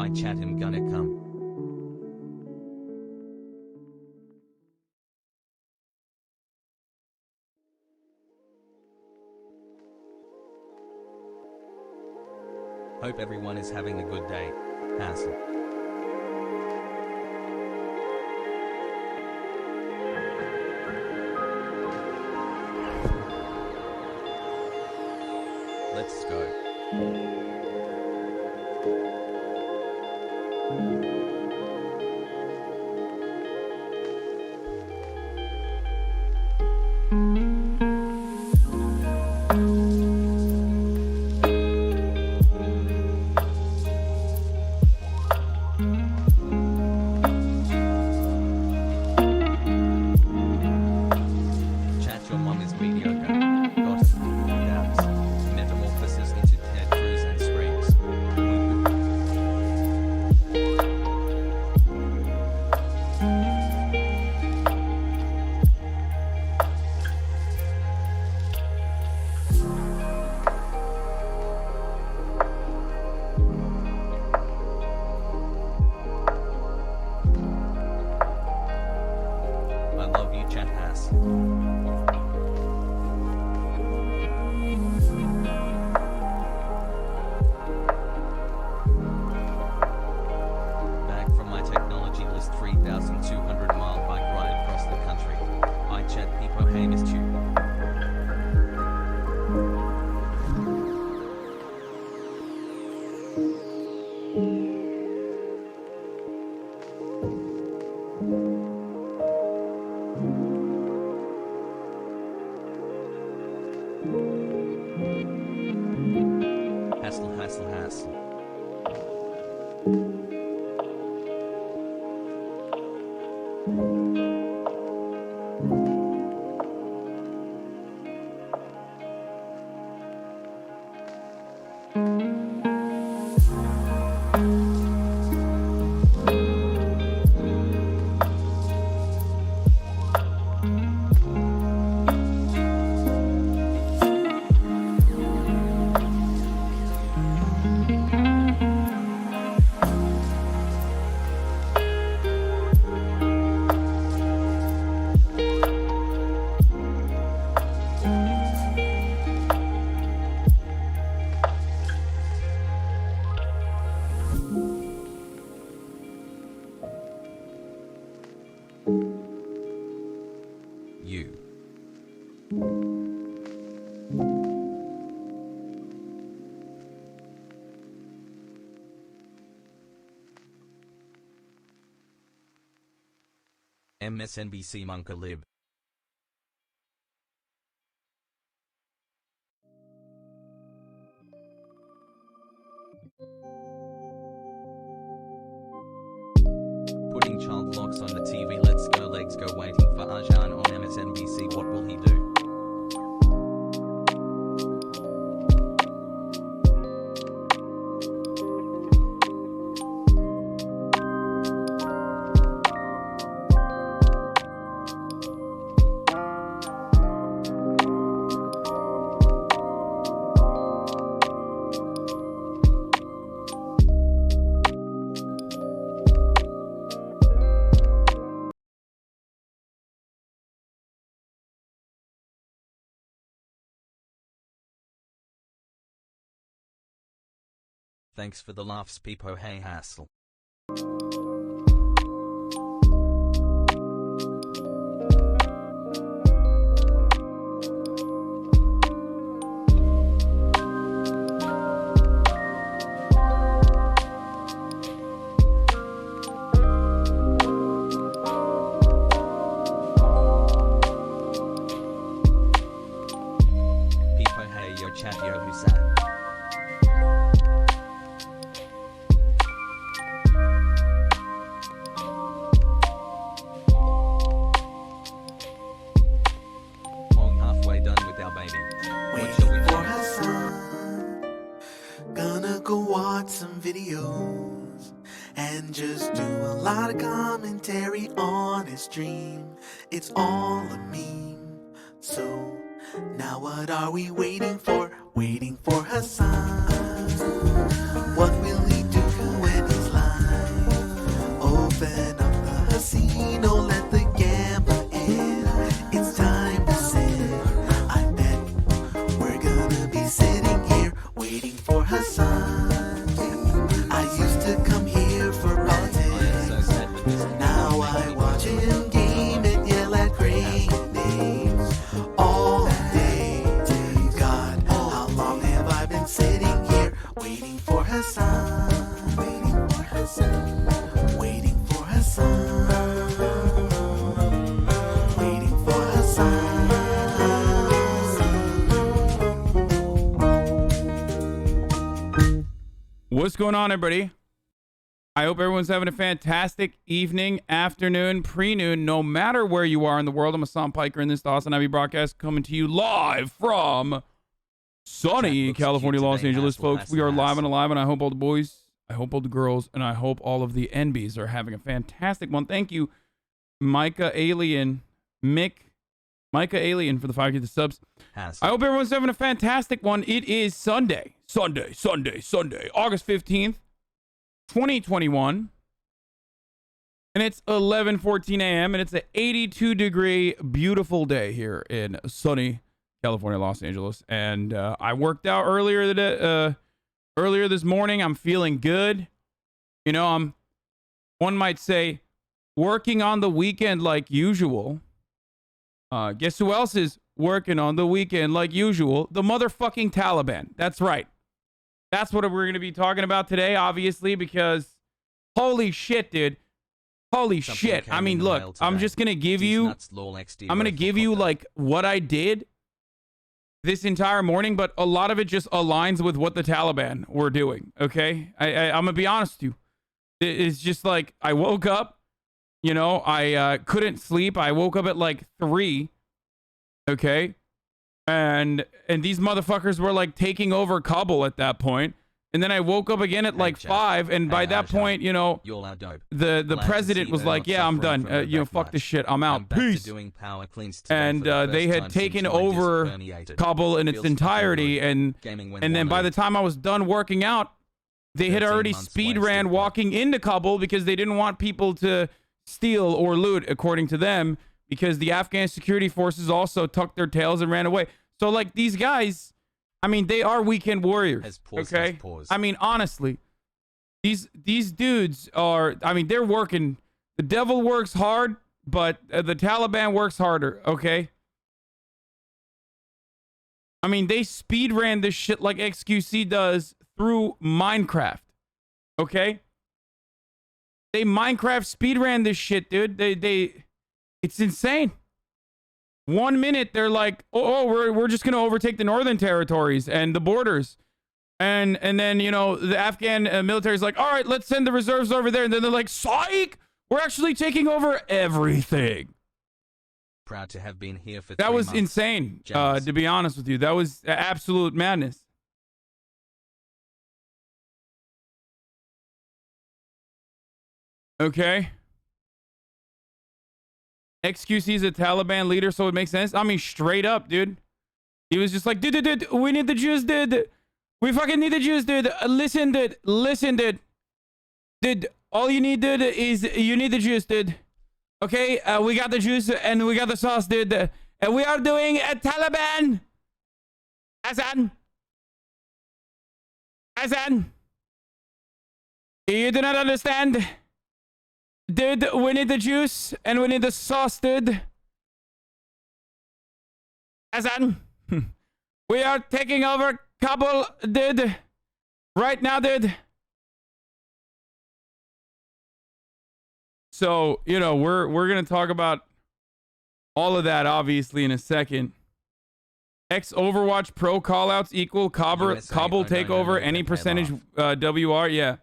I chat him gonna come. Hope everyone is having a good day. Hasan. Let's go. Hassle. MSNBC Monka Lib. Putting child locks on the TV. Let's go, legs go. Waiting for Hasan on MSNBC. What will he do? Thanks for the laughs, Peepo. Hey, Hassle. Peepo, hey, yo, chat, yo, Hasan. Some videos and just do a lot of commentary on his stream. It's all a meme. So now what are we waiting for? Waiting for Hasan. What will he do when he's live? Waiting for Hasan. Waiting for Hasan. Waiting for Hasan. Waiting for Hasan. What's going on, everybody? I hope everyone's having a fantastic evening, afternoon, pre-noon, no matter where you are in the world. I'm Hasan Piker, and this is the Hasan Ivy broadcast coming to you live from sunny California, Los Angeles, folks. We are live and alive, and I hope all the boys, I hope all the girls, and I hope all of the NBs are having a fantastic one. Thank you, Micah Alien, Micah Alien for the 5 the subs. I hope everyone's having a fantastic one. It is Sunday, August 15th, 2021. And it's 11:14 a.m. and it's an 82-degree beautiful day here in sunny California, Los Angeles. And I worked out earlier this morning. I'm feeling good. You know, I'm, one might say, working on the weekend like usual. Guess who else is working on the weekend like usual? The motherfucking Taliban. That's right. That's what we're going to be talking about today, obviously, because holy shit, dude. Holy shit. I mean, look, I'm just going to give you, I'm going to give you like what I did this entire morning, but a lot of it just aligns with what the Taliban were doing. Okay. I'm going to be honest with you. It's just like I woke up, you know, I couldn't sleep. I woke up at like 3. Okay. And these motherfuckers were like taking over Kabul at that point. And then I woke up again at like 5. And by that point, you know, the president was like, yeah, I'm done. You know, fuck this shit. I'm out. Peace. And they had taken over Kabul in its entirety. And then by the time I was done working out, they had already speed ran walking into Kabul because they didn't want people to steal or loot, according to them, because the Afghan security forces also tucked their tails and ran away. So, like, these guys, I mean, they are weekend warriors, okay? I mean, honestly, these dudes are, I mean, they're working. The devil works hard, but the Taliban works harder, okay? I mean, they speed ran this shit like XQC does through Minecraft, okay? They Minecraft speed ran this shit, dude. It's insane. 1 minute they're like, we're just gonna overtake the northern territories and the borders, and then, you know, the Afghan military is like, all right, let's send the reserves over there, and then they're like, psych, we're actually taking over everything. Proud to have been here for 3 that was months. insane. To be honest with you, that was absolute madness. Okay. XQC is a Taliban leader, so it makes sense. I mean, straight up, dude. He was just like, dude, we need the Jews, dude. We fucking need the Jews, dude. Listen, dude. Dude, all you need, dude, is you need the Jews, dude. Okay, we got the juice and we got the sauce, dude. And we are doing a Taliban. Hasan. You do not understand. Dude, we need the juice and we need the sauce, dude. Hasan, we are taking over Kabul, dude. Right now, dude. So, you know, we're gonna talk about all of that obviously in a second. X Overwatch Pro callouts equal Kabul takeover, any percentage WR, yeah.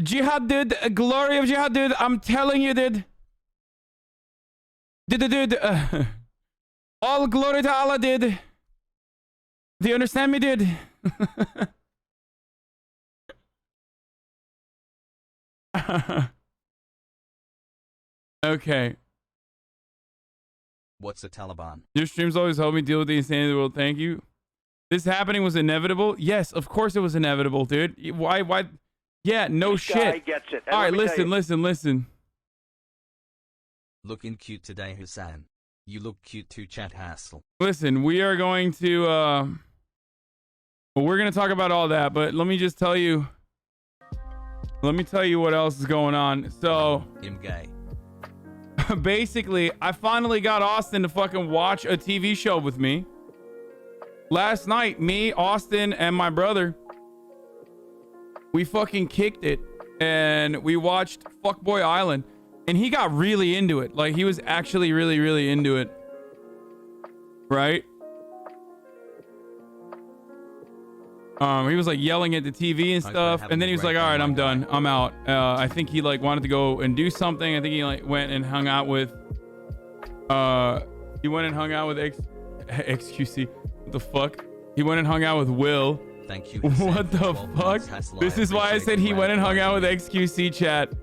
Jihad, dude. Glory of Jihad, dude. I'm telling you, dude. Dude. All glory to Allah, dude. Do you understand me, dude? Okay. What's the Taliban? Your streams always help me deal with the insanity of the world. Thank you. This happening was inevitable. Yes, of course it was inevitable, dude. Why? Yeah, no this shit. Guy gets it. All right, listen. Looking cute today, Hasan. You look cute too, chat hassle. Listen, we are going to we're going to talk about all that, but let me just tell you what else is going on. So, I'm gay. Basically, I finally got Austin to fucking watch a TV show with me. last night, me, Austin, and my brother, we fucking kicked it and we watched Fuckboy Island, and he got really into it. Like, he was actually really, really into it. Right? He was like yelling at the TV and stuff, and then he was like, all right, I'm done. I'm out. I think he like wanted to go and do something. I think he like went and hung out with XQC. What the fuck? He went and hung out with Will. Thank you. What the fuck? This is why I said he went and hung out with XQC, chat.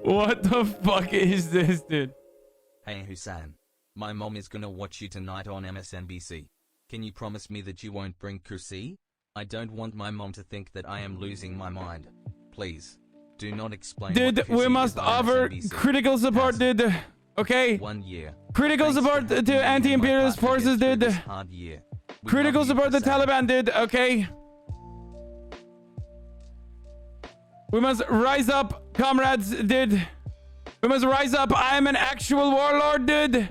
What the fuck is this, dude? Hey Hasan, my mom is gonna watch you tonight on MSNBC. Can you promise me that you won't bring Kusi? I don't want my mom to think that I am losing my mind. Please, do not explain. Dude, we must offer critical support, dude. Okay? 1 year. Critical support to anti-imperialist forces, dude. Critical support to Taliban, dude. Okay? We must rise up, comrades, dude. We must rise up. I am an actual warlord, dude.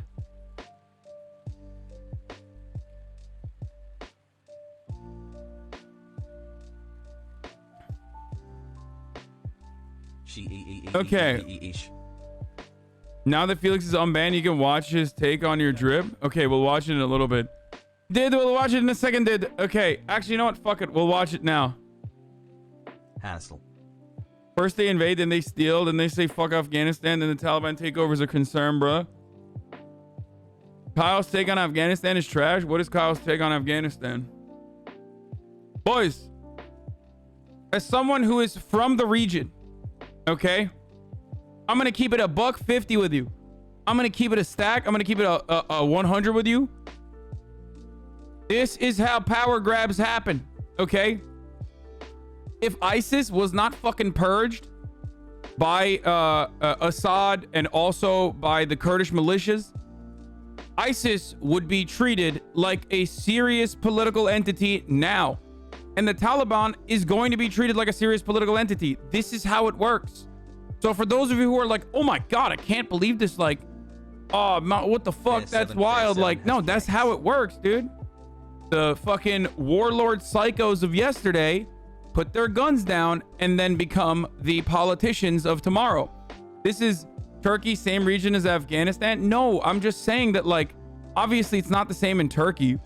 Okay. Now that Felix is unbanned, you can watch his take on your drip. Okay, we'll watch it in a little bit. Dude, we'll watch it in a second, dude. Okay, actually, you know what? Fuck it. We'll watch it now. Hassle. First they invade, then they steal, then they say fuck Afghanistan, then the Taliban takeovers are concerned, bruh. Kyle's take on Afghanistan is trash. What is Kyle's take on Afghanistan? Boys, as someone who is from the region, okay, I'm gonna keep it a $150 with you. I'm gonna keep it a stack. I'm gonna keep it a 100 with you. This is how power grabs happen, okay? If ISIS was not fucking purged by Assad and also by the Kurdish militias, ISIS would be treated like a serious political entity now. And the Taliban is going to be treated like a serious political entity. This is how it works. So for those of you who are like, oh my God, I can't believe this. Like, oh, what the fuck? That's wild. Like, no, that's how it works, dude. The fucking warlord psychos of yesterday put their guns down and then become the politicians of tomorrow. This is Turkey, same region as Afghanistan. No, I'm just saying that, like, obviously it's not the same in Turkey.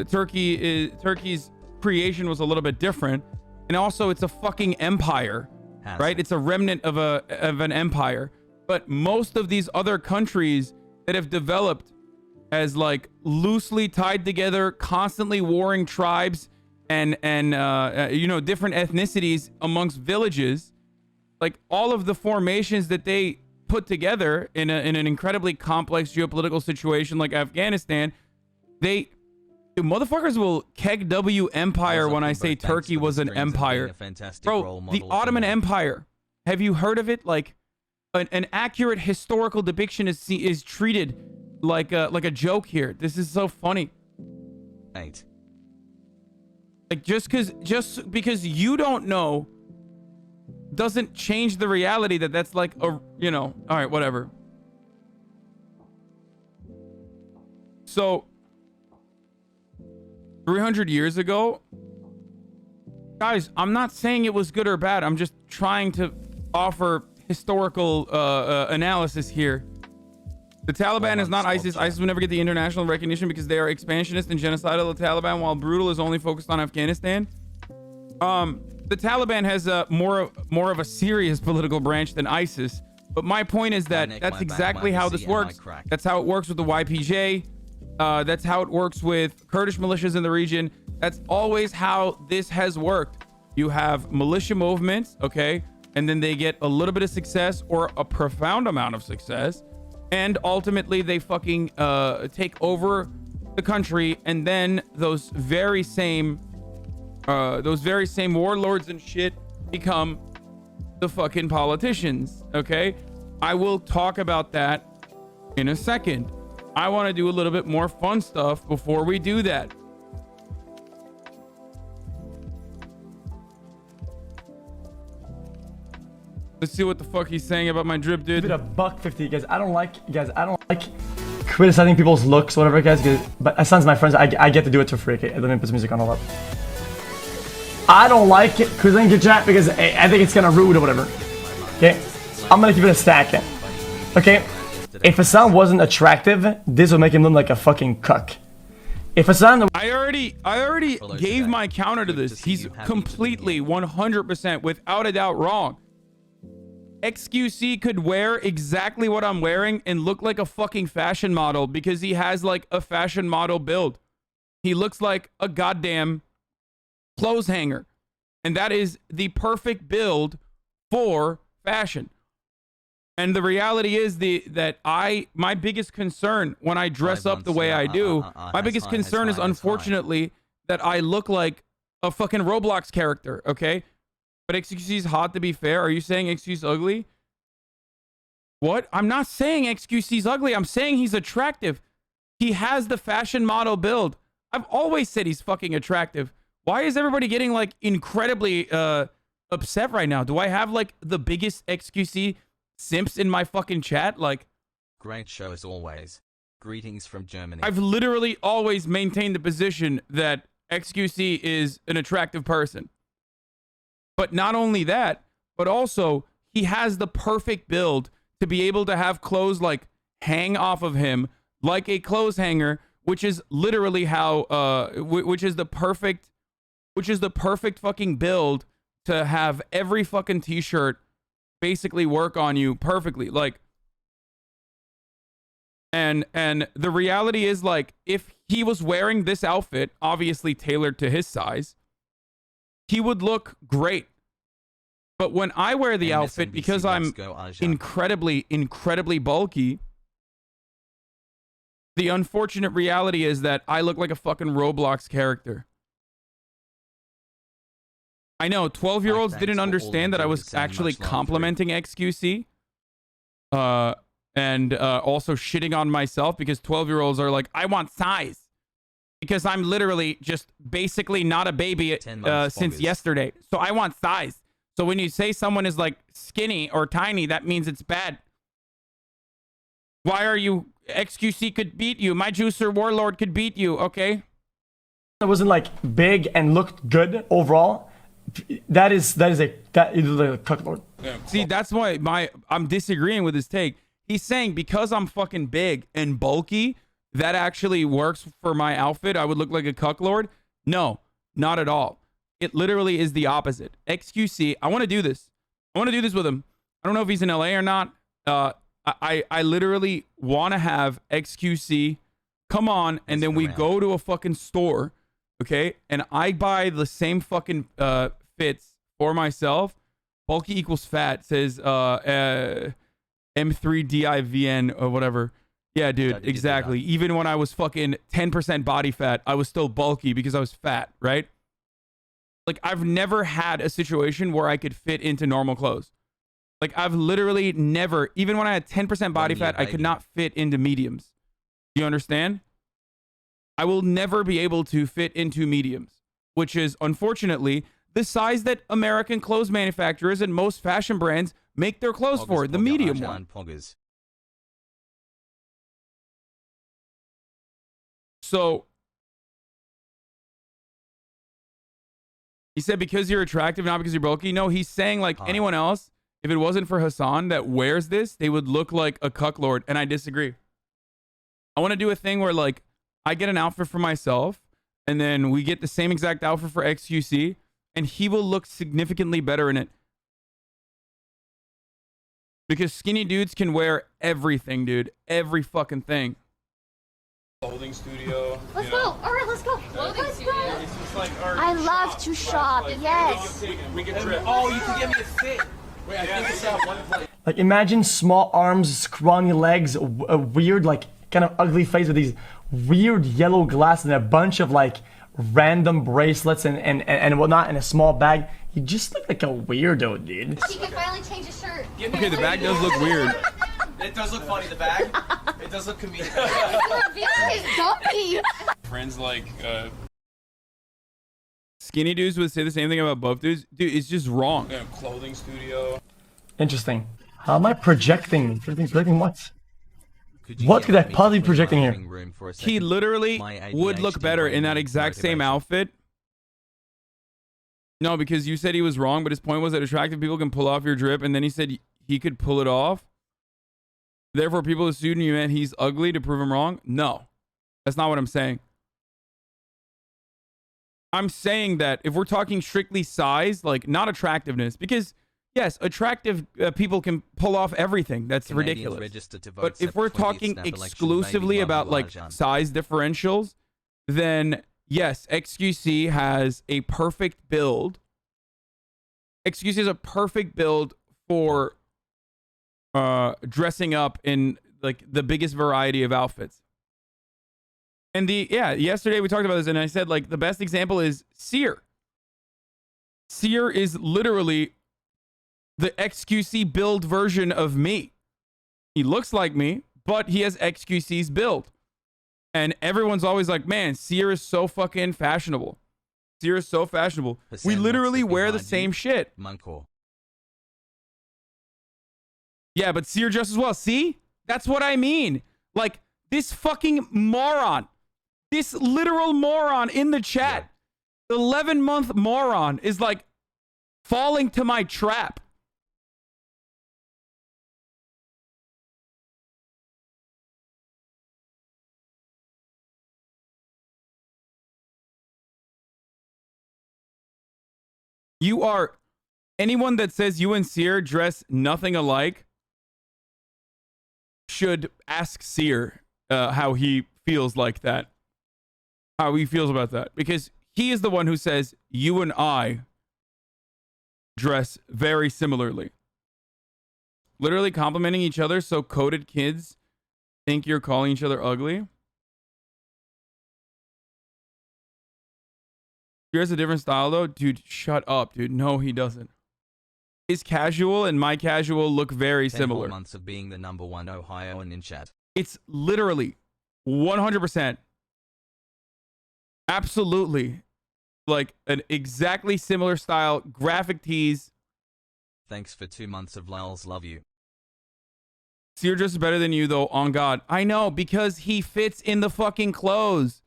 Turkey's creation was a little bit different, and also it's a fucking empire, right? It's a remnant of an empire. But most of these other countries that have developed as like loosely tied together, constantly warring tribes and you know, different ethnicities amongst villages, like all of the formations that they put together in an incredibly complex geopolitical situation like Afghanistan, the motherfuckers will keg W empire when I say Turkey was an empire. Bro, the Ottoman Empire. Have you heard of it? Like an accurate historical depiction is treated like a joke here. This is so funny. 8. Like just because you don't know doesn't change the reality that that's like a, you know, all right, whatever. So 300 years ago, guys, I'm not saying it was good or bad. I'm just trying to offer historical analysis here. The Taliban is not ISIS. ISIS will never get the international recognition because they are expansionist and genocidal. The Taliban, while brutal, is only focused on Afghanistan. The Taliban has more of a serious political branch than ISIS. But my point is that that's exactly how this works. That's how it works with the YPJ. That's how it works with Kurdish militias in the region. That's always how this has worked. You have militia movements, okay? And then they get a little bit of success or a profound amount of success. And ultimately they fucking take over the country. And then those very same warlords and shit become the fucking politicians, okay? I will talk about that in a second. I want to do a little bit more fun stuff before we do that. Let's see what the fuck he's saying about my drip, dude. Give it $1.50, guys. I don't like criticizing people's looks, whatever, guys. But Hasan's my friends. I get to do it for free. Okay, let me put some music on. Hold up. I don't like it criticizing your chat because I think it's kind of rude or whatever. Okay, I'm gonna keep it a stack. Okay, if Hasan wasn't attractive, this would make him look like a fucking cuck. If Hasan, I already gave my counter to this. He's completely 100% without a doubt wrong. XQC could wear exactly what I'm wearing and look like a fucking fashion model because he has like a fashion model build. He looks like a goddamn clothes hanger. And that is the perfect build for fashion. And the reality is my biggest concern when I dress up the way I do, my biggest concern is unfortunately that I look like a fucking Roblox character, okay? But XQC's hot, to be fair. Are you saying XQC's ugly? What? I'm not saying XQC's ugly. I'm saying he's attractive. He has the fashion model build. I've always said he's fucking attractive. Why is everybody getting like incredibly upset right now? Do I have like the biggest XQC simps in my fucking chat? Like, great show as always. Greetings from Germany. I've literally always maintained the position that XQC is an attractive person. But not only that, but also he has the perfect build to be able to have clothes like hang off of him like a clothes hanger, which is literally how which is the perfect fucking build to have every fucking t-shirt basically work on you perfectly. Like, and the reality is, like, if he was wearing this outfit obviously tailored to his size, he would look great. But when I wear the outfit, because I'm incredibly bulky, the unfortunate reality is that I look like a fucking Roblox character. I know 12-year-olds didn't understand that I was actually complimenting XQC. And also shitting on myself because 12-year-olds are like, I want size. Because I'm literally just basically not a baby since yesterday. So I want size. So when you say someone is like skinny or tiny, that means it's bad. Why are you... XQC could beat you. My juicer warlord could beat you, okay? It wasn't like big and looked good overall. That is a cuck lord. See, that's why I'm disagreeing with his take. He's saying because I'm fucking big and bulky, that actually works for my outfit. I would look like a cuck lord. No, not at all. It literally is the opposite. XQC, I want to do this. I want to do this with him. I don't know if he's in LA or not. I literally want to have XQC come on, and then we go to a fucking store, okay? And I buy the same fucking fits for myself. Bulky equals fat says M3DIVN or whatever. Yeah, dude, exactly. Even when I was fucking 10% body fat, I was still bulky because I was fat, right? Like, I've never had a situation where I could fit into normal clothes. Like, I've literally never, even when I had 10% body fat, I could not fit into mediums. You understand? I will never be able to fit into mediums, which is, unfortunately, the size that American clothes manufacturers and most fashion brands make their clothes for, the medium one. So, he said because you're attractive, not because you're bulky. No, he's saying like anyone else, if it wasn't for Hasan that wears this, they would look like a cuck lord. And I disagree. I want to do a thing where like I get an outfit for myself and then we get the same exact outfit for XQC and he will look significantly better in it. Because skinny dudes can wear everything, dude. Every fucking thing. Clothing studio. Let's go. All right, let's go. Let's go. It's just like our I love to shop. Yes. We can trip. Oh, you can get me a fit. Wait, I think it's that one place. Like, imagine small arms, scrawny legs, a weird, like, kind of ugly face with these weird yellow glasses and a bunch of, like, random bracelets and whatnot in a small bag. You just look like a weirdo, dude. She can finally change his shirt. Okay, the bag does look weird. It does look funny, the bag. It does look comedic. Dunkey. Friends like skinny dudes would say the same thing about buff dudes. Dude, it's just wrong. Clothing studio. Interesting. How am I projecting? Projecting what? Could you What get could I me possibly to be projecting my here? living room for a He second? literally My would look ADHD better brain in that needs exact same motivation. outfit. No, because you said he was wrong, but his point was that attractive people can pull off your drip, and then he said he could pull it off. Therefore, people assume you meant he's ugly to prove him wrong. No, that's not what I'm saying. I'm saying that if we're talking strictly size, like not attractiveness, because yes, attractive people can pull off everything. That's Canadians ridiculous. register to vote But if except we're 20th talking snap election, exclusively maybe about like MafiaJinx. size differentials, then yes, XQC has a perfect build. XQC is a perfect build for dressing up in like the biggest variety of outfits. And yesterday we talked about this, and I said like the best example is Seer. Seer is literally the XQC build version of me. He looks like me, but he has XQC's build. And everyone's always like, man, Seer is so fucking fashionable. Seer is so fashionable. Hasan, We what's literally wear the behind same you? shit. Munkor. Yeah, but Seer just as well. See? That's what I mean. Like, this fucking moron. This literal moron in the chat. 11-month moron is like falling to my trap. You are anyone that says you and Seer dress nothing alike should ask Seer how he feels like that. How he feels about that. Because he is the one who says you and I dress very similarly. Literally complimenting each other so coded kids think you're calling each other ugly. He has a different style though. Dude, shut up, dude. No, he doesn't. His casual and my casual look very 10 similar. whole months of being the #1 Ohioan in chat. It's literally 100%. Absolutely. Like an exactly similar style graphic tees. Thanks for 2 months of lulz. Love you. Seer just better than you though, on God. I know, because he fits in the fucking clothes.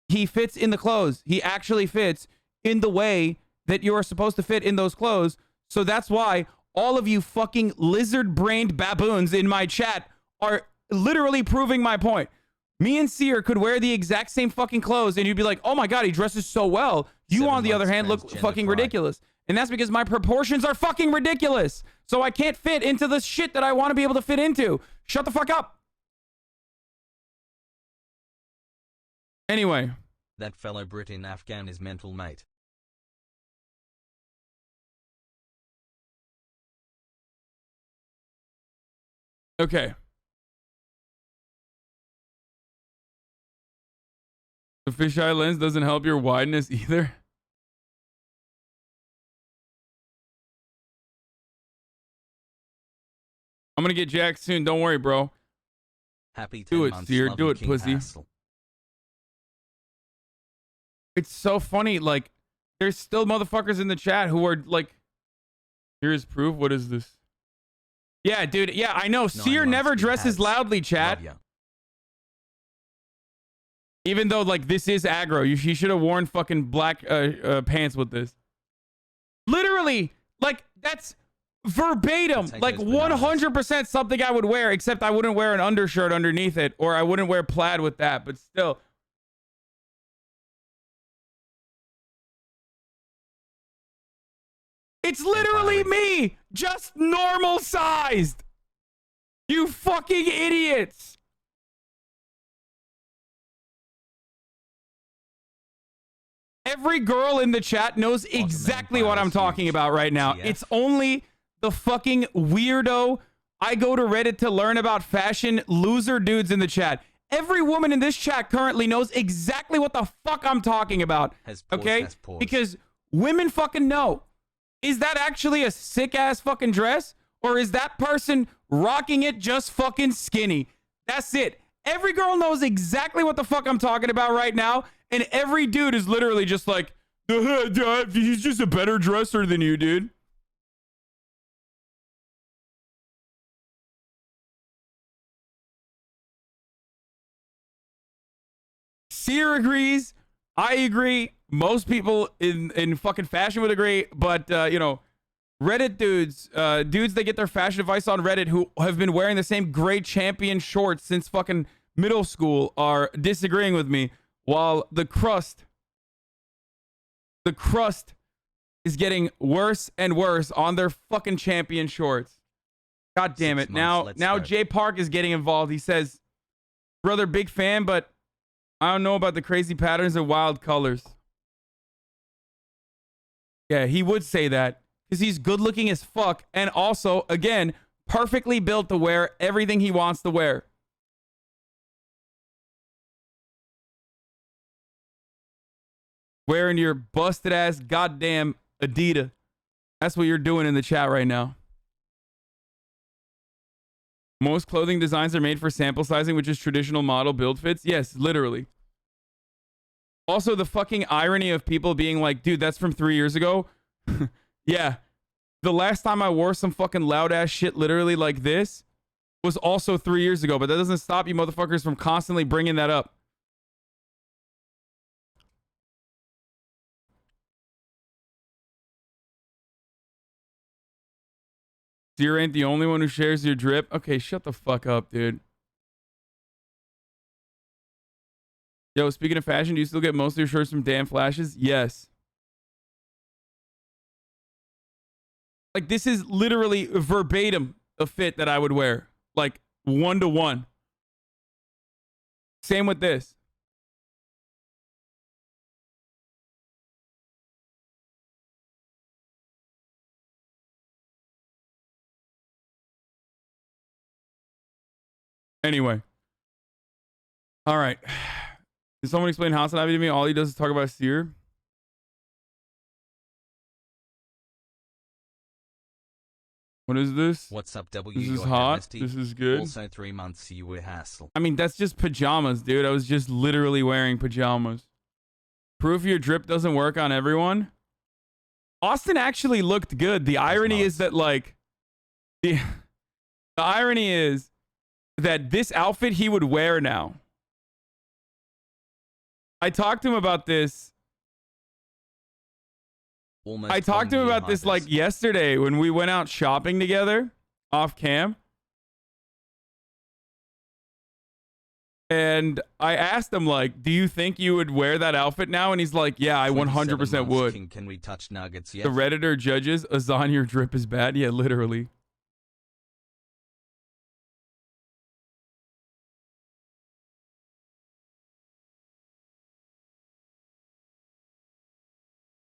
He fits in the clothes. He actually fits in the way that you are supposed to fit in those clothes. So that's why all of you fucking lizard-brained baboons in my chat are literally proving my point. Me and Seer could wear the exact same fucking clothes and you'd be like, oh my God, he dresses so well. You, 7 on the other months hand, look transgender fucking pride. ridiculous. And that's because my proportions are fucking ridiculous. So I can't fit into the shit that I want to be able to fit into. Shut the fuck up. Anyway. That fellow Brit in Afghan is mental, mate. Okay. The fisheye lens doesn't help your wideness either. I'm gonna get jacked soon. Don't worry, bro. Happy 10 Do it, months. Seer. Love Do you, it, King pussy. Hassel. It's so funny. Like, there's still motherfuckers in the chat who are like, here's proof. What is this? Yeah, dude. Yeah, I know. 9 Seer months, never big dresses hats. loudly, chat. Love ya. Even though, like, this is aggro. He should have worn fucking black pants with this. Literally, like, that's verbatim. Take Like, those bananas. 100% something I would wear, except I wouldn't wear an undershirt underneath it, or I wouldn't wear plaid with that, but still. It's literally me, just normal sized. You fucking idiots. Every girl in the chat knows exactly what I'm talking about right now. TF. It's only the fucking weirdo. I go to Reddit to learn about fashion loser dudes in the chat. Every woman in this chat currently knows exactly what the fuck I'm talking about. Has paused, Okay? has paused. Because women fucking know. Is that actually a sick ass fucking dress? Or is that person rocking it just fucking skinny? That's it. Every girl knows exactly what the fuck I'm talking about right now. And every dude is literally just like, he's just a better dresser than you, dude. Seer agrees. I agree. Most people in fucking fashion would agree. But, you know, Reddit dudes that get their fashion advice on Reddit who have been wearing the same gray champion shorts since fucking middle school are disagreeing with me, while the crust is getting worse and worse on their fucking champion shorts. God damn it. Now Jay Park is getting involved. He says, brother, big fan, but I don't know about the crazy patterns and wild colors. Yeah, he would say that because he's good looking as fuck. And also, again, perfectly built to wear everything he wants to wear. Wearing your busted ass goddamn Adidas. That's what you're doing in the chat right now. Most clothing designs are made for sample sizing, which is traditional model build fits. Yes, literally. Also, the fucking irony of people being like, dude, that's from 3 years ago. Yeah. The last time I wore some fucking loud ass shit literally like this was also 3 years ago, but that doesn't stop you motherfuckers from constantly bringing that up. Seer ain't the only one who shares your drip. Okay, shut the fuck up, dude. Yo, speaking of fashion, do you still get most of your shirts from Dan Flashes? Yes. Like, this is literally verbatim a fit that I would wear. Like, 1-to-1. Same with this. Anyway. All right. Did someone explain Hasan to me? All he does is talk about Seer. What is this? What's up, W? This is hot. This is good. Also 3 months you were hassle. I mean, that's just pajamas, dude. I was just literally wearing pajamas. Proof your drip doesn't work on everyone. Austin actually looked good. The irony is that, like, the irony is that this outfit he would wear now. I talked to him about this. I talked to him about this like yesterday when we went out shopping together off cam. And I asked him, like, do you think you would wear that outfit now? And he's like, yeah, I 100% would. Can we touch nuggets yet? The Redditor judges, Hasan, your drip is bad. Yeah, literally.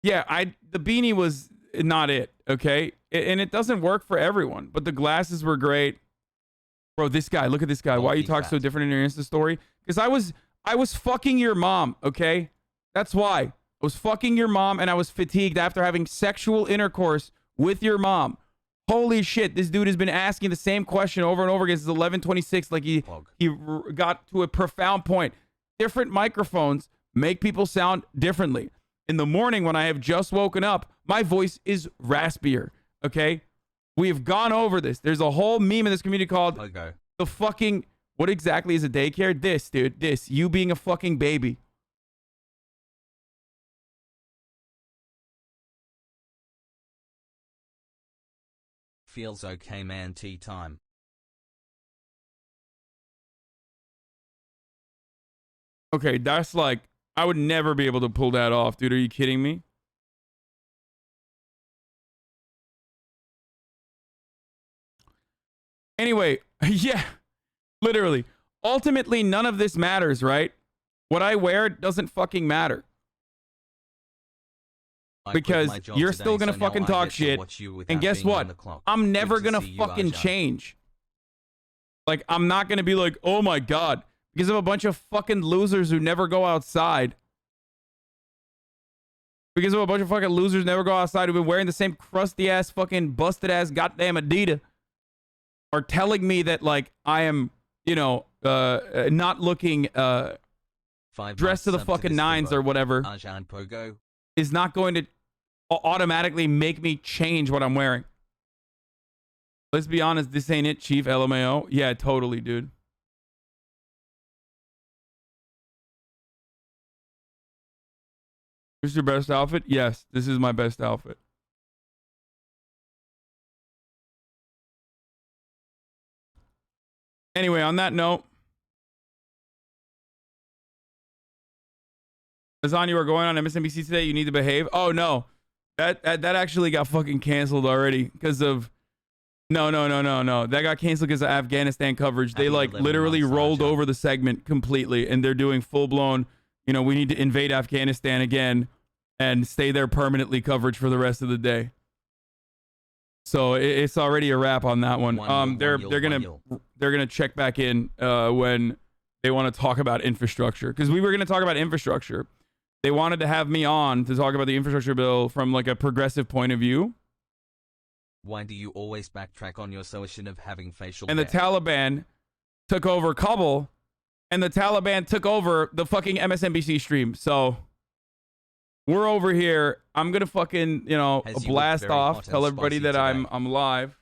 Yeah, the beanie was not it, okay? And it doesn't work for everyone, but the glasses were great. Bro, this guy, look at this guy. Why you talk so different in your Insta story? Because I was fucking your mom, okay? That's why. I was fucking your mom and I was fatigued after having sexual intercourse with your mom. Holy shit, this dude has been asking the same question over and over again since 11:26. Like he got to a profound point. Different microphones make people sound differently. In the morning when I have just woken up, my voice is raspier, okay? We have gone over this. There's a whole meme in this community called the fucking, what exactly is a daycare? This, dude, this. You being a fucking baby. Feels okay, man. Tea time. Okay, that's like, I would never be able to pull that off, dude. Are you kidding me? Anyway, yeah, literally. Ultimately, none of this matters, right? What I wear doesn't fucking matter. Because you're still going to fucking talk shit. And guess what? I'm never going to fucking change. Like, I'm not going to be like, oh my God. Because of a bunch of fucking losers who never go outside. Because of a bunch of fucking losers who never go outside who've been wearing the same crusty ass fucking busted ass goddamn Adidas. Are telling me that, like, I am, you know, not looking dressed to the fucking nines or whatever. Is not going to automatically make me change what I'm wearing. Let's be honest, this ain't it, Chief. LMAO. Yeah, totally, dude. This is your best outfit? Yes, this is my best outfit. Anyway, on that note, Hasan, you are going on MSNBC today. You need to behave. Oh no, that actually got fucking canceled already because of no. That got canceled because of Afghanistan coverage. They like literally rolled over the segment completely, and they're doing full blown. You know, we need to invade Afghanistan again and stay there permanently coverage for the rest of the day. So it's already a wrap on that one. They're gonna check back in when they want to talk about infrastructure, because we were gonna talk about infrastructure. They wanted to have me on to talk about the infrastructure bill from like a progressive point of view. Why do you always backtrack on your assertion of having facial And the hair? Taliban took over Kabul, and the Taliban took over the fucking MSNBC stream. So we're over here. I'm gonna fucking, you know, Has you blast looked very off, hot and tell everybody spicy that today? I'm live.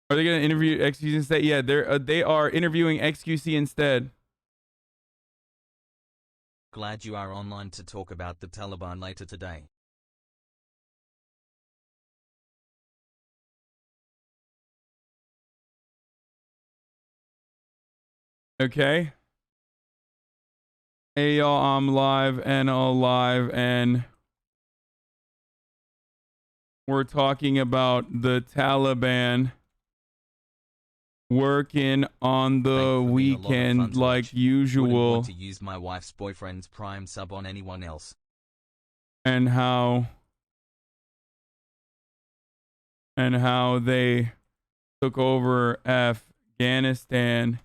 Are they gonna interview XQC instead? Yeah, they are interviewing XQC instead. Glad you are online to talk about the Taliban later today. Okay. Hey y'all, I'm live and alive, and we're talking about the Taliban working on the Thanks for being a lot of weekend fun to like watch. Wouldn't usual, want to use my wife's boyfriend's Prime sub on anyone else. and how they took over Afghanistan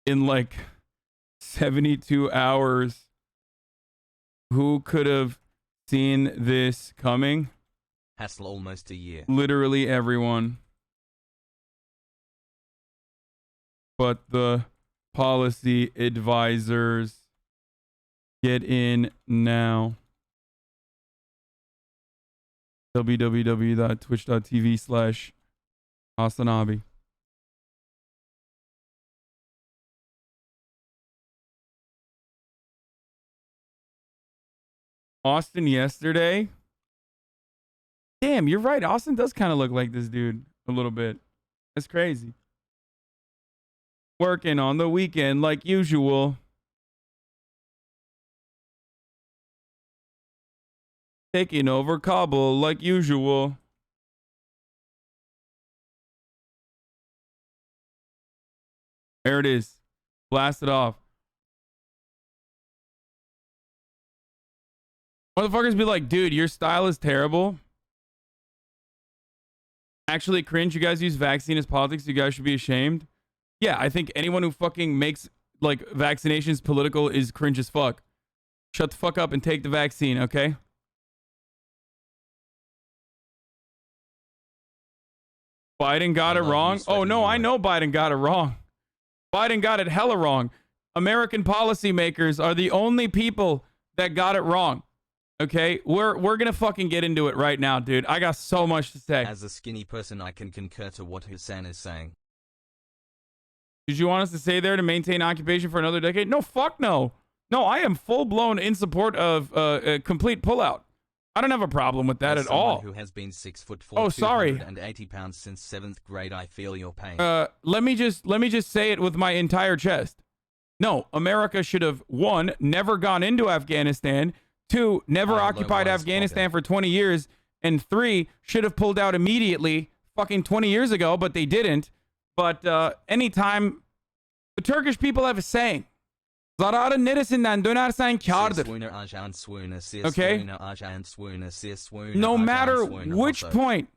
in like 72 hours. Who could have seen this coming? Hassle almost a year. Literally everyone. But the policy advisors. Get in now. www.twitch.tv/Hasanabi. Austin yesterday. Damn, you're right. Austin does kind of look like this dude a little bit. That's crazy. Working on the weekend like usual. Taking over Kabul like usual. There it is. Blast it off. Motherfuckers be like, dude, your style is terrible. Actually cringe. You guys use vaccine as politics. You guys should be ashamed. Yeah, I think anyone who fucking makes like vaccinations political is cringe as fuck. Shut the fuck up and take the vaccine, okay? Biden got it wrong. Oh no, I know Biden got it wrong. Biden got it hella wrong. American policymakers are the only people that got it wrong. Okay, we're gonna fucking get into it right now, dude. I got so much to say. As a skinny person, I can concur to what Hasan is saying. Did you want us to stay there to maintain occupation for another decade? No, fuck no. No, I am full blown in support of a complete pullout. I don't have a problem with that As at all. Who has been 6'4", Oh, sorry. 280 pounds since 7th grade, I feel your pain. Let me just say it with my entire chest. No, America should have, 1, never gone into Afghanistan, 2, never occupied Afghanistan for 20 years, and 3, should have pulled out immediately fucking 20 years ago, but they didn't. But anytime the Turkish people have a saying, zararın neresinden dönersen kârdır. Okay? No matter which point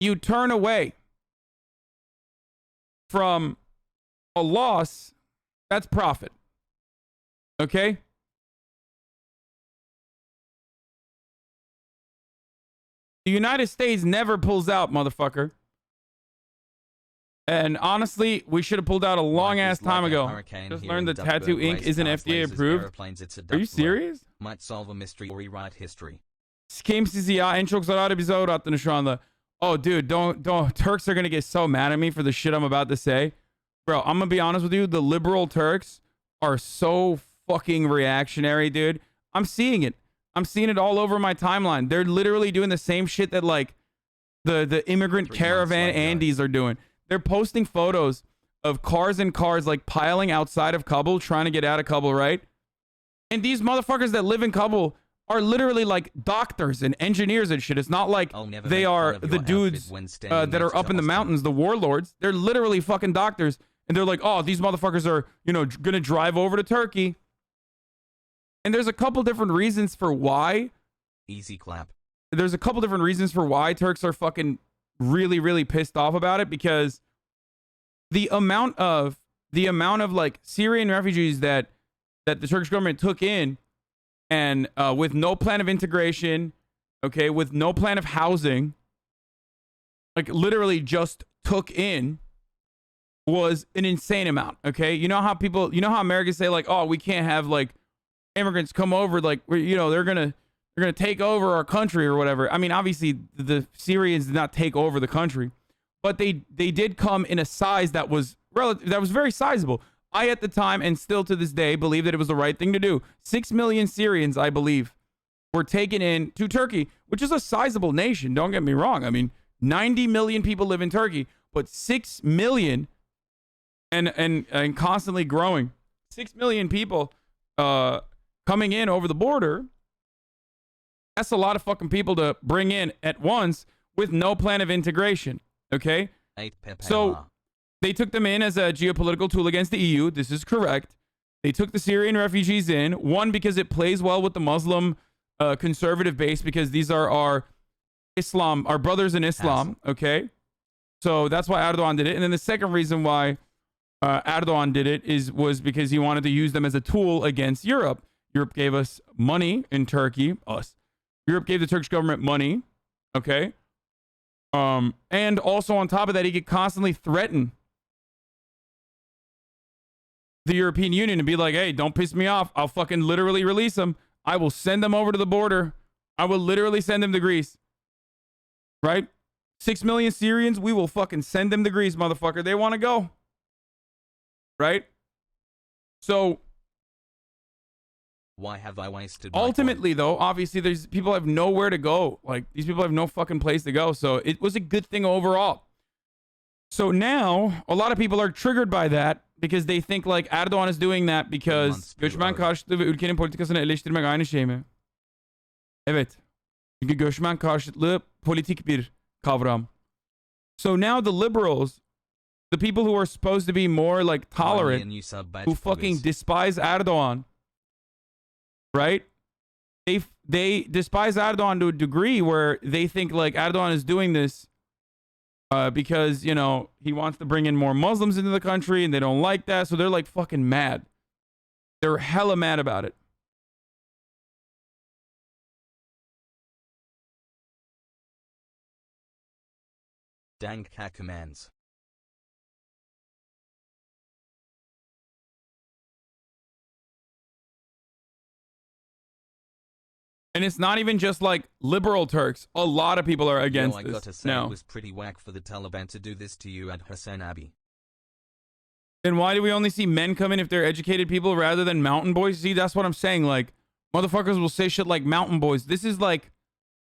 you turn away from a loss, that's profit. Okay? The United States never pulls out, motherfucker. And honestly, we should have pulled out a long ass time ago. Just learned that tattoo ink isn't FDA approved. Are you serious? Might solve a mystery or rewrite history. Kim sizi ya en çok zararı bize uğrattığını şu anda. Oh dude, don't Turks are gonna get so mad at me for the shit I'm about to say. Bro, I'm gonna be honest with you. The liberal Turks are so fucking reactionary, dude. I'm seeing it. I'm seeing it all over my timeline. They're literally doing the same shit that like the immigrant 3 months caravan later. Andes are doing. They're posting photos of cars and cars like piling outside of Kabul, trying to get out of Kabul, right? And these motherfuckers that live in Kabul are literally like doctors and engineers and shit. It's not like I'll never they make are fun of the your dudes outfit when standing that are next up to in the Austin. mountains, the warlords. They're literally fucking doctors. And they're like, oh, these motherfuckers are, you know, gonna drive over to Turkey. And there's a couple different reasons for why. Easy clap. There's a couple different reasons for why Turks are fucking really, really pissed off about it, because the amount of like Syrian refugees that the Turkish government took in, and with no plan of integration, okay, with no plan of housing, like literally just took in, was an insane amount. Okay, you know how Americans say like, oh, we can't have like immigrants come over, like, you know, they're gonna take over our country or whatever. I mean, obviously the Syrians did not take over the country, but they did come in a size that was very sizable. I, at the time, and still to this day, believe that it was the right thing to do. 6 million Syrians, I believe, were taken in to Turkey, which is a sizable nation. Don't get me wrong. I mean, 90 million people live in Turkey, but 6 million and constantly growing. 6 million people coming in over the border. That's a lot of fucking people to bring in at once with no plan of integration. Okay? So they took them in as a geopolitical tool against the EU. This is correct. They took the Syrian refugees in, one, because it plays well with the Muslim conservative base, because these are our brothers in Islam. Okay? So that's why Erdogan did it. And then the second reason why Erdogan did it was because he wanted to use them as a tool against Europe. Europe gave us money in Turkey. Europe gave the Turkish government money. Okay? And also on top of that, he could constantly threaten the European Union and be like, hey, don't piss me off. I'll fucking literally release them. I will send them over to the border. I will literally send them to Greece. Right? 6 million Syrians, we will fucking send them to Greece, motherfucker. They want to go. Right? So why have I wasted my ultimately, though, obviously, there's people have nowhere to go. Like, these people have no fucking place to go. So it was a good thing overall. So now a lot of people are triggered by that because they think like Erdogan is doing that because göçmen karşıtı ve ülkenin politikasını eleştirmek aynı şey mi? Evet. Çünkü göçmen karşıtlığı politik bir kavram. So now the liberals, the people who are supposed to be more like tolerant, who fucking despise Erdogan, right? They despise Erdogan to a degree where they think like Erdogan is doing this because, you know, he wants to bring in more Muslims into the country and they don't like that. So they're like fucking mad. They're hella mad about it. Dunkey commands. And it's not even just like liberal Turks. A lot of people are against I this. gotta say, it was pretty whack for the Taliban to do this to you at Hasan Abbey. Then why do we only see men come in if they're educated people rather than mountain boys? See, that's what I'm saying. Like, motherfuckers will say shit like mountain boys. This is like,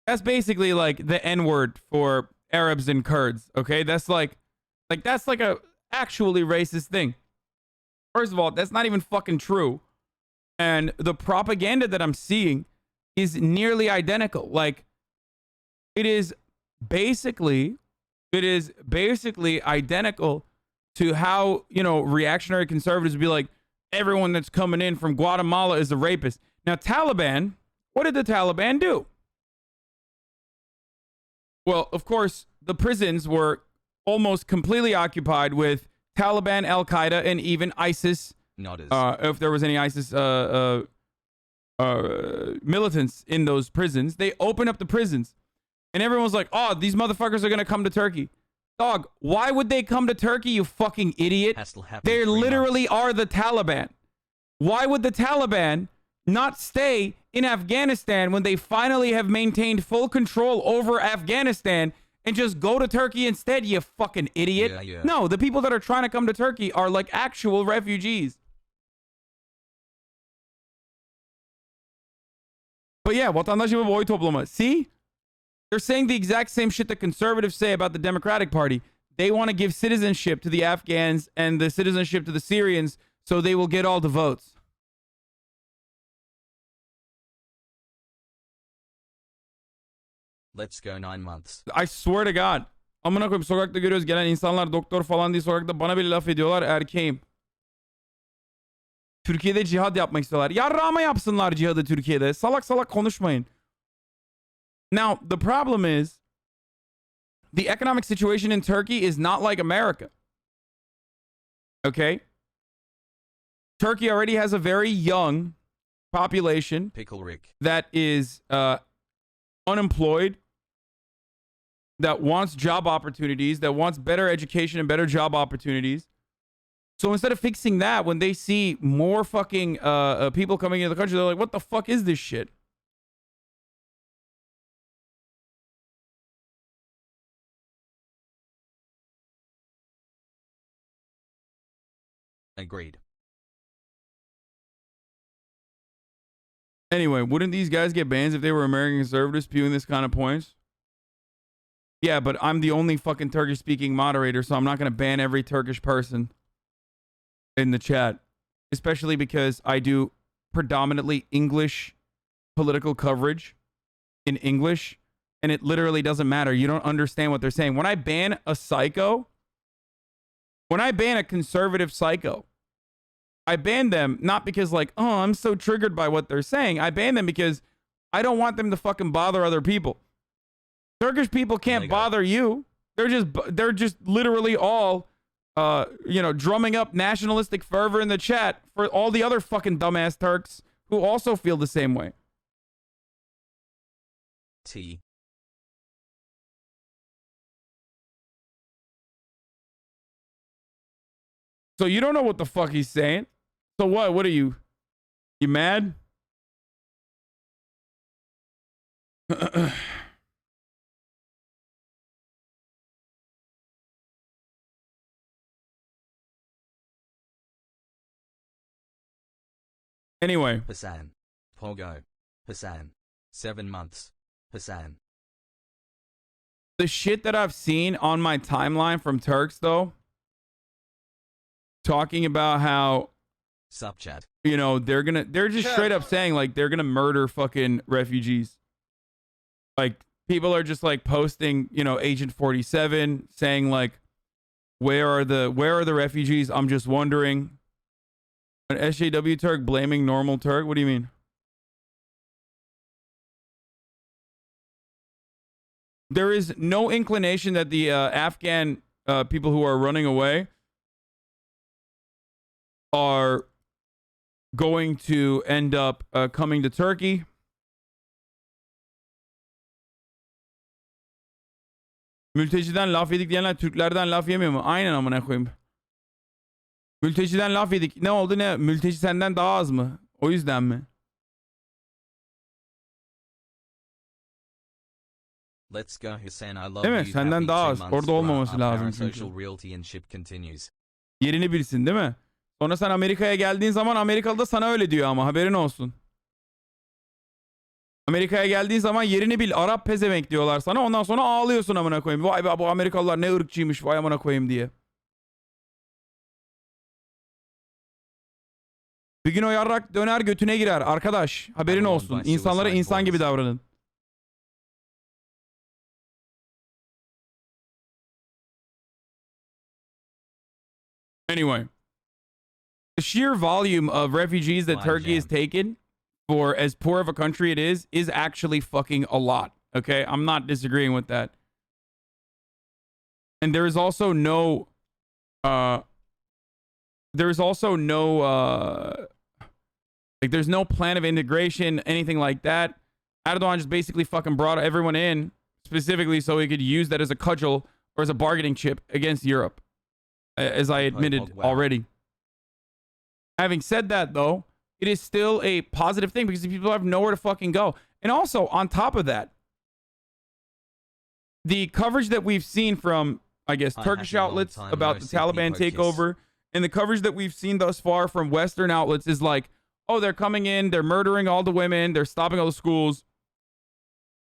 that's basically like the N-word for Arabs and Kurds. Okay, that's like that's like a actually racist thing. First of all, that's not even fucking true. And the propaganda that I'm seeing is nearly identical. Like, it is basically identical to how, you know, reactionary conservatives would be like, everyone that's coming in from Guatemala is a rapist. Now, Taliban, what did the Taliban do? Well, of course, the prisons were almost completely occupied with Taliban, Al-Qaeda, and even ISIS. Not as If there was any ISIS militants in those prisons. They open up the prisons and everyone's like, oh, these motherfuckers are gonna come to Turkey. Dog, why would they come to Turkey, you fucking idiot? They literally are the Taliban. Why would the Taliban not stay in Afghanistan when they finally have maintained full control over Afghanistan and just go to Turkey instead, you fucking idiot. Yeah, yeah. No, the people that are trying to come to Turkey are like actual refugees. But yeah, vatandaşı ve oy toplama. See? They're saying the exact same shit that conservatives say about the Democratic Party. They want to give citizenship to the Afghans and the citizenship to the Syrians so they will get all the votes. Let's go 9 months. I swear to God. Amına koyayım, sokakta görüyoruz gelen insanlar doktor falan diye sokakta bana bile laf ediyorlar, erkeğim. Türkiye'de cihad yapmak istiyorlar. Yarrağıma yapsınlar cihadı Türkiye'de. Salak salak konuşmayın. Now, the problem is the economic situation in Turkey is not like America. Okay? Turkey already has a very young population Pickle Rick. that is unemployed, that wants job opportunities, that wants better education and better job opportunities. So instead of fixing that, when they see more fucking people coming into the country, they're like, what the fuck is this shit? Agreed. Anyway, wouldn't these guys get bans if they were American conservatives spewing this kind of points? Yeah, but I'm the only fucking Turkish-speaking moderator, so I'm not going to ban every Turkish person in the chat. Especially because I do predominantly English political coverage in English, and it literally doesn't matter. You don't understand what they're saying. When I ban a psycho, when I ban a conservative psycho, I ban them not because like, oh, I'm so triggered by what they're saying. I ban them because I don't want them to fucking bother other people. Turkish people can't bother you. They're just literally all, drumming up nationalistic fervor in the chat for all the other fucking dumbass Turks who also feel the same way. T. So you don't know what the fuck he's saying. So what? What are you? You mad? Anyway. Hasan. Pogo. Hasan. 7 months. Hasan. The shit that I've seen on my timeline from Turks, though, talking about how, Sup chat. you know, they're just straight up saying like they're gonna murder fucking refugees. Like people are just like posting, you know, Agent 47 saying like, where are the refugees? I'm just wondering. An SJW Turk blaming normal Turk? What do you mean? There is no inclination that the Afghan people who are running away are going to end up coming to Turkey. Mülteciden laf yedik diyenler Türklerden laf yemiyor mu? Aynen amına koyayım. Mülteciden laf yedik. Ne oldu ne? Mülteci senden daha az mı? O yüzden mi? Let's go Hasan. I love Değil mi? you. Senden Happy daha 2 az. months, Orada bro. olmaması Our lazım çünkü. parasocial realty and ship continues. Yerini bilsin değil mi? Sonra sen Amerika'ya geldiğin zaman Amerikalı da sana öyle diyor ama haberin olsun. Amerika'ya geldiğin zaman yerini bil. Arap pezevenk diyorlar sana. Ondan sonra ağlıyorsun amına koyayım. Vay be bu Amerikalılar ne ırkçıymış vay amına koyayım diye. Bir gün o yarrak döner götüne girer. Arkadaş haberin olsun. İnsanlara insan gibi davranın. Anyway. The sheer volume of refugees that Turkey has taken for as poor of a country it is actually fucking a lot. Okay? I'm not disagreeing with that. And there is also no there's no plan of integration, anything like that. Erdogan just basically fucking brought everyone in specifically so he could use that as a cudgel or as a bargaining chip against Europe, as I admitted already. Having said that, though, it is still a positive thing because people have nowhere to fucking go. And also, on top of that, the coverage that we've seen from, I guess, I Turkish had a long outlets time about no the see Taliban people kiss. takeover, and the coverage that we've seen thus far from Western outlets is like, oh, they're coming in, they're murdering all the women, they're stopping all the schools.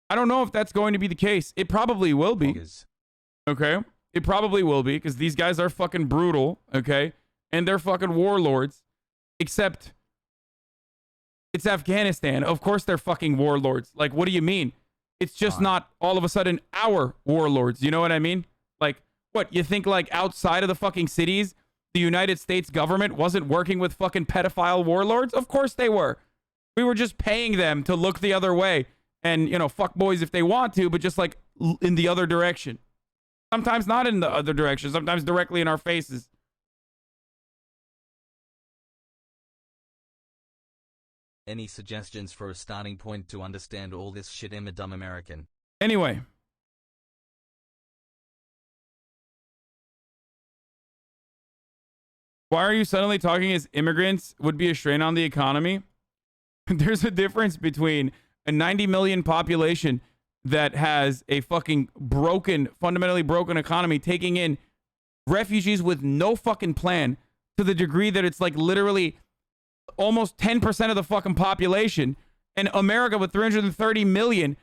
I don't know if that's going to be the case. It probably will be. Okay? It probably will be, because these guys are fucking brutal, okay? And they're fucking warlords. Except, it's Afghanistan. Of course they're fucking warlords. Like, what do you mean? It's just not all of a sudden our warlords. You know what I mean? Like, what? You think, like, outside of the fucking cities, the United States government wasn't working with fucking pedophile warlords? Of course they were. We were just paying them to look the other way. And, you know, fuck boys if they want to, but just, like, in the other direction. Sometimes not in the other direction. Sometimes directly in our faces. Any suggestions for a starting point to understand all this shit, I'm a dumb American. Anyway. Why are you suddenly talking as immigrants would be a strain on the economy? There's a difference between a 90 million population that has a fucking broken, fundamentally broken economy, taking in refugees with no fucking plan to the degree that it's like literally almost 10% of the fucking population, and America with 330 million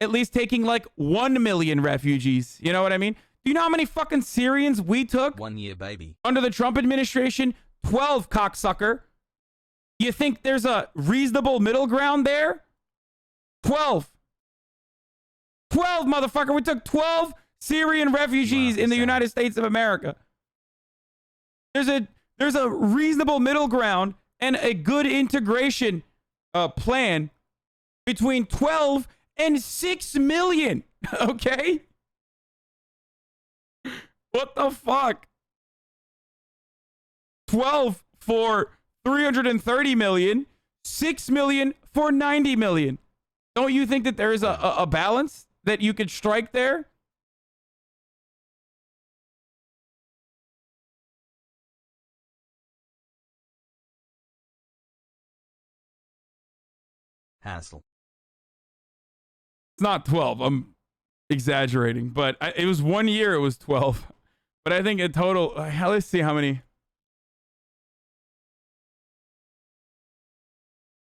at least taking like 1 million refugees. You know what I mean? Do you know how many fucking Syrians we took? 1 year, baby. Under the Trump administration? 12, cocksucker. You think there's a reasonable middle ground there? 12. 12, motherfucker. We took 12 Syrian refugees in the United States of America. There's a reasonable middle ground and a good integration plan between 12 and 6 million. Okay? What the fuck? 12 for 330 million, 6 million for 90 million. Don't you think that there is a balance that you could strike there? Hassle. It's not 12. I'm exaggerating, but it was 1 year. It was 12. But I think in total, let's see how many.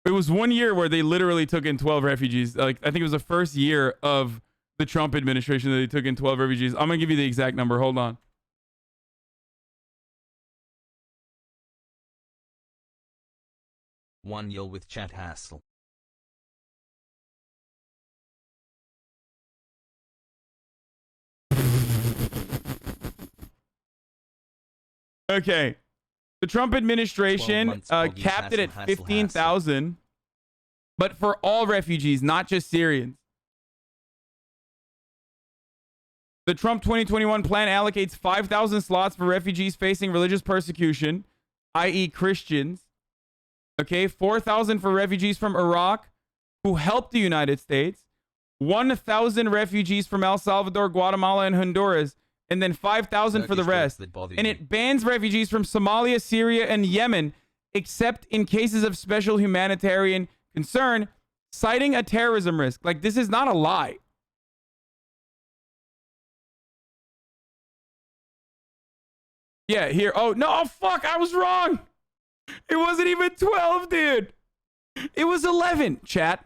It was 1 year where they literally took in 12 refugees. Like, I think it was the first year of the Trump administration that they took in 12 refugees. I'm going to give you the exact number. Hold on. One year with chat hassle. Okay. The Trump administration capped it at 15,000, but for all refugees, not just Syrians. The Trump 2021 plan allocates 5,000 slots for refugees facing religious persecution, i.e. Christians. Okay, 4,000 for refugees from Iraq who helped the United States, 1,000 refugees from El Salvador, Guatemala, and Honduras, and then 5,000 for the rest. And it bans refugees from Somalia, Syria, and Yemen, except in cases of special humanitarian concern, citing a terrorism risk. Like, this is not a lie. Yeah, here. Oh, no, oh, fuck, I was wrong. It wasn't even 12, dude. It was 11, chat.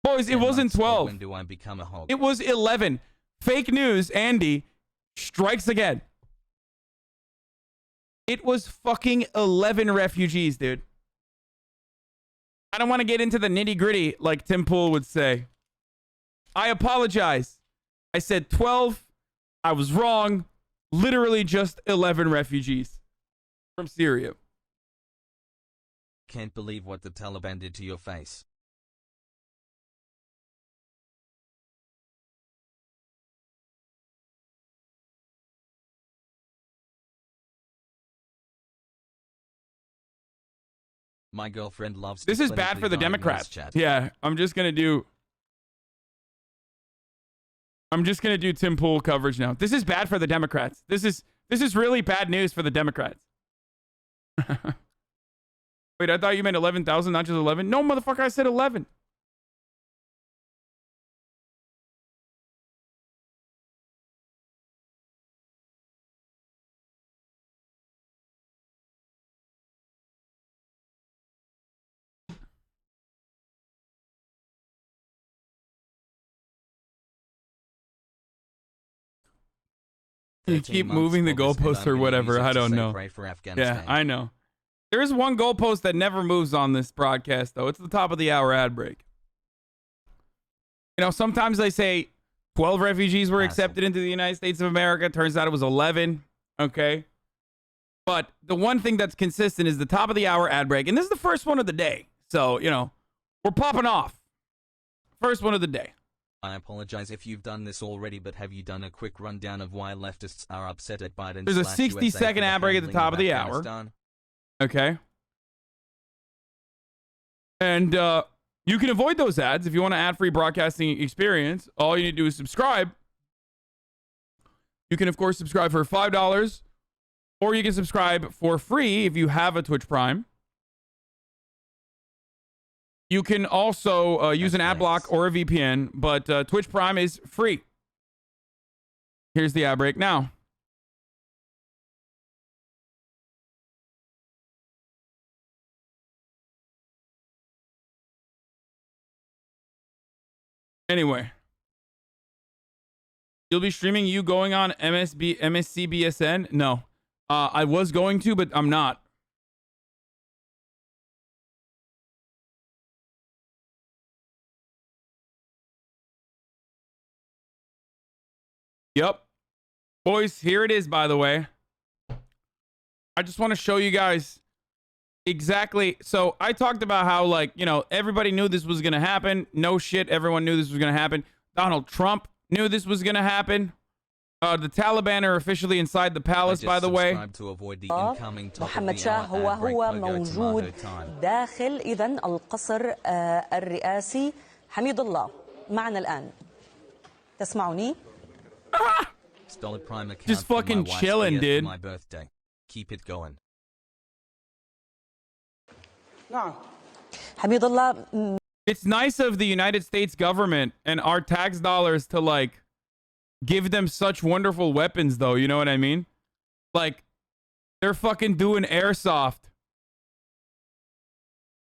Boys, it wasn't 12. When do I become a hog? It was 11. Fake news, Andy, strikes again. It was fucking 11 refugees, dude. I don't want to get into the nitty gritty like Tim Pool would say. I apologize. I said 12. I was wrong. Literally just 11 refugees from Syria. Can't believe what the Taliban did to your face. My girlfriend loves. This is bad for the Democrats. Chat. Yeah, I'm just gonna do Tim Pool coverage now. This is bad for the Democrats. This is really bad news for the Democrats. Wait, I thought you meant 11,000, not just 11. No, motherfucker, I said 11. You keep moving the goalposts or whatever. I don't know. Yeah, I know. There is one goalpost that never moves on this broadcast, though. It's the top of the hour ad break. You know, sometimes they say 12 refugees were accepted into the United States of America. Turns out it was 11. Okay. But the one thing that's consistent is the top of the hour ad break. And this is the first one of the day. So, you know, we're popping off. First one of the day. I apologize if you've done this already, but have you done a quick rundown of why leftists are upset at Biden? There's a 60-second ad break at the top of the hour. Okay. And you can avoid those ads if you want an ad-free broadcasting experience. All you need to do is subscribe. You can, of course, subscribe for $5, or you can subscribe for free if you have a Twitch Prime. You can also use an ad block or a VPN, but Twitch Prime is free. Here's the ad break now. Anyway, you'll be streaming you going on MSCBSN? No. I was going to, but I'm not. Yep. Boys, here it is, by the way. I just want to show you guys exactly. So I talked about how, like, you know, everybody knew this was going to happen. No shit. Everyone knew this was going to happen. Donald Trump knew this was going to happen. The Taliban are officially inside the palace, by the way. محمد شاه هو موجود داخل إذن القصر الرئاسي. حميد الله معنا الآن. تسمعوني؟ Just fucking chilling, dude. My birthday. Keep it going. حميد الله. It's nice of the United States government and our tax dollars to, like, give them such wonderful weapons, though. You know what I mean? Like, they're fucking doing airsoft.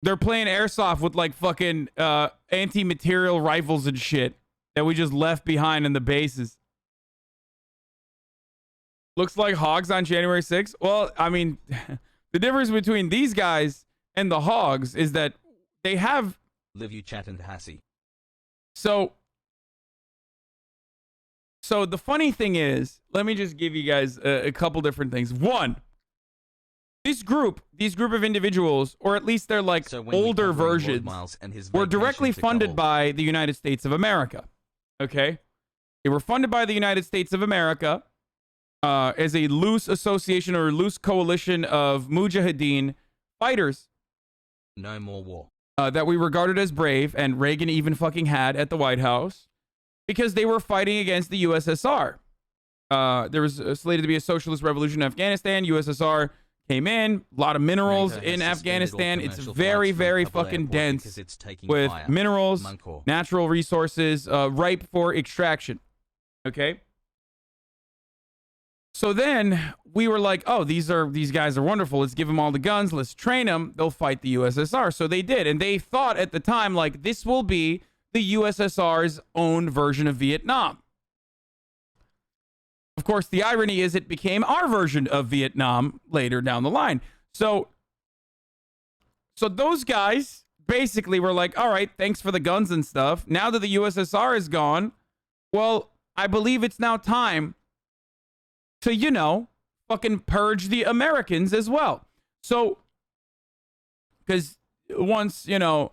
They're playing airsoft with, like, fucking anti-material rifles and shit that we just left behind in the bases. Looks like hogs on January 6th. Well, I mean, the difference between these guys and the hogs is that they have... Live you chat and Hassie. So the funny thing is, let me just give you guys a couple different things. One, these group of individuals, or at least they're like older versions, were directly funded by the United States of America. Okay? They were funded by the United States of America as a loose association or a loose coalition of mujahideen fighters. No more war. That we regarded as brave, and Reagan even fucking had at the White House, because they were fighting against the USSR. There was slated to be a socialist revolution in Afghanistan. USSR came in, a lot of minerals in Afghanistan. It's very, very fucking dense with minerals, natural resources, ripe for extraction. Okay? So then we were like, oh, these guys are wonderful. Let's give them all the guns. Let's train them. They'll fight the USSR. So they did. And they thought at the time, like, this will be the USSR's own version of Vietnam. Of course, the irony is it became our version of Vietnam later down the line. So those guys basically were like, all right, thanks for the guns and stuff. Now that the USSR is gone, well, I believe it's now time to, you know, fucking purge the Americans as well. So, because once, you know,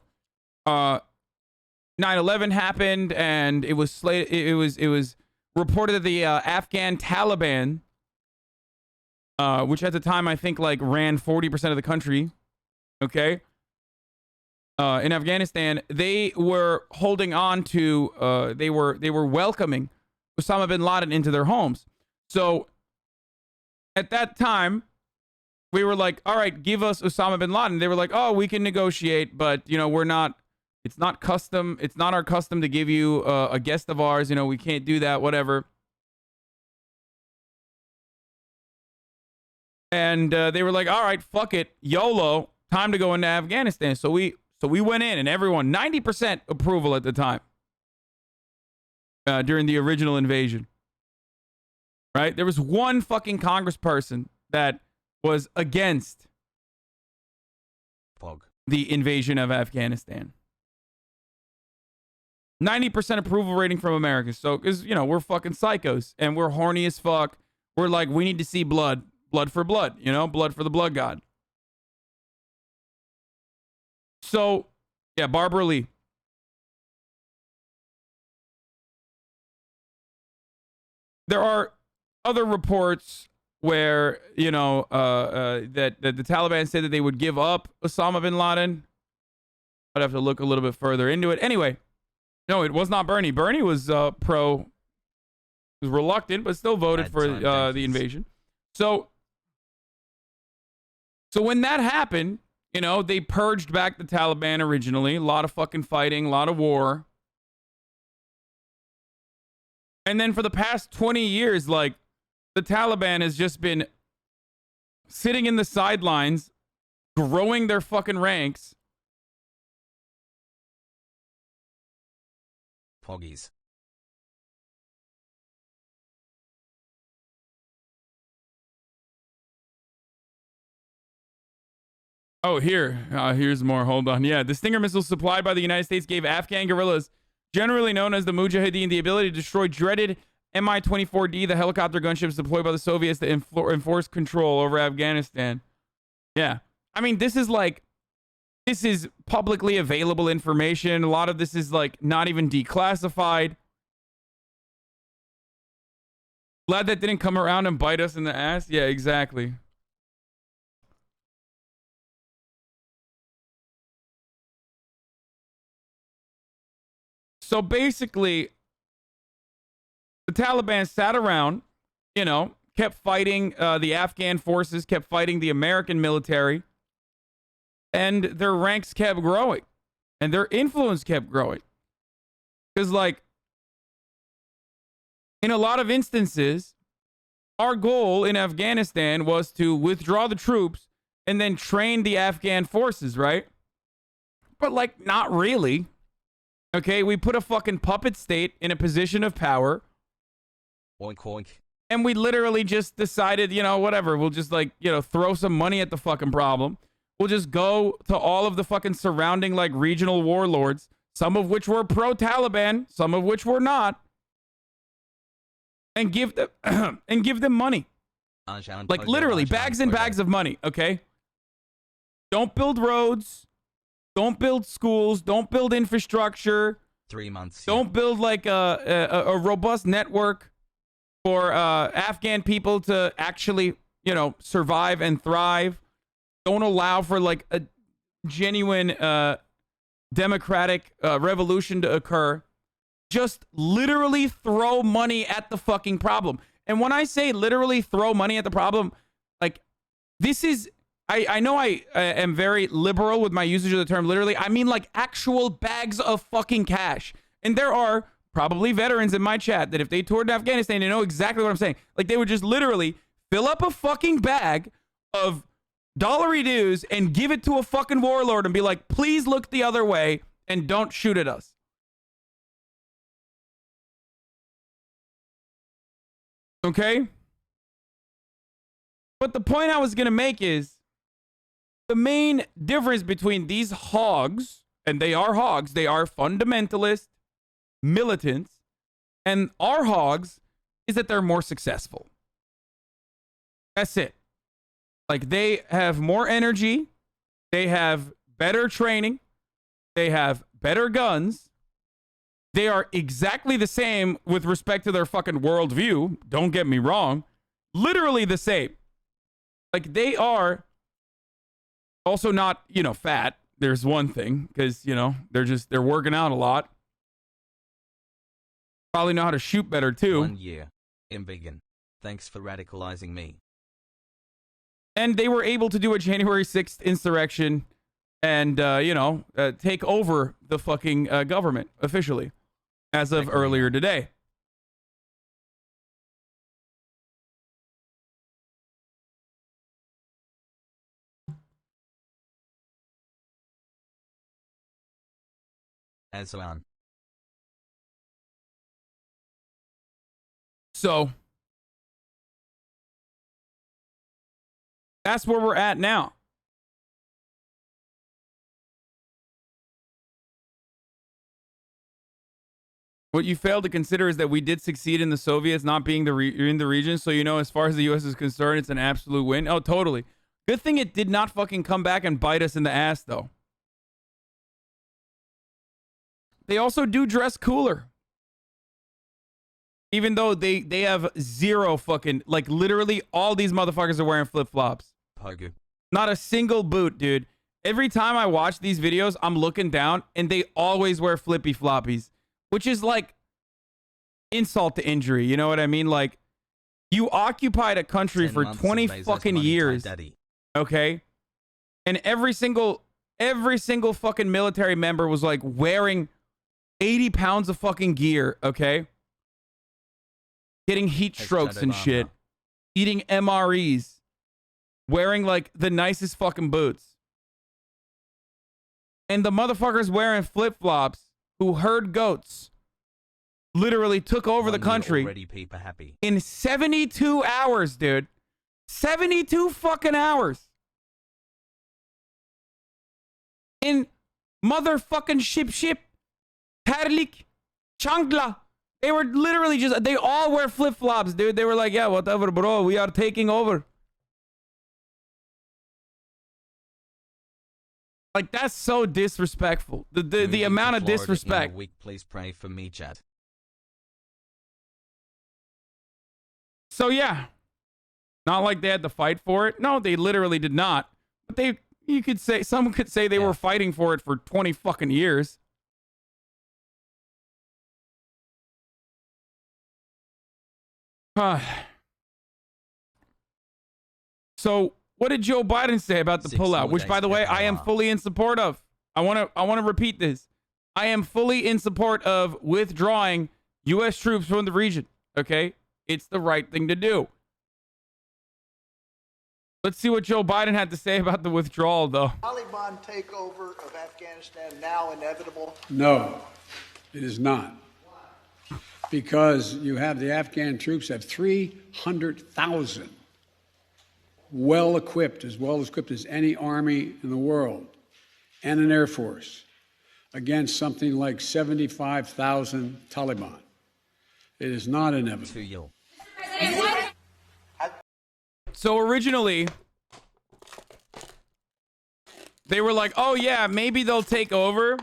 9/11 happened, and it was reported that the Afghan Taliban, which at the time I think like ran 40% of the country, okay, in Afghanistan, they were holding on to, they were welcoming Osama bin Laden into their homes. So at that time, we were like, all right, give us Osama bin Laden. They were like, oh, we can negotiate, but, you know, it's not custom. It's not our custom to give you a guest of ours. You know, we can't do that, whatever. And they were like, all right, fuck it. YOLO. Time to go into Afghanistan. So we went in, and everyone, 90% approval at the time during the original invasion. right? There was one fucking congressperson that was against Pog. the invasion of Afghanistan. 90% approval rating from Americans. So, because, you know, we're fucking psychos and we're horny as fuck. We're like, we need to see blood. Blood for blood, you know? Blood for the blood god. So, yeah, Barbara Lee. There are other reports where, you know, that the Taliban said that they would give up Osama bin Laden. I'd have to look a little bit further into it. Anyway, no, it was not Bernie. Bernie was was reluctant, but still voted for the invasion. So when that happened, you know, they purged back the Taliban originally. A lot of fucking fighting, a lot of war. And then for the past 20 years, like, the Taliban has just been sitting in the sidelines, growing their fucking ranks. Poggies. Oh, here's more. Hold on. Yeah, the Stinger missiles supplied by the United States gave Afghan guerrillas, generally known as the Mujahideen, the ability to destroy dreaded Mi-24D, the helicopter gunships deployed by the Soviets to enforce control over Afghanistan. Yeah. I mean, this is publicly available information. A lot of this is, like, not even declassified. Glad that didn't come around and bite us in the ass. Yeah, exactly. So basically, the Taliban sat around, you know, kept fighting the Afghan forces, kept fighting the American military, and their ranks kept growing, and their influence kept growing. Because, like, in a lot of instances, our goal in Afghanistan was to withdraw the troops and then train the Afghan forces, right? But, like, not really. Okay, we put a fucking puppet state in a position of power. Oink oink. And we literally just decided, you know, whatever. We'll just, like, you know, throw some money at the fucking problem. We'll just go to all of the fucking surrounding, like, regional warlords, some of which were pro-Taliban, some of which were not, and give them and give them money. Like, literally, bags and bags of money, okay? Don't build roads. Don't build schools. Don't build infrastructure. 3 months. Don't build, like, a robust network for Afghan people to actually, you know, survive and thrive. Don't allow for, like, a genuine democratic revolution to occur. Just literally throw money at the fucking problem. And when I say literally throw money at the problem, like, this is... I know I am very liberal with my usage of the term literally. I mean, like, actual bags of fucking cash. And there are probably veterans in my chat that if they toured Afghanistan, they know exactly what I'm saying. Like, they would just literally fill up a fucking bag of dollary dues and give it to a fucking warlord and be like, please look the other way and don't shoot at us. Okay? But the point I was going to make is, the main difference between these hogs, and they are hogs, they are fundamentalist, militants, and our hogs, is that they're more successful. That's it. Like, they have more energy, they have better training, they have better guns, they are exactly the same with respect to their fucking worldview, don't get me wrong, literally the same. Like, they are... also not, you know, fat. There's one thing, because, you know, they're working out a lot. Probably know how to shoot better, too. 1 year. Imbigin. Thanks for radicalizing me. And they were able to do a January 6th insurrection and, you know, take over the fucking government officially as of earlier today. Hasan. So, That's where we're at now. What you fail to consider is that we did succeed in the Soviets not being in the region. So, you know, as far as the U.S. is concerned, it's an absolute win. Oh, totally. Good thing it did not fucking come back and bite us in the ass, though. They also do dress cooler. Even though they have zero fucking, like, literally all these motherfuckers are wearing flip-flops. Pogu. Not a single boot, dude. Every time I watch these videos, I'm looking down, and they always wear flippy floppies. Which is like insult to injury. You know what I mean? Like, you occupied a country for 20 fucking years. Okay? And every single fucking military member was like wearing 80 pounds of fucking gear. Okay? Getting heat strokes and shit. Eating MREs. Wearing like the nicest fucking boots. And the motherfuckers wearing flip-flops who herd goats literally took over the country in 72 hours, dude. 72 fucking hours. In motherfucking ship, Tarlik, Changla. They were literally just, they all wear flip-flops, dude. They were like, yeah, whatever, bro. We are taking over. Like, that's so disrespectful. The amount of disrespect. Week, please pray for me, chat. So yeah, not like they had to fight for it. No, they literally did not. But someone could say they were fighting for it for 20 fucking years. So what did Joe Biden say about the pullout? Which, by the way, I am fully in support of. I want to repeat this. I am fully in support of withdrawing U.S. troops from the region. Okay? It's the right thing to do. Let's see what Joe Biden had to say about the withdrawal, though. Taliban takeover of Afghanistan now inevitable? No, it is not. Because you have the Afghan troops have 300,000 well equipped as any army in the world, and an air force against something like 75,000 Taliban. It is not inevitable. So originally, they were like, oh yeah, maybe they'll take over.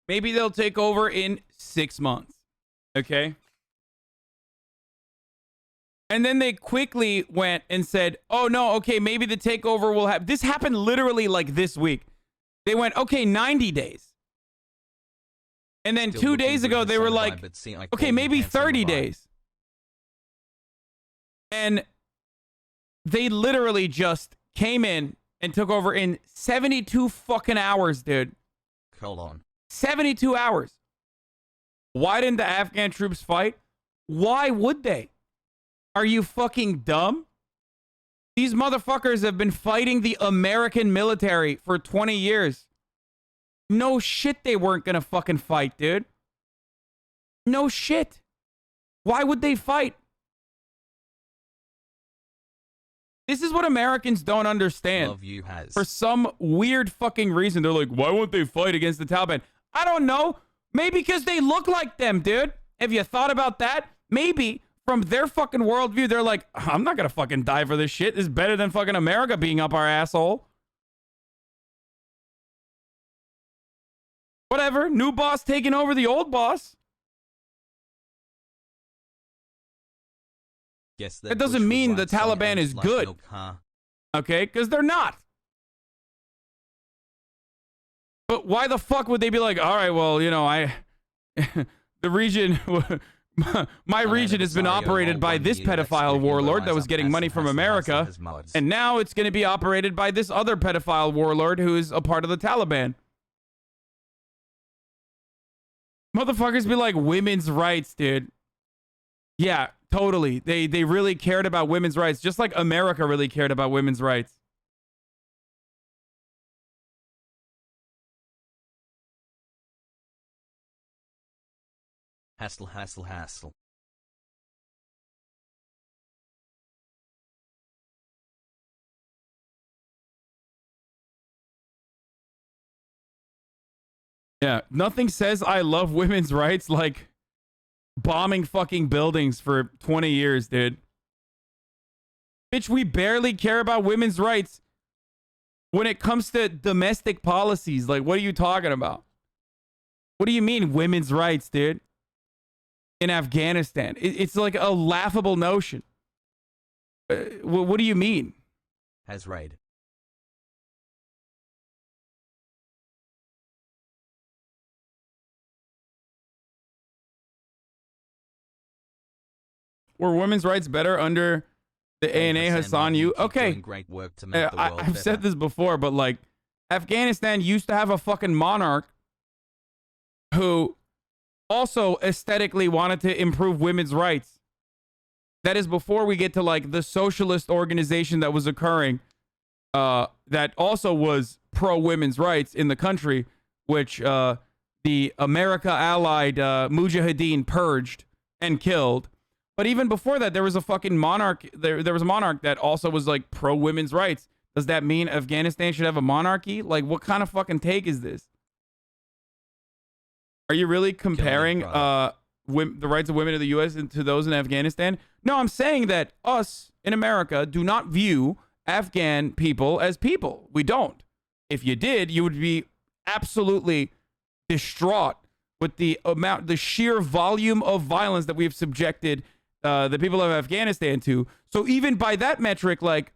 Maybe they'll take over in 6 months. Okay? And then they quickly went and said, oh no, okay, maybe the takeover will have... This happened literally like this week. They went, okay, 90 days. And then 2 days ago, they were like, okay, maybe 30 days. And they literally just came in and took over in 72 fucking hours, dude. Hold on. 72 hours. Why didn't the Afghan troops fight? Why would they? Are you fucking dumb? These motherfuckers have been fighting the American military for 20 years. No shit they weren't gonna fucking fight, dude. No shit. Why would they fight? This is what Americans don't understand. Love you, Has. For some weird fucking reason, they're like, why won't they fight against the Taliban? I don't know. Maybe because they look like them, dude. Have you thought about that? Maybe from their fucking worldview, they're like, I'm not gonna fucking die for this shit. This is better than fucking America being up our asshole. Whatever. New boss taking over the old boss. That doesn't mean the Taliban is good. Milk, huh? Okay? Because they're not. But why the fuck would they be like, all right, well, you know, the region, my region has been operated by this pedophile warlord that was getting money from America, and now it's going to be operated by this other pedophile warlord who is a part of the Taliban. Motherfuckers be like, women's rights, dude. Yeah, totally. They really cared about women's rights, just like America really cared about women's rights. Hassle, hassle, hassle. Yeah, nothing says I love women's rights like bombing fucking buildings for 20 years, dude. Bitch, we barely care about women's rights when it comes to domestic policies. Like, what are you talking about? What do you mean women's rights, dude? In Afghanistan. It's like a laughable notion. What do you mean? Has raid. Were women's rights better under the ANA, Hasan? You okay? Great work to make the world I've said this before, but like, Afghanistan used to have a fucking monarch who also aesthetically wanted to improve women's rights. That is before we get to like the socialist organization that was occurring, that also was pro women's rights in the country, which the America allied Mujahideen purged and killed. But even before that, there was a fucking monarch. There was a monarch that also was like pro women's rights. Does that mean Afghanistan should have a monarchy? Like, what kind of fucking take is this? Are you really comparing the rights of women in the U.S. to those in Afghanistan? No, I'm saying that us in America do not view Afghan people as people. We don't. If you did, you would be absolutely distraught with the sheer volume of violence that we've subjected the people of Afghanistan to. So even by that metric, like,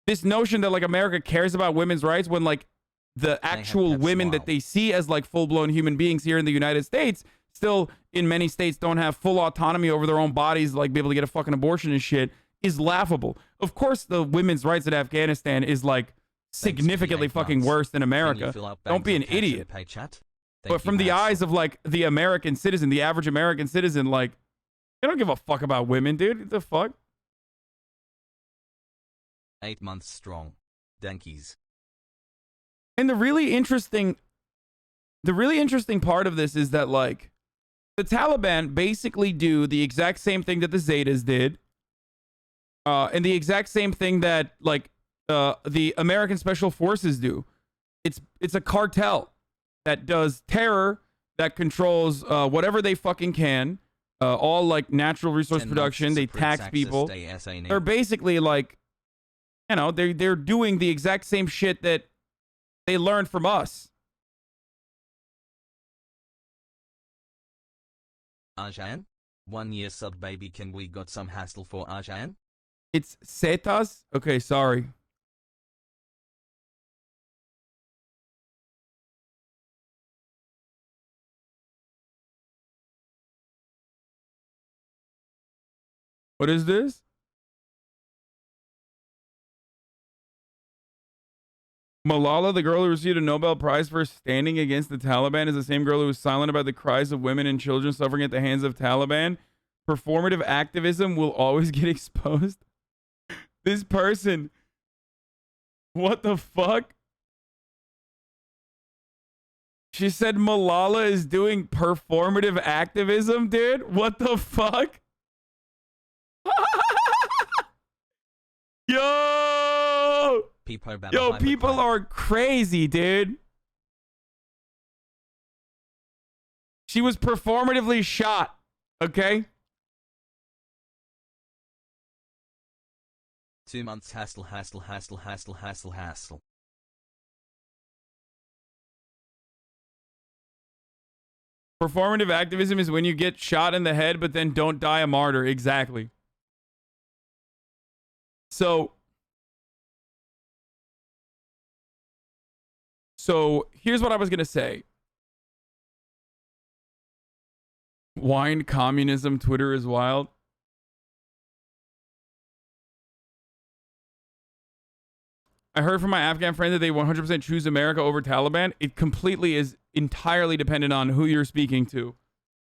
this notion that like America cares about women's rights when like the actual women that they see as like full-blown human beings here in the United States still in many states don't have full autonomy over their own bodies, like be able to get a fucking abortion and shit, is laughable. Of course, the women's rights in Afghanistan is like significantly fucking worse than America. Don't be an idiot. But from the eyes of like the American citizen, the average American citizen, like, they don't give a fuck about women, dude. What the fuck? 8 months strong. Dunkies. And the really interesting part of this is that like the Taliban basically do the exact same thing that the Zetas did, and the exact same thing that like the American Special Forces do. It's a cartel that does terror, that controls whatever they fucking can, all like natural resource production. They tax people. They're basically like, you know, they're doing the exact same shit that they learned from us. Arjan? 1 year sub baby, can we got some hassle for Arjan? It's Setas? Okay, sorry. What is this? Malala, the girl who received a Nobel Prize for standing against the Taliban, is the same girl who was silent about the cries of women and children suffering at the hands of Taliban. Performative activism will always get exposed. This person. What the fuck? She said Malala is doing performative activism, dude? What the fuck? Yo! Yo, people are crazy, dude. She was performatively shot, okay? 2 months hassle. Performative activism is when you get shot in the head but then don't die a martyr. Exactly. So here's what I was going to say. Wine communism, Twitter is wild. I heard from my Afghan friend that they 100% choose America over Taliban. It completely is entirely dependent on who you're speaking to.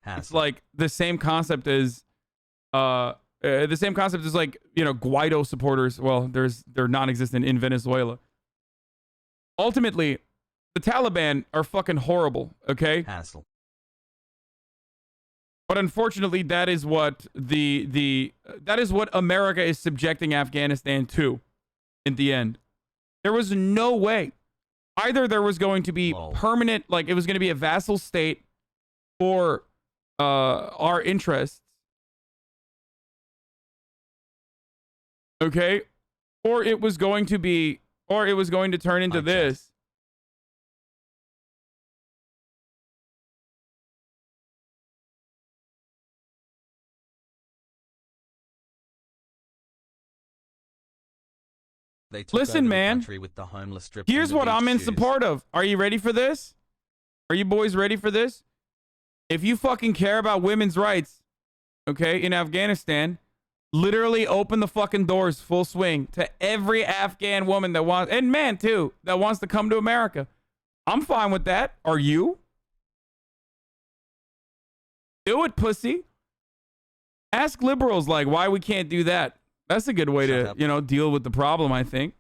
It's like the same concept as like, you know, Guaido supporters. Well, they're non-existent in Venezuela. Ultimately, the Taliban are fucking horrible, okay? Hassle. But unfortunately, that is what that is what America is subjecting Afghanistan to in the end. There was no way Either there was going to be permanent, like it was going to be a vassal state for our interests, okay, or it was going to be, or it was going to turn into this. Listen, man, with the homeless strip here's what I'm in support of. Are you ready for this? Are you boys ready for this? If you fucking care about women's rights, okay, in Afghanistan, literally open the fucking doors full swing to every Afghan woman that wants, and man too, that wants to come to America. I'm fine with that. Are you? Do it, pussy. Ask liberals like why we can't do that. That's a good way to, you know, deal with the problem, I think.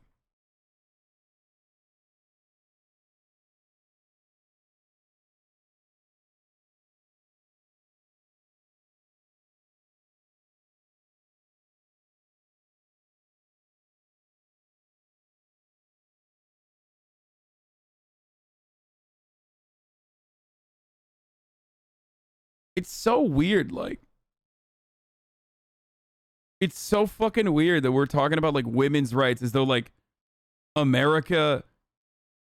It's so weird, like. It's so fucking weird that we're talking about like women's rights as though like America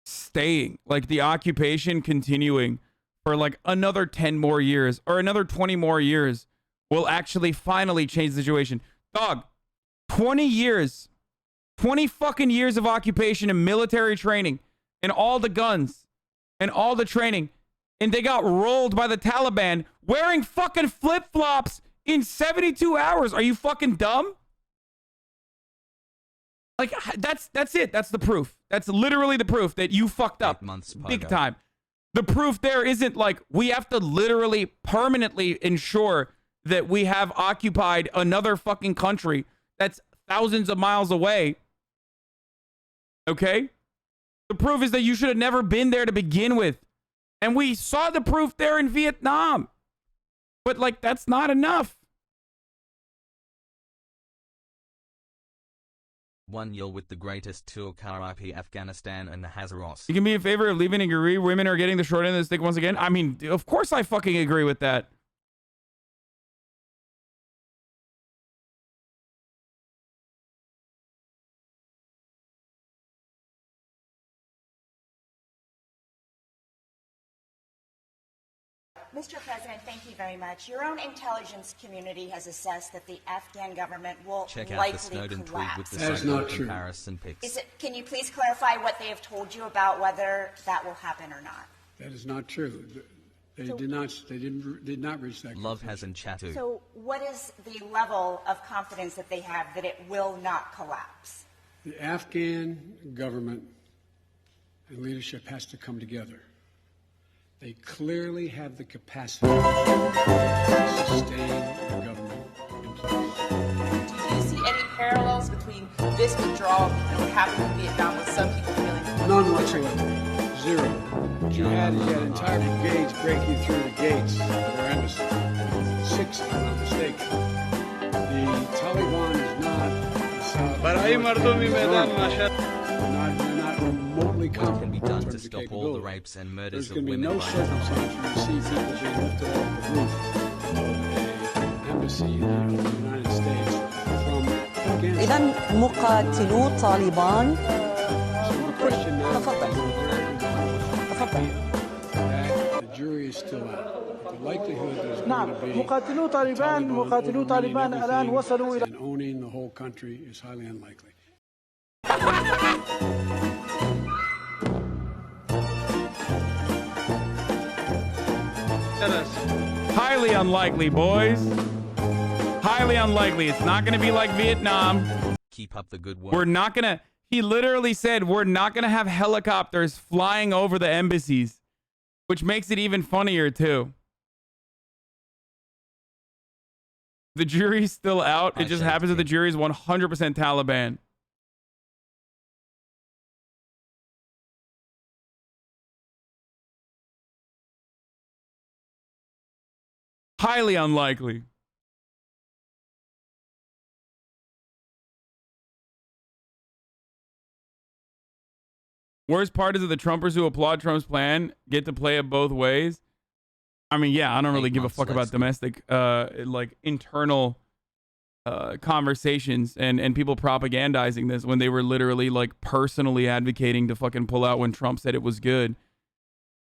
staying, like the occupation continuing for like another 10 more years or another 20 more years will actually finally change the situation. Dog, 20 years, 20 fucking years of occupation and military training and all the guns and all the training. And they got rolled by the Taliban wearing fucking flip-flops in 72 hours. Are you fucking dumb? Like, that's it. That's the proof. That's literally the proof that you fucked up big time. The proof there isn't like we have to literally permanently ensure that we have occupied another fucking country that's thousands of miles away. Okay? The proof is that you should have never been there to begin with. And we saw the proof there in Vietnam. But like, that's not enough. One year with the greatest tour RIP Afghanistan and the Hasan Ross. You can be in favor of leaving and agree women are getting the short end of the stick once again. I mean, of course I fucking agree with that. Mr. President, thank you very much. Your own intelligence community has assessed that the Afghan government will likely collapse. That is not true. Can you please clarify what they have told you about whether that will happen or not? That is not true. They did not reach that. Love hasn't chatted. So what is the level of confidence that they have that it will not collapse? The Afghan government and leadership has to come together. They clearly have the capacity to sustain the government in place. Do you see any parallels between this withdrawal and what happened in Vietnam with some people feeling? None whatsoever. Zero. What you had is you had entire brigades breaking through the gates of their embassy. 6, if I'm not mistaken. The Taliban is not. They're not remotely What can be done competent to stop all the rapes and murders There's of going to be women no by circumstance where you see people being lifted off the roof of an embassy in the United States from Afghanistan. إذا مقاتلو طالبان. تفضل. The jury is still out. The likelihood there's نعم going to be مقاتلو طالبان الآن وصلوا إلى and owning the whole country is highly unlikely. Highly unlikely, boys. Highly unlikely. It's not going to be like Vietnam. Keep up the good work. We're not going to... He literally said we're not going to have helicopters flying over the embassies, which makes it even funnier, too. The jury's still out. It just happens that the jury's 100% Taliban. Highly unlikely. Worst part is that the Trumpers who applaud Trump's plan get to play it both ways. I mean, yeah, I don't really give a fuck about domestic, like internal conversations and people propagandizing this when they were literally like personally advocating to fucking pull out when Trump said it was good.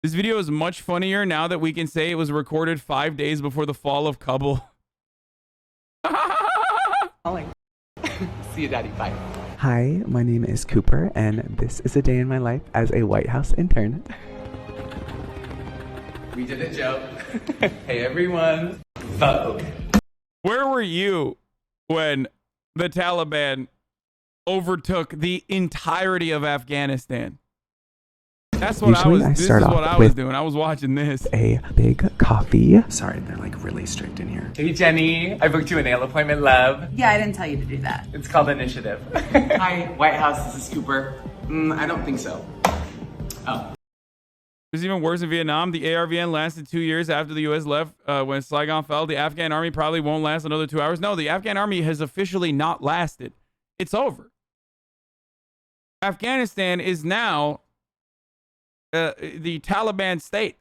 This video is much funnier now that we can say it was recorded 5 days before the fall of Kabul. See you, Daddy. Bye. Hi, my name is Cooper, and this is a day in my life as a White House intern. We did a joke. Hey, everyone. Vote. Where were you when the Taliban overtook the entirety of Afghanistan? That's what Usually this is what I was doing. I was watching this. A big coffee. Sorry, they're like really strict in here. Hey, Jenny. I booked you a nail appointment, love. Yeah, I didn't tell you to do that. It's called Initiative. Hi, White House. This is Cooper. I don't think so. Oh. It was even worse in Vietnam. The ARVN lasted 2 years after the U.S. left. When Saigon fell, the Afghan army probably won't last another 2 hours. No, the Afghan army has officially not lasted. It's over. Afghanistan is now the Taliban state.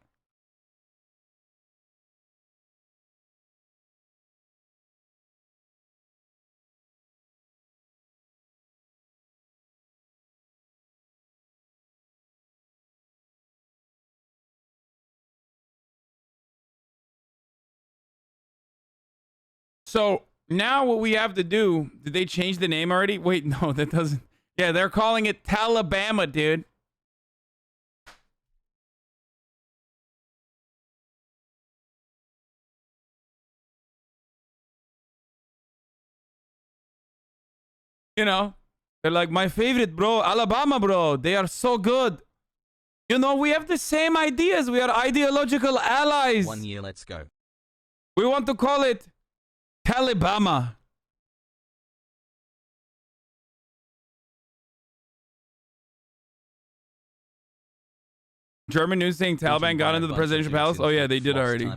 So now what we have to do, did they change the name already? Wait, no, that doesn't. Yeah, they're calling it Talibama, dude. You know, they're like, my favorite, bro, Alabama, bro. They are so good. You know, we have the same ideas. We are ideological allies. 1 year, let's go. We want to call it Talibama. German news saying Taliban got into the presidential palace. Oh, yeah, they did already.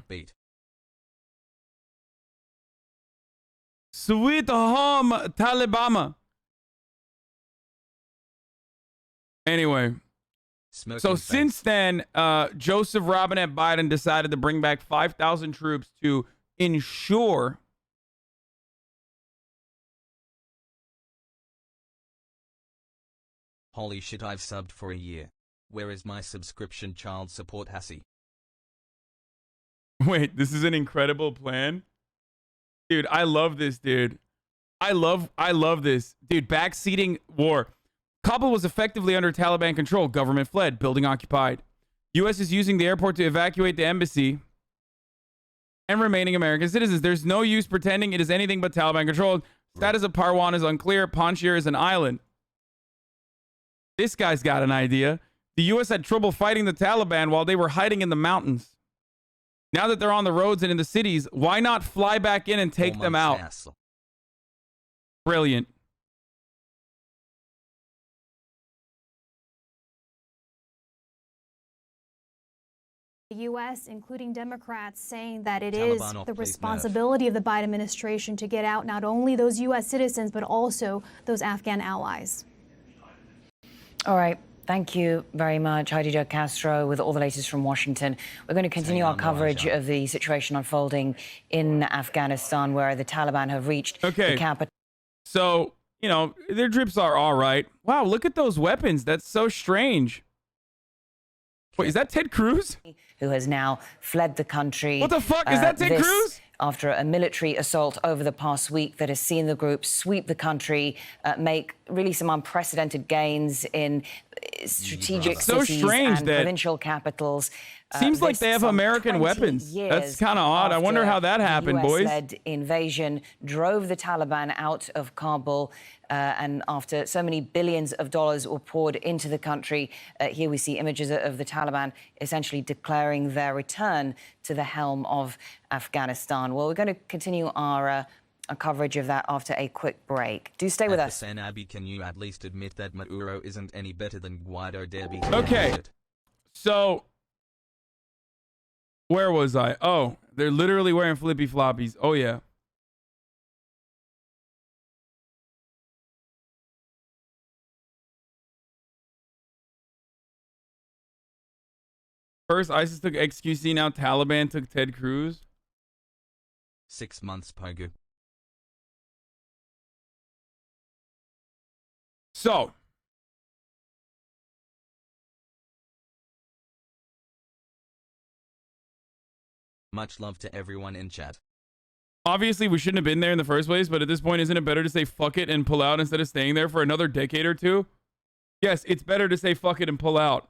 Sweet home, Talibama. Anyway, so since then, Joseph Robinette Biden decided to bring back 5,000 troops to ensure holy shit, I've subbed for a year. Where is my subscription child support, Hassie? Wait, this is an incredible plan? Dude, I love this, dude. I love this. Dude, backseating war. Kabul was effectively under Taliban control. Government fled. Building occupied. U.S. is using the airport to evacuate the embassy and remaining American citizens. There's no use pretending it is anything but Taliban controlled. Status of Parwan is unclear. Panjshir is an island. This guy's got an idea. The U.S. had trouble fighting the Taliban while they were hiding in the mountains. Now that they're on the roads and in the cities, why not fly back in and take them out? Brilliant. The U.S., including Democrats, saying that it is the responsibility of the Biden administration to get out not only those U.S. citizens, but also those Afghan allies. All right. Thank you very much, Heidi Jo Castro, with all the latest from Washington. We're going to continue our coverage of the situation unfolding in Afghanistan, where the Taliban have reached the capital. So, you know, their drips are all right. Wow, look at those weapons. That's so strange. Wait, is that Ted Cruz? Who has now fled the country. What the fuck? Is that Ted Cruz? After a military assault over the past week that has seen the group sweep the country, make really some unprecedented gains in strategic cities and provincial capitals. Seems like they have American weapons. That's kind of odd. I wonder how that happened, boys. The US-led invasion drove the Taliban out of Kabul, and after so many billions of dollars were poured into the country, here we see images of the Taliban essentially declaring their return to the helm of Afghanistan. Well, we're going to continue our coverage of that after a quick break. Do stay with us. Abby, can you at least admit that Maduro isn't any better than Guaido Derby? Okay, so where was I? Oh, they're literally wearing flippy floppies. Oh, yeah. First, ISIS took XQC, now Taliban took Ted Cruz. 6 months, Pogu. So, much love to everyone in chat. obviously, we shouldn't have been there in the first place, but at this point, isn't it better to say fuck it and pull out instead of staying there for another decade or two? Yes, it's better to say fuck it and pull out.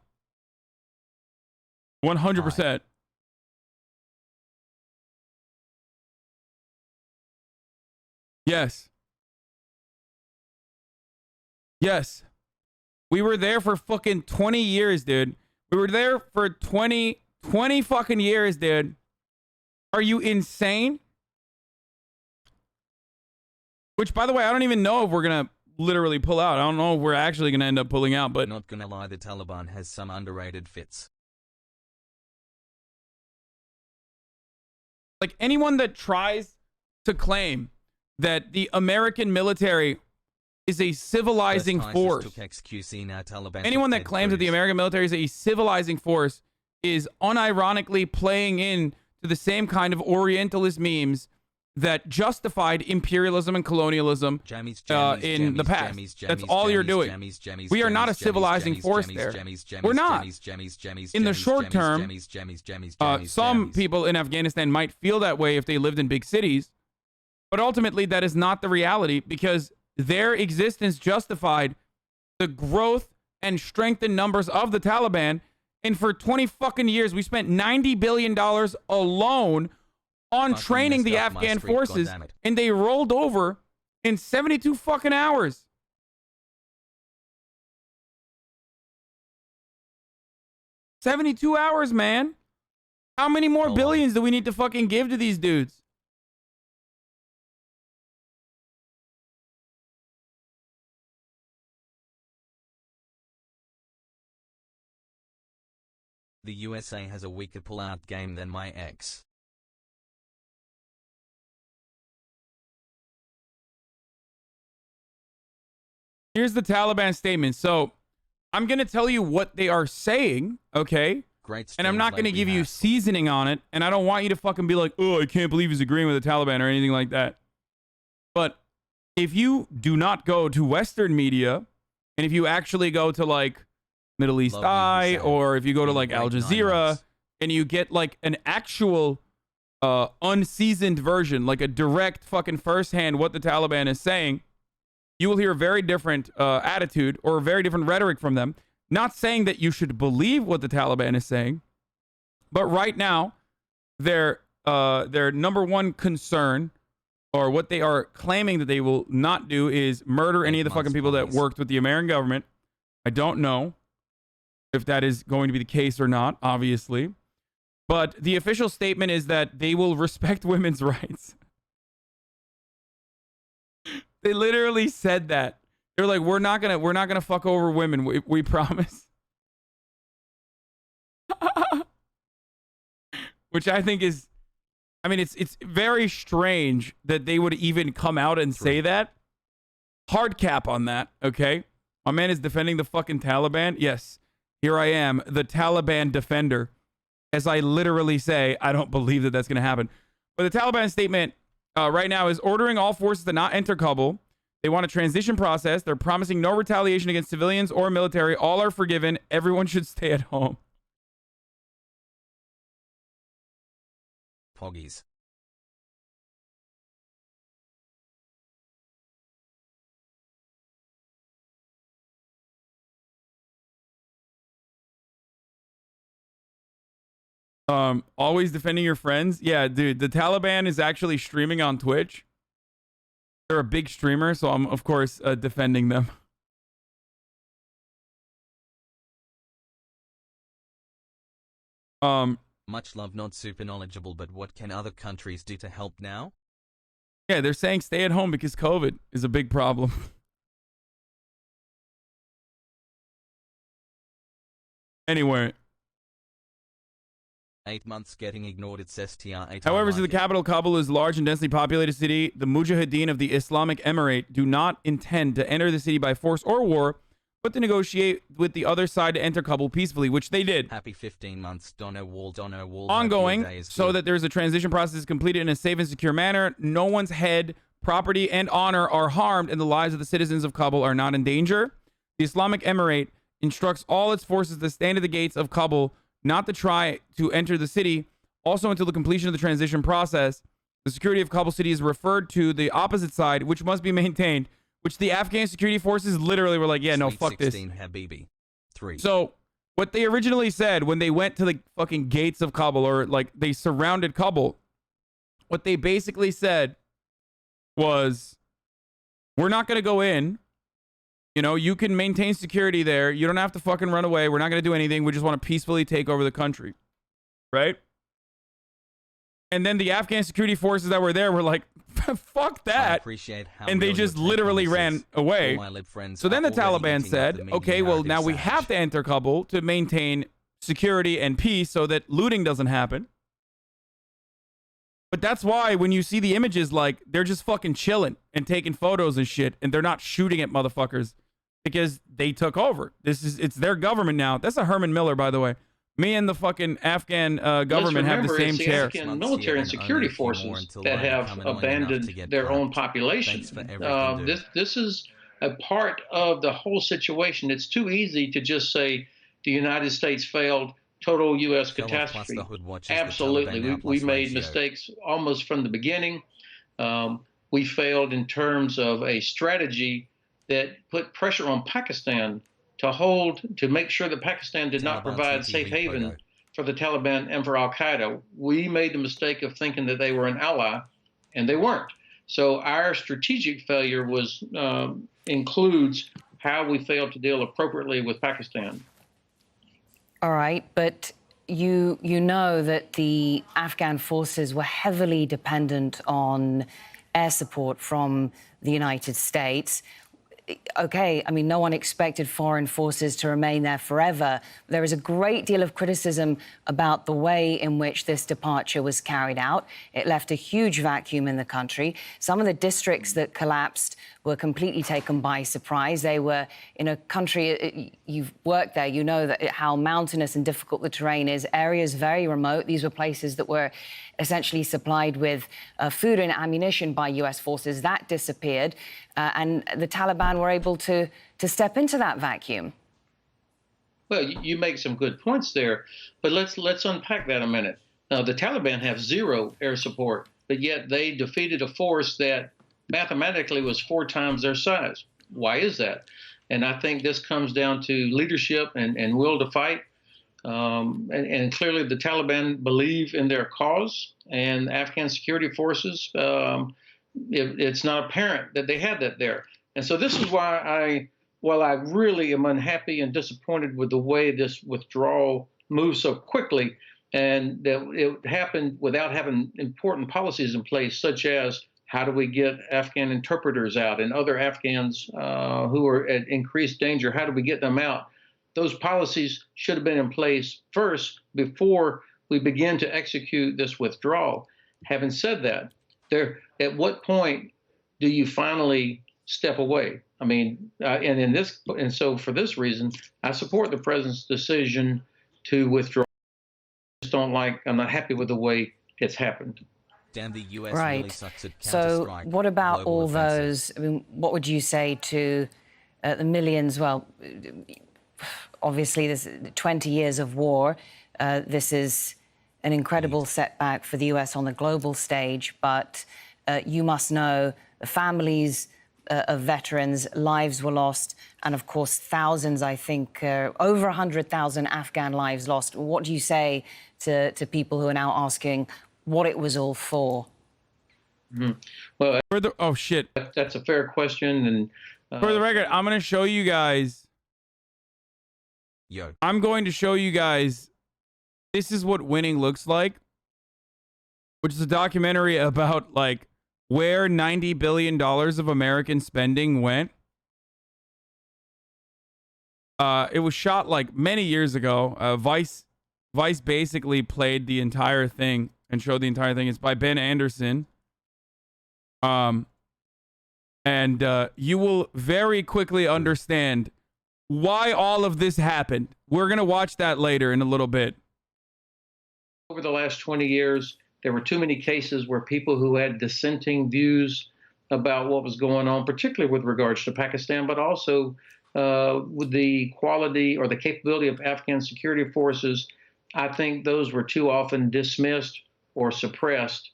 100%. Yes. Yes. We were there for fucking 20 years, dude. We were there for 20 fucking years, dude. Are you insane? Which, by the way, I don't even know if we're going to literally pull out. I don't know if we're actually going to end up pulling out, but... Not gonna lie, the Taliban has some underrated fits. Like, anyone that tries to claim that the American military is a civilizing force. Anyone that claims that the American military is a civilizing force is unironically playing in to the same kind of Orientalist memes that justified imperialism and colonialism in the past. That's all you're doing. We are not a civilizing force there. We're not. In the short term, some people in Afghanistan might feel that way if they lived in big cities, but ultimately that is not the reality because their existence justified the growth and strength in numbers of the Taliban. And for 20 fucking years, we spent $90 billion alone on training the Afghan forces, and they rolled over in 72 fucking hours. $72 hours, man. How many more billions do we need to fucking give to these dudes? The USA has a weaker pull-out game than my ex. Here's the Taliban statement. So, I'm going to tell you what they are saying, okay? Great. And I'm not going to give you seasoning on it, and I don't want you to fucking be like, oh, I can't believe he's agreeing with the Taliban or anything like that. But if you do not go to Western media, and if you actually go to, like, Middle East Eye, or if you go to like Al Jazeera and you get like an actual unseasoned version, like a direct fucking firsthand what the Taliban is saying, you will hear a very different attitude or a very different rhetoric from them. Not saying that you should believe what the Taliban is saying, but right now their number one concern or what they are claiming that they will not do is murder any of the fucking people that worked with the American government. I don't know if that is going to be the case or not, obviously. But the official statement is that they will respect women's rights. They literally said that. They're like, we're not gonna fuck over women. We promise. Which I think is, I mean, it's very strange that they would even come out and say that. Hard cap on that, okay? My man is defending the fucking Taliban. Yes. Here I am, the Taliban defender. As I literally say, I don't believe that that's going to happen. But the Taliban statement right now is ordering all forces to not enter Kabul. They want a transition process. They're promising no retaliation against civilians or military. All are forgiven. Everyone should stay at home. Poggies. Always defending your friends. Yeah, dude, the Taliban is actually streaming on Twitch. They're a big streamer, so I'm, of course, defending them. Much love, not super knowledgeable, but what can other countries do to help now? Yeah, they're saying stay at home because COVID is a big problem. Anyway. 8 months getting ignored, it says TR8. However, since the capital Kabul is a large and densely populated city, the Mujahideen of the Islamic Emirate do not intend to enter the city by force or war, but to negotiate with the other side to enter Kabul peacefully, which they did. Happy 15 months, Dono Wall. Ongoing, so that there's a transition process completed in a safe and secure manner. No one's head, property, and honor are harmed, and the lives of the citizens of Kabul are not in danger. The Islamic Emirate instructs all its forces to stand at the gates of Kabul, not to try to enter the city. Also, until the completion of the transition process, the security of Kabul city is referred to the opposite side, which must be maintained, which the Afghan security forces literally were like, yeah, no, fuck this. Habibi. 3. So what they originally said when they went to the fucking gates of Kabul, or like they surrounded Kabul, what they basically said was, we're not going to go in. You know, you can maintain security there. You don't have to fucking run away. We're not going to do anything. We just want to peacefully take over the country. Right? And then the Afghan security forces that were there were like, fuck that. And they just literally ran away. So then the Taliban said, okay, well, now we have to enter Kabul to maintain security and peace so that looting doesn't happen. But that's why when you see the images, like, they're just fucking chilling and taking photos and shit, and they're not shooting at motherfuckers because they took over. It's their government now. That's a Herman Miller, by the way. Me and the fucking Afghan government have the same chair. It's the Afghan military and security forces that have abandoned their own population. This is a part of the whole situation. It's too easy to just say the United States failed, total U.S. catastrophe. Absolutely. We made mistakes almost from the beginning. We failed in terms of a strategy that put pressure on Pakistan to make sure that Pakistan did not provide safe haven for the Taliban and for Al-Qaeda. We made the mistake of thinking that they were an ally, and they weren't. So our strategic failure includes how we failed to deal appropriately with Pakistan. All right, but you know that the Afghan forces were heavily dependent on air support from the United States. Okay, I mean, no one expected foreign forces to remain there forever. There is a great deal of criticism about the way in which this departure was carried out. It left a huge vacuum in the country. Some of the districts that collapsed were completely taken by surprise. They were in a country, you've worked there, you know that how mountainous and difficult the terrain is, areas very remote. These were places that were essentially supplied with food and ammunition by US forces. That disappeared, and the Taliban were able to step into that vacuum. Well, you make some good points there, but let's unpack that a minute. Now, the Taliban have zero air support, but yet they defeated a force that mathematically was 4 times their size. Why is that? And I think this comes down to leadership and will to fight. And clearly the Taliban believe in their cause, and Afghan security forces, it's not apparent that they had that there. And so this is why while I really am unhappy and disappointed with the way this withdrawal moved so quickly, and that it happened without having important policies in place, such as how do we get Afghan interpreters out and other Afghans who are at increased danger, how do we get them out? Those policies should have been in place first before we begin to execute this withdrawal. Having said that, at what point do you finally step away? I mean, and so for this reason, I support the president's decision to withdraw. I'm not happy with the way it's happened. Damn, the US right. really sucks at so what about all those, I mean, what would you say to the millions? Well, obviously there's 20 years of war. This is an incredible setback for the US on the global stage, but you must know the families of veterans, lives were lost, and of course thousands, I think, over 100,000 Afghan lives lost. What do you say to people who are now asking what it was all for? Mm-hmm. Well, oh shit, that's a fair question. And for the record, I'm going to show you guys. I'm going to show you guys. This is what winning looks like, which is a documentary about like where $90 billion of American spending went. It was shot like many years ago. Vice basically played the entire thing and showed the entire thing. It's by Ben Anderson. And you will very quickly understand why all of this happened. We're going to watch that later in a little bit. Over the last 20 years, there were too many cases where people who had dissenting views about what was going on, particularly with regards to Pakistan, but also with the quality or the capability of Afghan security forces, I think those were too often dismissed or suppressed.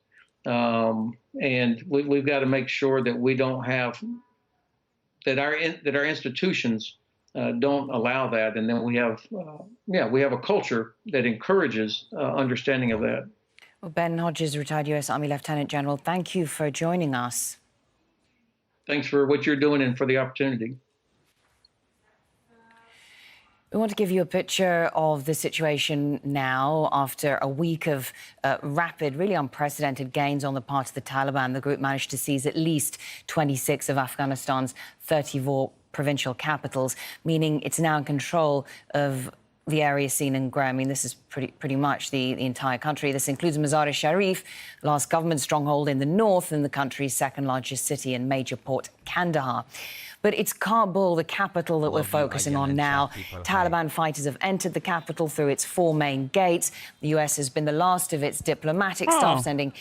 And we've got to make sure that we don't have, that our institutions don't allow that. And then we have a culture that encourages understanding of that. Well, Ben Hodges, retired U.S. Army Lieutenant General, thank you for joining us. Thanks for what you're doing and for the opportunity. We want to give you a picture of the situation now. After a week of rapid, really unprecedented gains on the part of the Taliban, the group managed to seize at least 26 of Afghanistan's 34 provincial capitals, meaning it's now in control of the area seen in grey. I mean, this is pretty much the entire country. This includes Mazar-e-Sharif, the last government stronghold in the north and the country's second largest city and major port, Kandahar. But it's Kabul, the capital, that we're focusing on now. Taliban fighters have entered the capital through its 4 main gates. The U.S. has been the last of its diplomatic staff, sending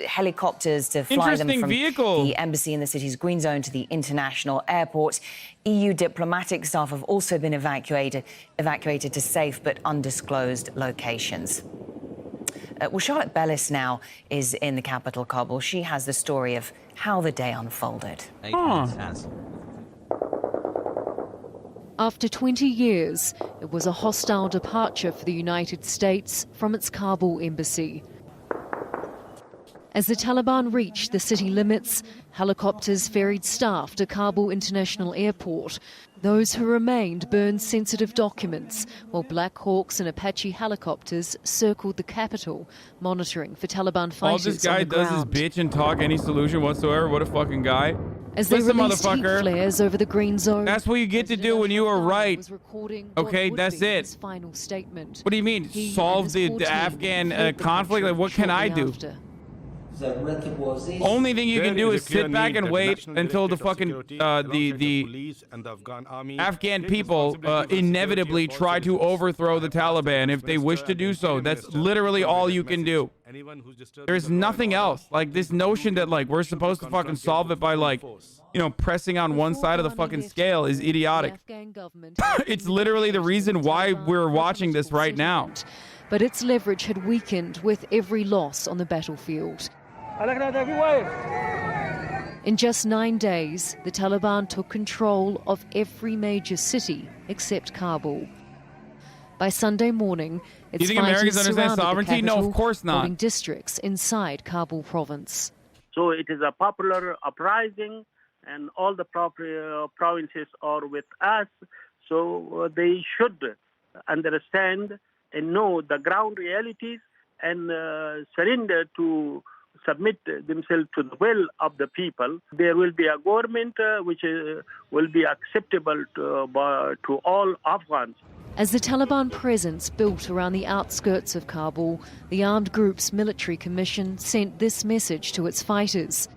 helicopters to fly them from the embassy in the city's green zone to the international airport. EU diplomatic staff have also been evacuated to safe but undisclosed locations. Well, Charlotte Bellis now is in the capital, Kabul. She has the story of how the day unfolded. After 20 years, it was a hostile departure for the United States from its Kabul embassy. As the Taliban reached the city limits, helicopters ferried staff to Kabul International Airport. Those who remained burned sensitive documents, while Black Hawks and Apache helicopters circled the capital, monitoring for Taliban fighters. All this guy does is bitch and talk any solution whatsoever. What a fucking guy. As they released heat flares over the green zone. That's what you get to do when you are right. Okay, that's it. Final statement. What do you mean? Solve the Afghan conflict? Like, what can I do? Only thing you can do is sit back and wait until the fucking the Afghan people inevitably try to overthrow the Taliban if they wish to do so. That's literally all you can do. There's nothing else. Like, this notion that like we're supposed to fucking solve it by like, you know, pressing on one side of the fucking scale is idiotic. It's literally the reason why we're watching this right now. But its leverage had weakened with every loss on the battlefield. In just 9 days, the Taliban took control of every major city except Kabul. By Sunday morning, its fighters surrounded the capital, of course not. holding districts inside Kabul province. So it is a popular uprising, and all the provinces are with us. So they should understand and know the ground realities and surrender to submit themselves to the will of the people. There will be a government which will be acceptable to all Afghans. As the Taliban presence built around the outskirts of Kabul, the armed group's military commission sent this message to its fighters.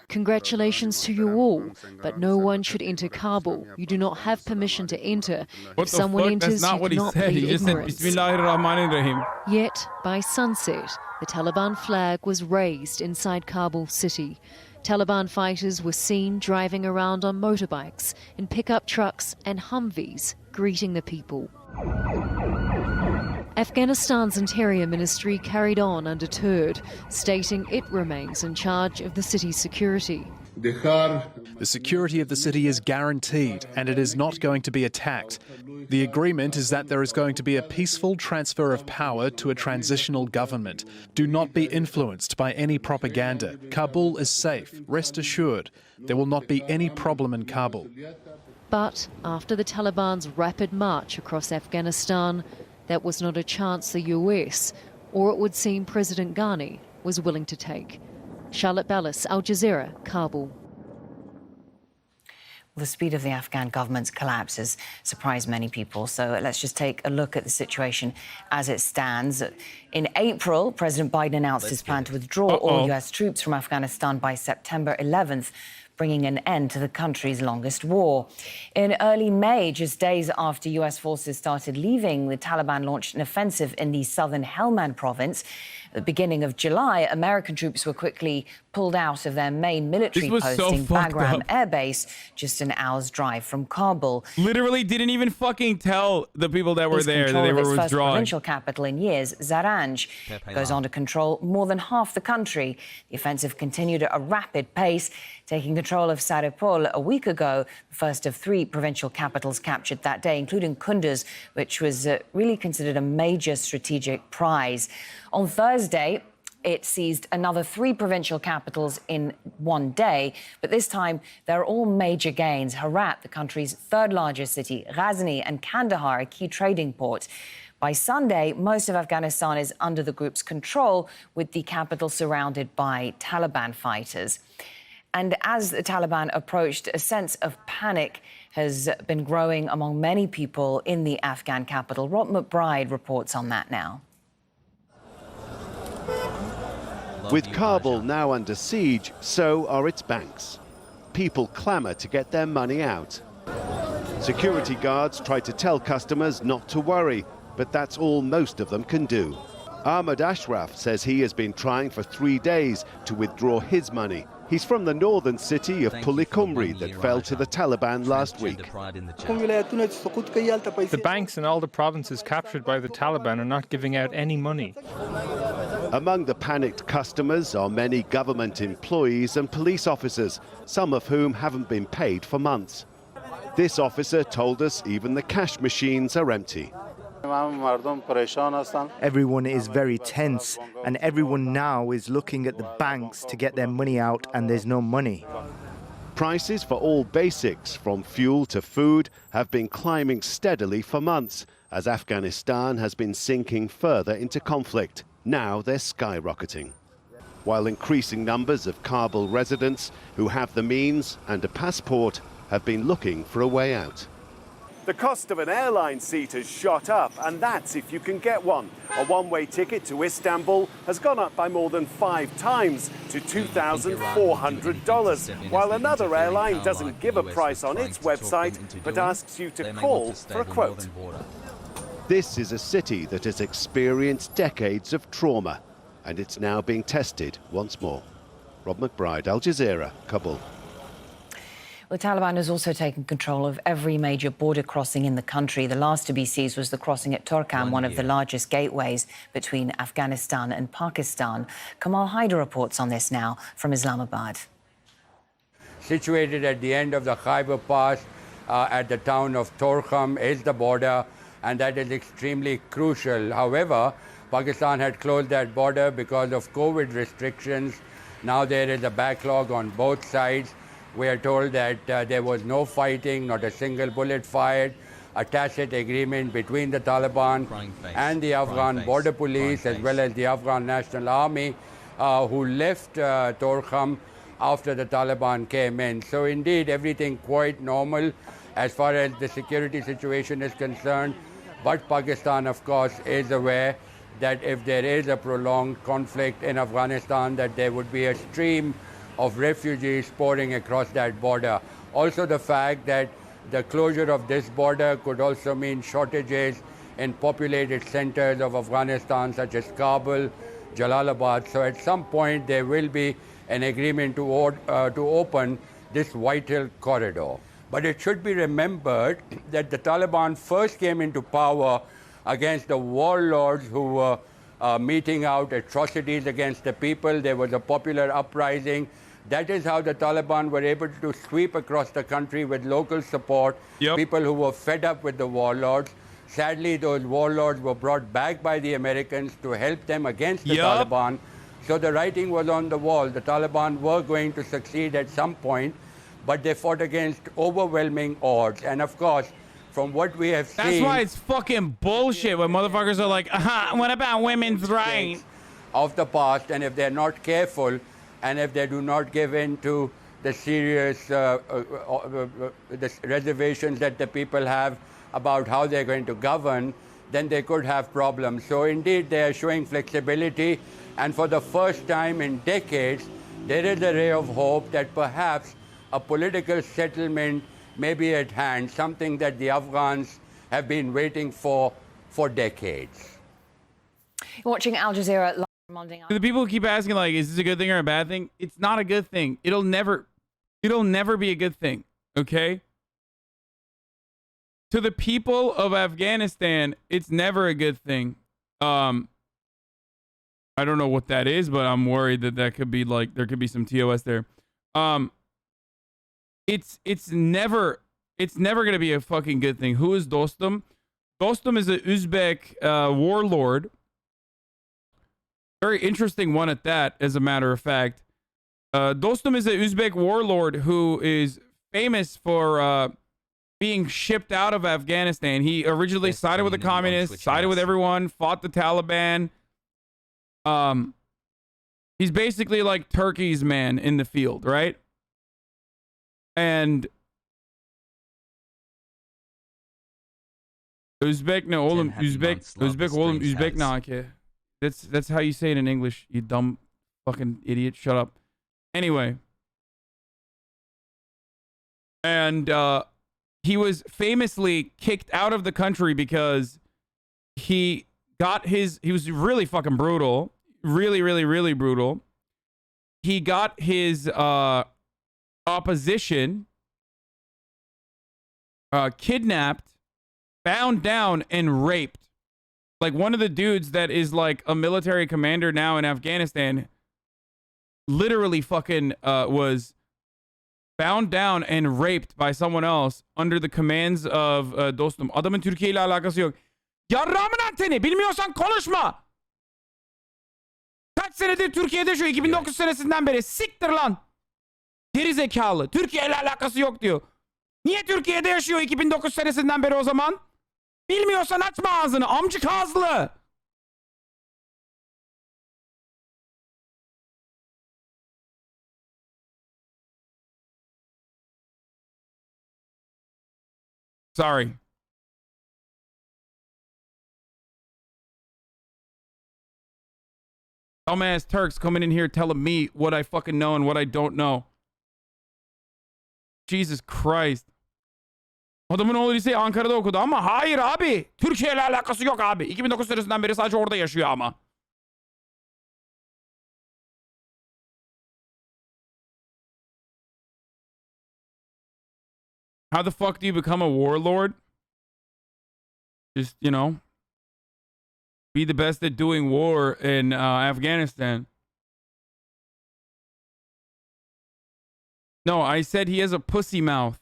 Congratulations to you all, but no one should enter Kabul. You do not have permission to enter. If someone enters, you cannot plead ignorance. Yet, by sunset, the Taliban flag was raised inside Kabul city. Taliban fighters were seen driving around on motorbikes, in pickup trucks and Humvees, greeting the people. Afghanistan's Interior Ministry carried on undeterred, stating it remains in charge of the city's security. The security of the city is guaranteed and it is not going to be attacked. The agreement is that there is going to be a peaceful transfer of power to a transitional government. Do not be influenced by any propaganda. Kabul is safe, rest assured. There will not be any problem in Kabul. But after the Taliban's rapid march across Afghanistan, that was not a chance the US, or it would seem President Ghani, was willing to take. Charlotte Bellis, Al Jazeera, Kabul. The speed of the Afghan government's collapse has surprised many people. So let's just take a look at the situation as it stands. In April, President Biden announced his plan to withdraw all US troops from Afghanistan by September 11th. bringing an end to the country's longest war. In early May, just days after U.S. forces started leaving, the Taliban launched an offensive in the southern Helmand province. At the beginning of July, American troops were quickly pulled out of their main military post in Bagram Air Base, just an hour's drive from Kabul. Literally didn't even fucking tell the people that were there that they were withdrawing. First provincial capital in years, Zaranj, goes on to control more than half the country. The offensive continued at a rapid pace, taking control of Saripol a week ago, the first of 3 provincial capitals captured that day, including Kunduz, which was really considered a major strategic prize. On Thursday, it seized another 3 provincial capitals in one day, but this time they're all major gains. Herat, the country's 3rd largest city, Ghazni and Kandahar, a key trading port. By Sunday, most of Afghanistan is under the group's control, with the capital surrounded by Taliban fighters. And as the Taliban approached, a sense of panic has been growing among many people in the Afghan capital. Rob McBride reports on that now. With Kabul now under siege, so are its banks. People clamour to get their money out. Security guards try to tell customers not to worry, but that's all most of them can do. Ahmad Ashraf says he has been trying for 3 days to withdraw his money. He's from the northern city of Pulikumri that fell to the Taliban last week. The banks in all the provinces captured by the Taliban are not giving out any money. Among the panicked customers are many government employees and police officers, some of whom haven't been paid for months. This officer told us even the cash machines are empty. Everyone is very tense, and everyone now is looking at the banks to get their money out, and there's no money. Prices for all basics, from fuel to food, have been climbing steadily for months as Afghanistan has been sinking further into conflict. Now they're skyrocketing. While increasing numbers of Kabul residents who have the means and a passport have been looking for a way out. The cost of an airline seat has shot up, and that's if you can get one. A one-way ticket to Istanbul has gone up by more than 5 times to $2,400, while another airline doesn't give a price on its website, but asks you to call for a quote. This is a city that has experienced decades of trauma, and it's now being tested once more. Rob McBride, Al Jazeera, Kabul. The Taliban has also taken control of every major border crossing in the country. The last to be seized was the crossing at Torkham, one of the largest gateways between Afghanistan and Pakistan. Kamal Haider reports on this now from Islamabad. Situated at the end of the Khyber Pass at the town of Torkham is the border, and that is extremely crucial. However, Pakistan had closed that border because of COVID restrictions. Now there is a backlog on both sides. We are told that there was no fighting, not a single bullet fired, a tacit agreement between the Taliban and the Afghan border police, as well as the Afghan National Army, who left Torkham after the Taliban came in. So indeed, everything quite normal as far as the security situation is concerned. But Pakistan, of course, is aware that if there is a prolonged conflict in Afghanistan, that there would be a stream of refugees pouring across that border. Also the fact that the closure of this border could also mean shortages in populated centers of Afghanistan, such as Kabul, Jalalabad. So at some point there will be an agreement to open this vital corridor. But it should be remembered that the Taliban first came into power against the warlords who were meting out atrocities against the people. There was a popular uprising. That is how the Taliban were able to sweep across the country with local support, people who were fed up with the warlords. Sadly, those warlords were brought back by the Americans to help them against the Taliban. So the writing was on the wall. The Taliban were going to succeed at some point, but they fought against overwhelming odds. And of course, from what we have seen... That's why it's fucking bullshit when motherfuckers are like, what about women's rights? Of the past, and if they're not careful, and if they do not give in to the serious the reservations that the people have about how they're going to govern, then they could have problems. So indeed, they are showing flexibility, and for the first time in decades, there is a ray of hope that perhaps a political settlement may be at hand, something that the Afghans have been waiting for decades. You're watching Al Jazeera live from London. The people who keep asking, like, is this a good thing or a bad thing? It's not a good thing. It'll never be a good thing, okay? To the people of Afghanistan, it's never a good thing. I don't know what that is, but I'm worried that could be like, there could be some TOS there. It's never gonna be a fucking good thing. Who is Dostum? Dostum is an Uzbek warlord. Very interesting one at that, as a matter of fact. Dostum is an Uzbek warlord who is famous for being shipped out of Afghanistan. He originally sided with the communists, sided with everyone, fought the Taliban. He's basically like Turkey's man in the field, right? And Uzbek, no, oğlum, Uzbek, oğlum, Uzbek, no, okay. That's how you say it in English, you dumb fucking idiot. Shut up. Anyway. And he was famously kicked out of the country because he was really fucking brutal. Really, really, really brutal. He got his opposition kidnapped, bound down, and raped. Like, one of the dudes that is like a military commander now in Afghanistan literally fucking was bound down and raped by someone else under the commands of Dostum. Adamın Türkiye ile alakası yok. Yarrağımın anteni, bilmiyorsan konuşma. Kaç senedir Türkiye'de şu 2009 senesinden beri, siktir lan. Geri zekalı. Türkiye ile alakası yok diyor. Niye Türkiye'de yaşıyor 2009 senesinden beri o zaman? Bilmiyorsan açma ağzını, amcık ağızlı. Sorry. Dumbass Turks coming in here telling me what I fucking know and what I don't know. Jesus Christ. Adamın oğlu liseyi Ankara'da okudu ama hayır abi. Türkiye ile alakası yok abi. 2009 senesinden beri sadece orada yaşıyor ama. How the fuck do you become a warlord? Just, you know, be the best at doing war in Afghanistan. No, I said he has a pussy mouth.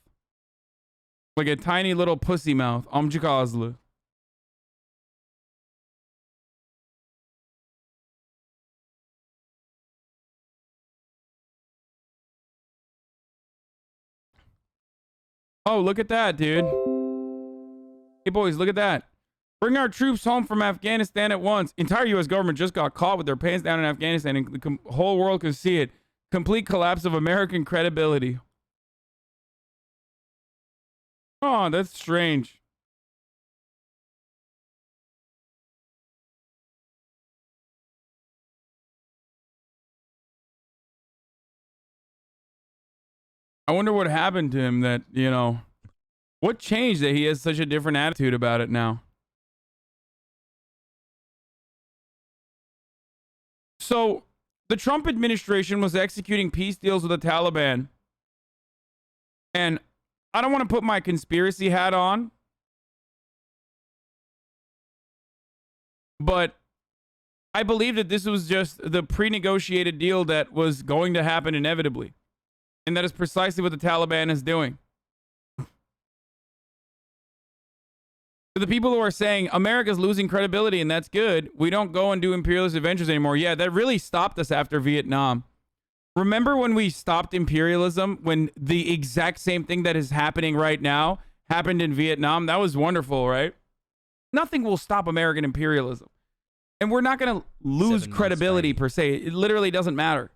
Like a tiny little pussy mouth. Amcık ağızlı. Oh, look at that, dude. Hey, boys, look at that. Bring our troops home from Afghanistan at once. Entire U.S. government just got caught with their pants down in Afghanistan, and the whole world could see it. Complete collapse of American credibility. Oh, that's strange. I wonder what happened to him that, you know, what changed that he has such a different attitude about it now? So, the Trump administration was executing peace deals with the Taliban. And I don't want to put my conspiracy hat on, but I believe that this was just the pre-negotiated deal that was going to happen inevitably. And that is precisely what the Taliban is doing. For the people who are saying America's losing credibility and that's good, we don't go and do imperialist adventures anymore. Yeah, that really stopped us after Vietnam. Remember when we stopped imperialism, when the exact same thing that is happening right now happened in Vietnam? That was wonderful, right? Nothing will stop American imperialism. And we're not going to lose credibility per se. It literally doesn't matter.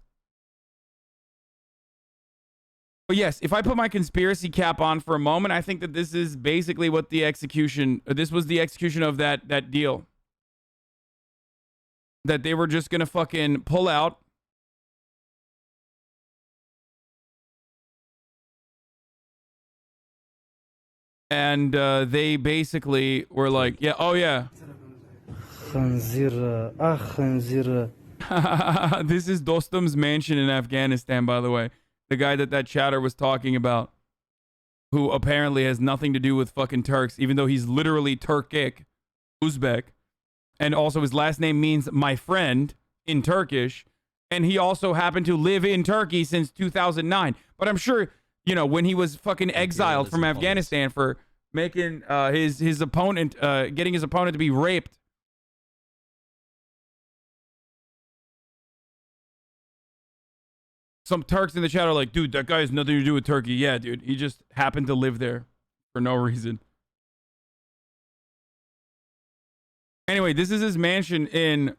But yes, if I put my conspiracy cap on for a moment, I think that this is basically what the execution, this was the execution of that deal. That they were just going to fucking pull out. And they basically were like, yeah, oh yeah. This is Dostum's mansion in Afghanistan, by the way. The guy that chatter was talking about, who apparently has nothing to do with fucking Turks, even though he's literally Turkic, Uzbek. And also his last name means my friend in Turkish. And he also happened to live in Turkey since 2009. But I'm sure, you know, when he was fucking exiled from Afghanistan for making his opponent, getting his opponent to be raped. Some Turks in the chat are like, dude, that guy has nothing to do with Turkey. Yeah, dude. He just happened to live there for no reason. Anyway, this is his mansion in...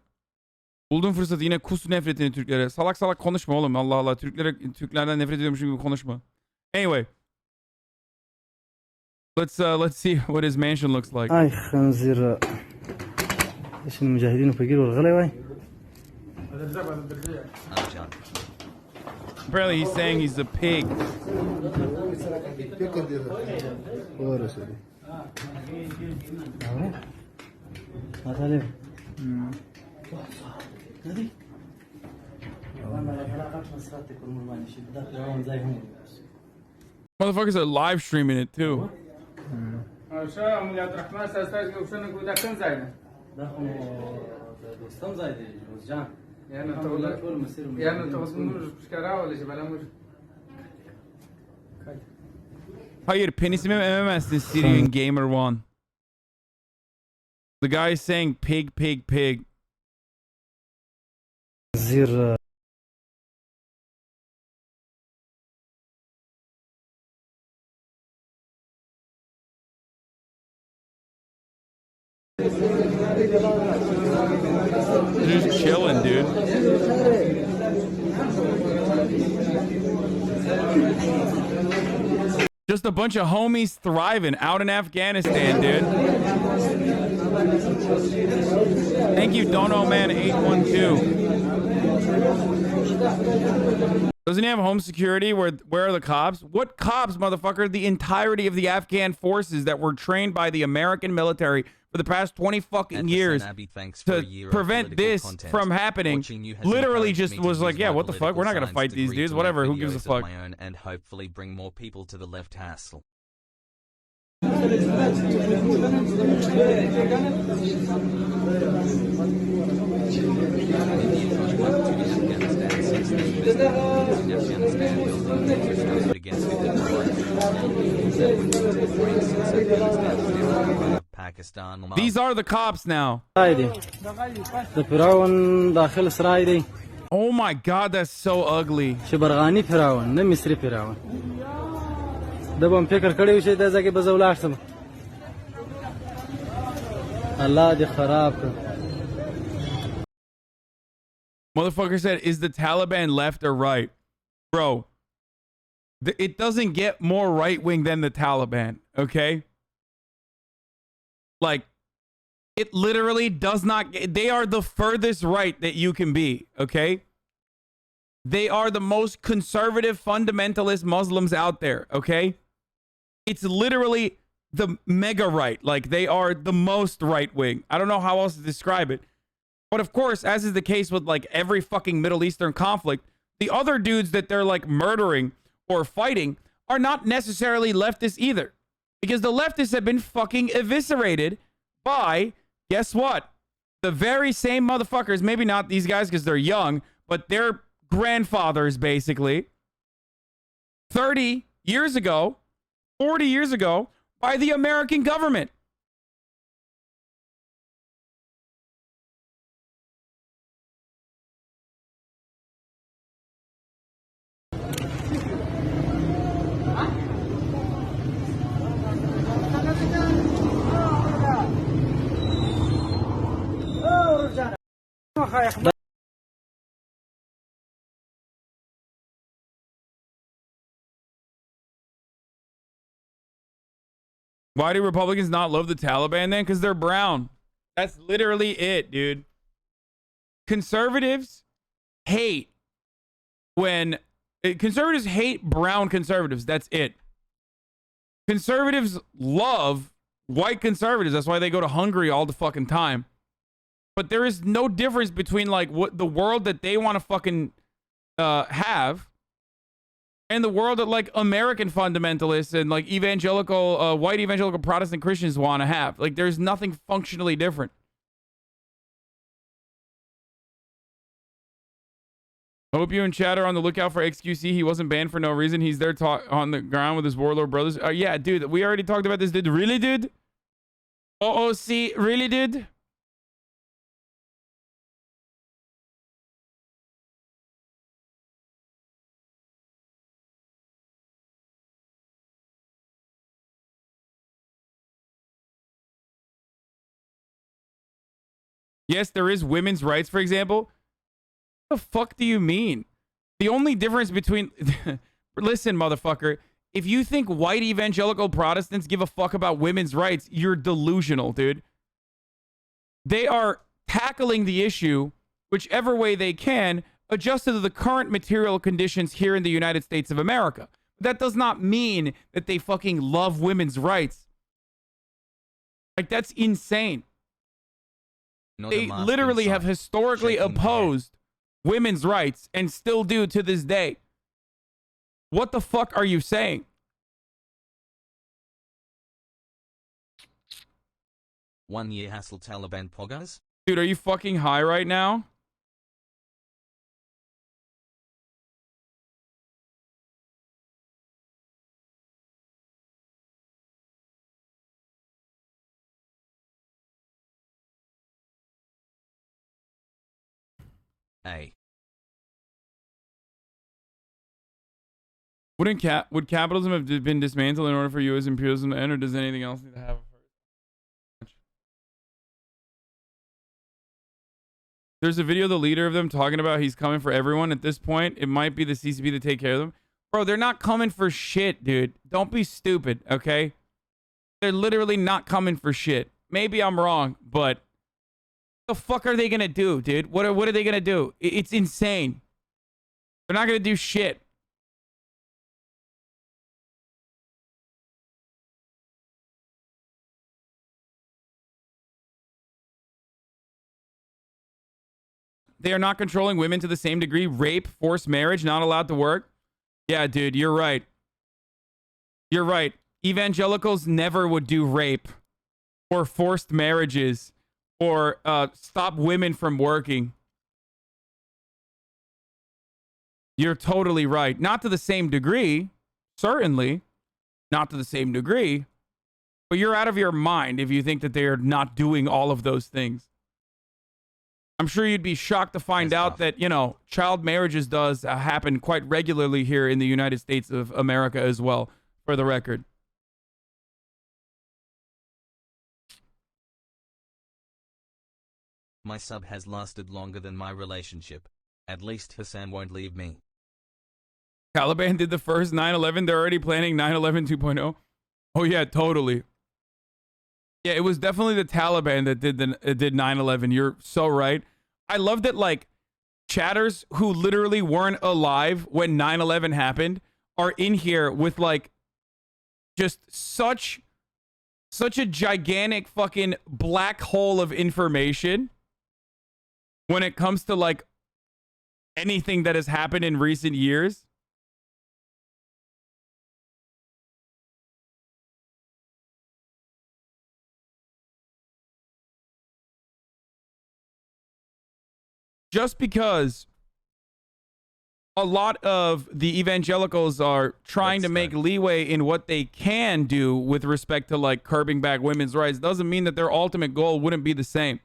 Bulduğum fırsatı yine kus nefretini Türklere. Salak salak konuşma oğlum. Allah Allah. Türklerden nefret ediyormuşum gibi konuşma. Anyway. Let's see what his mansion looks like. Ay خنزير. ايش المجاهدين فقير والغلا واي. Apparently he's saying he's a pig. Motherfuckers are live streaming it too. Hayır, penisimi ememezsin Syrian Gamer 1. The guy is saying pig, pig, pig. Zero. They're just chilling, dude. Just a bunch of homies thriving out in Afghanistan, dude. Thank you, Dono Man 812. Doesn't he have home security? Where are the cops? What cops, motherfucker? The entirety of the Afghan forces that were trained by the American military for the past 20 fucking years to prevent this from happening. Literally just was like, yeah, what the fuck? We're not gonna fight these dudes. Whatever. Who gives a fuck? And hopefully bring more people to the left hassle. These are the cops now. Oh my god, that's so ugly. Motherfucker said, is the Taliban left or right? Bro, it doesn't get more right-wing than the Taliban, okay? Like, it literally does not... They are the furthest right that you can be, okay? They are the most conservative fundamentalist Muslims out there, okay? It's literally the mega right. Like, they are the most right-wing. I don't know how else to describe it. But of course, as is the case with like every fucking Middle Eastern conflict, the other dudes that they're like murdering or fighting are not necessarily leftists either. Because the leftists have been fucking eviscerated by, guess what? The very same motherfuckers, maybe not these guys because they're young, but their grandfathers basically, 30 years ago, 40 years ago, by the American government. Why do Republicans not love the Taliban then? Because they're brown. That's literally it, dude. Conservatives hate when... Conservatives hate brown conservatives. That's it. Conservatives love white conservatives. That's why they go to Hungary all the fucking time. But there is no difference between like what the world that they want to fucking have and the world that like American fundamentalists and like evangelical, white evangelical Protestant Christians want to have. Like there's nothing functionally different. Hope you and Chad are on the lookout for XQC. He wasn't banned for no reason. He's there on the ground with his warlord brothers. Yeah, dude, we already talked about this, dude. Really, dude? OOC, really, dude? Yes, there is women's rights, for example. What the fuck do you mean? The only difference between... Listen, motherfucker. If you think white evangelical Protestants give a fuck about women's rights, you're delusional, dude. They are tackling the issue whichever way they can, adjusted to the current material conditions here in the United States of America. That does not mean that they fucking love women's rights. Like, that's insane. They literally have historically opposed women's rights and still do to this day. What the fuck are you saying? One year hassle Taliban poggers? Dude, are you fucking high right now? Hey. Would capitalism have been dismantled in order for U.S. imperialism to end, or does anything else need to have? There's a video of the leader of them talking about he's coming for everyone. At this point, it might be the CCP to take care of them. Bro, they're not coming for shit, dude. Don't be stupid, okay? They're literally not coming for shit. Maybe I'm wrong, but what the fuck are they gonna do, dude? What are they gonna do? It's insane. They're not gonna do shit. They are not controlling women to the same degree. Rape, forced marriage, not allowed to work. Yeah, dude, you're right. You're right. Evangelicals never would do rape or forced marriages or stop women from working. You're totally right. Not to the same degree. Certainly. Not to the same degree. But you're out of your mind if you think that they are not doing all of those things. I'm sure you'd be shocked to find out that, you know, child marriages does happen quite regularly here in the United States of America as well, for the record. My sub has lasted longer than my relationship. At least Hasan won't leave me. Taliban did the first 9/11. They're already planning 9/11 2.0. Oh, yeah, totally. Yeah, it was definitely the Taliban that did 9/11. You're so right. I love that, like, chatters who literally weren't alive when 9/11 happened are in here with, like, just such a gigantic fucking black hole of information when it comes to, like, anything that has happened in recent years. Just because a lot of the evangelicals are trying to make leeway in what they can do with respect to, like, curbing back women's rights doesn't mean that their ultimate goal wouldn't be the same.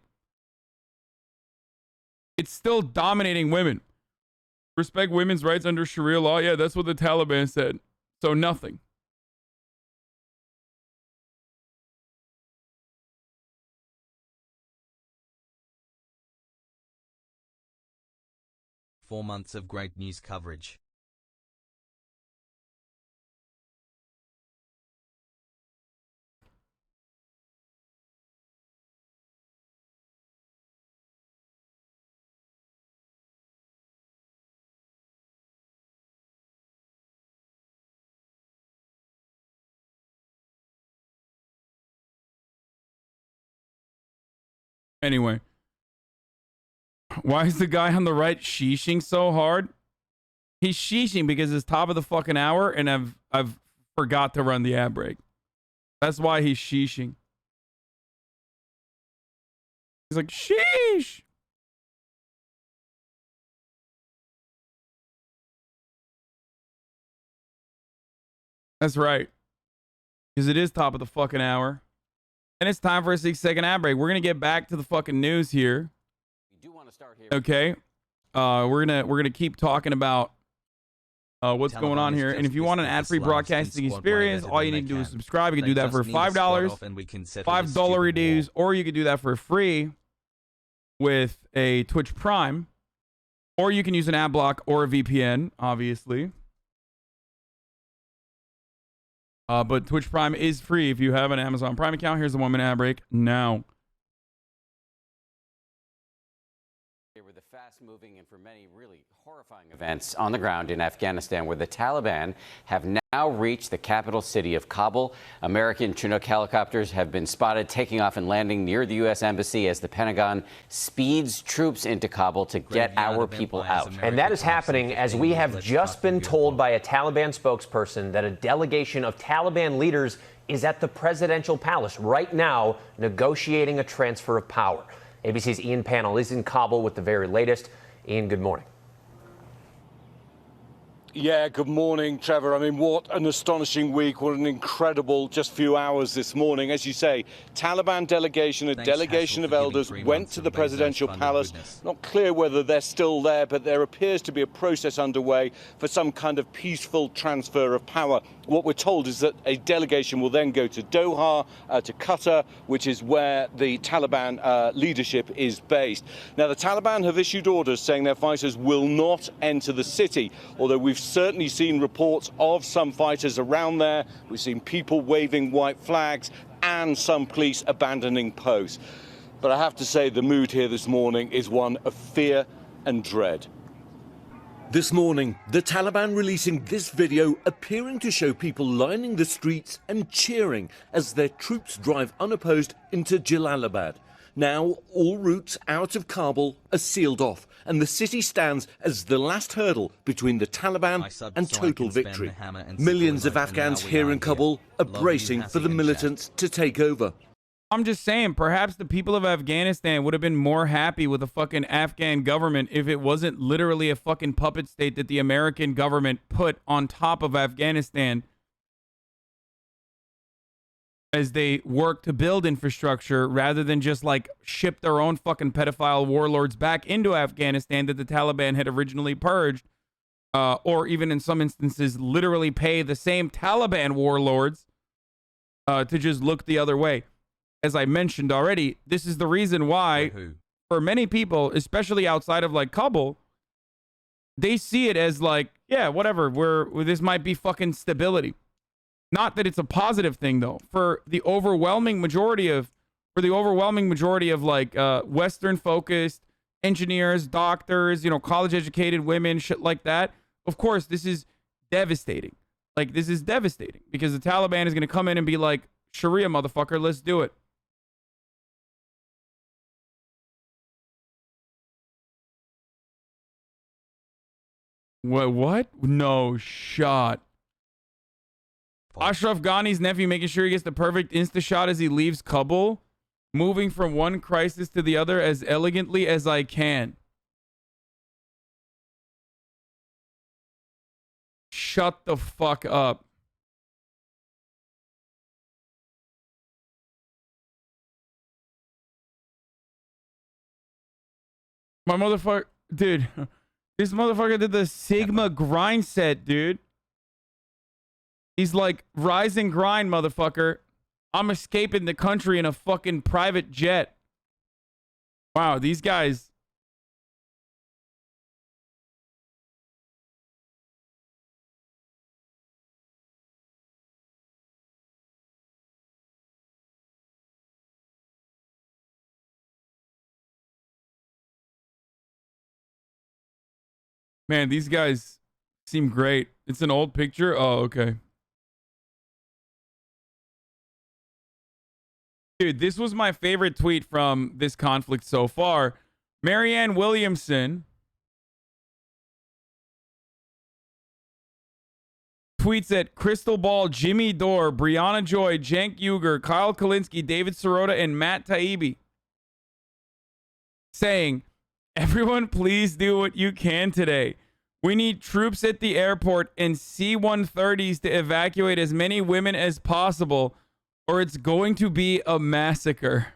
It's still dominating women. Respect women's rights under Sharia law. Yeah, that's what the Taliban said. So nothing. Four months of great news coverage. Anyway. Why is the guy on the right sheeshing so hard? He's sheeshing because it's top of the fucking hour and I've forgot to run the ad break. That's why he's sheeshing. He's like, sheesh. That's right. Because it is top of the fucking hour. And it's time for a 6-second ad break. We're going to get back to the fucking news here. Okay. We're gonna keep talking about what's going on here. And if you want an ad-free broadcasting experience, all you need to do is subscribe. You can do that for $5, $5 dues, or you could do that for free with a Twitch Prime, or you can use an ad block or a VPN, obviously. But Twitch Prime is free if you have an Amazon Prime account. Here's the 1-minute ad break now. With the fast-moving and for many really horrifying events on the ground in Afghanistan, where the Taliban have now reached the capital city of Kabul. American Chinook helicopters have been spotted taking off and landing near the U.S. Embassy as the Pentagon speeds troops into Kabul to get our people out. And that is happening as we have just been told by a Taliban spokesperson that a delegation of Taliban leaders is at the presidential palace right now negotiating a transfer of power. ABC's Ian Pannell is in Kabul with the very latest. Ian, good morning. Yeah, good morning, Trevor. I mean, what an astonishing week. What an incredible just few hours this morning. As you say, Taliban delegation, a delegation of elders went to the presidential palace. Not clear whether they're still there, but there appears to be a process underway for some kind of peaceful transfer of power. What we're told is that a delegation will then go to Doha, to Qatar, which is where the Taliban leadership is based. Now, the Taliban have issued orders saying their fighters will not enter the city, although we've certainly seen reports of some fighters around there. We've seen people waving white flags and some police abandoning posts. But I have to say the mood here this morning is one of fear and dread. This morning, the Taliban releasing this video appearing to show people lining the streets and cheering as their troops drive unopposed into Jalalabad. Now, all routes out of Kabul are sealed off, and the city stands as the last hurdle between the Taliban and total victory. Millions of Afghans here in Kabul are bracing for the militants to take over. I'm just saying, perhaps the people of Afghanistan would have been more happy with the fucking Afghan government if it wasn't literally a fucking puppet state that the American government put on top of Afghanistan as they work to build infrastructure rather than just like ship their own fucking pedophile warlords back into Afghanistan that the Taliban had originally purged, or even in some instances literally pay the same Taliban warlords to just look the other way. As I mentioned already, this is the reason why for many people, especially outside of like Kabul, they see it as like, yeah, whatever, this might be fucking stability. Not that it's a positive thing, though. For the overwhelming majority of like Western-focused engineers, doctors, college-educated women, shit like that. Of course, this is devastating. Like, this is devastating because the Taliban is going to come in and be like, Sharia, motherfucker, let's do it. What? No shot. Ashraf Ghani's nephew making sure he gets the perfect insta shot as he leaves Kabul, moving from one crisis to the other as elegantly as I can. Shut the fuck up. My motherfucker, dude, this motherfucker did the Sigma grind set, dude. He's like, rise and grind, motherfucker. I'm escaping the country in a fucking private jet. Wow, these guys. Man, these guys seem great. It's an old picture. Oh, okay. Dude, this was my favorite tweet from this conflict so far. Marianne Williamson tweets at Crystal Ball, Jimmy Dore, Brianna Joy, Cenk Uygur, Kyle Kalinske, David Sirota, and Matt Taibbi, saying, everyone please do what you can today. We need troops at the airport and C-130s to evacuate as many women as possible, or it's going to be a massacre.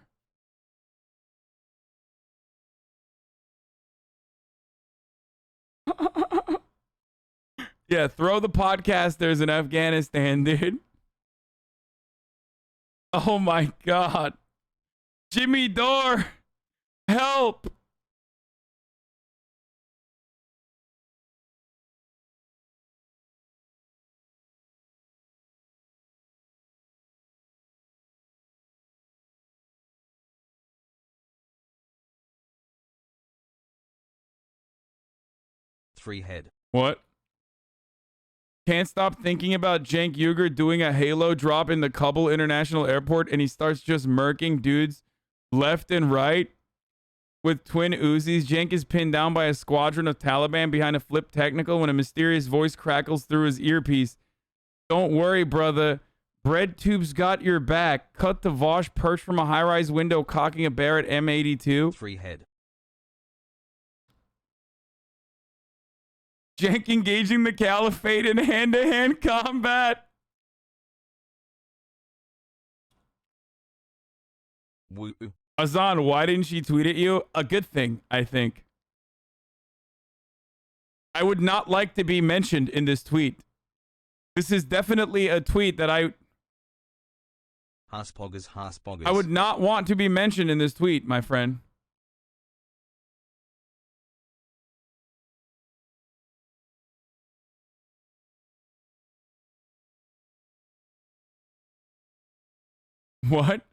Yeah, throw the podcasters in Afghanistan, dude. Oh my God. Jimmy Dore, help. Three head. What? Can't stop thinking about Cenk Uygur doing a halo drop in the Kabul International Airport and he starts just murking dudes left and right with twin Uzis. Cenk is pinned down by a squadron of Taliban behind a flip technical when a mysterious voice crackles through his earpiece. Don't worry, brother. Bread tubes got your back. Cut the Vosh perched from a high-rise window cocking a Barrett M82. Three head. Cenk engaging the Caliphate in hand-to-hand combat. Hasan, why didn't she tweet at you? A good thing, I think. I would not like to be mentioned in this tweet. This is definitely a tweet that I would not want to be mentioned in this tweet, my friend. What?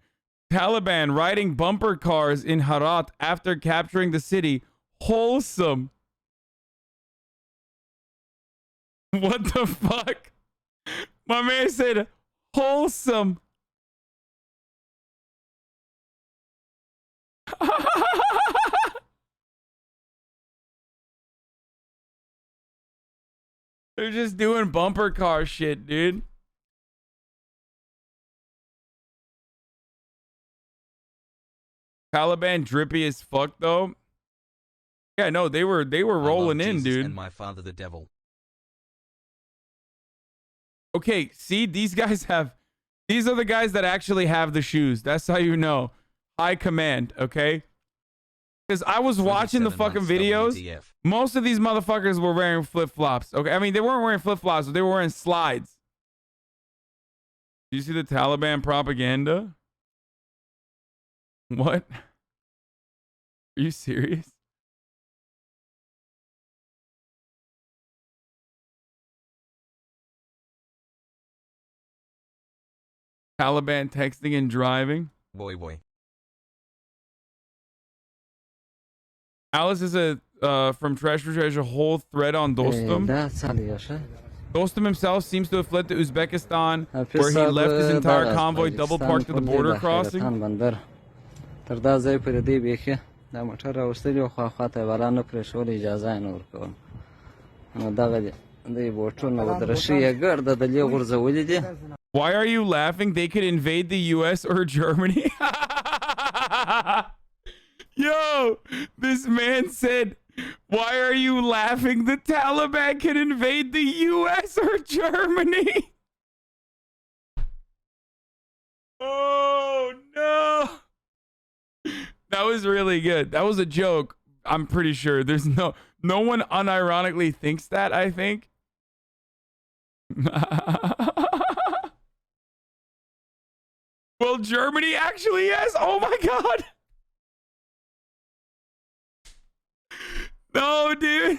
Taliban riding bumper cars in Herat after capturing the city. Wholesome. What the fuck? My man said wholesome. They're just doing bumper car shit, dude. Taliban drippy as fuck though. Yeah, no, they were rolling in, dude. And my father the devil. Okay, see, these are the guys that actually have the shoes. That's how you know. High command, okay? Because I was watching the fucking videos. WTF. Most of these motherfuckers were wearing flip-flops. Okay, I mean, they weren't wearing flip-flops, but they were wearing slides. Do you see the Taliban propaganda? What? Are you serious? Taliban texting and driving. Boy. Alice is from Treasure a whole thread on Dostum. Dostum himself seems to have fled to Uzbekistan, where he left his entire convoy double parked at the border crossing. Why are you laughing? They could invade the US or Germany. Yo, this man said, why are you laughing? The Taliban can invade the US or Germany. Oh, no. That was really good. That was a joke. I'm pretty sure there's no one unironically thinks that, I think. Well, Germany actually, yes. Oh my God. No, dude.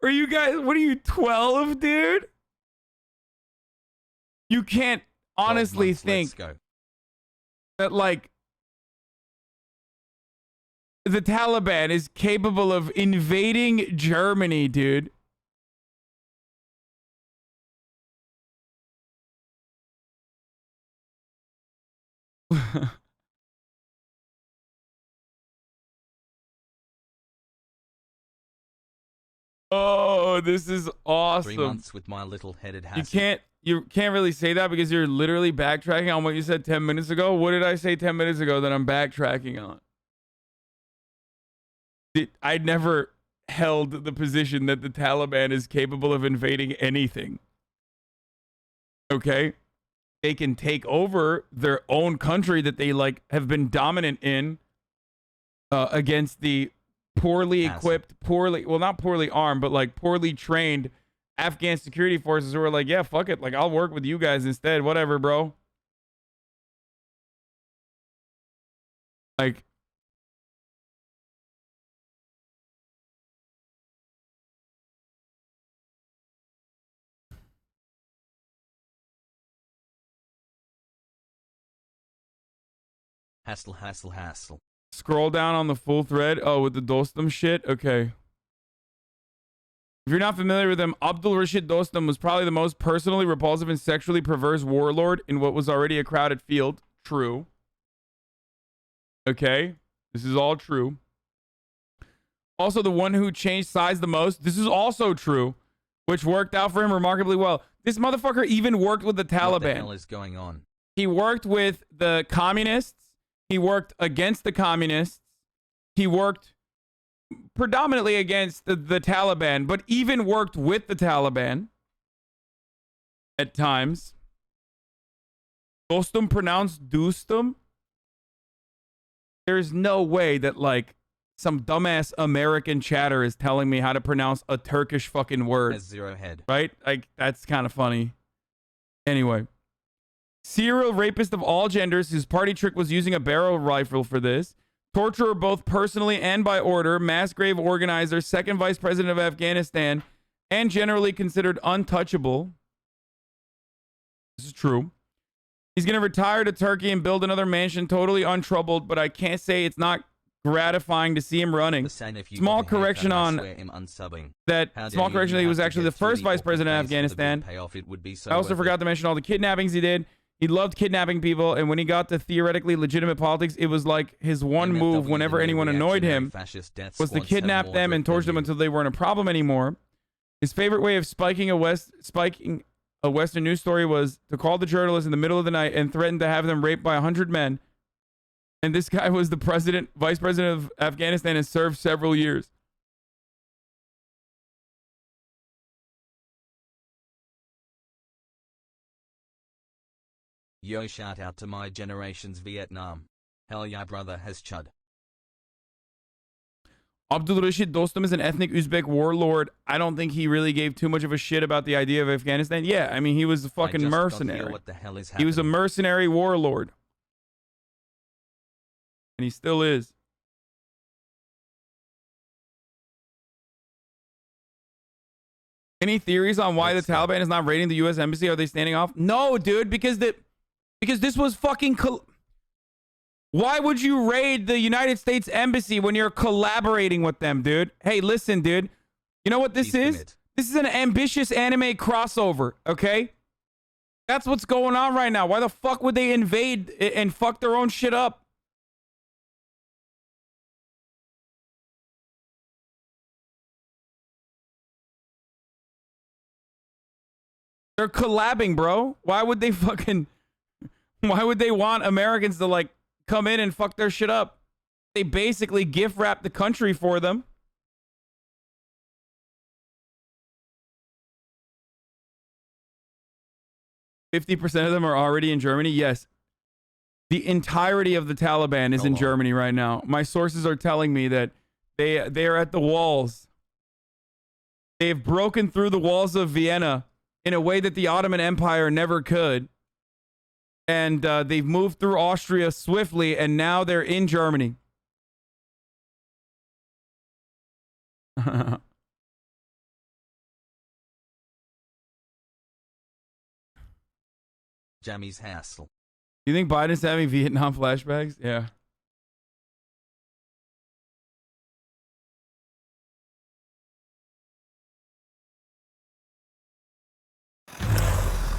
Are you guys, what are you, 12, dude? You can't honestly think that, like, the Taliban is capable of invading Germany, dude. Oh, this is awesome. 3 months with my little-headed Hasan. You can't really say that because you're literally backtracking on what you said 10 minutes ago. What did I say 10 minutes ago that I'm backtracking on? I never held the position that the Taliban is capable of invading anything. Okay? They can take over their own country that they like have been dominant in against the poorly equipped, not poorly armed, but like poorly trained Afghan security forces who are like, yeah, fuck it. Like, I'll work with you guys instead. Whatever, bro. Like, Hassle. scroll down on the full thread. Oh, with the Dostum shit? Okay. If you're not familiar with him, Abdul Rashid Dostum was probably the most personally repulsive and sexually perverse warlord in what was already a crowded field. True. Okay. This is all true. Also, the one who changed sides the most. This is also true, which worked out for him remarkably well. This motherfucker even worked with the Taliban. What the hell is going on? He worked with the communists. He worked against the communists. He worked predominantly against the Taliban, but even worked with the Taliban at times. Dostum pronounced Dostum. There's no way that like some dumbass American chatter is telling me how to pronounce a Turkish fucking word. Has 0 head. Right? Like, that's kind of funny. Anyway. Serial rapist of all genders, whose party trick was using a barrel rifle for this. Torturer both personally and by order. Mass grave organizer, second vice president of Afghanistan, and generally considered untouchable. This is true. He's going to retire to Turkey and build another mansion totally untroubled, but I can't say it's not gratifying to see him running. Small correction on that. Small correction that he was actually the first vice president of Afghanistan. I also forgot to mention all the kidnappings he did. He loved kidnapping people, and when he got to theoretically legitimate politics, it was like his one move whenever anyone annoyed him was to kidnap them and torture them until they weren't a problem anymore. His favorite way of spiking a Western news story was to call the journalists in the middle of the night and threaten to have them raped by 100 men. And this guy was the vice president of Afghanistan and served several years. Yo, shout out to my generation's Vietnam. Hell yeah, brother, has chud. Abdul Rashid Dostum is an ethnic Uzbek warlord. I don't think he really gave too much of a shit about the idea of Afghanistan. Yeah, I mean, he was a fucking mercenary. What the hell is he was a mercenary warlord. And he still is. Any theories on why the Taliban is not raiding the U.S. embassy? Are they standing off? No, dude, because this was fucking... Why would you raid the United States embassy when you're collaborating with them, dude? Hey, listen, dude. You know what this is? This is an ambitious anime crossover, okay? That's what's going on right now. Why the fuck would they invade and fuck their own shit up? They're collabing, bro. Why would they want Americans to like come in and fuck their shit up? They basically gift wrap the country for them. $50% of them are already in Germany. Yes. The entirety of the Taliban is in Germany right now. My sources are telling me that they are at the walls. They've broken through the walls of Vienna in a way that the Ottoman Empire never could. And they've moved through Austria swiftly, and now they're in Germany. Jammy's hassle. You think Biden's having Vietnam flashbacks? Yeah.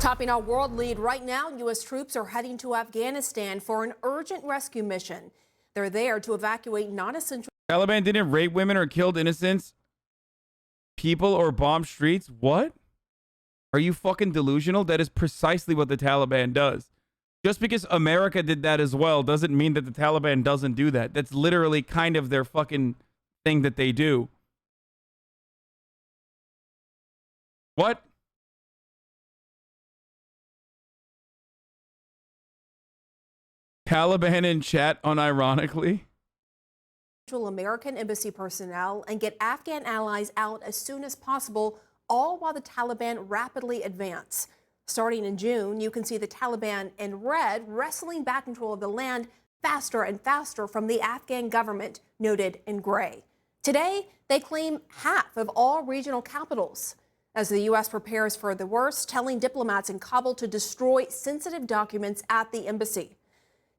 Topping our world lead right now, U.S. troops are heading to Afghanistan for an urgent rescue mission. They're there to evacuate non-essential. Taliban didn't rape women or killed innocents, people, or bomb streets. What? Are you fucking delusional? That is precisely what the Taliban does. Just because America did that as well doesn't mean that the Taliban doesn't do that. That's literally kind of their fucking thing that they do. What? Taliban in chat unironically. American embassy personnel and get Afghan allies out as soon as possible, all while the Taliban rapidly advance. Starting in June, you can see the Taliban in red wrestling back control of the land faster and faster from the Afghan government, noted in gray. Today, they claim half of all regional capitals. As the U.S. prepares for the worst, telling diplomats in Kabul to destroy sensitive documents at the embassy.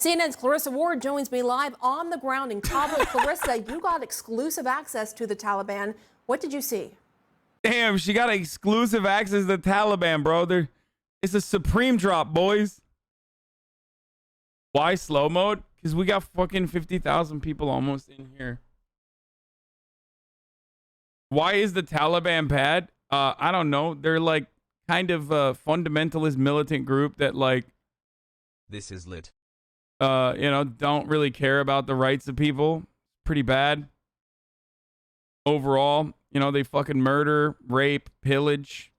CNN's Clarissa Ward joins me live on the ground in Kabul. Clarissa, you got exclusive access to the Taliban. What did you see? Damn, she got exclusive access to the Taliban, bro. It's a supreme drop, boys. Why slow mode? Because we got fucking 50,000 people almost in here. Why is the Taliban bad? I don't know. They're like kind of a fundamentalist militant group that like... This is lit. You know, don't really care about the rights of people. Pretty bad. Overall, you know, they fucking murder, rape, pillage.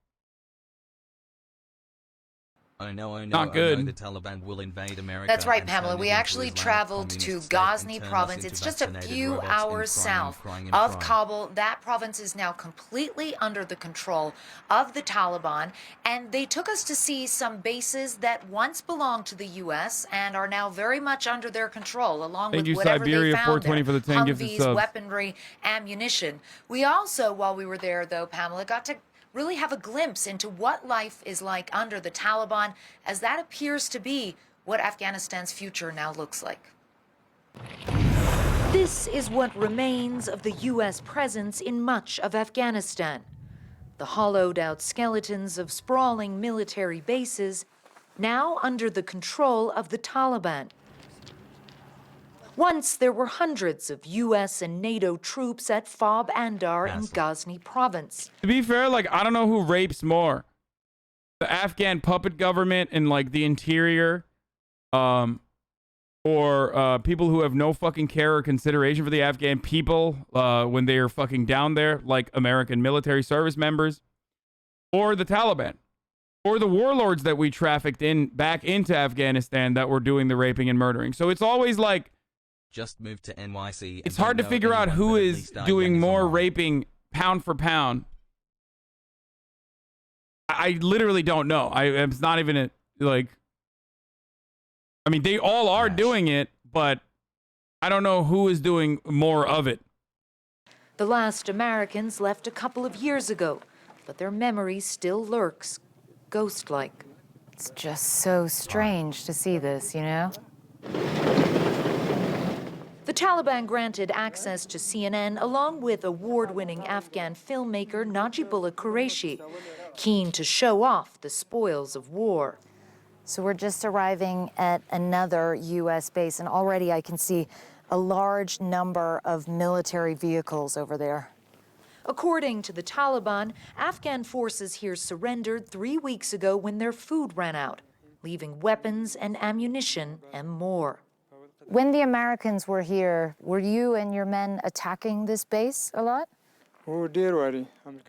Oh no, not good. Oh no, the Taliban will invade America. That's right, Pamela. We actually traveled to Ghazni province. It's just a few hours south of Kabul. That province is now completely under the control of the Taliban, and they took us to see some bases that once belonged to the U.S. and are now very much under their control, along with whatever Siberia, they found 420 there. for the 10 gifted Humvees, subs. weaponry, ammunition. We also, while we were there, though, Pamela, got to really have a glimpse into what life is like under the Taliban, as that appears to be what Afghanistan's future now looks like. This is what remains of the U.S. presence in much of Afghanistan. The hollowed-out skeletons of sprawling military bases, now under the control of the Taliban. Once there were hundreds of U.S. and NATO troops at Fob Andar in Ghazni province. To be fair, like, I don't know who rapes more. The Afghan puppet government and, like, the interior, or people who have no fucking care or consideration for the Afghan people when they are fucking down there, like American military service members, or the Taliban, or the warlords that we trafficked back into Afghanistan that were doing the raping and murdering. So it's always like, just moved to NYC. It's hard to figure out who is doing more raping pound for pound. I literally don't know. It's not even like, I mean, they all are doing it, but I don't know who is doing more of it. The last Americans left a couple of years ago, but their memory still lurks, ghost-like. It's just so strange to see this, you know? The Taliban granted access to CNN along with award-winning Afghan filmmaker Najibullah Qureshi, keen to show off the spoils of war. So we're just arriving at another U.S. base, and already I can see a large number of military vehicles over there. According to the Taliban, Afghan forces here surrendered 3 weeks ago when their food ran out, leaving weapons and ammunition and more. When the Americans were here, were you and your men attacking this base a lot?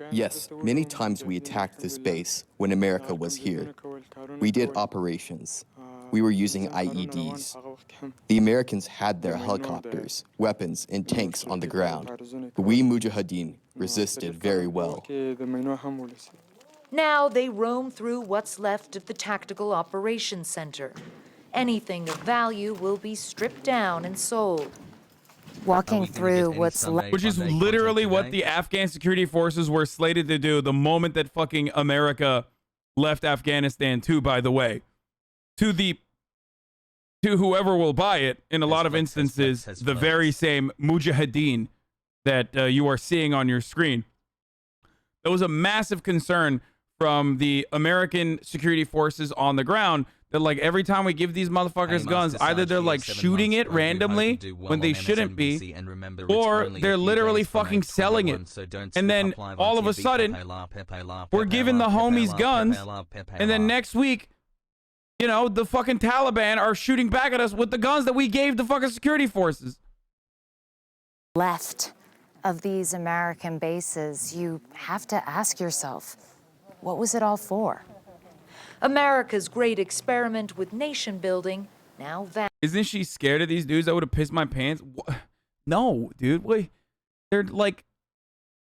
Yes, many times we attacked this base when America was here. We did operations. We were using IEDs. The Americans had their helicopters, weapons, and tanks on the ground. But we Mujahideen resisted very well. Now they roam through what's left of the Tactical Operations Center. Anything of value will be stripped down and sold. Walking through what's left. Which is literally what the Afghan security forces were slated to do the moment that fucking America left Afghanistan too, by the way. To whoever will buy it, in a lot of instances, the very same Mujahideen that you are seeing on your screen. There was a massive concern from the American security forces on the ground that like every time we give these motherfuckers guns, either they're like shooting it randomly when they shouldn't be, or they're literally fucking selling it. And then all of a sudden, we're giving the homies guns, and then next week, you know, the fucking Taliban are shooting back at us with the guns that we gave the fucking security forces. Left of these American bases, you have to ask yourself, what was it all for? America's great experiment with nation building now vanished. Isn't she scared of these dudes that would have pissed my pants? No, dude. Wait, they're like,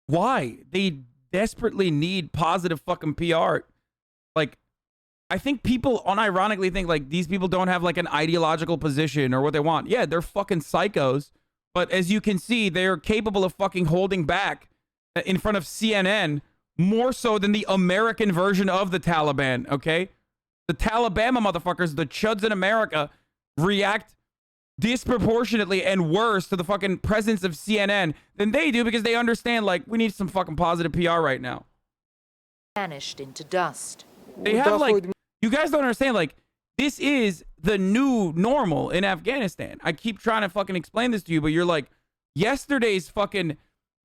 why? They desperately need positive fucking PR. Like, I think people unironically think like these people don't have like an ideological position or what they want. Yeah, they're fucking psychos. But as you can see, they're capable of fucking holding back in front of CNN more so than the American version of the Taliban, okay? The Taliban motherfuckers, the chuds in America, react disproportionately and worse to the fucking presence of CNN than they do because they understand, like, we need some fucking positive PR right now. Vanished into dust. They have, like, you guys don't understand, like, this is the new normal in Afghanistan. I keep trying to fucking explain this to you, but you're like, yesterday's fucking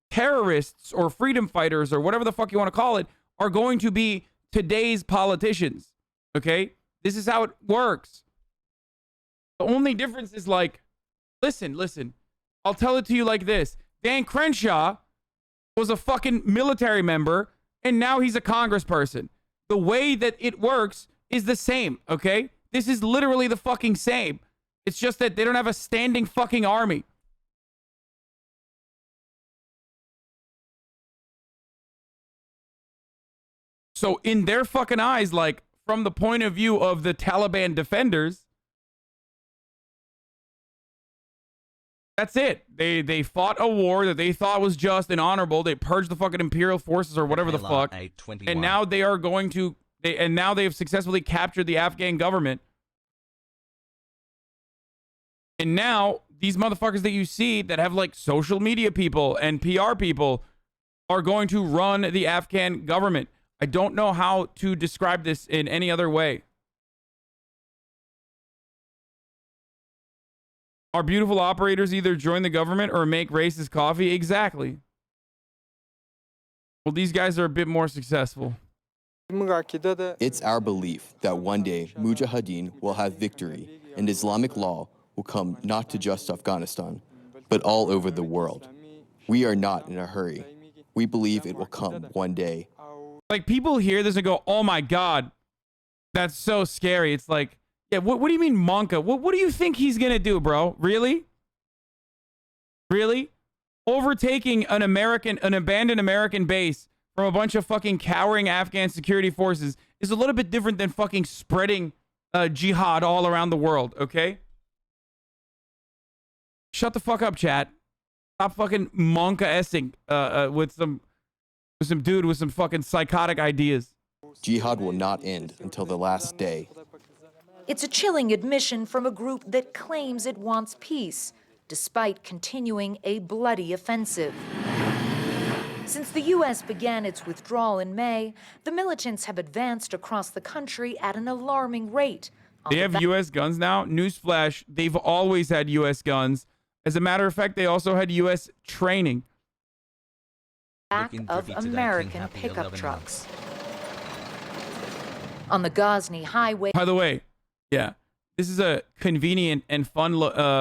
terrorists or freedom fighters or whatever the fuck you want to call it are going to be today's politicians. Okay? This is how it works. The only difference is like, listen. I'll tell it to you like this. Dan Crenshaw was a fucking military member and now he's a congressperson. The way that it works is the same, okay? This is literally the fucking same. It's just that they don't have a standing fucking army. So in their fucking eyes, like, from the point of view of the Taliban defenders, that's it. They fought a war that they thought was just and honorable. They purged the fucking imperial forces or whatever the fuck. And now they are going to, now they have successfully captured the Afghan government. And now these motherfuckers that you see that have like social media people and PR people are going to run the Afghan government. I don't know how to describe this in any other way. Our beautiful operators either join the government or make racist coffee. Exactly. Well, these guys are a bit more successful. It's our belief that one day Mujahideen will have victory and Islamic law will come not to just Afghanistan, but all over the world. We are not in a hurry. We believe it will come one day. Like, people hear this and go, oh my God, that's so scary. It's like, yeah, what do you mean Monka? What do you think he's going to do, bro? Really? Really? Overtaking an abandoned American base from a bunch of fucking cowering Afghan security forces is a little bit different than fucking spreading jihad all around the world, okay? Shut the fuck up, chat. Stop fucking Monka-essing with some dude with some fucking psychotic ideas. Jihad will not end until the last day. It's a chilling admission from a group that claims it wants peace, despite continuing a bloody offensive. Since the U.S. began its withdrawal in May, the militants have advanced across the country at an alarming rate. They have U.S. guns now? Newsflash, they've always had U.S. guns. As a matter of fact, they also had U.S. training. Back of American pickup trucks. On the Ghazni highway. By the way, yeah, this is a convenient and fun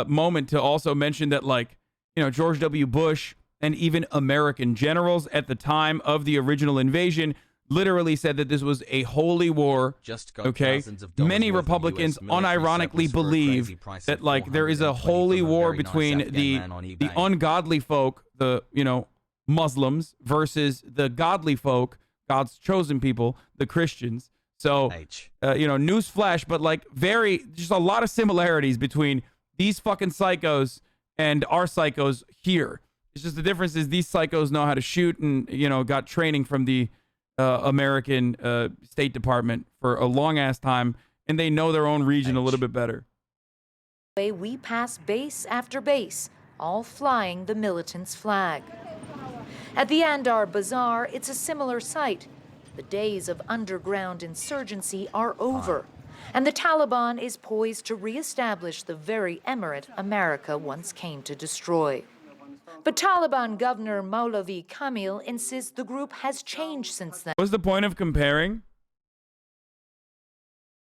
moment to also mention that, like, you know, George W. Bush and even American generals at the time of the original invasion literally said that this was a holy war. Okay, many Republicans unironically believe that, like, there is a holy war between the ungodly folk, the, you know, Muslims, versus the godly folk, God's chosen people, the Christians. So, you know, newsflash, but like just a lot of similarities between these fucking psychos and our psychos here. It's just the difference is these psychos know how to shoot and, you know, got training from the American State Department for a long ass time, and they know their own region a little bit better. We pass base after base, all flying the militants' flag. At the Andar Bazaar, it's a similar sight. The days of underground insurgency are over, and the Taliban is poised to reestablish the very emirate America once came to destroy. But Taliban Governor Maulavi Kamil insists the group has changed since then. What's the point of comparing?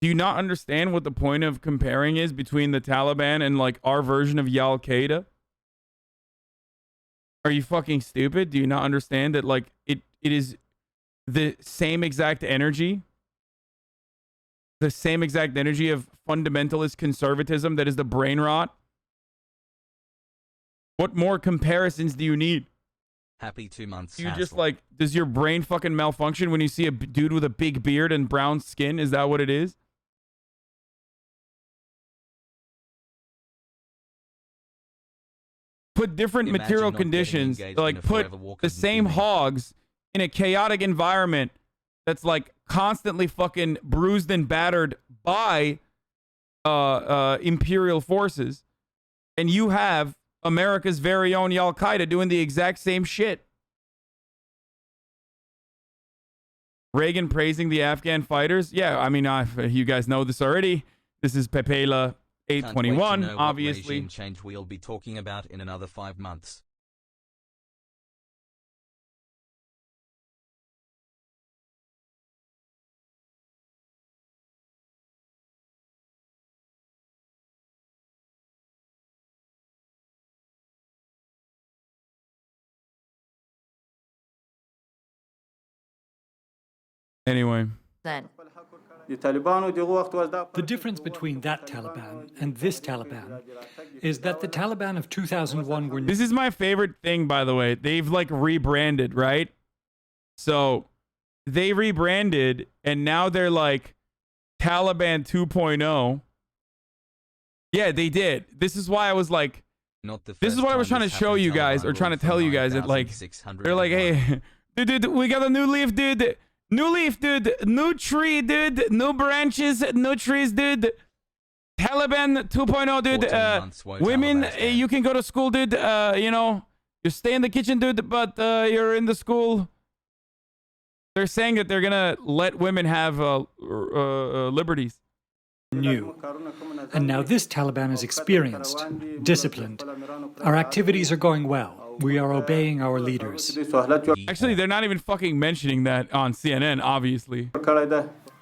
Do you not understand what the point of comparing is between the Taliban and like our version of Al Qaeda? Are you fucking stupid? Do you not understand that like it is the same exact energy? The same exact energy of fundamentalist conservatism that is the brain rot? What more comparisons do you need? Happy 2 months. You just like, does your brain fucking malfunction when you see a dude with a big beard and brown skin? Is that what it is? Put different material conditions, like put the same hogs in a chaotic environment that's like constantly fucking bruised and battered by imperial forces, and you have America's very own Al Qaeda doing the exact same shit. Reagan praising the Afghan fighters. Yeah, I mean, you guys know this already. This is Pepela 821, obviously. Regime change we'll be talking about in another 5 months. Anyway. Then. The difference between that Taliban and this Taliban is that the Taliban of 2001 were... This is my favorite thing, by the way. They've like rebranded, right? So they rebranded and now they're like Taliban 2.0. Yeah, they did. This is why I was like, this is what I was trying to show you guys or trying to tell you guys that like, they're like, hey, dude, we got a new leaf, dude. New leaf, dude. New tree, dude. New branches, new trees, dude. Taliban 2.0, dude. Women, you can go to school, dude. You know, you stay in the kitchen, dude, but you're in the school. They're saying that they're gonna let women have liberties. New. And now this Taliban is experienced, disciplined. Our activities are going well. We are obeying our leaders. Actually, they're not even fucking mentioning that on CNN, obviously.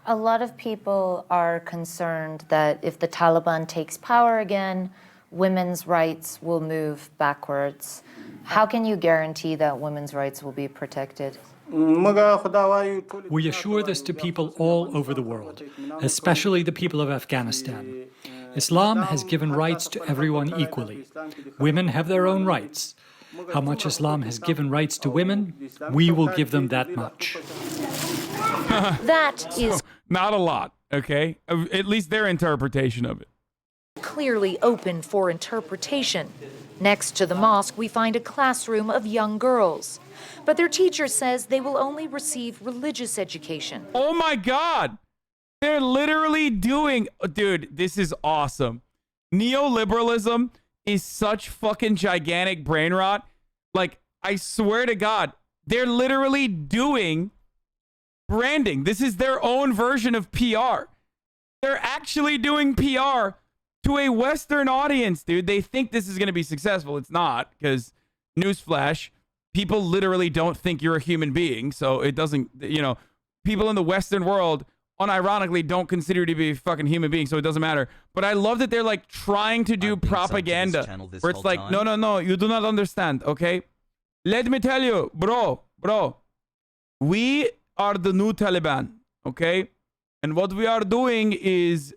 A lot of people are concerned that if the Taliban takes power again, women's rights will move backwards. How can you guarantee that women's rights will be protected? We assure this to people all over the world, especially the people of Afghanistan. Islam has given rights to everyone equally. Women have their own rights. How much Islam has given rights to women, we will give them that much. That is not a lot, okay? At least their interpretation of it. Clearly open for interpretation. Next to the mosque, we find a classroom of young girls. But their teacher says they will only receive religious education. Oh my God! They're literally doing... Dude, this is awesome. Neoliberalism is such fucking gigantic brain rot. Like, I swear to God, they're literally doing branding. This is their own version of PR. They're actually doing PR to a Western audience, dude. They think this is going to be successful. It's not, because, newsflash, people literally don't think you're a human being. So it doesn't, you know, people in the Western world unironically don't consider you to be a fucking human being, so it doesn't matter. But I love that they're like trying to do propaganda where it's like, no, you do not understand, okay? Let me tell you, bro, we are the new Taliban, okay? And what we are doing is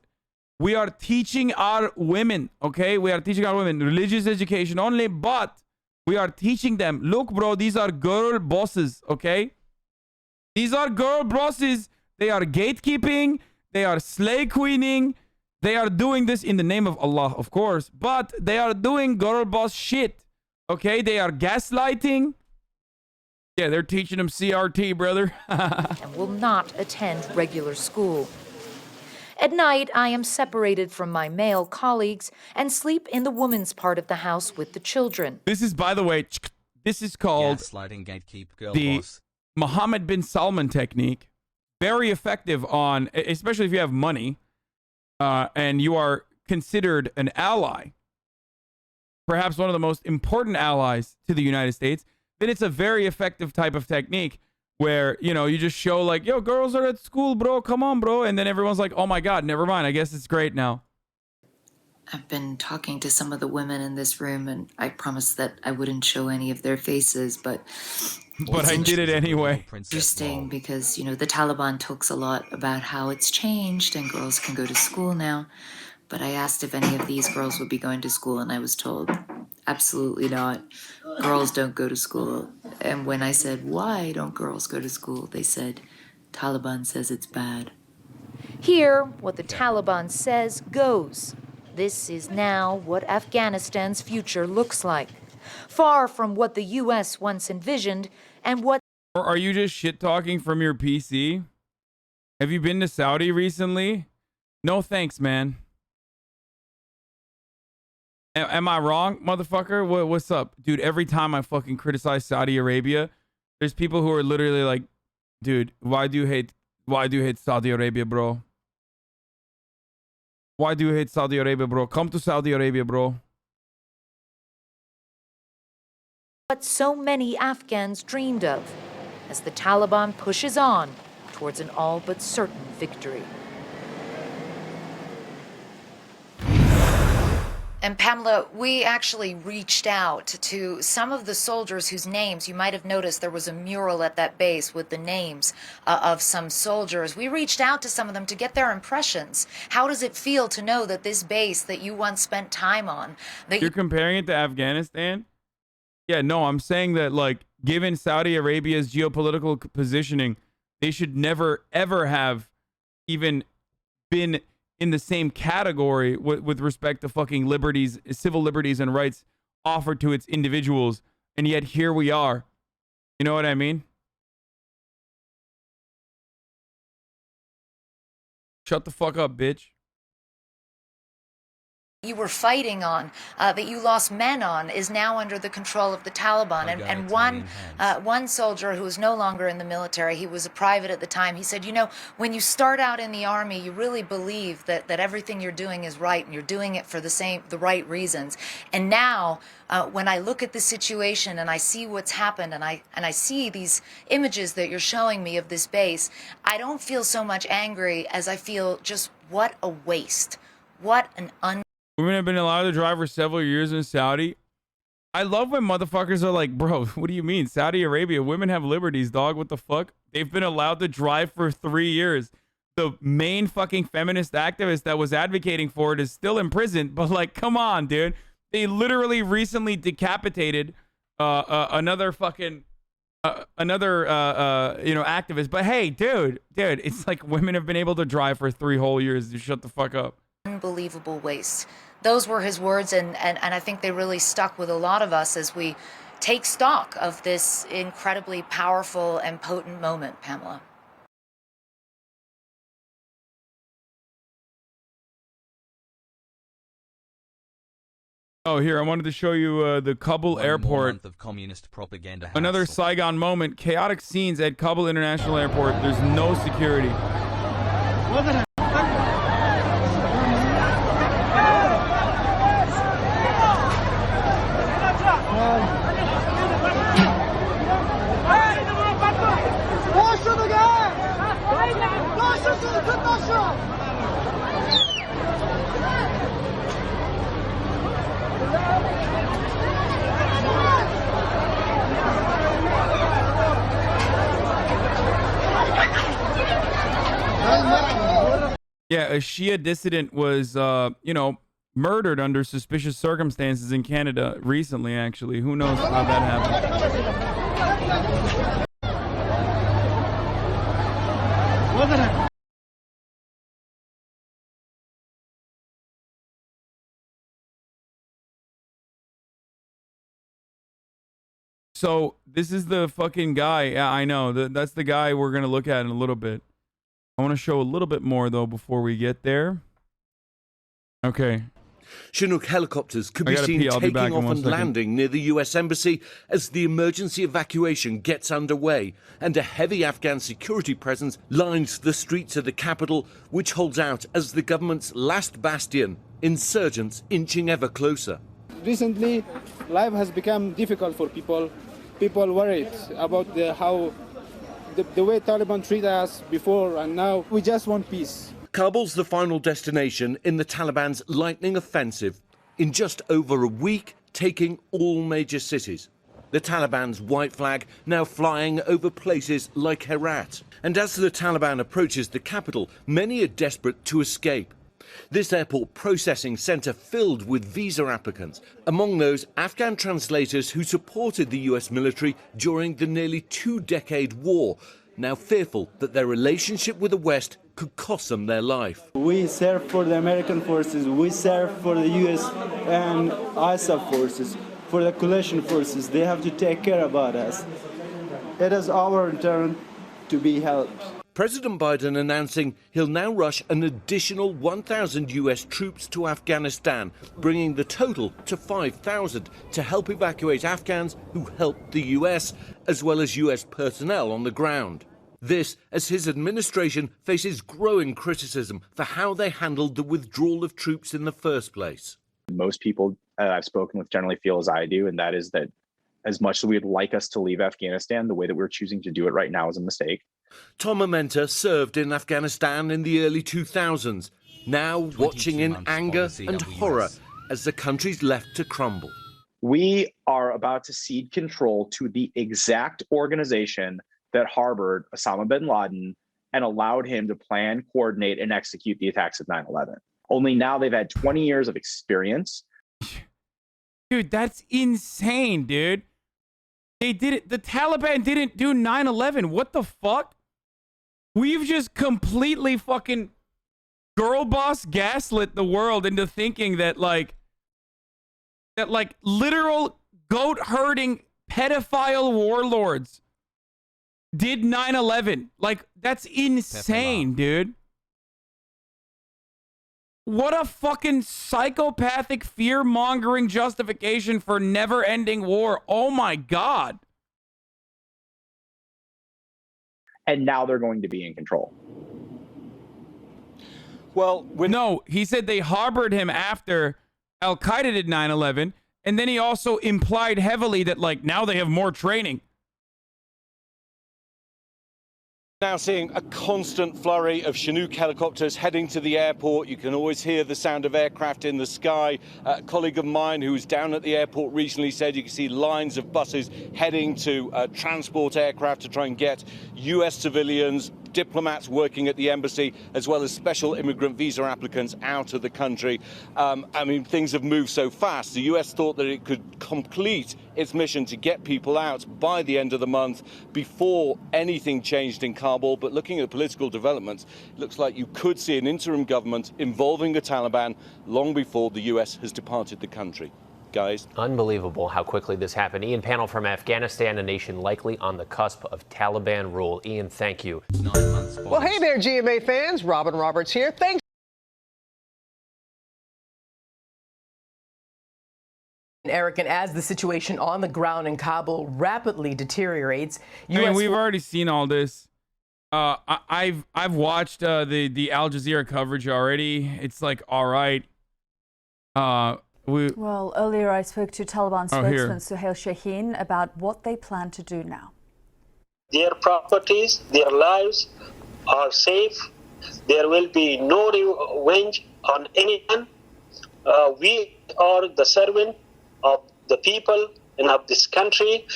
we are teaching our women, okay? We are teaching our women religious education only, but we are teaching them, look, bro, these are girl bosses, okay? These are girl bosses. They are gatekeeping. They are slay queening. They are doing this in the name of Allah, of course. But they are doing girl boss shit. Okay? They are gaslighting. Yeah, they're teaching them CRT, brother. And will not attend regular school. At night, I am separated from my male colleagues and sleep in the woman's part of the house with the children. This is, by the way, this is called gaslighting gatekeep girl the boss. Mohammed bin Salman technique. very effective on, especially if you have money and you are considered an ally, perhaps one of the most important allies to the United States, then it's a very effective type of technique where, you know, you just show like, yo, girls are at school, bro. Come on, bro. And then everyone's like, oh my God, never mind. I guess it's great now. I've been talking to some of the women in this room, and I promised that I wouldn't show any of their faces, but I did it anyway. Interesting because, you know, the Taliban talks a lot about how it's changed and girls can go to school now. But I asked if any of these girls would be going to school, and I was told, absolutely not. Girls don't go to school. And when I said, why don't girls go to school? They said, Taliban says it's bad. Here, what the Taliban says goes. This is now what Afghanistan's future looks like. Far from what the U.S. once envisioned and what... Or are you just shit-talking from your PC? Have you been to Saudi recently? No thanks, man. Am I wrong, motherfucker? What's up? Dude, every time I fucking criticize Saudi Arabia, there's people who are literally like, dude, why do you hate Saudi Arabia, bro? Why do you hate Saudi Arabia, bro? Come to Saudi Arabia, bro. What so many Afghans dreamed of as the Taliban pushes on towards an all but certain victory. And Pamela, we actually reached out to some of the soldiers whose names, you might have noticed there was a mural at that base with the names of some soldiers. We reached out to some of them to get their impressions. How does it feel to know that this base that you once spent time on... You're comparing it to Afghanistan? Yeah, no, I'm saying that, like, given Saudi Arabia's geopolitical positioning, they should never, ever have even been in the same category with respect to fucking liberties, civil liberties and rights offered to its individuals. And yet here we are. You know what I mean? Shut the fuck up, bitch. You were fighting on, that you lost men on, is now under the control of the Taliban. And one soldier who is no longer in the military, he was a private at the time, he said, you know, when you start out in the army, you really believe that everything you're doing is right and you're doing it for the right reasons. And now, when I look at the situation and I see what's happened and I see these images that you're showing me of this base, I don't feel so much angry as I feel just what a waste. What an Women have been allowed to drive for several years in Saudi. I love when motherfuckers are like, bro, what do you mean? Saudi Arabia, women have liberties, dog. What the fuck? They've been allowed to drive for 3 years. The main fucking feminist activist that was advocating for it is still in prison. But like, come on, dude. They literally recently decapitated another fucking, activist. But hey, dude, it's like women have been able to drive for 3 whole years. You shut the fuck up. unbelievable waste. Those were his words, and I think they really stuck with a lot of us as we take stock of this incredibly powerful and potent moment, Pamela. Oh, here, I wanted to show you the Kabul airport. Of communist propaganda Another Saigon moment. Chaotic scenes at Kabul International Airport. There's no security. Yeah, a Shia dissident was, murdered under suspicious circumstances in Canada recently, actually. Who knows how that happened. So, this is the fucking guy. Yeah, I know. That's the guy we're going to look at in a little bit. I want to show a little bit more, though, before we get there. Okay. Chinook helicopters could be seen I'll be back taking in off 1 and second. landing near the US Embassy as the emergency evacuation gets underway, and a heavy Afghan security presence lines the streets of the capital, which holds out as the government's last bastion, insurgents inching ever closer. Recently, life has become difficult for people. People worried about the way Taliban treat us before and now. We just want peace. Kabul's the final destination in the Taliban's lightning offensive, in just over a week taking all major cities. The Taliban's white flag now flying over places like Herat. And as the Taliban approaches the capital, many are desperate to escape. This airport processing centre filled with visa applicants, among those Afghan translators who supported the US military during the nearly 2-decade war, now fearful that their relationship with the West could cost them their life. We serve for the American forces, we serve for the US and ISAF forces, for the coalition forces. They have to take care about us. It is our turn to be helped. President Biden announcing he'll now rush an additional 1,000 US troops to Afghanistan, bringing the total to 5,000 to help evacuate Afghans who helped the US, as well as US personnel on the ground. This as his administration faces growing criticism for how they handled the withdrawal of troops in the first place. Most people I've spoken with generally feel as I do, and that is that as much as we'd like us to leave Afghanistan, the way that we're choosing to do it right now is a mistake. Tom Amenta served in Afghanistan in the early 2000s, now watching in anger and horror as the country's left to crumble. We are about to cede control to the exact organization that harbored Osama bin Laden and allowed him to plan, coordinate, and execute the attacks of 9/11. Only now they've had 20 years of experience. Dude, that's insane, dude. They did it. The Taliban didn't do 9/11. What the fuck? We've just completely fucking girl boss gaslit the world into thinking that literal goat herding pedophile warlords did 9/11. Like, that's insane, dude. What a fucking psychopathic fear-mongering justification for never-ending war. Oh my God. And now they're going to be in control. Well, no, he said they harbored him after Al-Qaeda did 9/11, and then he also implied heavily that, like, now they have more training. Now seeing a constant flurry of Chinook helicopters heading to the airport. You can always hear the sound of aircraft in the sky. A colleague of mine who was down at the airport recently said you can see lines of buses heading to transport aircraft to try and get US civilians, diplomats working at the embassy, as well as special immigrant visa applicants out of the country. I mean, things have moved so fast. The US thought that it could complete its mission to get people out by the end of the month before anything changed in Kabul. But looking at political developments, it looks like you could see an interim government involving the Taliban long before the US has departed the country. Guys. Unbelievable how quickly this happened. Ian Panel from Afghanistan, a nation likely on the cusp of Taliban rule. Ian, thank you. 9 months. Well, hey there, GMA fans. Robin Roberts here. Thanks. Eric, and as the situation on the ground in Kabul rapidly deteriorates, I mean, we've already seen all this. I've watched the Al Jazeera coverage already. It's like, all right. Well, earlier I spoke to Taliban spokesman Suhail Shaheen about what they plan to do now. Their properties, their lives are safe. There will be no revenge on anyone. We are the servant of the people and of this country.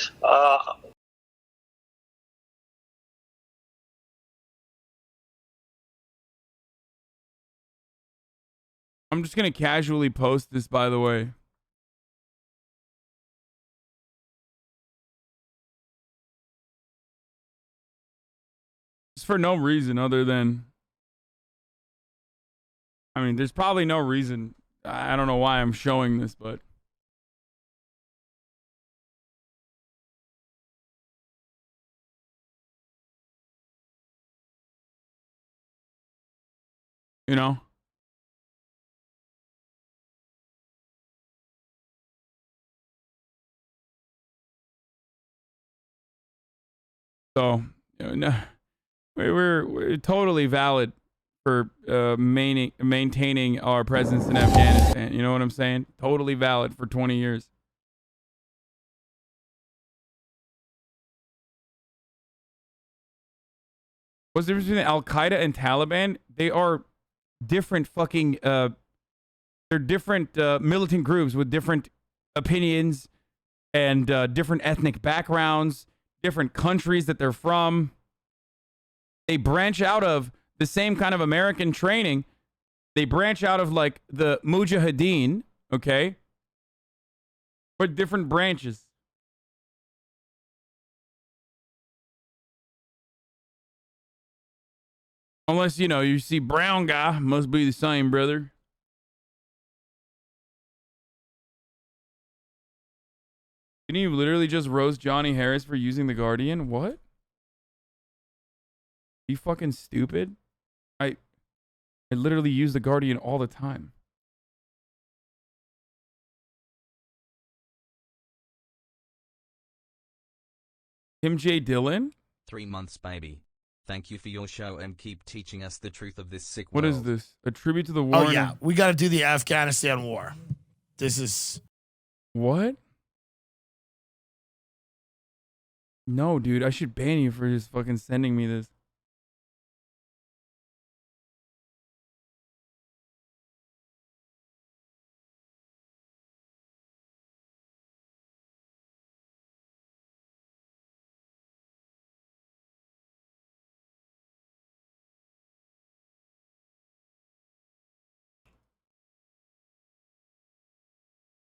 I'm just going to casually post this, by the way. Just for no reason other than... I mean, there's probably no reason. I don't know why I'm showing this, but... You know? So, no, we're totally valid for maintaining our presence in Afghanistan. You know what I'm saying? Totally valid for 20 years. What's the difference between Al Qaeda and Taliban? They are different fucking. They're different militant groups with different opinions and different ethnic backgrounds, different countries that they're from. They branch out of the same kind of American training. They branch out of like the Mujahideen, okay? But different branches. Unless, you know, you see brown guy, must be the same, brother. Didn't you literally just roast Johnny Harris for using the Guardian? What? You fucking stupid? I literally use the Guardian all the time. Tim J. Dillon? 3 months, baby. Thank you for your show and keep teaching us the truth of this sick world. What is this? A tribute to the war? Oh, yeah. We got to do the Afghanistan war. This is... What? No, dude. I should ban you for just fucking sending me this.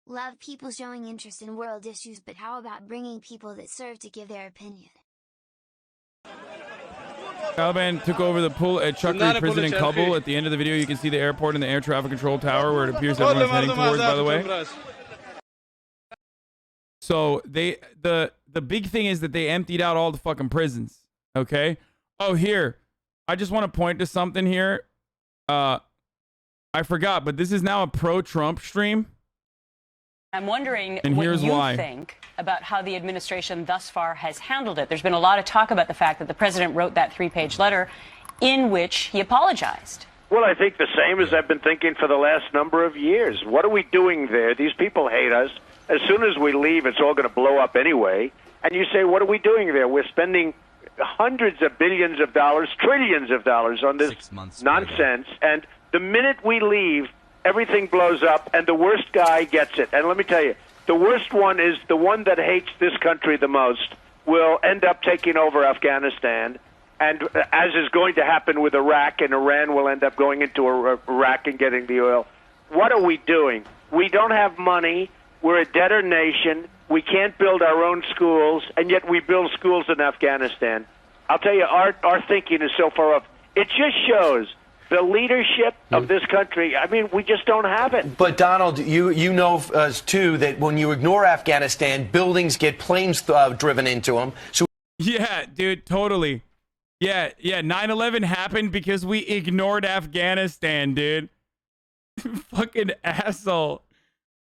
Love people showing interest in world issues, but how about bringing people that serve to give their opinion? Taliban took over the pool at Chukri prison in Kabul. At the end of the video, you can see the airport and the air traffic control tower where it appears everyone's heading towards, by the way. So the big thing is that they emptied out all the fucking prisons. Okay? Oh, here. I just want to point to something here. I forgot, but this is now a pro-Trump stream. I'm wondering and what here's you why. think about how the administration thus far has handled it. There's been a lot of talk about the fact that the president wrote that 3-page letter in which he apologized. Well, I think the same as I've been thinking for the last number of years. What are we doing there? These people hate us. As soon as we leave, it's all going to blow up anyway. And you say, what are we doing there? We're spending hundreds of billions of dollars, trillions of dollars on this nonsense. And the minute we leave, everything blows up, and the worst guy gets it. And let me tell you, the worst one is the one that hates this country the most will end up taking over Afghanistan, and as is going to happen with Iraq, and Iran will end up going into Iraq and getting the oil. What are we doing? We don't have money. We're a debtor nation. We can't build our own schools, and yet we build schools in Afghanistan. I'll tell you, our thinking is so far off. It just shows the leadership of this country. I mean, we just don't have it. But Donald, you know too that when you ignore Afghanistan, buildings get planes driven into them. So yeah, dude, totally. Yeah. 9/11 happened because we ignored Afghanistan, dude. Fucking asshole.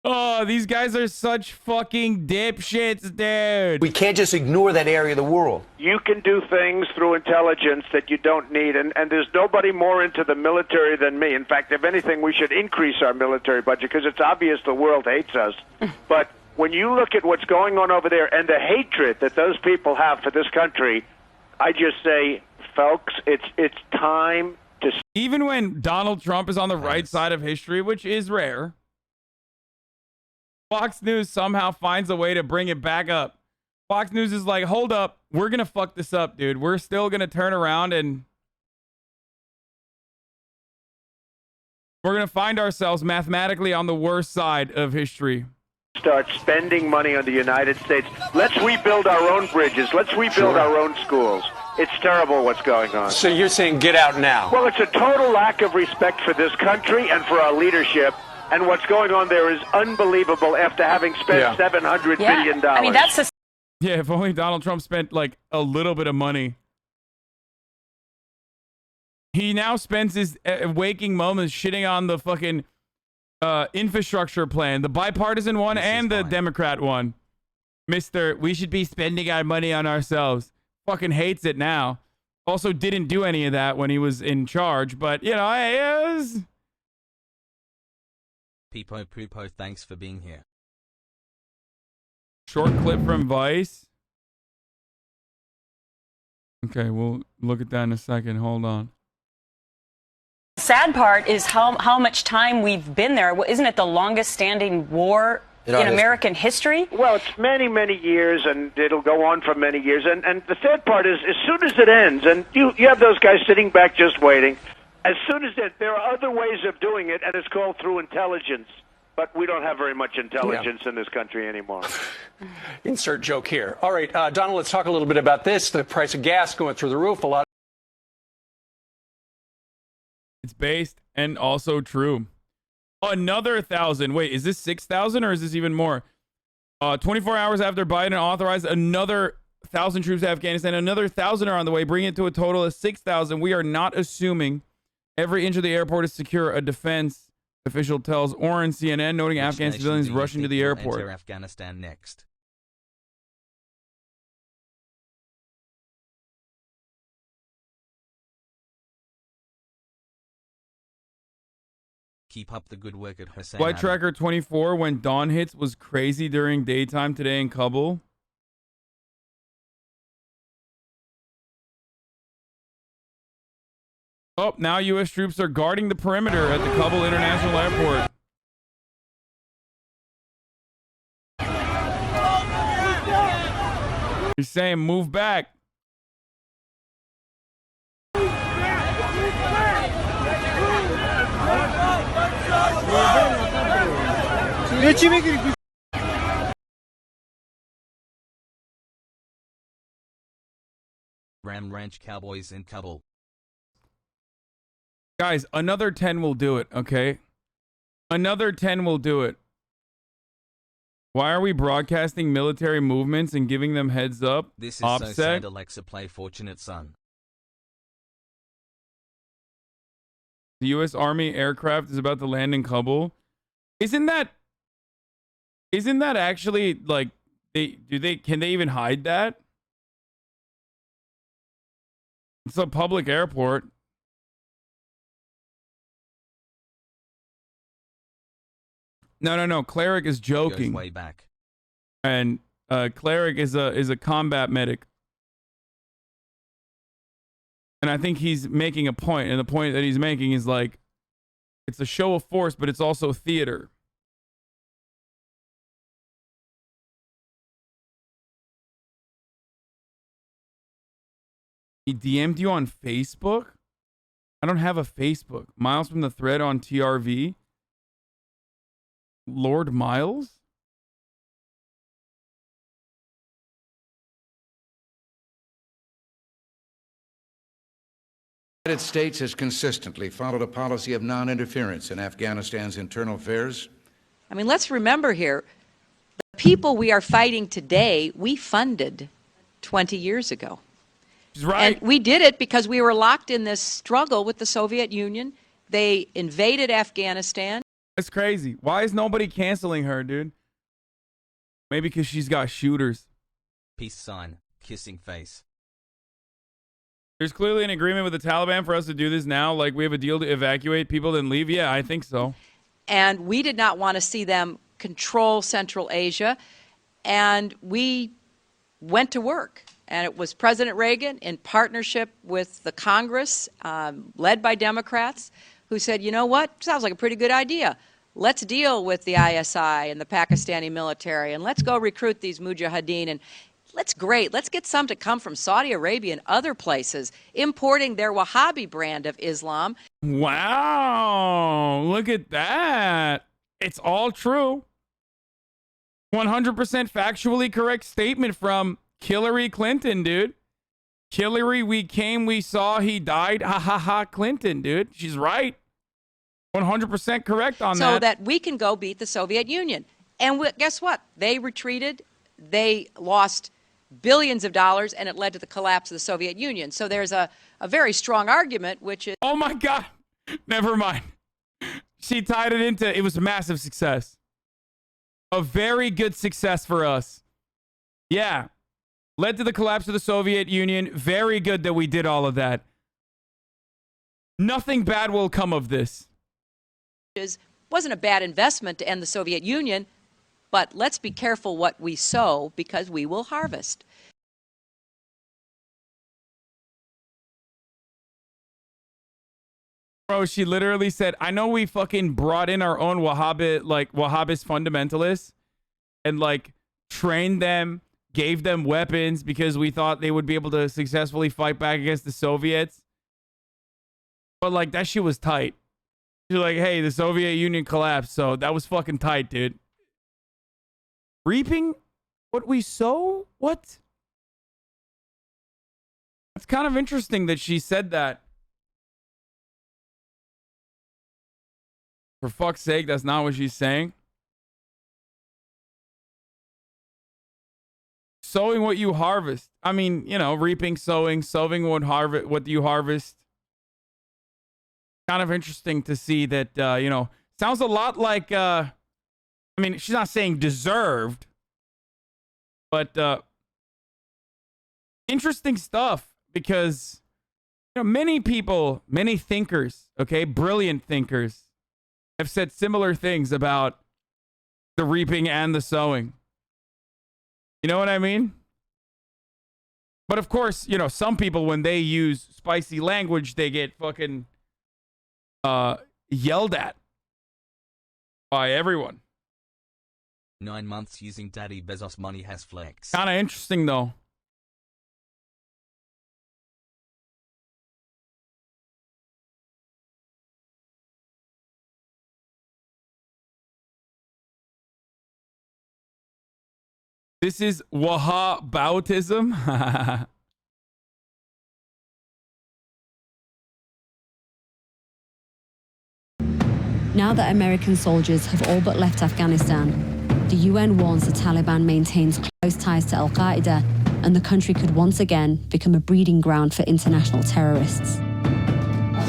Oh, these guys are such fucking dipshits, dude. We can't just ignore that area of the world. You can do things through intelligence that you don't need, and there's nobody more into the military than me. In fact, if anything, we should increase our military budget because it's obvious the world hates us. But when you look at what's going on over there and the hatred that those people have for this country, I just say, folks, it's time to... Even when Donald Trump is on the right side of history, which is rare, Fox News somehow finds a way to bring it back up. Fox News is like, hold up, we're going to fuck this up, dude. We're still going to turn around and we're going to find ourselves mathematically on the worst side of history. Start spending money on the United States. Let's rebuild our own bridges. Let's rebuild our own schools. It's terrible what's going on. So you're saying get out now? Well, it's a total lack of respect for this country and for our leadership. And what's going on there is unbelievable after having spent $700 billion. I mean, that's yeah, if only Donald Trump spent like a little bit of money. He now spends his waking moments shitting on the fucking infrastructure plan, the bipartisan one and the Democrat one. Mister, we should be spending our money on ourselves. fucking hates it now. Also didn't do any of that when he was in charge, but, you know, it was... Peepo Poopo, thanks for being here. Short clip from Vice. Okay, we'll look at that in a second. Hold on. Sad part is how much time we've been there. Isn't it the longest standing war in American history? Well, it's many, many years, and it'll go on for many years. And the sad part is, as soon as it ends, and you have those guys sitting back just waiting, as soon as there are other ways of doing it, and it's called through intelligence. But we don't have very much intelligence in this country anymore. Insert joke here. All right, Donald, let's talk a little bit about this. The price of gas going through the roof. A lot. It's based and also true. Another 1,000. Wait, is this 6,000 or is this even more? 24 hours after Biden authorized another 1,000 troops to Afghanistan, another 1,000 are on the way, bringing it to a total of 6,000. We are not assuming every inch of the airport is secure. A defense official tells Oren CNN, noting Afghan civilians rushing to the airport. Enter Afghanistan next. Keep up the good work at Hasan. Flight Tracker 24, when dawn hits, was crazy during daytime today in Kabul. Oh, now U.S. troops are guarding the perimeter at the Kabul International Airport. He's saying, move back. Ram Ranch Cowboys in Kabul. Guys, another 10 will do it, okay? Another 10 will do it. Why are we broadcasting military movements and giving them heads up? This is Offset? so sad. Alexa, play Fortunate Son. The U.S. Army aircraft is about to land in Kabul. Isn't that actually, like, can they even hide that? It's a public airport. No. Cleric is joking. Goes way back. And Cleric is a combat medic. And I think he's making a point, and the point that he's making is like, it's a show of force, but it's also theater. He DM'd you on Facebook? I don't have a Facebook. Miles from the thread on TRV. Lord Miles? The United States has consistently followed a policy of non-interference in Afghanistan's internal affairs. I mean, let's remember here, the people we are fighting today, we funded 20 years ago. She's right. And we did it because we were locked in this struggle with the Soviet Union. They invaded Afghanistan. That's crazy. Why is nobody canceling her, dude? Maybe because she's got shooters. Peace sign. Kissing face. There's clearly an agreement with the Taliban for us to do this now. Like, we have a deal to evacuate people, then leave. Yeah, I think so. And we did not want to see them control Central Asia. And we went to work. And it was President Reagan, in partnership with the Congress, led by Democrats, who said, you know what, sounds like a pretty good idea. Let's deal with the ISI and the Pakistani military, and let's go recruit these mujahideen. And let's get some to come from Saudi Arabia and other places, importing their Wahhabi brand of Islam. Wow, look at that. It's all true. 100% factually correct statement from Hillary Clinton, dude. Hillary, we came, we saw, he died. Ha ha ha, Clinton, dude. She's right. 100% correct on that. So that we can go beat the Soviet Union. And guess what? They retreated. They lost billions of dollars, and it led to the collapse of the Soviet Union. So there's a very strong argument, which is... Oh, my God. Never mind. She tied it into... It was a massive success. A very good success for us. Yeah. led to the collapse of the Soviet Union. Very good that we did all of that. Nothing bad will come of this. It wasn't a bad investment to end the Soviet Union, but let's be careful what we sow because we will harvest. Bro, she literally said, I know we fucking brought in our own Wahhabist fundamentalists and like trained them, gave them weapons because we thought they would be able to successfully fight back against the Soviets. But like that shit was tight. She's like, hey, the Soviet Union collapsed, so that was fucking tight, dude. Reaping what we sow? What? It's kind of interesting that she said that. For fuck's sake, that's not what she's saying. Sowing what you harvest. I mean, you know, reaping, sowing what you harvest. Kind of interesting to see that, you know, sounds a lot like, I mean, she's not saying deserved, but interesting stuff because, you know, many people, many thinkers, okay, brilliant thinkers, have said similar things about the reaping and the sowing. You know what I mean? But of course, you know, some people, when they use spicy language, they get fucking yelled at by everyone. 9 months using Daddy Bezos money has flexed. Kind of interesting, though. This is Wahhaboutism. Now that American soldiers have all but left Afghanistan, the UN warns the Taliban maintains close ties to Al-Qaeda and the country could once again become a breeding ground for international terrorists.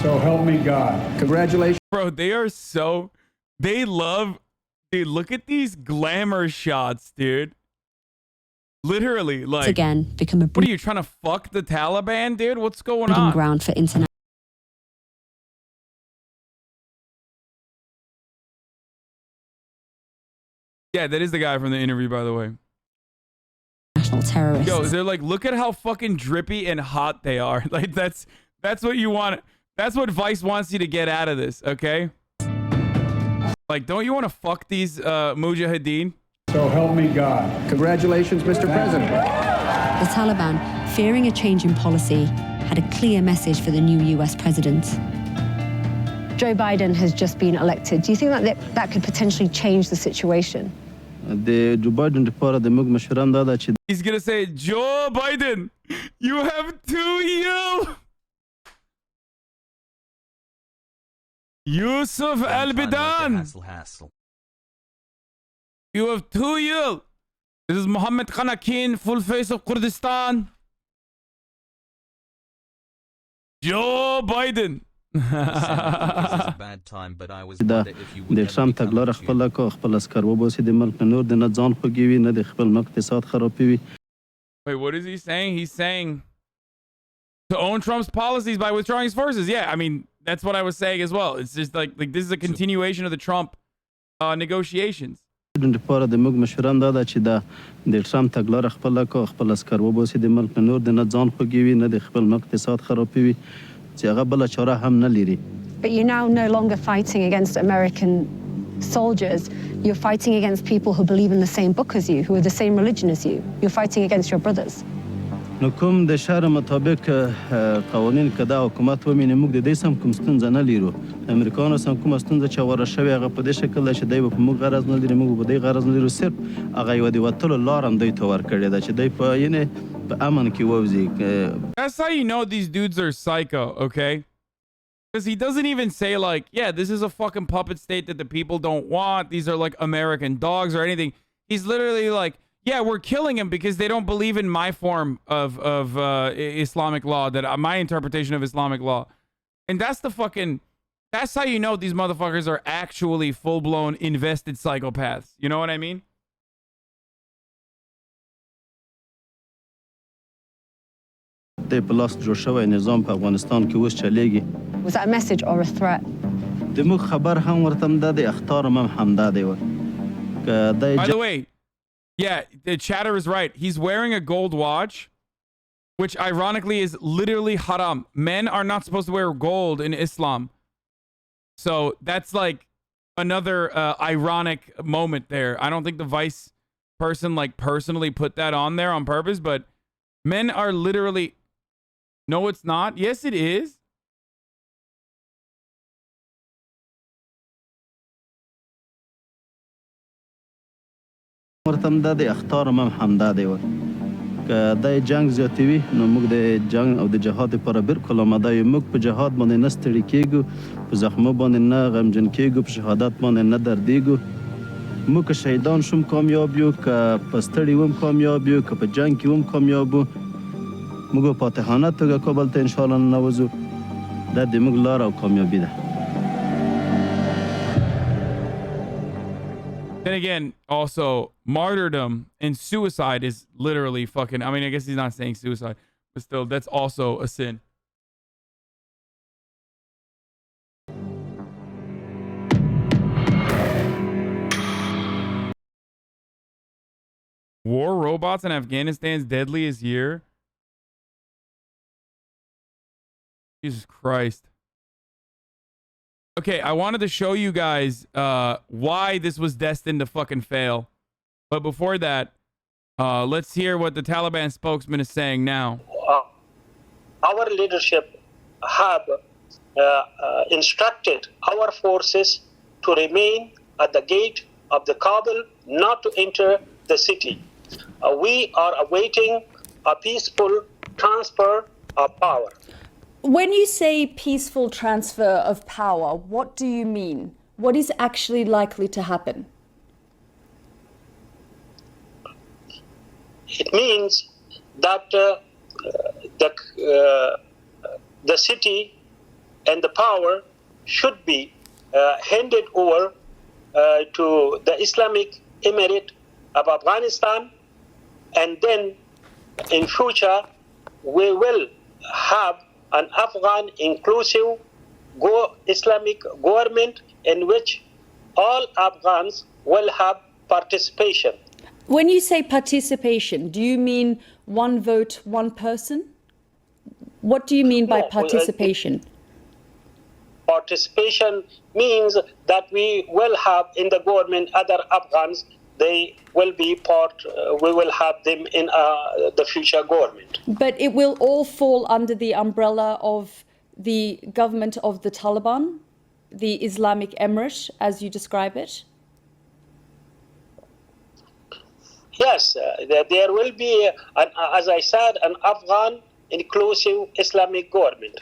So help me God. Congratulations. Bro, they are so... They love... Dude, look at these glamour shots, dude. Literally, like... Again, become a what are you, trying to fuck the Taliban, dude? What's going breeding on? ground for international... Yeah, that is the guy from the interview, by the way. National terrorists. Yo, they're like, look at how fucking drippy and hot they are. Like, that's what you want. That's what Vice wants you to get out of this, okay? Like, don't you want to fuck these mujahideen? So help me God. Congratulations, Mr. President. The Taliban, fearing a change in policy, had a clear message for the new US president. Joe Biden has just been elected. Do you think that could potentially change the situation? He's gonna say, Joe Biden, you have 2 years. Yusuf Al-Bidan, you have 2 years. This is Mohammed Khanakin, full face of Kurdistan. Joe Biden. Bad time, but I was wondering if you would Trump تګلاره خپل کو خپل اسکر وباسي د ملک نور د نه ځان خوږي نه د خپل اقتصاد خرابوي. Wait, what is he saying? He's saying to own Trump's policies by withdrawing his forces. Yeah, I mean, that's what I was saying as well. It's just like this is a continuation of the Trump negotiations. د لپاره د موږ مشران دا چې دا د ټرمپ تګلاره خپل کو خپل اسکر وباسي د ملک نور د نه ځان خوږي نه د خپل اقتصاد خرابوي. But you're now no longer fighting against American soldiers. You're fighting against people who believe in the same book as you, who are the same religion as you. You're fighting against your brothers. نو کوم د شهر مطابق قوانین کدا حکومت و مینه موږ د دې سم کوم ستونزه نه لرو. امریکانو سم کوم ستونزه چې ور شوی هغه په دې شکل چې دوی په موږ غرض نه لري موږ په دې غرض نه لرو صرف هغه یو دی وتل لارم دوی ته ور کړی دا چې دوی په ینه په امن کې ووزي. That's how you know these dudes are psycho, okay? Because he doesn't even say like, yeah, this is a fucking puppet state that the people don't want. These are like American dogs or anything. He's literally like, yeah, we're killing him because they don't believe in my form of Islamic law, that my interpretation of Islamic law. And that's that's how you know these motherfuckers are actually full-blown invested psychopaths. You know what I mean? د پلاس جوړ شوی نظام په افغانستان کې اوس چلیږي. Was that a message or a threat? د موږ خبر هم ورته دا د اختار هم دا دی. By the way, yeah, the chatter is right. He's wearing a gold watch, which ironically is literally haram. Men are not supposed to wear gold in Islam. So that's like another ironic moment there. I don't think the vice person like personally put that on there on purpose, but men are literally... No, it's not. Yes, it is. ورته دا د اختار هم دا دی. که د جنگ زیاتوي نو موږ د جنگ او د جهاد لپاره بالکل آماده یو. موږ په جهاد باندې نه ستړي کېږو، په زخمو باندې نه غمجن کېږو، په شهادت باندې نه دردېږو. موږ که شهیدان شوم کامیاب یو، که په ستړي وم کامیاب یو، که په جنگ کې وم کامیاب وو. موږ په فاتحانه توګه کابل ته انشاءالله ننوځو. دا د موږ لار او کامیابي ده. Then again, also, martyrdom and suicide is literally fucking... I mean, I guess he's not saying suicide, but still, that's also a sin. War robots in Afghanistan's deadliest year? Jesus Christ. Okay, I wanted to show you guys why this was destined to fucking fail. But before that, let's hear what the Taliban spokesman is saying now. Our leadership have instructed our forces to remain at the gate of the Kabul, not to enter the city. We are awaiting a peaceful transfer of power. When you say peaceful transfer of power, what do you mean? What is actually likely to happen? It means that the city and the power should be handed over to the Islamic Emirate of Afghanistan, and then in future we will have an Afghan inclusive Islamic government in which all Afghans will have participation. When you say participation, do you mean one vote, one person? What do you mean by participation? Participation means that we will have in the government other Afghans. They will be part, we will have them in the future government. But it will all fall under the umbrella of the government of the Taliban, the Islamic Emirate, as you describe it? Yes, there will be, as I said, an Afghan inclusive Islamic government.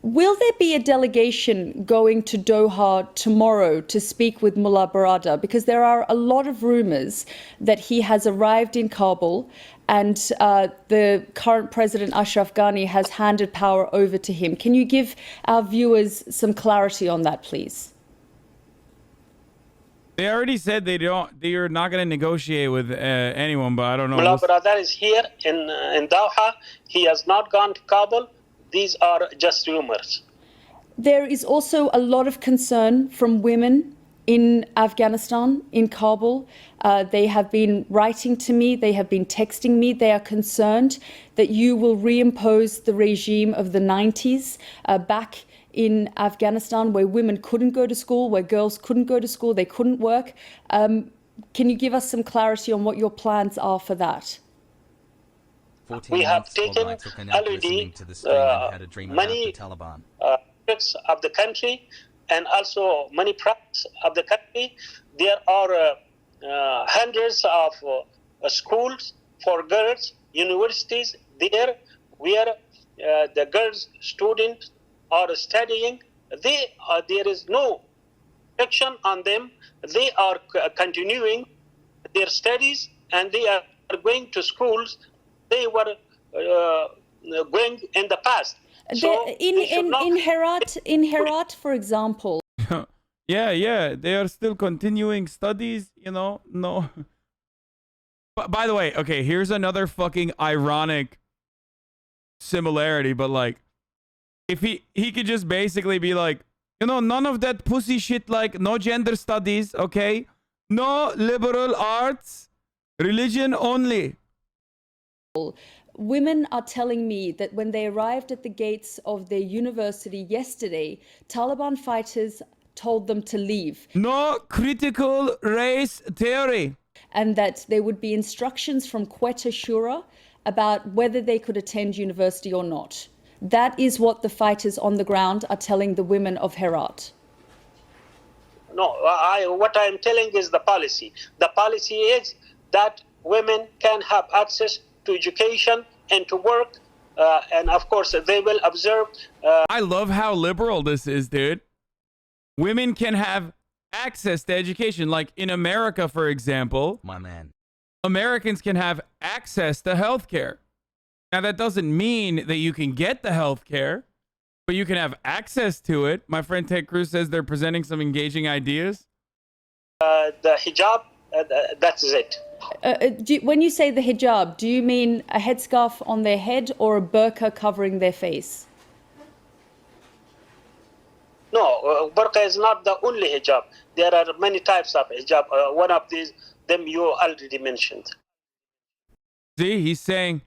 Will there be a delegation going to Doha tomorrow to speak with Mullah Barada? Because there are a lot of rumors that he has arrived in Kabul and the current president, Ashraf Ghani, has handed power over to him. Can you give our viewers some clarity on that, please? They already said they are not going to negotiate with anyone, but I don't know. Mullah Barada is here in Doha. He has not gone to Kabul. These are just rumors. There is also a lot of concern from women in Afghanistan, in Kabul. They have been writing to me, they have been texting me. They are concerned that you will reimpose the regime of the 90s back in Afghanistan, where women couldn't go to school, where girls couldn't go to school, they couldn't work. Can you give us some clarity on what your plans are for that? We have taken already many aspects of the country and also many parts of the country. There are hundreds of schools for girls, universities there where the girls students are studying. There is no restriction on them. They are continuing their studies and they are going to schools they were going in the past. So in Herat, for example. Yeah, they are still continuing studies, you know, no. But by the way, okay, here's another fucking ironic similarity, but like, if he could just basically be like, you know, none of that pussy shit, like no gender studies, okay? No liberal arts, religion only. Women are telling me that when they arrived at the gates of their university yesterday, Taliban fighters told them to leave. No critical race theory. And that there would be instructions from Quetta Shura about whether they could attend university or not. That is what the fighters on the ground are telling the women of Herat. No, what I'm telling is the policy. The policy is that women can have access to education and to work, and of course they will observe. I love how liberal this is, dude. Women can have access to education. Like in America, for example, my man, Americans can have access to healthcare. Now, that doesn't mean that you can get the healthcare, but you can have access to it. My friend Ted Cruz says they're presenting some engaging ideas. The hijab, that's it. When you say the hijab, do you mean a headscarf on their head or a burqa covering their face? No, burqa is not the only hijab. There are many types of hijab. One of them you already mentioned. See, he's saying,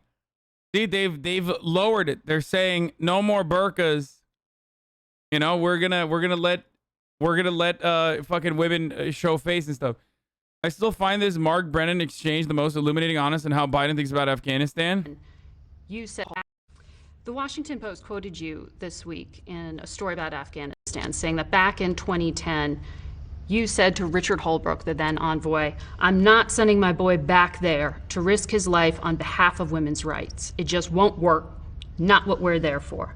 see, they've lowered it. They're saying no more burqas. You know, we're gonna let fucking women show face and stuff. I still find this Mark Brennan exchange the most illuminating, honest, and how Biden thinks about Afghanistan. You said the Washington Post quoted you this week in a story about Afghanistan, saying that back in 2010, you said to Richard Holbrooke, the then envoy, "I'm not sending my boy back there to risk his life on behalf of women's rights. It just won't work. Not what we're there for."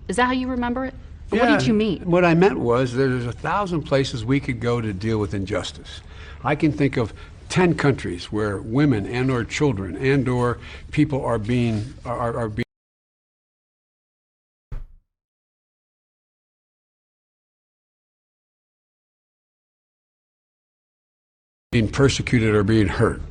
Is that how you remember it? Or Yeah, what did you mean? What I meant was there's 1,000 places we could go to deal with injustice. I can think of 10 countries where women and or children and or people are being persecuted or being hurt.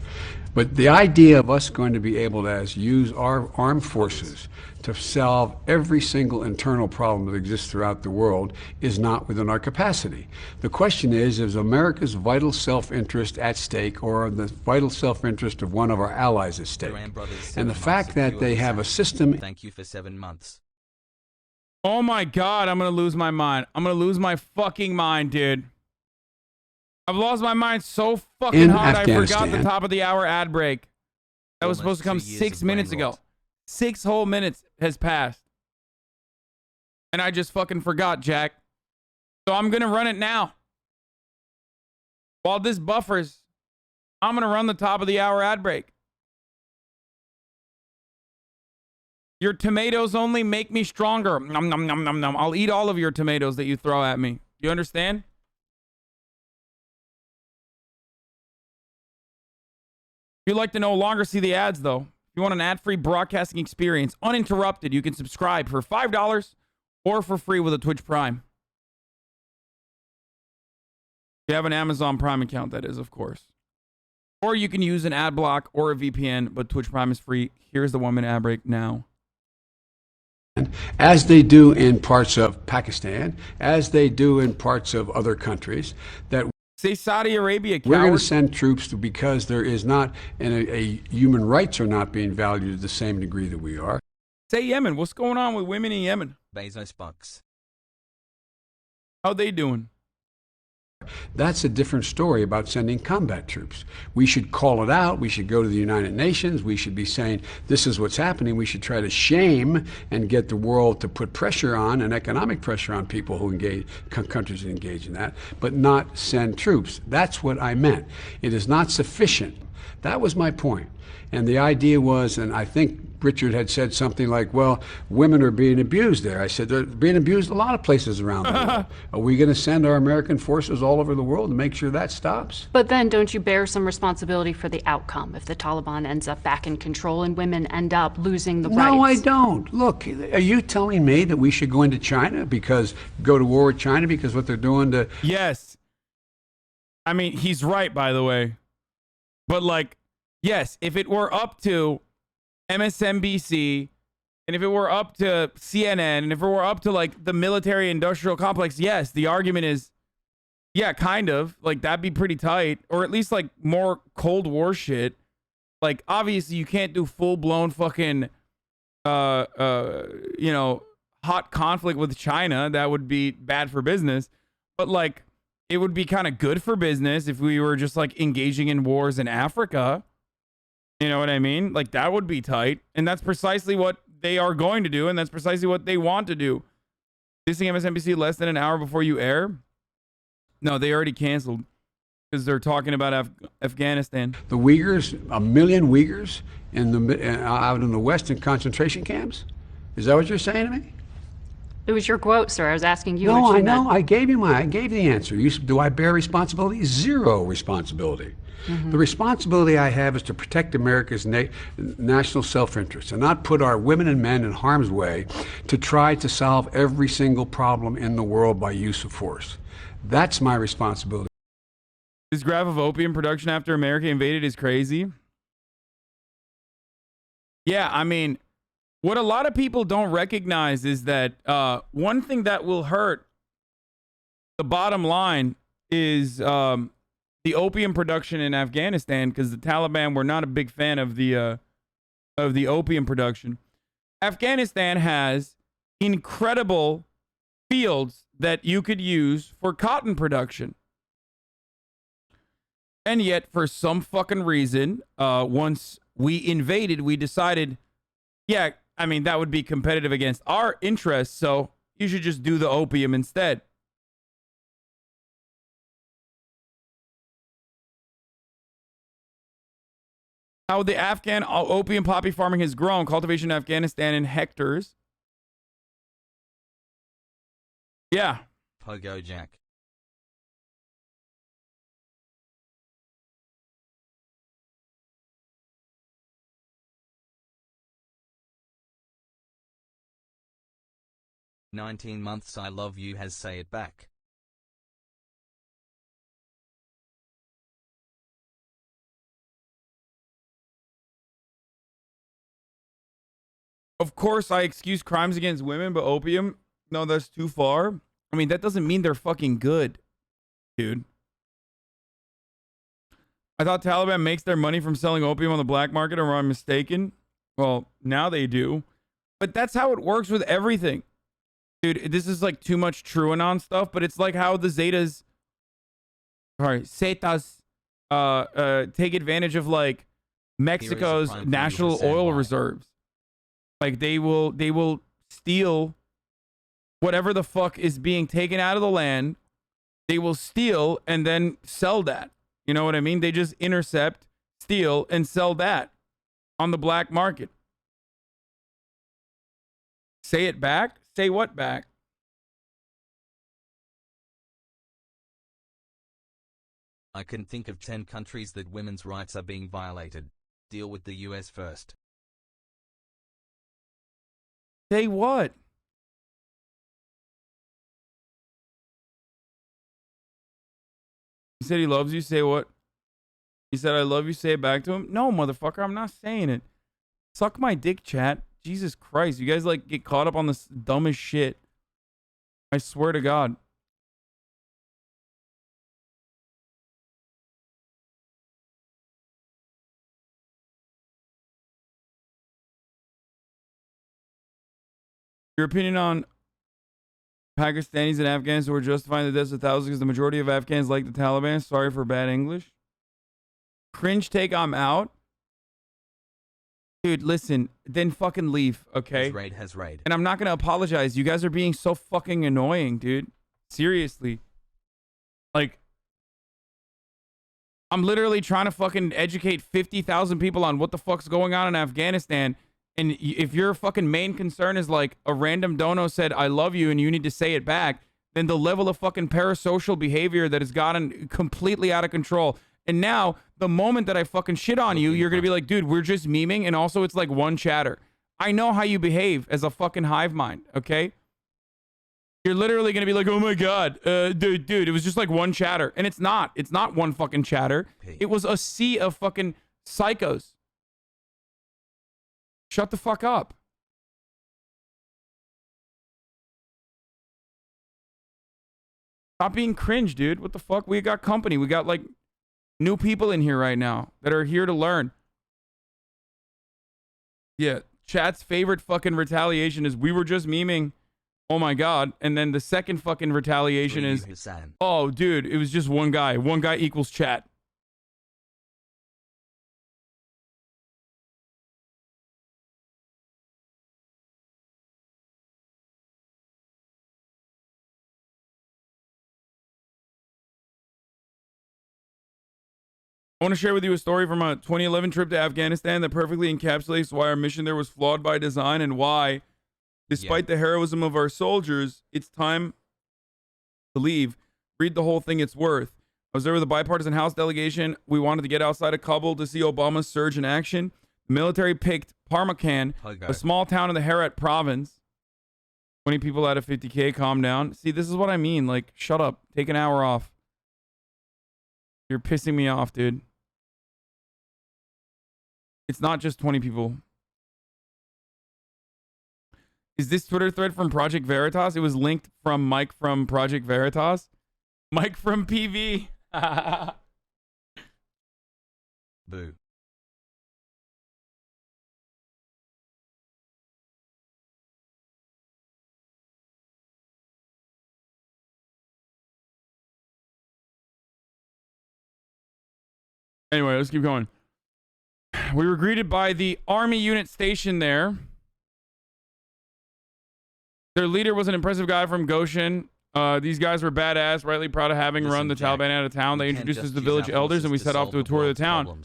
But the idea of us going to be able to use our armed forces to solve every single internal problem that exists throughout the world is not within our capacity. The question is America's vital self-interest at stake or the vital self-interest of one of our allies at stake? And the fact that they have a system... Thank you for 7 months. Oh my God, I'm going to lose my mind. I'm going to lose my fucking mind, dude. I've lost my mind so fucking hard, I forgot the top of the hour ad break. That was supposed to come 6 minutes ago. 6 whole minutes has passed. And I just fucking forgot, Jack. So I'm going to run it now. While this buffers, I'm going to run the top of the hour ad break. Your tomatoes only make me stronger. Nom, nom, nom, nom, nom. I'll eat all of your tomatoes that you throw at me. You understand? If you'd like to no longer see the ads, though, if you want an ad-free broadcasting experience, uninterrupted, you can subscribe for $5 or for free with a Twitch Prime. If you have an Amazon Prime account, that is, of course. Or you can use an ad block or a VPN, but Twitch Prime is free. Here's the 1-minute ad break now. As they do in parts of Pakistan, as they do in parts of other countries, that say Saudi Arabia, we're going to send troops because there is not, and human rights are not being valued to the same degree that we are. Say Yemen. What's going on with women in Yemen? Bezos bucks. How they doing? That's a different story about sending combat troops. We should call it out. We should go to the United Nations. We should be saying, this is what's happening. We should try to shame and get the world to put pressure on, and economic pressure on people who engage, countries that engage in that, but not send troops. That's what I meant. It is not sufficient. That was my point. And the idea was, and I think Richard had said something like, well, women are being abused there. I said, they're being abused a lot of places around the world. Are we going to send our American forces all over the world to make sure that stops? But then don't you bear some responsibility for the outcome if the Taliban ends up back in control and women end up losing the rights? No, I don't. Look, are you telling me that we should go into China go to war with China because what they're doing to... Yes. I mean, he's right, by the way. But like, yes, if it were up to MSNBC And if it were up to CNN, and if it were up to like the military industrial complex, yes, the argument is, yeah, kind of. Like, that'd be pretty tight. Or at least like more Cold War shit. Like, obviously you can't do full-blown fucking, hot conflict with China. That would be bad for business. But like, it would be kind of good for business if we were just like engaging in wars in Africa. You know what I mean? Like, that would be tight. And that's precisely what they are going to do. And that's precisely what they want to do. Dissing MSNBC less than an hour before you air? No, they already canceled because they're talking about Afghanistan. The Uyghurs, 1 million Uyghurs out in the West in concentration camps? Is that what you're saying to me? It was your quote, sir. I was asking you. No, what you I know. meant. I gave the answer. Do I bear responsibility? Zero responsibility. Mm-hmm. The responsibility I have is to protect America's national self-interest and not put our women and men in harm's way to try to solve every single problem in the world by use of force. That's my responsibility. This graph of opium production after America invaded is crazy. Yeah, I mean, what a lot of people don't recognize is that one thing that will hurt the bottom line is the opium production in Afghanistan, because the Taliban were not a big fan of the opium production. Afghanistan has incredible fields that you could use for cotton production. And yet, for some fucking reason, once we invaded, we decided, yeah, I mean, that would be competitive against our interests, so you should just do the opium instead. How the Afghan opium poppy farming has grown, cultivation in Afghanistan in hectares. Yeah. Pogo Jack. "19 months I love you" has say it back. Of course, I excuse crimes against women, but opium, no, that's too far. I mean, that doesn't mean they're fucking good, dude. I thought Taliban makes their money from selling opium on the black market, or am I mistaken? Well, now they do. But that's how it works with everything. Dude, this is like too much TrueAnon stuff, but it's like how the Zetas, Zetas, take advantage of like Mexico's national oil reserves. Like they will steal whatever the fuck is being taken out of the land. They will steal and then sell that. You know what I mean? They just intercept, steal, and sell that on the black market. Say it back? Say what back? I can think of 10 countries that women's rights are being violated. Deal with the US first. Say what? He said he loves you. Say what? He said I love you. Say it back to him. No, motherfucker, I'm not saying it. Suck my dick, chat. Jesus Christ, you guys like get caught up on this dumbest shit. I swear to God. Your opinion on Pakistanis and Afghans who are justifying the deaths of thousands because the majority of Afghans like the Taliban? Sorry for bad English. Cringe take, I'm out. Dude, listen, then fucking leave, okay? Has raid. And I'm not going to apologize. You guys are being so fucking annoying, dude. Seriously. Like, I'm literally trying to fucking educate 50,000 people on what the fuck's going on in Afghanistan. And if your fucking main concern is like a random dono said, I love you, and you need to say it back, then the level of fucking parasocial behavior that has gotten completely out of control. And now, the moment that I fucking shit on you, you're going to be like, dude, we're just memeing. And also, it's like one chatter. I know how you behave as a fucking hive mind, okay? You're literally going to be like, oh my God, dude, it was just like one chatter. And it's not. It's not one fucking chatter. It was a sea of fucking psychos. Shut the fuck up. Stop being cringe, dude. What the fuck? We got company. We got like new people in here right now that are here to learn. Yeah, chat's favorite fucking retaliation is we were just memeing. Oh my god. And then the second fucking retaliation is, oh dude, it was just one guy. One guy equals chat. I want to share with you a story from a 2011 trip to Afghanistan that perfectly encapsulates why our mission there was flawed by design and why, despite the heroism of our soldiers, it's time to leave. Read the whole thing, it's worth. I was there with a bipartisan House delegation. We wanted to get outside of Kabul to see Obama's surge in action. The military picked Parmakan, a small town in the Herat province. 20 people out of 50K, calm down. See, this is what I mean. Like, shut up. Take an hour off. You're pissing me off, dude. It's not just 20 people. Is this Twitter thread from Project Veritas? It was linked from Mike from Project Veritas. Mike from PV. Boo. Anyway, let's keep going. We were greeted by the army unit stationed there. Their leader was an impressive guy from Goshen. These guys were badass, rightly proud of having run the Taliban out of town. They introduced us to the village elders, and we set off to a tour of the town.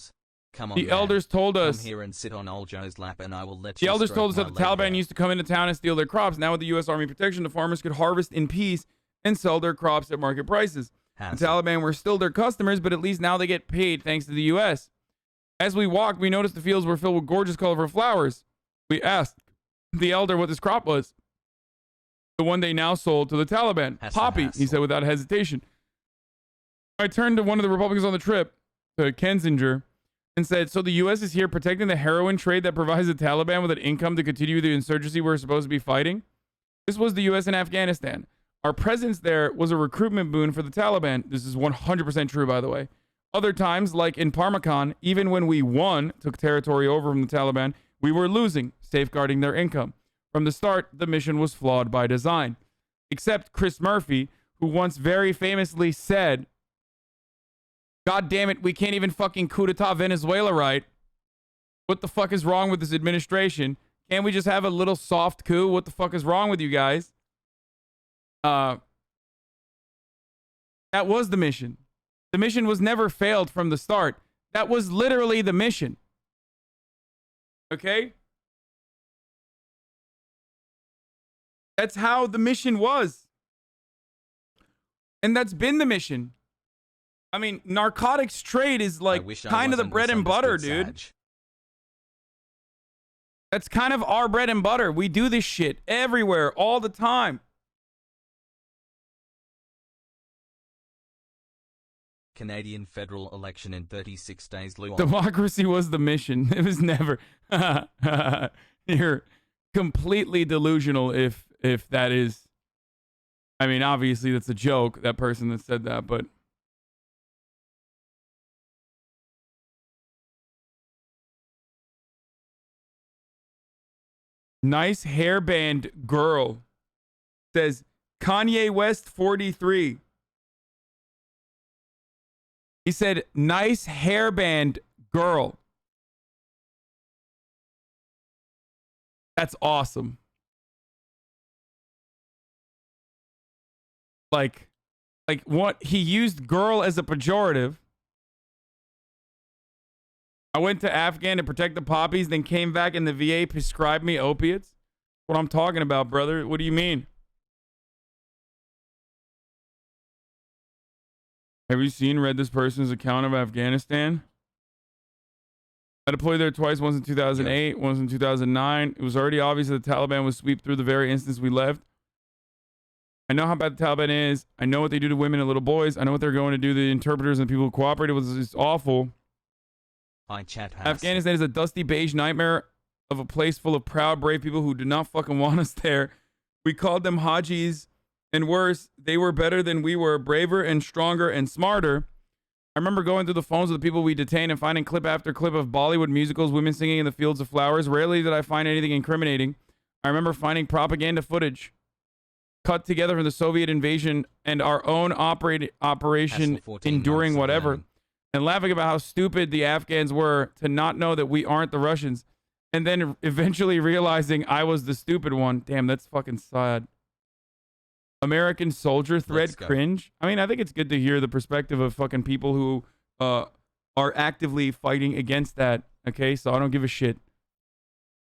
Come on, the elders told us. Come here and sit on old Joe's lap, and I will let the you elders stroke told us that my the Taliban leg used to come into town and steal their crops. Now with the U.S. Army protection, the farmers could harvest in peace and sell their crops at market prices. Hasan. The Taliban were still their customers, but at least now they get paid thanks to the U.S. As we walked, we noticed the fields were filled with gorgeous, colorful flowers. We asked the elder what this crop was. The one they now sold to the Taliban. Poppy, he said without hesitation. I turned to one of the Republicans on the trip, to Kensinger, and said, so the U.S. is here protecting the heroin trade that provides the Taliban with an income to continue the insurgency we're supposed to be fighting? This was the U.S. in Afghanistan. Our presence there was a recruitment boon for the Taliban. This is 100% true, by the way. Other times, like in Parmakan, even when we won, took territory over from the Taliban, we were losing, safeguarding their income. From the start, the mission was flawed by design. Except Chris Murphy, who once very famously said, God damn it, we can't even fucking coup d'etat Venezuela right. What the fuck is wrong with this administration? Can't we just have a little soft coup? What the fuck is wrong with you guys? That was the mission. The mission was never failed from the start. That was literally the mission. Okay? That's how the mission was. And that's been the mission. I mean, narcotics trade is like kind of the bread and butter, dude. That's kind of our bread and butter. We do this shit everywhere, all the time. Canadian federal election in 36 days. Luan. Democracy was the mission. It was never. You're completely delusional if that is. I mean, obviously that's a joke, that person that said that, but nice hairband girl says Kanye West 43. He said, nice hairband girl. That's awesome. Like what? He used girl as a pejorative. I went to Afghan to protect the poppies, then came back and the VA prescribed me opiates. What I'm talking about, brother. What do you mean? Have you read this person's account of Afghanistan? I deployed there twice, once in 2008, once in 2009. It was already obvious that the Taliban would sweep through the very instance we left. I know how bad the Taliban is. I know what they do to women and little boys. I know what they're going to do to the interpreters and the people who cooperated with us. It's awful. Hi, chat. Afghanistan is a dusty beige nightmare of a place full of proud, brave people who do not fucking want us there. We called them Hajis And worse, they were better than we were, braver and stronger and smarter. I remember going through the phones of the people we detained and finding clip after clip of Bollywood musicals, women singing in the fields of flowers. Rarely did I find anything incriminating. I remember finding propaganda footage cut together from the Soviet invasion and our own operation enduring whatever, and laughing about how stupid the Afghans were to not know that we aren't the Russians, and then eventually realizing I was the stupid one. Damn, that's fucking sad. American soldier thread cringe. I mean, I think it's good to hear the perspective of fucking people who are actively fighting against that. Okay, so I don't give a shit.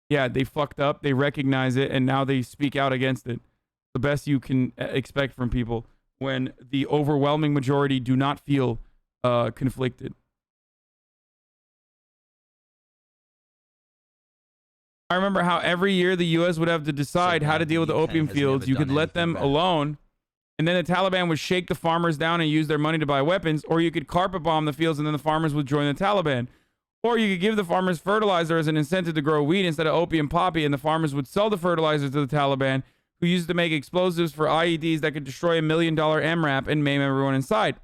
Yeah, they fucked up, they recognize it, and now they speak out against it. The best you can expect from people when the overwhelming majority do not feel conflicted. I remember how every year the U.S. would have to decide how to deal with the opium fields. You could let them alone, and then the Taliban would shake the farmers down and use their money to buy weapons, or you could carpet bomb the fields and then the farmers would join the Taliban. Or you could give the farmers fertilizer as an incentive to grow weed instead of opium poppy, and the farmers would sell the fertilizer to the Taliban, who used to make explosives for IEDs that could destroy $1 million MRAP and maim everyone inside.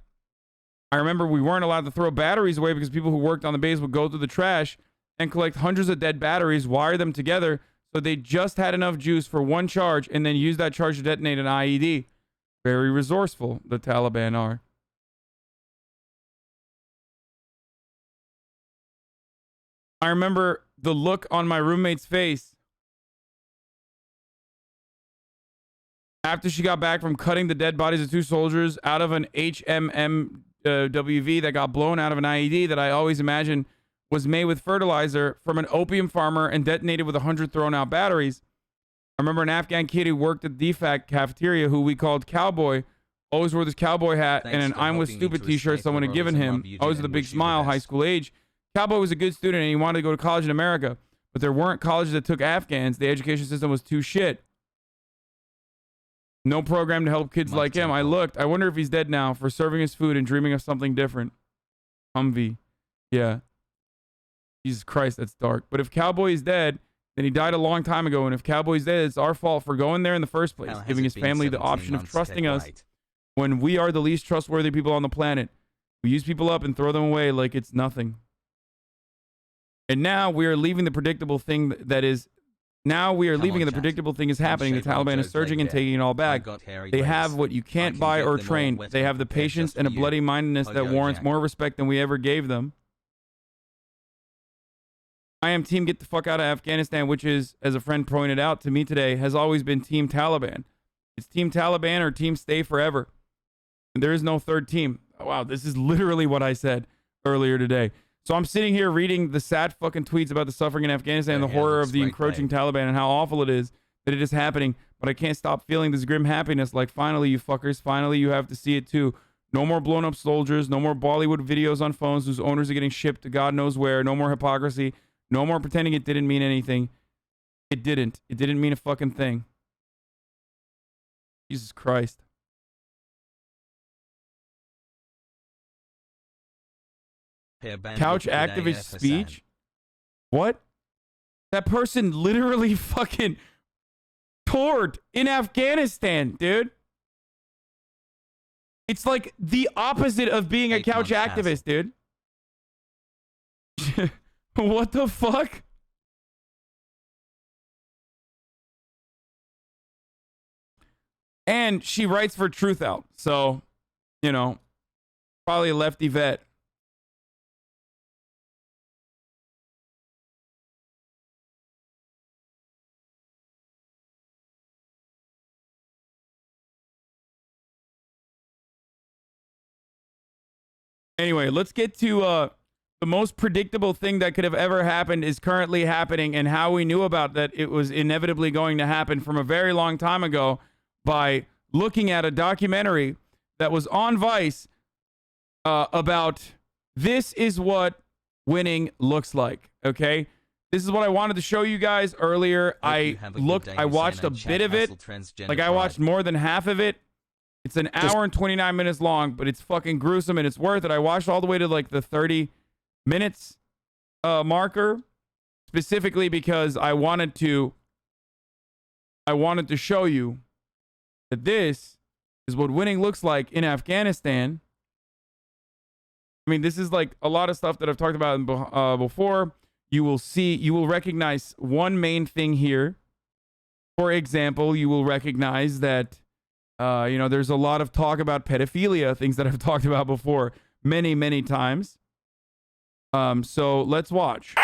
I remember we weren't allowed to throw batteries away because people who worked on the base would go through the trash and collect hundreds of dead batteries, wire them together so they just had enough juice for one charge, and then use that charge to detonate an IED. Very resourceful, the Taliban are. I remember the look on my roommate's face after she got back from cutting the dead bodies of 2 soldiers out of an HMMWV that got blown out of an IED that I always imagined was made with fertilizer from an opium farmer and detonated with 100 thrown out batteries. I remember an Afghan kid who worked at the DFAC cafeteria who we called Cowboy, always wore this cowboy hat and an I'm with stupid t-shirt someone had given him, always with a big smile, high school age. Cowboy was a good student and he wanted to go to college in America, but there weren't colleges that took Afghans. The education system was too shit. No program to help kids like him. I looked. I wonder if he's dead now for serving his food and dreaming of something different. Humvee. Yeah. Jesus Christ, that's dark. But if Cowboy is dead, then he died a long time ago. And if Cowboy's dead, it's our fault for going there in the first place, giving his family the option of trusting us when we are the least trustworthy people on the planet. We use people up and throw them away like it's nothing. And now we are leaving the predictable thing that is... Now we are leaving and the predictable thing is happening. The Taliban is surging and taking it all back. They have what you can't buy or train. They have the patience and a bloody mindedness that warrants more respect than we ever gave them. I am team get the fuck out of Afghanistan, which is, as a friend pointed out to me today, has always been team Taliban. It's team Taliban or team stay forever. And there is no third team. Oh, wow, this is literally what I said earlier today. So I'm sitting here reading the sad fucking tweets about the suffering in Afghanistan and the horror of the encroaching Taliban and how awful it is that it is happening. But I can't stop feeling this grim happiness like, finally, you fuckers, finally you have to see it too. No more blown up soldiers. No more Bollywood videos on phones whose owners are getting shipped to God knows where. No more hypocrisy. No more pretending it didn't mean anything. It didn't. It didn't mean a fucking thing. Jesus Christ. Couch activist speech? What? That person literally fucking toured in Afghanistan, dude. It's like the opposite of being a couch activist, dude. What the fuck? And she writes for Truth Out. So, you know, probably a lefty vet. Anyway, let's get to the most predictable thing that could have ever happened is currently happening, and how we knew about that it was inevitably going to happen from a very long time ago by looking at a documentary that was on Vice about this is what winning looks like. Okay, this is what I wanted to show you guys earlier. I watched a bit of it. Like, I watched more than half of it. It's an hour and 29 minutes long, but it's fucking gruesome and it's worth it. I watched all the way to like the 30 minutes marker, specifically because I wanted to show you that this is what winning looks like in Afghanistan. I mean, this is like a lot of stuff that I've talked about before. You will recognize one main thing here. For example, you will recognize that, there's a lot of talk about pedophilia, things that I've talked about before many, many times. So let's watch.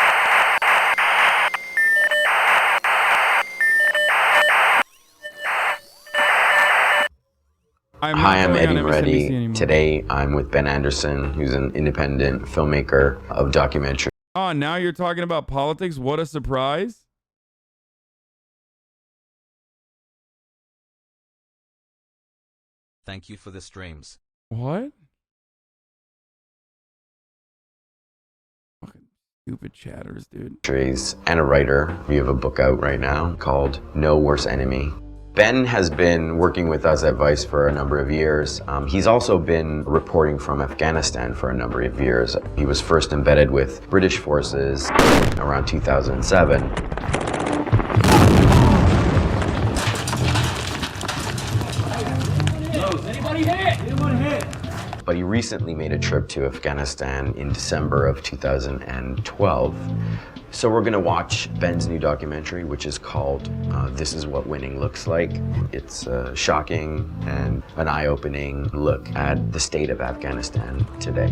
Hi, I'm Eddie Reddy. Today I'm with Ben Anderson, who's an independent filmmaker of documentary. Oh, now you're talking about politics? What a surprise. Thank you for the streams. What? Fucking stupid chatters, dude. And a writer. We have a book out right now called No Worse Enemy. Ben has been working with us at Vice for a number of years. He's also been reporting from Afghanistan for a number of years. He was first embedded with British forces around 2007. Anybody hit? Anyone hit? But he recently made a trip to Afghanistan in December of 2012. So we're gonna watch Ben's new documentary, which is called This Is What Winning Looks Like. It's a shocking and an eye-opening look at the state of Afghanistan today.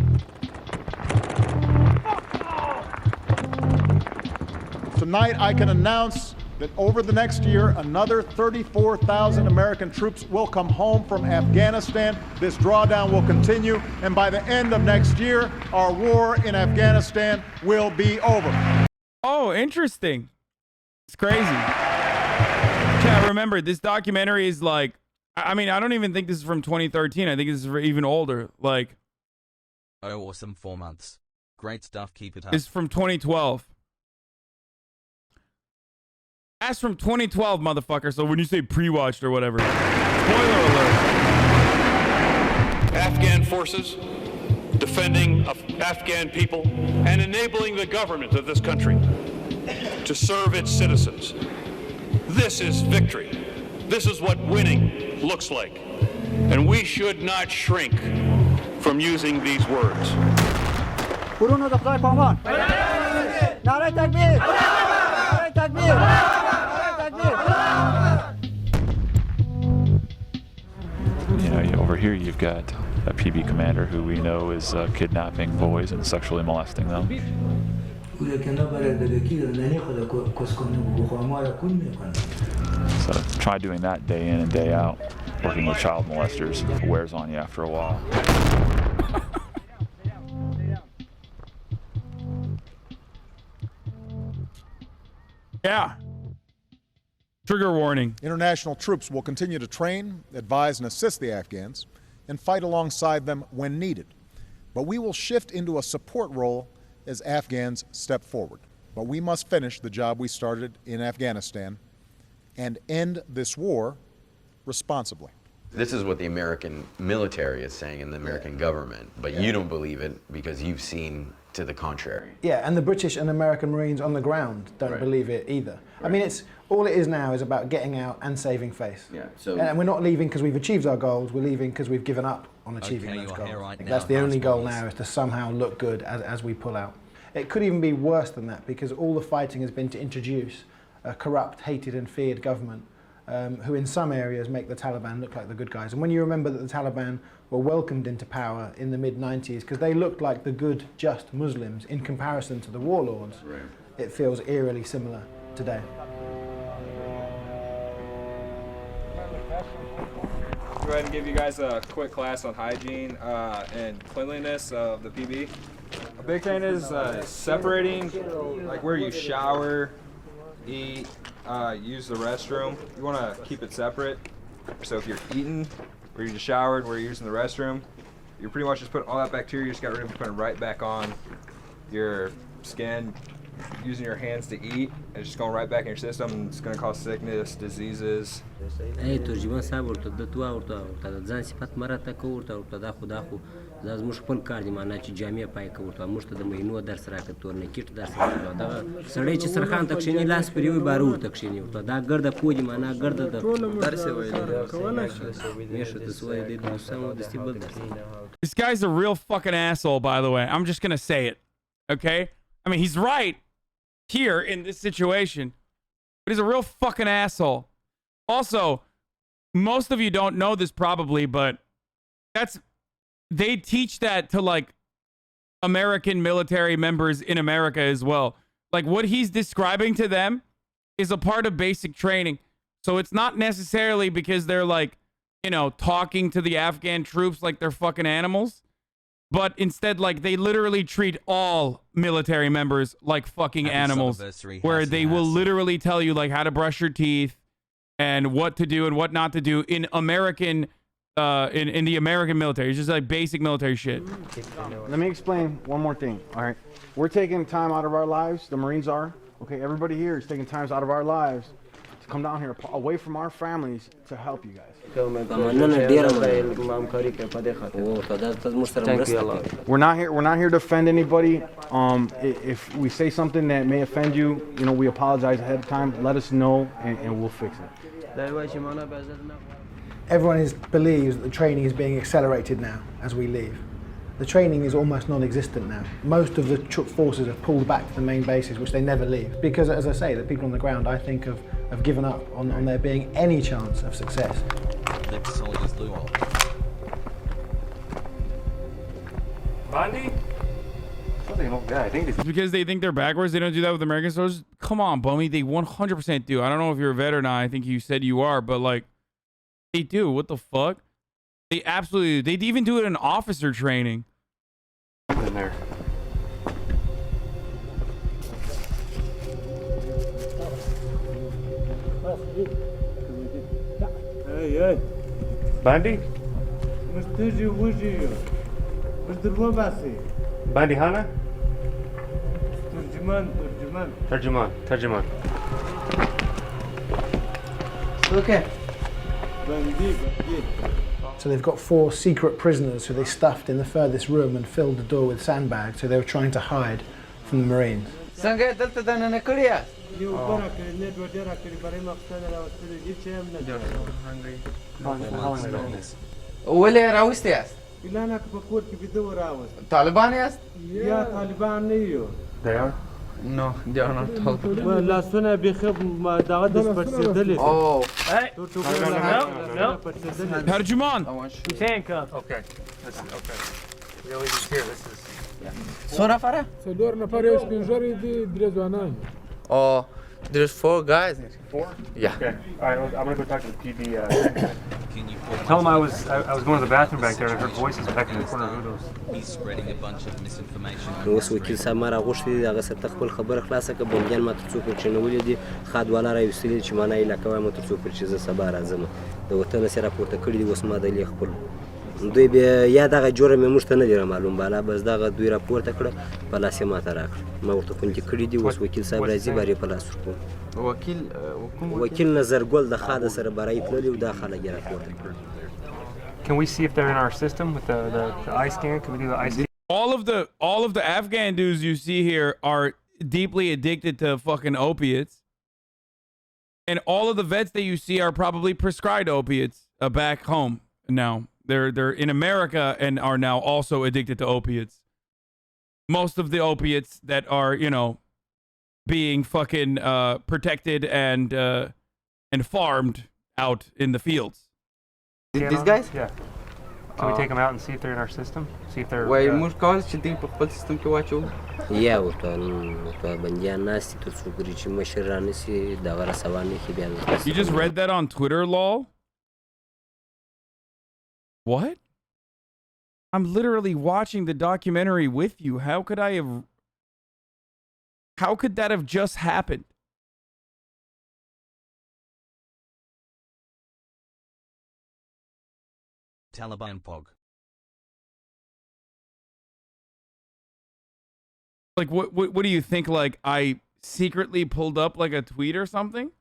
Tonight I can announce that over the next year, another 34,000 American troops will come home from Afghanistan. This drawdown will continue, and by the end of next year, our war in Afghanistan will be over. Oh, interesting. It's crazy. Yeah, remember, this documentary is like, I mean, I don't even think this is from 2013. I think this is even older. Like, oh, awesome, 4 months. Great stuff, keep it up. It's from 2012. That's from 2012, motherfucker. So when you say pre-watched or whatever, spoiler alert. Afghan forces defending Afghan people and enabling the government of this country to serve its citizens. This is victory. This is what winning looks like. And we should not shrink from using these words. You know, over here you've got a PB commander who we know is kidnapping boys and sexually molesting them. So try doing that day in and day out. Working with child molesters wears on you after a while. Yeah. Trigger warning. International troops will continue to train, advise, and assist the Afghans and fight alongside them when needed. But we will shift into a support role as Afghans step forward. But we must finish the job we started in Afghanistan and end this war responsibly. This is what the American military is saying and the American government, but you don't believe it because you've seen to the contrary. Yeah, and the British and American Marines on the ground don't believe it either. I mean, it's all it is now is about getting out and saving face. Yeah. So and we're not leaving because we've achieved our goals. We're leaving because we've given up on achieving those goals. Right That's the only goal now, is to somehow look good as we pull out. It could even be worse than that, because all the fighting has been to introduce a corrupt, hated and feared government who in some areas make the Taliban look like the good guys. And when you remember that the Taliban were welcomed into power in the mid-90s because they looked like the good, just Muslims in comparison to the warlords, it feels eerily similar today. Go ahead and give you guys a quick class on hygiene and cleanliness of the PB. A big thing is separating, like where you shower, eat, use the restroom. You want to keep it separate. So if you're eating, where you just showered, where you're using the restroom, you're pretty much just putting all that bacteria you just got rid of, putting it right back on your skin, using your hands to eat. It's just going right back in your system. And it's going to cause sickness, diseases. Hey, ترجمان صاحب ورته د تو ورته د ځان صفات مراته کو ورته دا خو دا زموږ خپل کار دی معنا چې جامع پای کو ورته موږ ته د مینو درس راکړ تورنیکټ درس راکړ دا سړی چې سرخان تکشینی لاس پریوي بارو تکشینی ورته دا ګرده پوجي معنا ګرده د درس ویل میشه د سوې د دوسمو د استبل درس. This guy's a real fucking asshole, by the way. I'm just gonna say it, okay? I mean, he's right here in this situation, but he's a real fucking asshole. Also, most of you don't know this probably, but they teach that to like American military members in America as well. Like what he's describing to them is a part of basic training. So it's not necessarily because they're like, you know, talking to the Afghan troops like they're fucking animals, but instead like they literally treat all military members like fucking animals, where they will literally tell you like how to brush your teeth and what to do and what not to do in American in the American military. It's just like basic military shit. Let me explain one more thing. All right, we're taking time out of our lives. The Marines are. Okay, everybody here is taking times out of our lives to come down here away from our families to help you guys. We're not here to offend anybody. If we say something that may offend you, you know, we apologize ahead of time. Let us know and we'll fix it. Everyone believes that the training is being accelerated now as we leave. The training is almost non-existent now. Most of the forces have pulled back to the main bases, which they never leave. Because, as I say, the people on the ground, I think, have given up on there being any chance of success. Bundy? It's because they think they're backwards. They don't do that with American soldiers. Come on, Bummy. They 100% do. I don't know if you're a vet or not. I think you said you are, but like, they do. What the fuck? They absolutely do. They even do it in officer training. In there. Hey. Bandy? Bandy Hana? Tarjuman. Okay. So they've got 4 secret prisoners who they stuffed in the furthest room and filled the door with sandbags, so they were trying to hide from the Marines. Taliban yes? Yeah, Taliban They are? No, they are not Taliban. Well, last one I became Oh. Hey. No. Tarjuman. He's handcuffed. Okay. This is okay. Really, he's here. This is. Yeah. Oh, there's 4 guys. 4? Yeah. Okay. All right. I'm gonna go talk to the PB. Tell him I was going to the bathroom back there and I heard voices back in the corner of the windows. He's spreading a bunch of misinformation. اوس وکیل صاحب ما راغوښتي دي هغه سره خپل خبره خلاصه کړه بندیان ما تر څو پورې چنولې دي خادواله راوستلې چې ما نه علاقه وایم تر څو پورې چې زه سبا راځم د وطن سره راپورته کړي دي اوس ما د خپل دوی بیا یا دغه جرم موږ ته نه دی معلوم بالا بس دغه دوی راپورته کړه په لاس ما ته راکړه ما ورته کوم کې کړي دي اوس وکیل صاحب راځي باري په لاس ورکو وکیل نظر ګل د خاده سره برای تللی او دا خلک راپورته کړل. Can we see if they're in our system with the eye scan? Can we do the eye scan? All of the Afghan dudes you see here are deeply addicted to fucking opiates. And all of the vets that you see are probably prescribed opiates back home now. They're in America and are now also addicted to opiates. Most of the opiates that are, you know, being fucking protected and farmed out in the fields. These guys? Yeah. Can we take them out and see if they're in our system? See if they're. Wait, موږ کولای چې دې په خپل سیستم کې واچو. یا ورته بندیان ناستي تر څو پورې چې مشر رانسي دغه رسوانې کې بیا. You just read that on Twitter, lol? What? I'm literally watching the documentary with you. How could that have just happened? Taliban Pog. Like, what do you think? Like, I secretly pulled up like a tweet or something?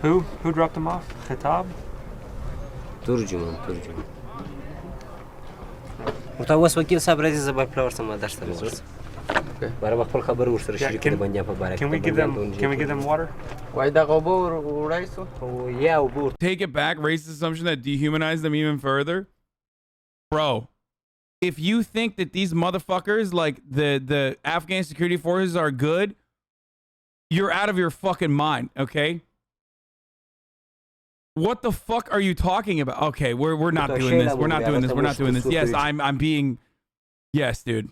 Who dropped him off? Khatab? ترجمان متوسط وکیل صاحب راځي زبر پلاور سم درس ته ورس برابر خپل خبر ورسره شریک د بندیا په باره Can we give them water? وای دا غوبو وړایسو او یا وبور. Take it back, racist assumption that dehumanized them even further. Bro, if you think that these motherfuckers, like the Afghan security forces, are good, you're out of your fucking mind, okay? What the fuck are you talking about? Okay, we're not doing this. We're not doing this. We're not doing this. Yes, I'm being. Yes, dude.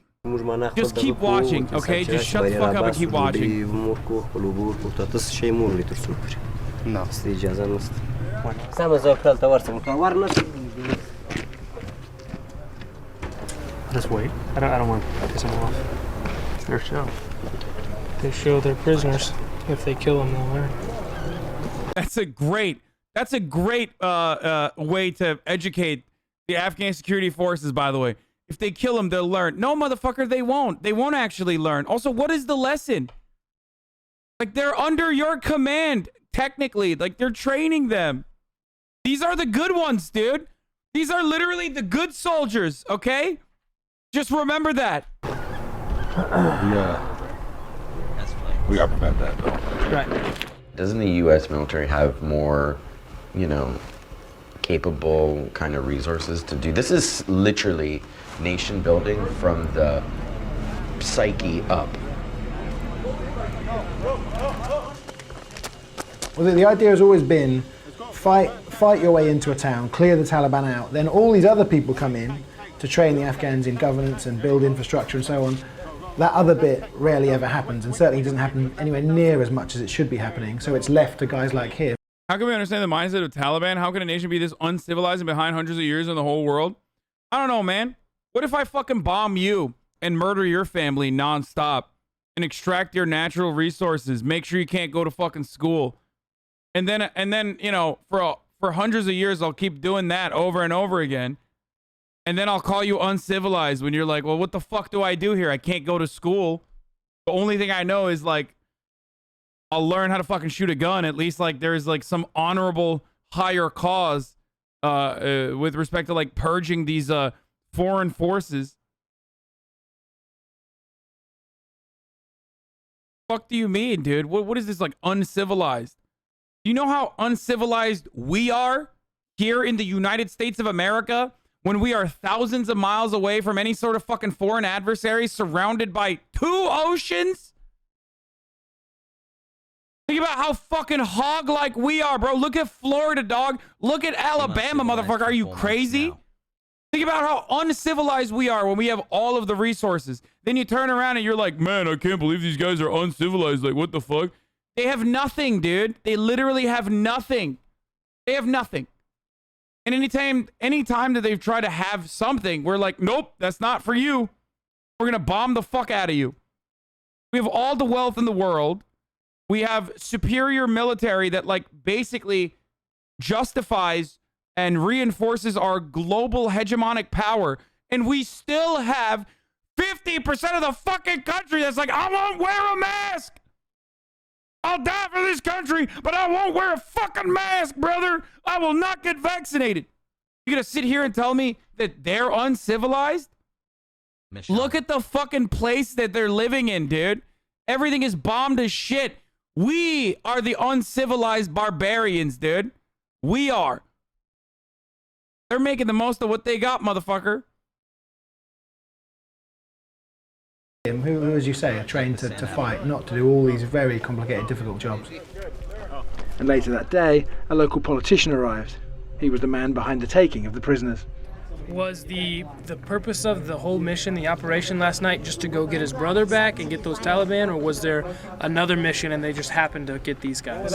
Just keep watching, okay? Just shut the fuck up and keep watching. No. Just wait. I don't want to piss them off. It's their show. They show their prisoners. If they kill them, they'll learn. That's a great way to educate the Afghan security forces, by the way. If they kill them, they'll learn. No, motherfucker, they won't. They won't actually learn. Also, what is the lesson? Like, they're under your command, technically. Like, they're training them. These are the good ones, dude. These are literally the good soldiers, okay? Just remember that. We gotta prevent that, though. Right. Doesn't the U.S. military have more, you know, capable kind of resources to do? This is literally nation building from the psyche up. Well, the idea has always been fight your way into a town, clear the Taliban out, then all these other people come in to train the Afghans in governance and build infrastructure and so on. That other bit rarely ever happens, and certainly doesn't happen anywhere near as much as it should be happening, so it's left to guys like him. How can we understand the mindset of Taliban? How can a nation be this uncivilized and behind hundreds of years in the whole world? I don't know, man. What if I fucking bomb you and murder your family nonstop and extract your natural resources, make sure you can't go to fucking school, and then you know, for hundreds of years I'll keep doing that over and over again, and then I'll call you uncivilized when you're like, well, what the fuck do I do here? I can't go to school. The only thing I know is, like, I'll learn how to fucking shoot a gun. At least, like, there's like some honorable higher cause with respect to, like, purging these foreign forces. Fuck do you mean, dude? What is this, like, uncivilized? Do you know how uncivilized we are here in the United States of America when we are thousands of miles away from any sort of fucking foreign adversary, surrounded by 2 oceans? Think about how fucking hog-like we are, bro. Look at Florida, dog. Look at Alabama, motherfucker. Are you crazy? Think about how uncivilized we are when we have all of the resources. Then you turn around and you're like, man, I can't believe these guys are uncivilized. Like, what the fuck? They have nothing, dude. They literally have nothing. They have nothing. And anytime that they've tried to have something, we're like, nope, that's not for you. We're going to bomb the fuck out of you. We have all the wealth in the world. We have superior military that, like, basically justifies and reinforces our global hegemonic power. And we still have 50% of the fucking country that's like, I won't wear a mask. I'll die for this country, but I won't wear a fucking mask, brother. I will not get vaccinated. You're going to sit here and tell me that they're uncivilized? Look at the fucking place that they're living in, dude. Everything is bombed as shit. We are the uncivilized barbarians, dude. We are. They're making the most of what they got, motherfucker. Who, as you say, are trained to fight, not to do all these very complicated, difficult jobs. And later that day, a local politician arrived. He was the man behind the taking of the prisoners. Was the purpose of the whole mission, the operation last night, just to go get his brother back and get those Taliban, or was there another mission and they just happened to get these guys?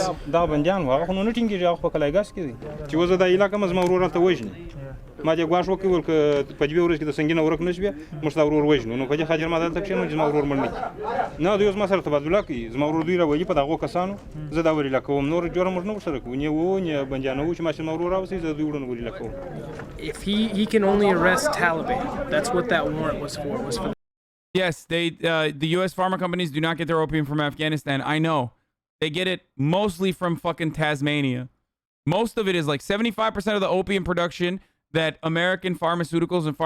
ما دې غواړ وکول ک په دې ورځ کې د سنگینه ورک نشبه مشتا ورور وژنو نو په دې خاطر ما دلته کښینو چې ما ورور مړ نه دوی ما سره تبادله کوي زما ورور دوی راوړي په دغه کسانو زه دا وري لکوم نور جوړ موږ نو سره کوو نه بنجانو چې ما چې ما ورور راوسی زه دوی ورن وري لکوم. If he can only arrest Taliban. That's what that warrant was for. Yes, the U.S. pharma companies do not get their opium from Afghanistan. I know. They get it mostly from fucking Tasmania. Most of it is like 75% of the opium production that American pharmaceuticals and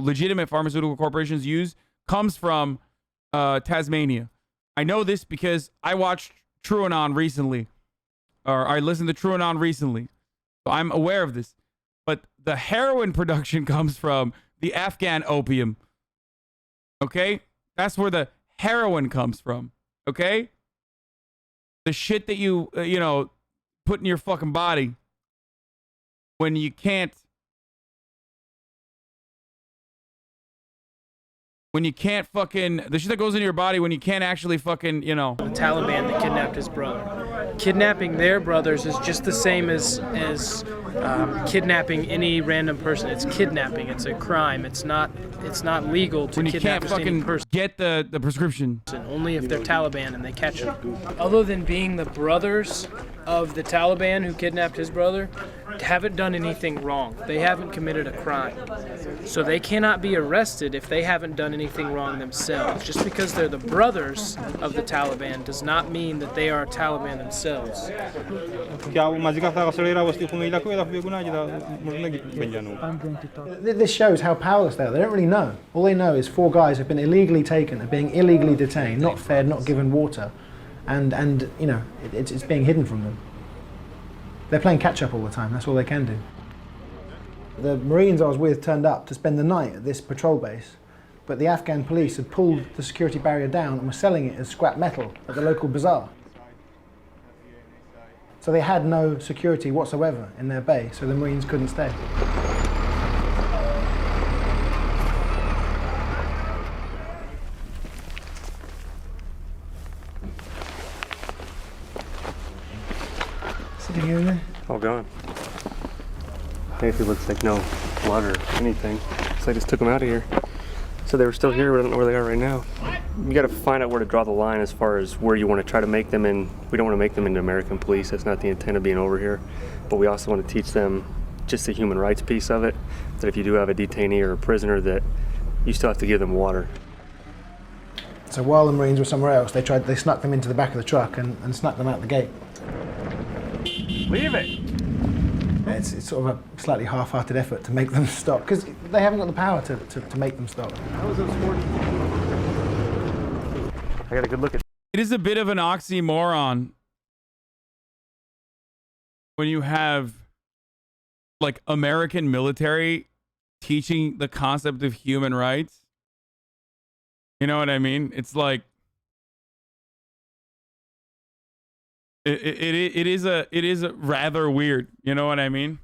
legitimate pharmaceutical corporations use comes from Tasmania. I know this because I watched TrueAnon recently. Or I listened to TrueAnon recently. So I'm aware of this. But the heroin production comes from the Afghan opium. Okay? That's where the heroin comes from. Okay? The shit that you put in your fucking body when you can't fucking, the shit that goes into your body when you can't actually fucking, The Taliban that kidnapped his brother. Kidnapping their brothers is just the same as kidnapping any random person. It's kidnapping. It's a crime. It's not legal to kidnap any person. Get the prescription. Only if they're Taliban and they catch them. Other than being the brothers of the Taliban who kidnapped his brother, haven't done anything wrong. They haven't committed a crime. So they cannot be arrested if they haven't done anything wrong themselves. Just because they're the brothers of the Taliban does not mean that they are Taliban themselves. This shows how powerless they are. They don't really know. All they know is 4 guys have been illegally taken, are being illegally detained, not fed, not given water, and it's being hidden from them. They're playing catch up all the time. That's all they can do. The Marines I was with turned up to spend the night at this patrol base, but the Afghan police had pulled the security barrier down and were selling it as scrap metal at the local bazaar. So they had no security whatsoever in their base, so the Marines couldn't stay. Sitting here, there? All gone. Basically looks like no blood or anything. So they just took them out of here. So they were still here, but I don't know where they are right now. You got to find out where to draw the line as far as where you want to try to make them in. We don't want to make them into American police. That's not the intent of being over here. But we also want to teach them just the human rights piece of it. That if you do have a detainee or a prisoner, that you still have to give them water. So while the Marines were somewhere else, they snuck them into the back of the truck and snuck them out the gate. Leave it! It's sort of a slightly half-hearted effort to make them stop, because they haven't got the power to make them stop. How was those 40? I got a good look at. It is a bit of an oxymoron when you have like American military teaching the concept of human rights. You know what I mean? It's like it is a rather weird. You know what I mean?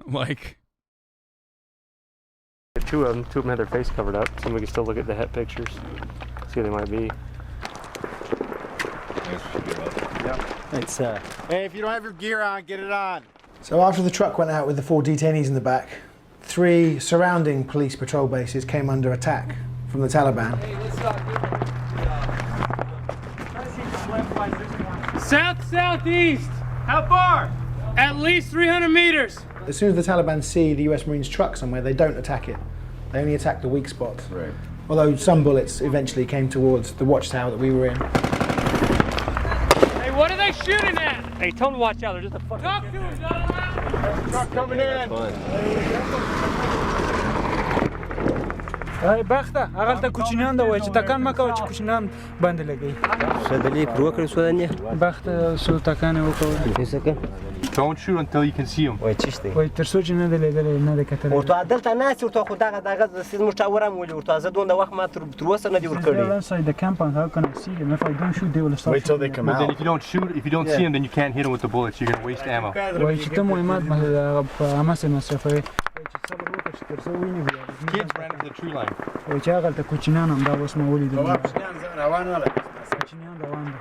Like two of them had their face covered up, so we can still look at the head pictures, see who they might be. It's Hey, if you don't have your gear on, get it on. So after the truck went out with the 4 detainees in the back, 3 surrounding police patrol bases came under attack from the Taliban. Southeast. How far? At least 300 meters. As soon as the Taliban see the US Marines truck somewhere, they don't attack it. They only attack the weak spots. Right. Although some bullets eventually came towards the watchtower that we were in. Hey, what are they shooting at? Hey, tell them to watch out. They're just a fucking. Talk to them, Donald. Truck coming in. بخته اقل تا کوچینان دا وای چې تکان مکو چې کوچینان باندې لګي شدلی پرو کړی سو دنه بخته سو تکان وکړ Don't shoot until you can see them. وای چشته وای تر څو چې نه دلې نه د کتل ورته عدالت نه سي ورته خو دغه سیز مشاوره مولي ورته زه دوند وخت ما تر وسه نه دی ور کړی inside the camp and how can I see them if I don't shoot they will stop. Wait till they come out. Then if you don't see them, then you can't hit them with the bullets. You're gonna waste ammo. وای چې ته مهمت په اماسه مصرفه Kids ran into the tree line. وای چې هغه ته کوچینان هم دا اوس مو ولیدل روان ولا کوچینان روان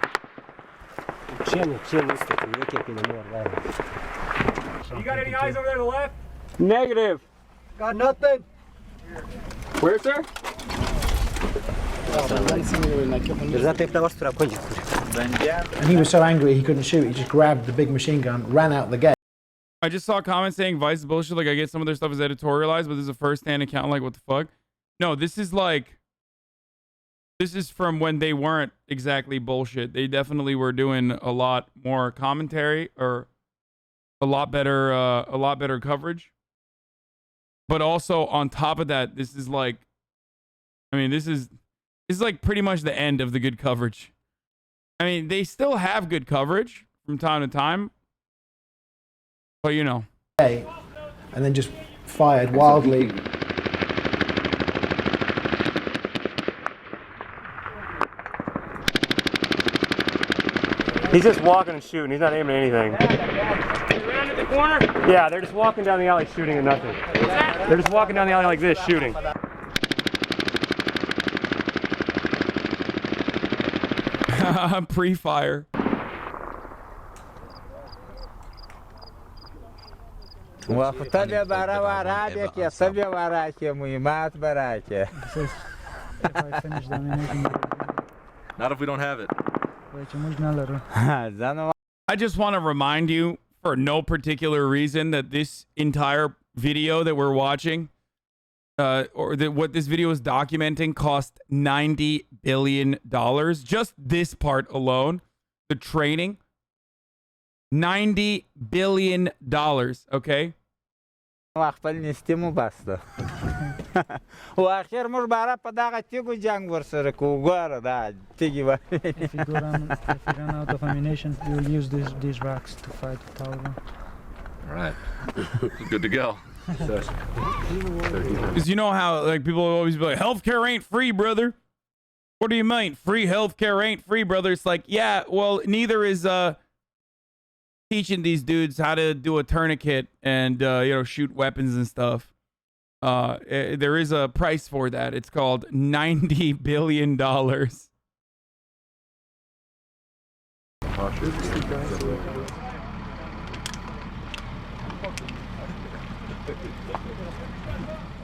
You got any eyes over there to the left? Negative. Got nothing. Where, sir? And he was so angry he couldn't shoot. He just grabbed the big machine gun, ran out the gate. I just saw comments saying Vice is bullshit. Like, I get some of their stuff is editorialized, but this is a first-hand account. Like, what the fuck? No, this is like... This is from when they weren't exactly bullshit. They definitely were doing a lot more commentary or a lot better coverage. But also, on top of that, this is like... I mean, this is like pretty much the end of the good coverage. I mean, they still have good coverage from time to time. But, you know. And then just fired wildly. He's just walking and shooting. He's not aiming at anything. Around at the corner? Yeah, they're just walking down the alley shooting at nothing. They're just walking down the alley like this, shooting. Pre-fire. موافقت برای ورای که سبی ورای که مهمات برای که. Not if we don't have it. I just want to remind you, for no particular reason, that this entire video that we're watching, or that what this video is documenting, cost $90 billion. Just this part alone, the training, $90 billion. Okay. وقتی نیستیم بسته. و آخر مر برای پداغ تیگو جنگ ورسره کوگوار دا تیگی با. If you run out of ammunition, you will use these racks to fight the Taliban. All right. Good to go. Because you know how like people always be like, healthcare ain't free, brother. What do you mean? Free healthcare ain't free, brother. It's like, yeah, well, neither is teaching these dudes how to do a tourniquet and you know, shoot weapons and stuff. There is a price for that. It's called $90 billion.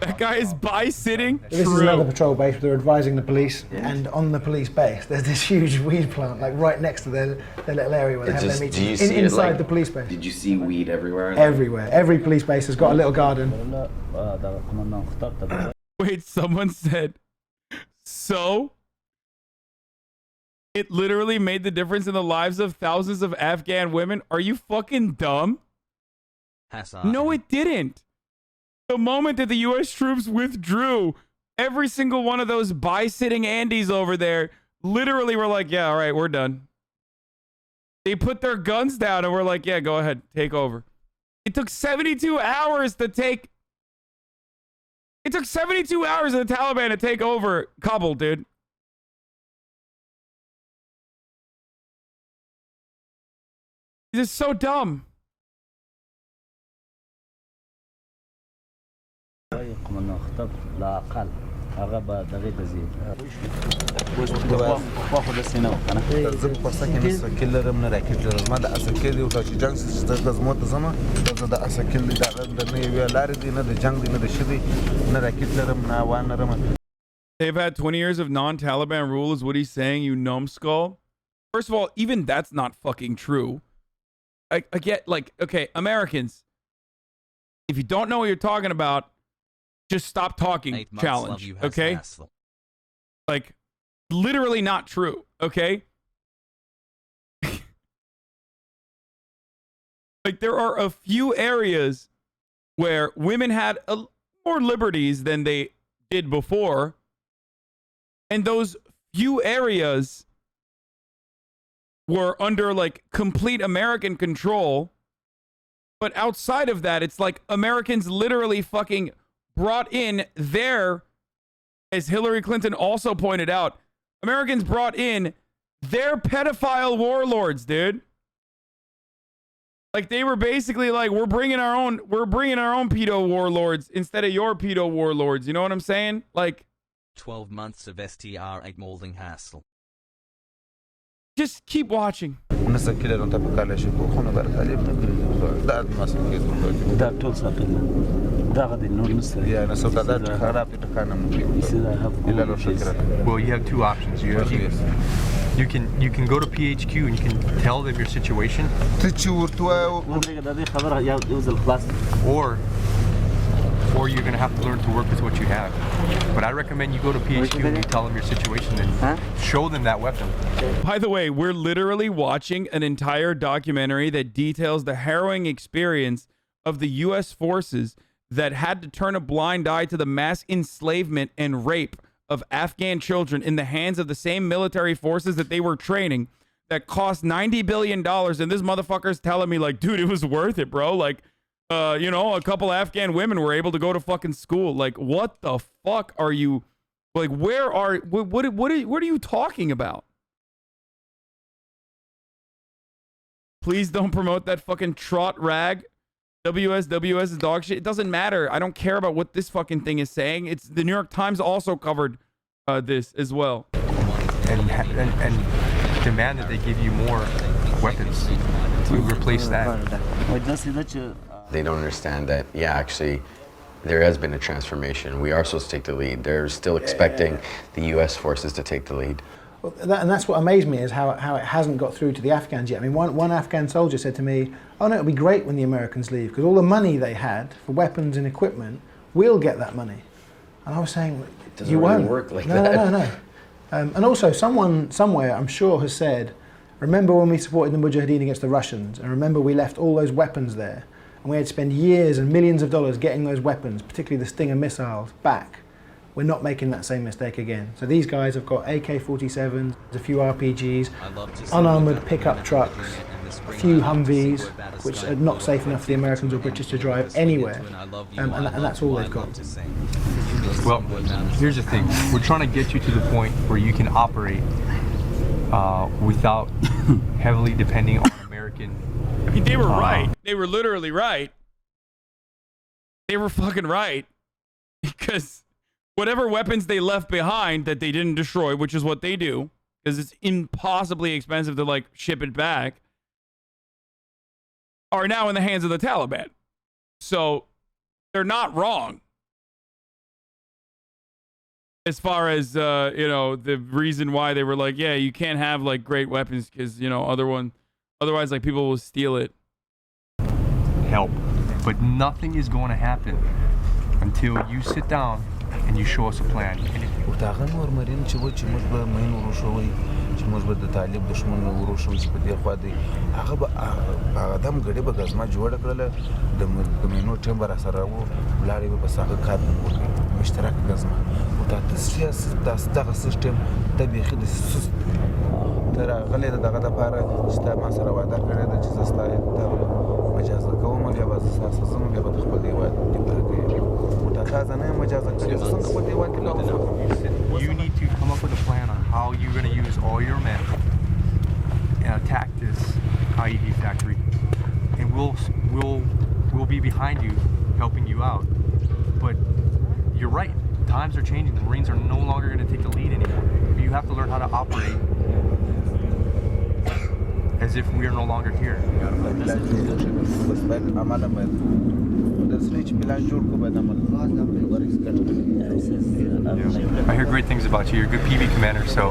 That guy is bi-sitting. This is another patrol base. They're advising the police, and on the police base, there's this huge weed plant, like right next to their little area where they have their meetings. Inside the police base. Did you see weed everywhere? Everywhere. Every police base has got a little garden. Wait, someone said, so? It literally made the difference in the lives of thousands of Afghan women? Are you fucking dumb? Hasan. No, it didn't. The moment that the U.S. troops withdrew, every single one of those bi-sitting Andes over there literally were like, yeah, all right, we're done. They put their guns down and were like, yeah, go ahead, take over. It took 72 hours to take... It took 72 hours of the Taliban to take over Kabul, dude. This is so dumb. They've had 20 years of non-Taliban rule is what he's saying, you numbskull. First of all, even that's not fucking true. I get, like, okay, Americans, if you don't know what you're talking about, just stop talking challenge, okay? Like, literally not true, okay? Like, there are a few areas where women had more liberties than they did before, and those few areas were under, like, complete American control. But outside of that, it's like Americans literally fucking brought in their, as Hillary Clinton also pointed out, Americans brought in their pedophile warlords, dude. Like, they were basically like, we're bringing our own pedo warlords instead of your pedo warlords. You know what I'm saying? Like, 12 months of STR 8 molding hassle. Just keep watching. نسكيل لون تبقى شيء بخونه برتالي ده مثلا كده ده طول ساقنا ده غادي نور نص يعني صوت ده خراب تكانم إلا لو شكرا. Well, you have two options. You can go to PHQ and you can tell them your situation. Or you're gonna have to learn to work with what you have. But I recommend you go to PHQ and you tell them your situation and show them that weapon. By the way, we're literally watching an entire documentary that details the harrowing experience of the U.S. forces that had to turn a blind eye to the mass enslavement and rape of Afghan children in the hands of the same military forces that they were training that cost $90 billion. And this motherfucker's telling me like, dude, it was worth it, bro. Like, you know, a couple Afghan women were able to go to fucking school. Like, what the fuck are you, like, what are you talking about? Please don't promote that fucking trot rag. WS is dog shit. It doesn't matter. I don't care about what this fucking thing is saying. It's the New York Times also covered this as well. And demand that they give you more weapons to replace that. They don't understand that, yeah, actually, there has been a transformation. We are supposed to take the lead. They're still expecting the U.S. forces to take the lead. And that's what amazed me, is how it hasn't got through to the Afghans yet. I mean, one Afghan soldier said to me, oh no, it'll be great when the Americans leave, because all the money they had for weapons and equipment, we'll get that money. And I was saying, you won't. Really work like no, that. No. And also, someone somewhere, I'm sure, has said, remember when we supported the Mujahideen against the Russians, and remember we left all those weapons there, and we had to spend years and millions of dollars getting those weapons, particularly the Stinger missiles, back. We're not making that same mistake again. So these guys have got AK-47s, a few RPGs, unarmoured pickup trucks, a few Humvees, which are not safe enough for the Americans or British to drive anywhere, and that's all they've got. Well, here's the thing. We're trying to get you to the point where you can operate without heavily depending on American. I mean, they were right. They were literally right. They were fucking right. Because whatever weapons they left behind that they didn't destroy, which is what they do, because it's impossibly expensive to like ship it back, are now in the hands of the Taliban. So they're not wrong. As far as, you know, the reason why they were like, yeah, you can't have like great weapons because, you know, otherwise like people will steal it. Help. But nothing is going to happen until you sit down and you show us a plan. چې موږ به د طالب دشمن وروشو چې په دې خوا دی هغه دم غړي به غزما جوړ کړل د مینو ټیم بر سره وو لاري به ساګه کار وکړي مشترک غزما او دا سیاست دغه سیستم د بیخي د سیس تر غلې دغه د پاره چې تا ما سره وعده کړې ده چې زستا ته مجاز کوم بیا به اساس زموږ بیا به خپل دی وای دی پاره او تا ځا نه مجاز کړې څنګه په دی وای کې You need to come up with a plan on how you're going to use all your men and attack this IED factory. And we'll be behind you, helping you out. But you're right. Times are changing. The Marines are no longer going to take the lead anymore. You have to learn how to operate as if we are no longer here. I hear great things about you. You're a good PB commander, so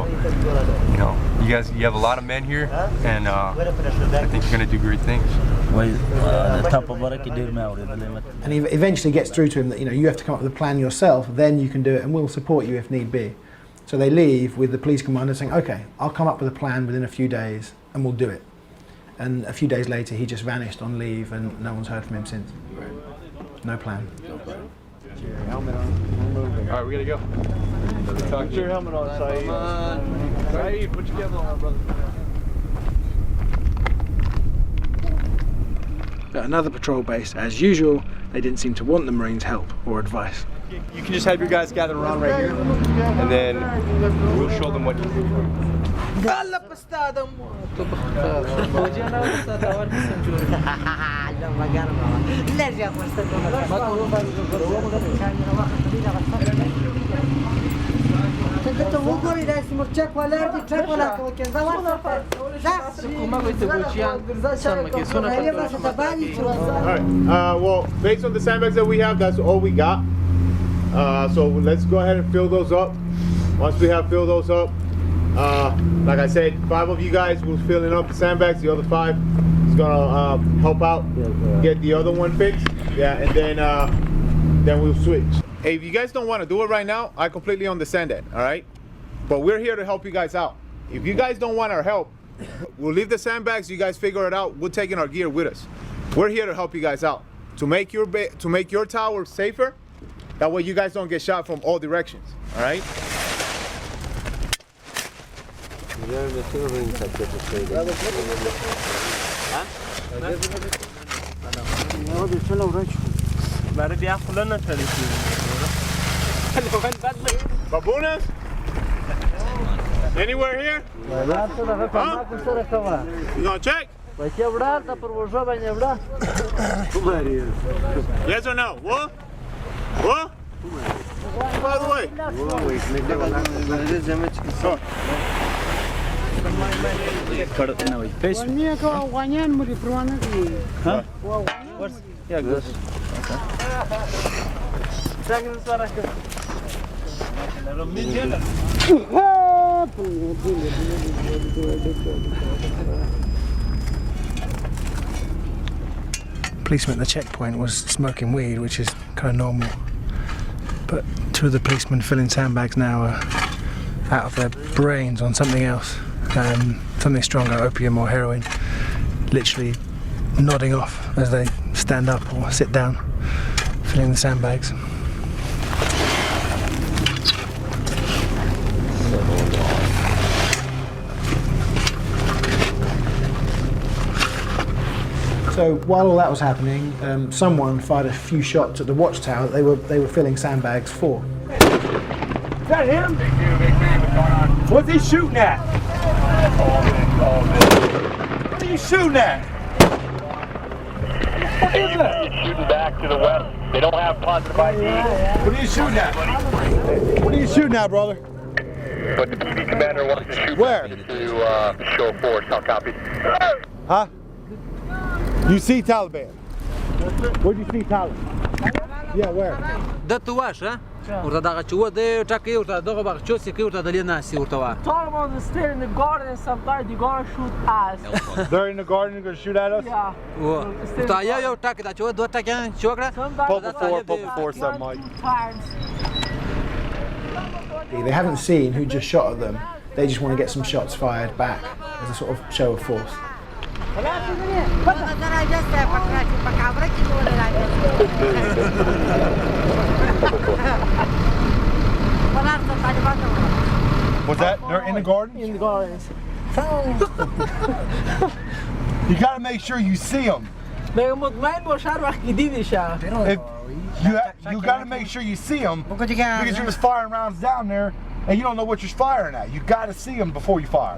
you know you have a lot of men here, and I think you're going to do great things. And he eventually gets through to him that you have to come up with a plan yourself. Then you can do it, and we'll support you if need be. So they leave with the police commander saying, "Okay, I'll come up with a plan within a few days, and we'll do it." And a few days later, he just vanished on leave, and no one's heard from him since. No plan. Helmet on. All right, we gotta go. Talk to your helmet on, Saeed. Saeed, put your helmet on, brother. At another patrol base, as usual, they didn't seem to want the Marines' help or advice. You can just have your guys gather around right here, and then we'll show them what to do. Well, based on the sandbags that we have, that's all we got. So let's go ahead and fill those up. Once we have filled those up, like I said, 5 of you guys will filling up the sandbags. The other 5 is gonna help out, get the other one fixed. Yeah, and then we'll switch. Hey, if you guys don't want to do it right now, I completely understand that. All right, but we're here to help you guys out. If you guys don't want our help, we'll leave the sandbags. You guys figure it out. We're taking our gear with us. We're here to help you guys out to make your tower safer. That way, you guys don't get shot from all directions. All right. Babunas? Anywhere here? Huh? You gonna check? Yes or no? What? What? By the way. Policeman at the checkpoint was smoking weed, which is kind of normal. But 2 of the policemen filling sandbags now are out of their brains on something else. Something stronger, opium or heroin. Literally nodding off as they stand up or sit down, filling the sandbags. So while all that was happening, someone fired a few shots at the watchtower that they were filling sandbags for. Is that him? What's he shooting at? What are you shooting at? What is that? Shooting back to the west. They don't have positive ID. What are you shooting at? What are you shooting at, brother? But the PD commander wants to shoot where? To show force. I'll copy. Huh? You see Taliban? Where'd you see Taliban? Yeah, where? That wash, huh? Urta daga chuo de chaki urta dogo bag chosi ki urta dalina si urta wa. Taliban is still in the garden. Sometimes you gotta shoot us. They're in the garden. You're gonna shoot at us? Yeah. Urta yo taki da chuo do taki chuokra. Pop before some Mike. They haven't seen who just shot at them. They just want to get some shots fired back as a sort of show of force. What's that? They're in the garden? In the gardens. You gotta make sure you see them. You gotta make sure you see them because you're just firing rounds down there and you don't know what you're firing at. You gotta see them before you fire.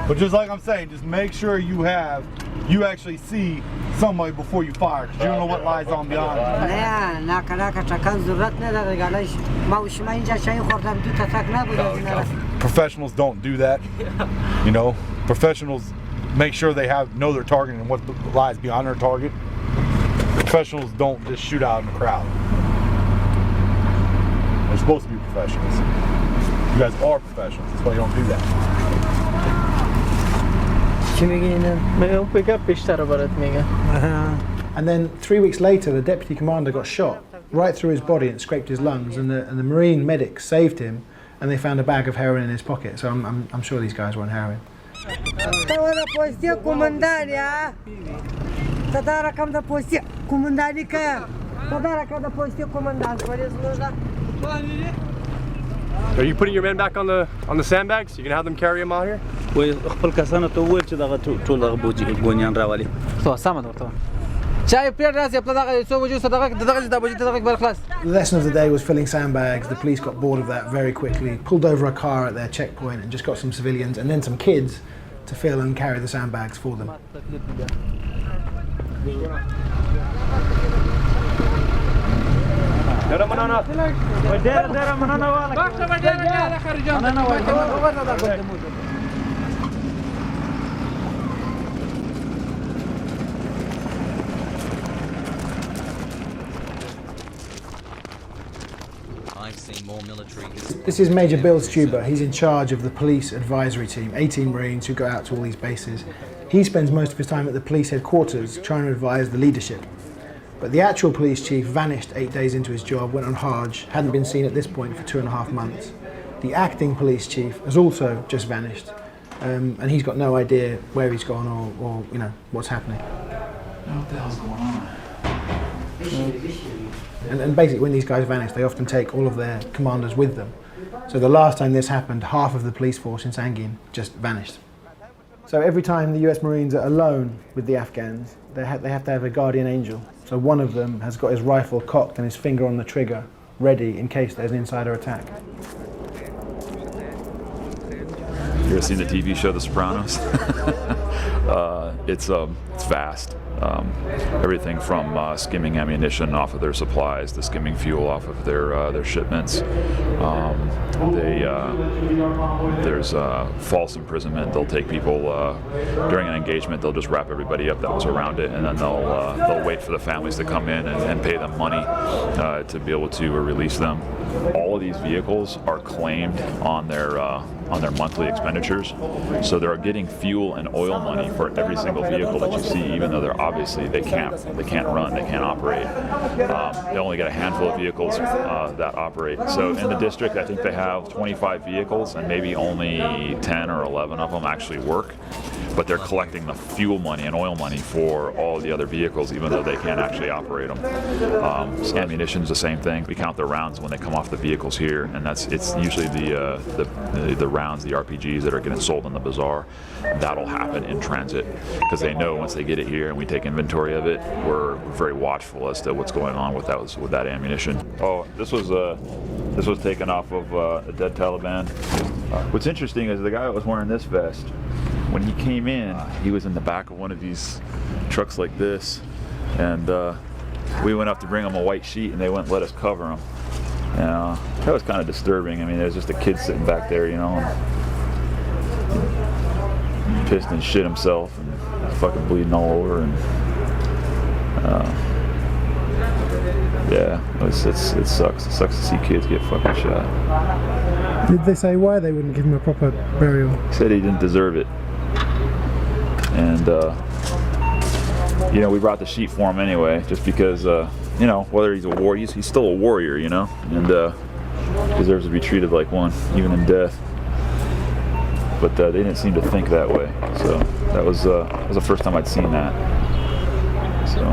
But just like I'm saying, just make sure you actually see somebody before you fire, because you don't know what lies on beyond. Professionals don't do that. You know, professionals make sure they know their target and what lies beyond their target. Professionals don't just shoot out in the crowd. They're supposed to be professionals. You guys are professionals, that's why you don't do that. And then 3 weeks later, the deputy commander got shot right through his body and scraped his lungs, and the Marine medics saved him, and they found a bag of heroin in his pocket. So I'm sure these guys were on heroin. Are you putting your men back on the sandbags? You gonna have them carry them out here? The lesson of the day was filling sandbags. The police got bored of that very quickly, pulled over a car at their checkpoint and just got some civilians and then some kids to fill and carry the sandbags for them. I've seen more military history. This is Major Bill Stuber. He's in charge of the police advisory team, 18 Marines who go out to all these bases. He spends most of his time at the police headquarters trying to advise the leadership. But the actual police chief vanished 8 days into his job, went on Hajj, hadn't been seen at this point for 2.5 months. The acting police chief has also just vanished, and he's got no idea where he's gone or you know, what's happening. What the hell's going on? And basically when these guys vanish, they often take all of their commanders with them. So the last time this happened, half of the police force in Sangin just vanished. So every time the US Marines are alone with the Afghans, they have to have a guardian angel. So one of them has got his rifle cocked and his finger on the trigger, ready in case there's an insider attack. You ever seen the TV show The Sopranos? It's vast. Everything from skimming ammunition off of their supplies to skimming fuel off of their shipments. There's false imprisonment. They'll take people during an engagement. They'll just wrap everybody up that was around it, and then they'll wait for the families to come in and pay them money to be able to release them. All of these vehicles are claimed on their monthly expenditures, so they're getting fuel and oil money for every single vehicle that you see, even though they can't run, they can't operate. They only get a handful of vehicles that operate. So in the district, I think they have 25 vehicles, and maybe only 10 or 11 of them actually work. But they're collecting the fuel money and oil money for all the other vehicles, even though they can't actually operate them. Ammunition's the same thing. We count the rounds when they come off the vehicles here, and it's usually the rounds, the RPGs that are getting sold in the bazaar. That'll happen in transit because they know once they get it here and we take inventory of it, we're very watchful as to what's going on with that ammunition. Oh, this was taken off of a dead Taliban. What's interesting is the guy that was wearing this vest, when he came in, he was in the back of one of these trucks like this, and we went up to bring him a white sheet, and they wouldn't let us cover him. That was kind of disturbing. I mean, there's just a kid sitting back there, you know, and pissed and shit himself, and fucking bleeding all over, and yeah, it sucks. It sucks to see kids get fucking shot. Did they say why they wouldn't give him a proper burial? He said he didn't deserve it. And, you know, we brought the sheet for him anyway, just because, you know, whether he's a warrior, he's still a warrior, you know, and deserves to be treated like one, even in death. But they didn't seem to think that way. So that was the first time I'd seen that. So.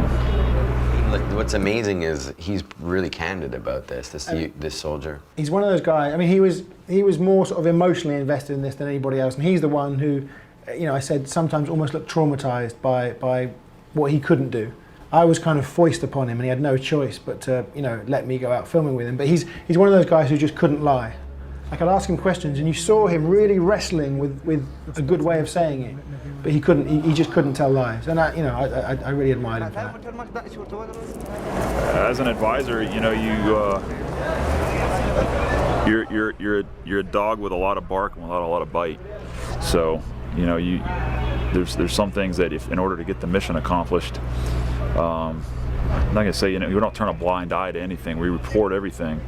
What's amazing is he's really candid about this soldier. He's one of those guys. I mean, he was more sort of emotionally invested in this than anybody else, and he's the one who, you know, I said sometimes almost looked traumatized by what he couldn't do. I was kind of foisted upon him, and he had no choice but to, you know, let me go out filming with him. But he's one of those guys who just couldn't lie. I could ask him questions, and you saw him really wrestling with a good way of saying it, but he couldn't. He just couldn't tell lies, and I really admired him for that. As an advisor, you know, you're a dog with a lot of bark and a lot of bite. So, you know, there's some things that in order to get the mission accomplished, I'm not gonna say, you know, we don't turn a blind eye to anything. We report everything,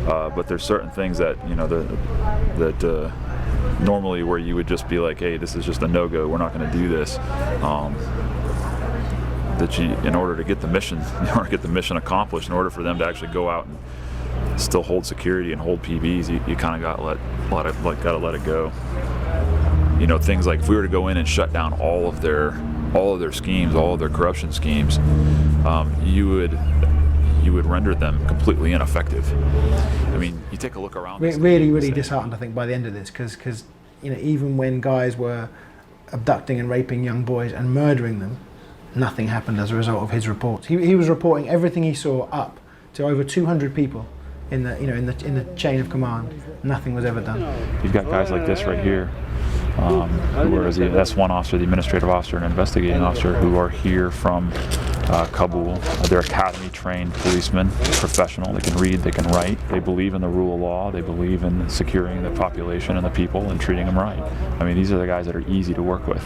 but there's certain things that, you know, that normally where you would just be like, hey, this is just a no-go. We're not going to do this. That in order to get the mission, accomplished, in order for them to actually go out and still hold security and hold PBs, you kind of got to let it go. You know, things like if we were to go in and shut down all of their schemes, all of their corruption schemes, you would render them completely ineffective. I mean, you take a look around. Really disheartened, I think, by the end of this, because you know, even when guys were abducting and raping young boys and murdering them, nothing happened as a result of his reports. He was reporting everything he saw up to over 200 people in the chain of command. Nothing was ever done. You've got guys like this right here. the S1 officer, the administrative officer, and investigating officer, who are here from Kabul. They're academy-trained policemen, professional. They can read, they can write. They believe in the rule of law. They believe in securing the population and the people and treating them right. I mean, these are the guys that are easy to work with.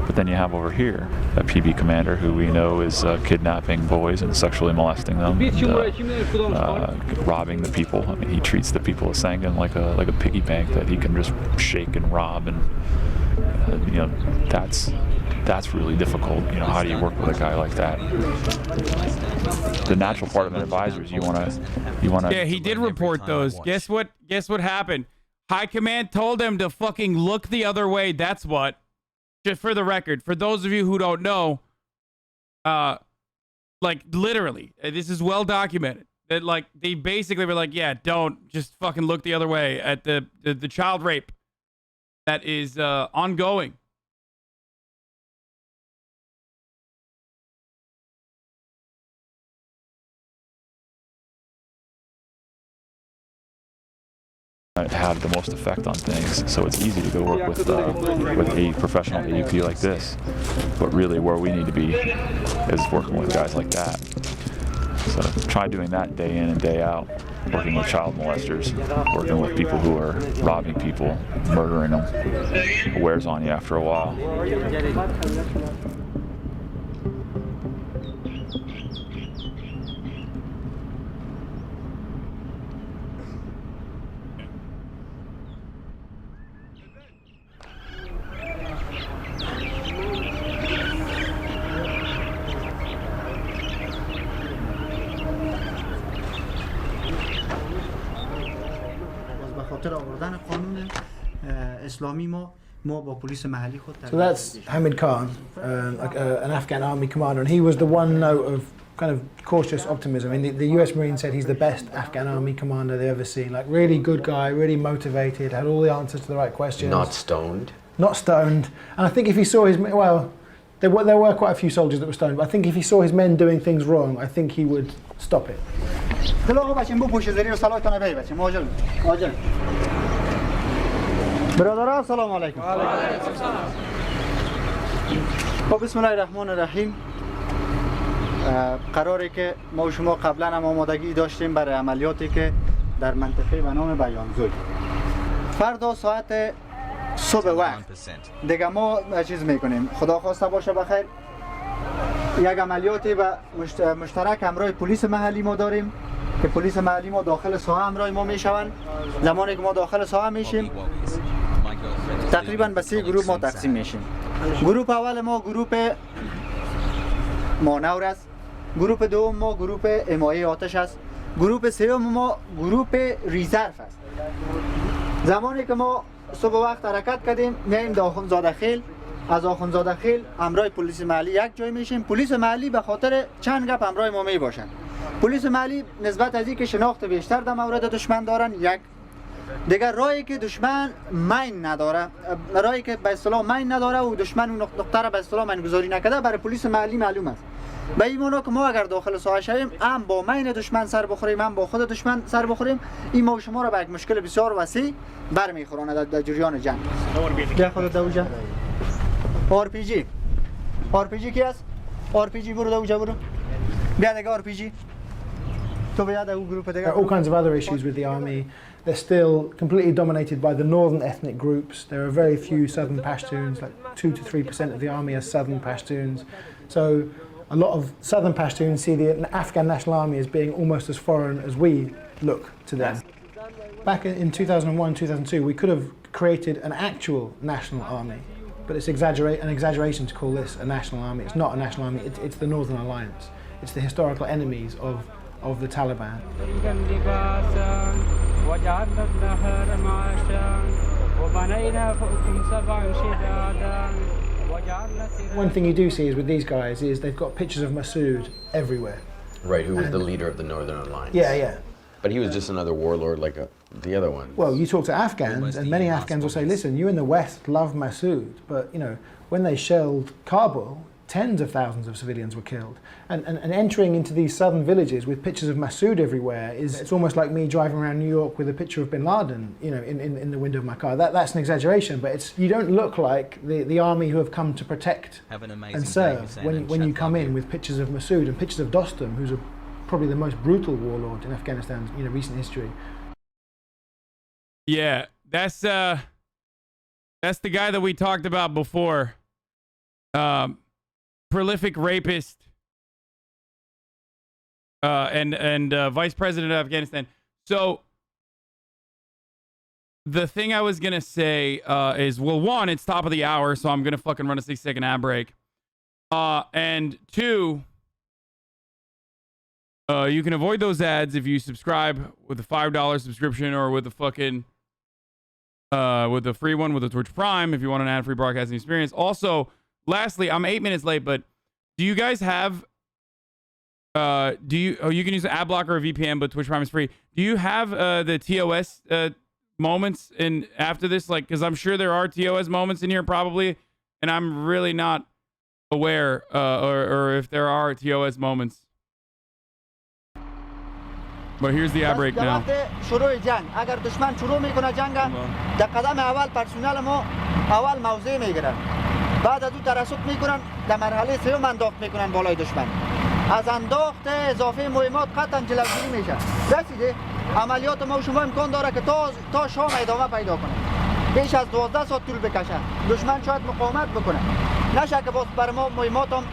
But then you have over here a PB commander who we know is kidnapping boys and sexually molesting them, and, robbing the people. I mean, he treats the people of Sangin like a piggy bank that he can just shake and rob, and you know, that's really difficult. You know, how do you work with a guy like that? The natural part of an advisor is you want to. Yeah, he did report those. Guess what happened? High command told him to fucking look the other way. That's what. Just for the record, for those of you who don't know, like literally, this is well documented. That like they basically were like, yeah, don't just fucking look the other way at the child rape that is ongoing. Have the most effect on things, so it's easy to go work with a professional AUP like this, but really where we need to be is working with guys like that. So try doing that day in and day out, working with child molesters, working with people who are robbing people, murdering them. It wears on you after a while. So that's Hamid Khan, an Afghan army commander, and he was the one note of kind of cautious optimism. I mean, the US Marine said he's the best Afghan army commander they've ever seen. Like, really good guy, really motivated, had all the answers to the right questions. Not stoned. Not stoned. And I think if he saw his, well, there were quite a few soldiers that were stoned, but I think if he saw his men doing things wrong, I think he would stop it. برادران سلام علیکم. خب بسم الله الرحمن الرحیم. قراره که ما و شما قبلا هم آمادگی داشتیم برای عملیاتی که در منطقه به نام بیانزوی. فردا ساعت صبح وقت دیگه ما چیز میکنیم. خدا خواسته باشه بخیر. یک عملیاتی به مشترک همراه پلیس محلی ما داریم که پلیس محلی ما داخل ساحه همراه ما میشوند. زمانی که ما داخل ساحه میشیم تقریبا به 3 گروه ما تقسیم میشیم. گروه اول ما گروه مانور است. گروه دوم ما گروه حمایه آتش است. گروه سوم ما گروه ریزرو است. زمانی که ما صبح وقت حرکت کردیم میایم به آخوندزاده خیل. از آخوندزاده خیل همراه پلیس محلی یک جای میشیم. پلیس محلی به خاطر چند گپ همراه ما میباشند. پلیس محلی نسبت از اینکه شناخت بیشتر در مورد دشمن دارن، یک دیگر راهی که دشمن مین نداره، راهی که به اصطلاح مین نداره و دشمن اون نقطه را به اصطلاح مین گذاری نکرده برای پلیس محلی معلوم است. به این معنی که ما اگر داخل ساحه شویم هم با مین دشمن سر بخوریم هم با خود دشمن سر بخوریم، این ما و شما را به یک مشکل بسیار وسیع برمیخوراند در جریان جنگ. بیا خودت دوجا. آر پی جی کی است؟ آر پی جی برو دوجا برو. بیا دیگه آر پی جی. There are all kinds of other issues with the army. They're still completely dominated by the northern ethnic groups. There are very few southern Pashtuns, like 2 to 3% of the army are southern Pashtuns. So a lot of southern Pashtuns see the Afghan National Army as being almost as foreign as we look to them. Back in 2001, 2002, we could have created an actual national army, but it's an exaggeration to call this a national army. It's not a national army, it's the Northern Alliance. It's the historical enemies of the Taliban. One thing you do see is with these guys is they've got pictures of Masood everywhere. Right, who was the leader of the Northern Alliance. Yeah, yeah. But he was just another warlord like the other one. Well, you talk to Afghans, and many Afghans will say, listen, you in the West love Masood, but, you know, when they shelled Kabul tens of thousands of civilians were killed. And entering into these southern villages with pictures of Masood everywhere it's almost like me driving around New York with a picture of bin Laden, you know, in the window of my car. That's an exaggeration, but you don't look like the army who have come to protect and serve when you come in with pictures of Masood and pictures of Dostum, who's probably the most brutal warlord in Afghanistan's recent history. Yeah, that's the guy that we talked about before. Prolific rapist and vice president of Afghanistan. So the thing I was gonna say is, well, one, it's top of the hour, so I'm gonna fucking run a 6-second ad break. And two, you can avoid those ads if you subscribe with a $5 subscription or with a fucking with the free one with the Twitch Prime if you want an ad-free broadcasting experience. Also, lastly, I'm 8 minutes late, but do you guys have you can use an ad blocker or VPN, but Twitch Prime is free. Do you have the TOS moments in after this? Like, because I'm sure there are TOS moments in here probably, and I'm really not aware or if there are TOS moments. But here's the ad break now. شروع جنگ اگر دشمن شروع میکنه جنگ در قدم اول پرسونل ما اول موضع میگیرن بعد از اون ترصد میکنن در مرحله سوم انداخت میکنن بالای دشمن از انداخت اضافه مهمات قطعا جلوگیری میشه رسیده عملیات ما و شما امکان داره که تا شام ادامه پیدا کنه بیش از 12 ساعت طول بکشه دشمن شاید مقاومت بکنه نشه که باز بر ما مهمات هم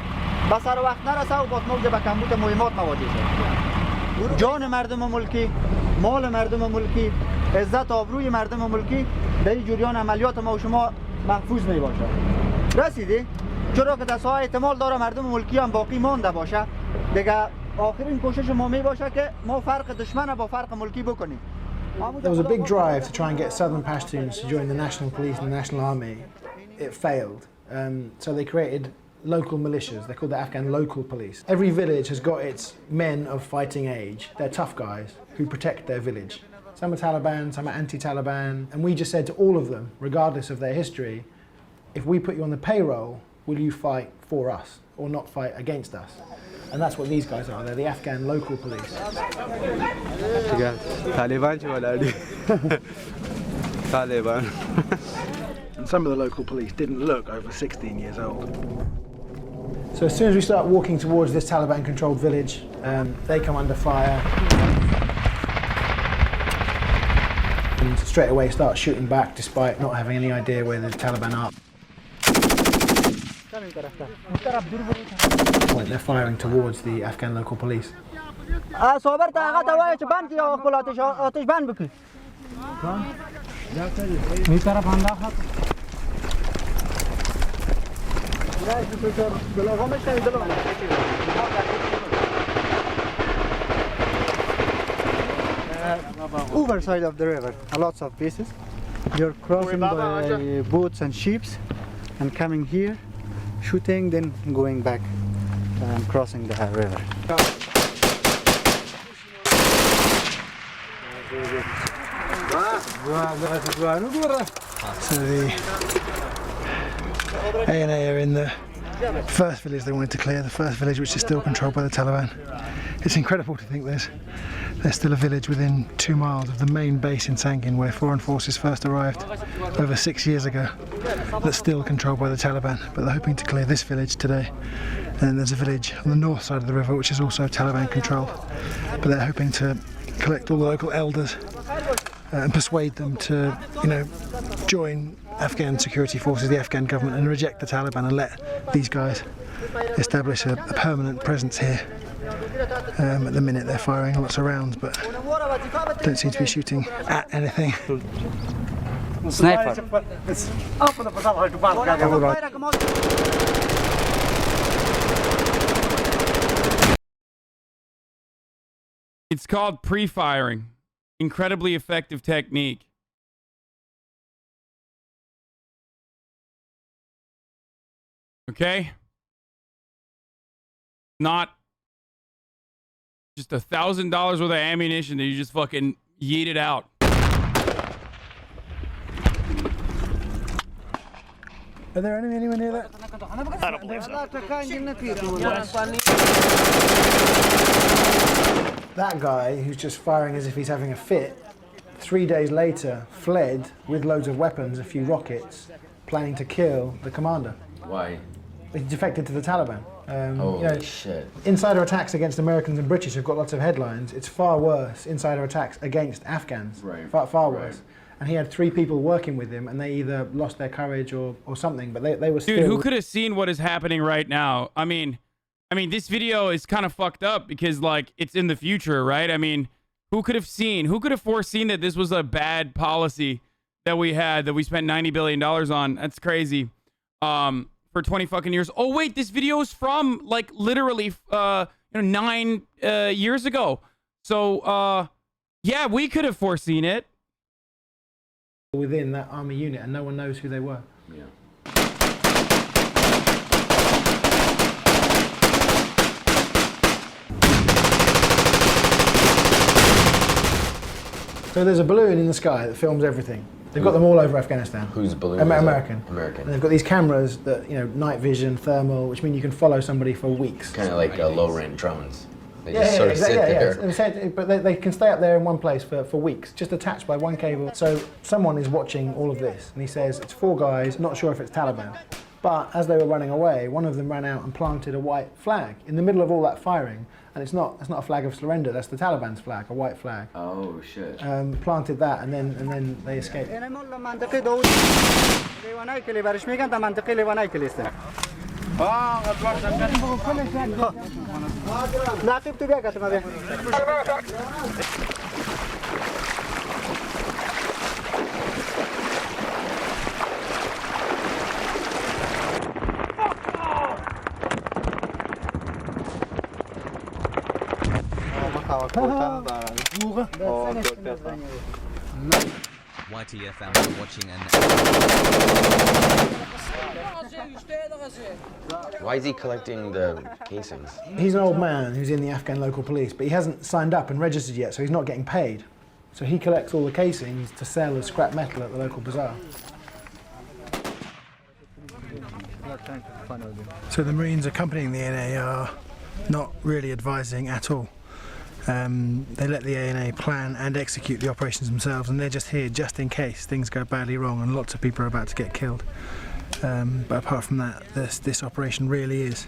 به سر وقت نرسه و باز موجه به کمبود مهمات مواجه شد جان مردم ملکی مال مردم ملکی عزت آبروی مردم ملکی در این جریان عملیات ما و شما محفوظ می باشه رسیدی چرا که دست‌ها احتمال داره مردم ملکی هم باقی مانده باشه دیگه آخرین کوشش ما می باشه که ما فرق دشمن با فرق ملکی بکنیم. There was a big drive to try and get southern Pashtuns to join the national police and the national army. It failed. So they created local militias. They're called the Afghan local police. Every village has got its men of fighting age. They're tough guys who protect their village. Some are Taliban, some are anti-Taliban. And we just said to all of them, regardless of their history, if we put you on the payroll, will you fight for us or not fight against us? And that's what these guys are. They're the Afghan local police. Taliban. And some of the local police didn't look over 16 years old. So as soon as we start walking towards this Taliban-controlled village, they come under fire and straight away start shooting back despite not having any idea where the Taliban are. Like they're firing towards the Afghan local police. Overside of the river, lots of pieces. You're crossing by boats and ships and coming here, shooting, then going back and crossing the river. So the A&A are in the first village they wanted to clear, the first village which is still controlled by the Taliban. It's incredible to think there's still a village within 2 miles of the main base in Sangin where foreign forces first arrived over 6 years ago that's still controlled by the Taliban, but they're hoping to clear this village today. And then there's a village on the north side of the river which is also Taliban controlled, but they're hoping to collect all the local elders and persuade them to, join Afghan security forces, the Afghan government, and reject the Taliban and let these guys establish a permanent presence here. At the minute they're firing lots of rounds, but don't seem to be shooting at anything. Sniper. It's called pre-firing. Incredibly effective technique. Okay? Not just $1,000 worth of ammunition that you just fucking yeet it out. Are there enemy anywhere near that? I don't believe That guy who's just firing as if he's having a fit, 3 days later fled with loads of weapons, a few rockets, planning to kill the commander. Why? He defected to the Taliban. Holy shit. Insider attacks against Americans and British have got lots of headlines. It's far worse, insider attacks against Afghans. Right. Far worse. And he had 3 people working with him, and they either lost their courage or something, but they were still... Dude, who could have seen what is happening right now? I mean, this video is kind of fucked up because, like, it's in the future, right? I mean, who could have foreseen that this was a bad policy that we had, that we spent $90 billion on? That's crazy. For 20 fucking years. Oh, wait, this video is from, like, literally, 9 years ago. So, yeah, we could have foreseen it. Within that army unit, and no one knows who they were. Yeah. So there's a balloon in the sky that films everything. They've got them all over Afghanistan. Whose balloon? American. American. And they've got these cameras that, night vision, thermal, which mean you can follow somebody for weeks. Kind of like low-rent drones. They just sort of sit there. Yeah. But they can stay up there in one place for weeks, just attached by one cable. So someone is watching all of this, and he says it's 4 guys, not sure if it's Taliban. But as they were running away, one of them ran out and planted a white flag in the middle of all that firing. And it's not a flag of surrender, that's the Taliban's flag, a white flag. Oh shit. Planted that, and then they escaped. YTF out watching and... Why is he collecting the casings? He's an old man who's in the Afghan local police, but he hasn't signed up and registered yet, so he's not getting paid. So he collects all the casings to sell as scrap metal at the local bazaar. So the Marines accompanying the ANA are not really advising at all. They let the ANA plan and execute the operations themselves, and they're just here just in case things go badly wrong and lots of people are about to get killed. But apart from that, this operation really is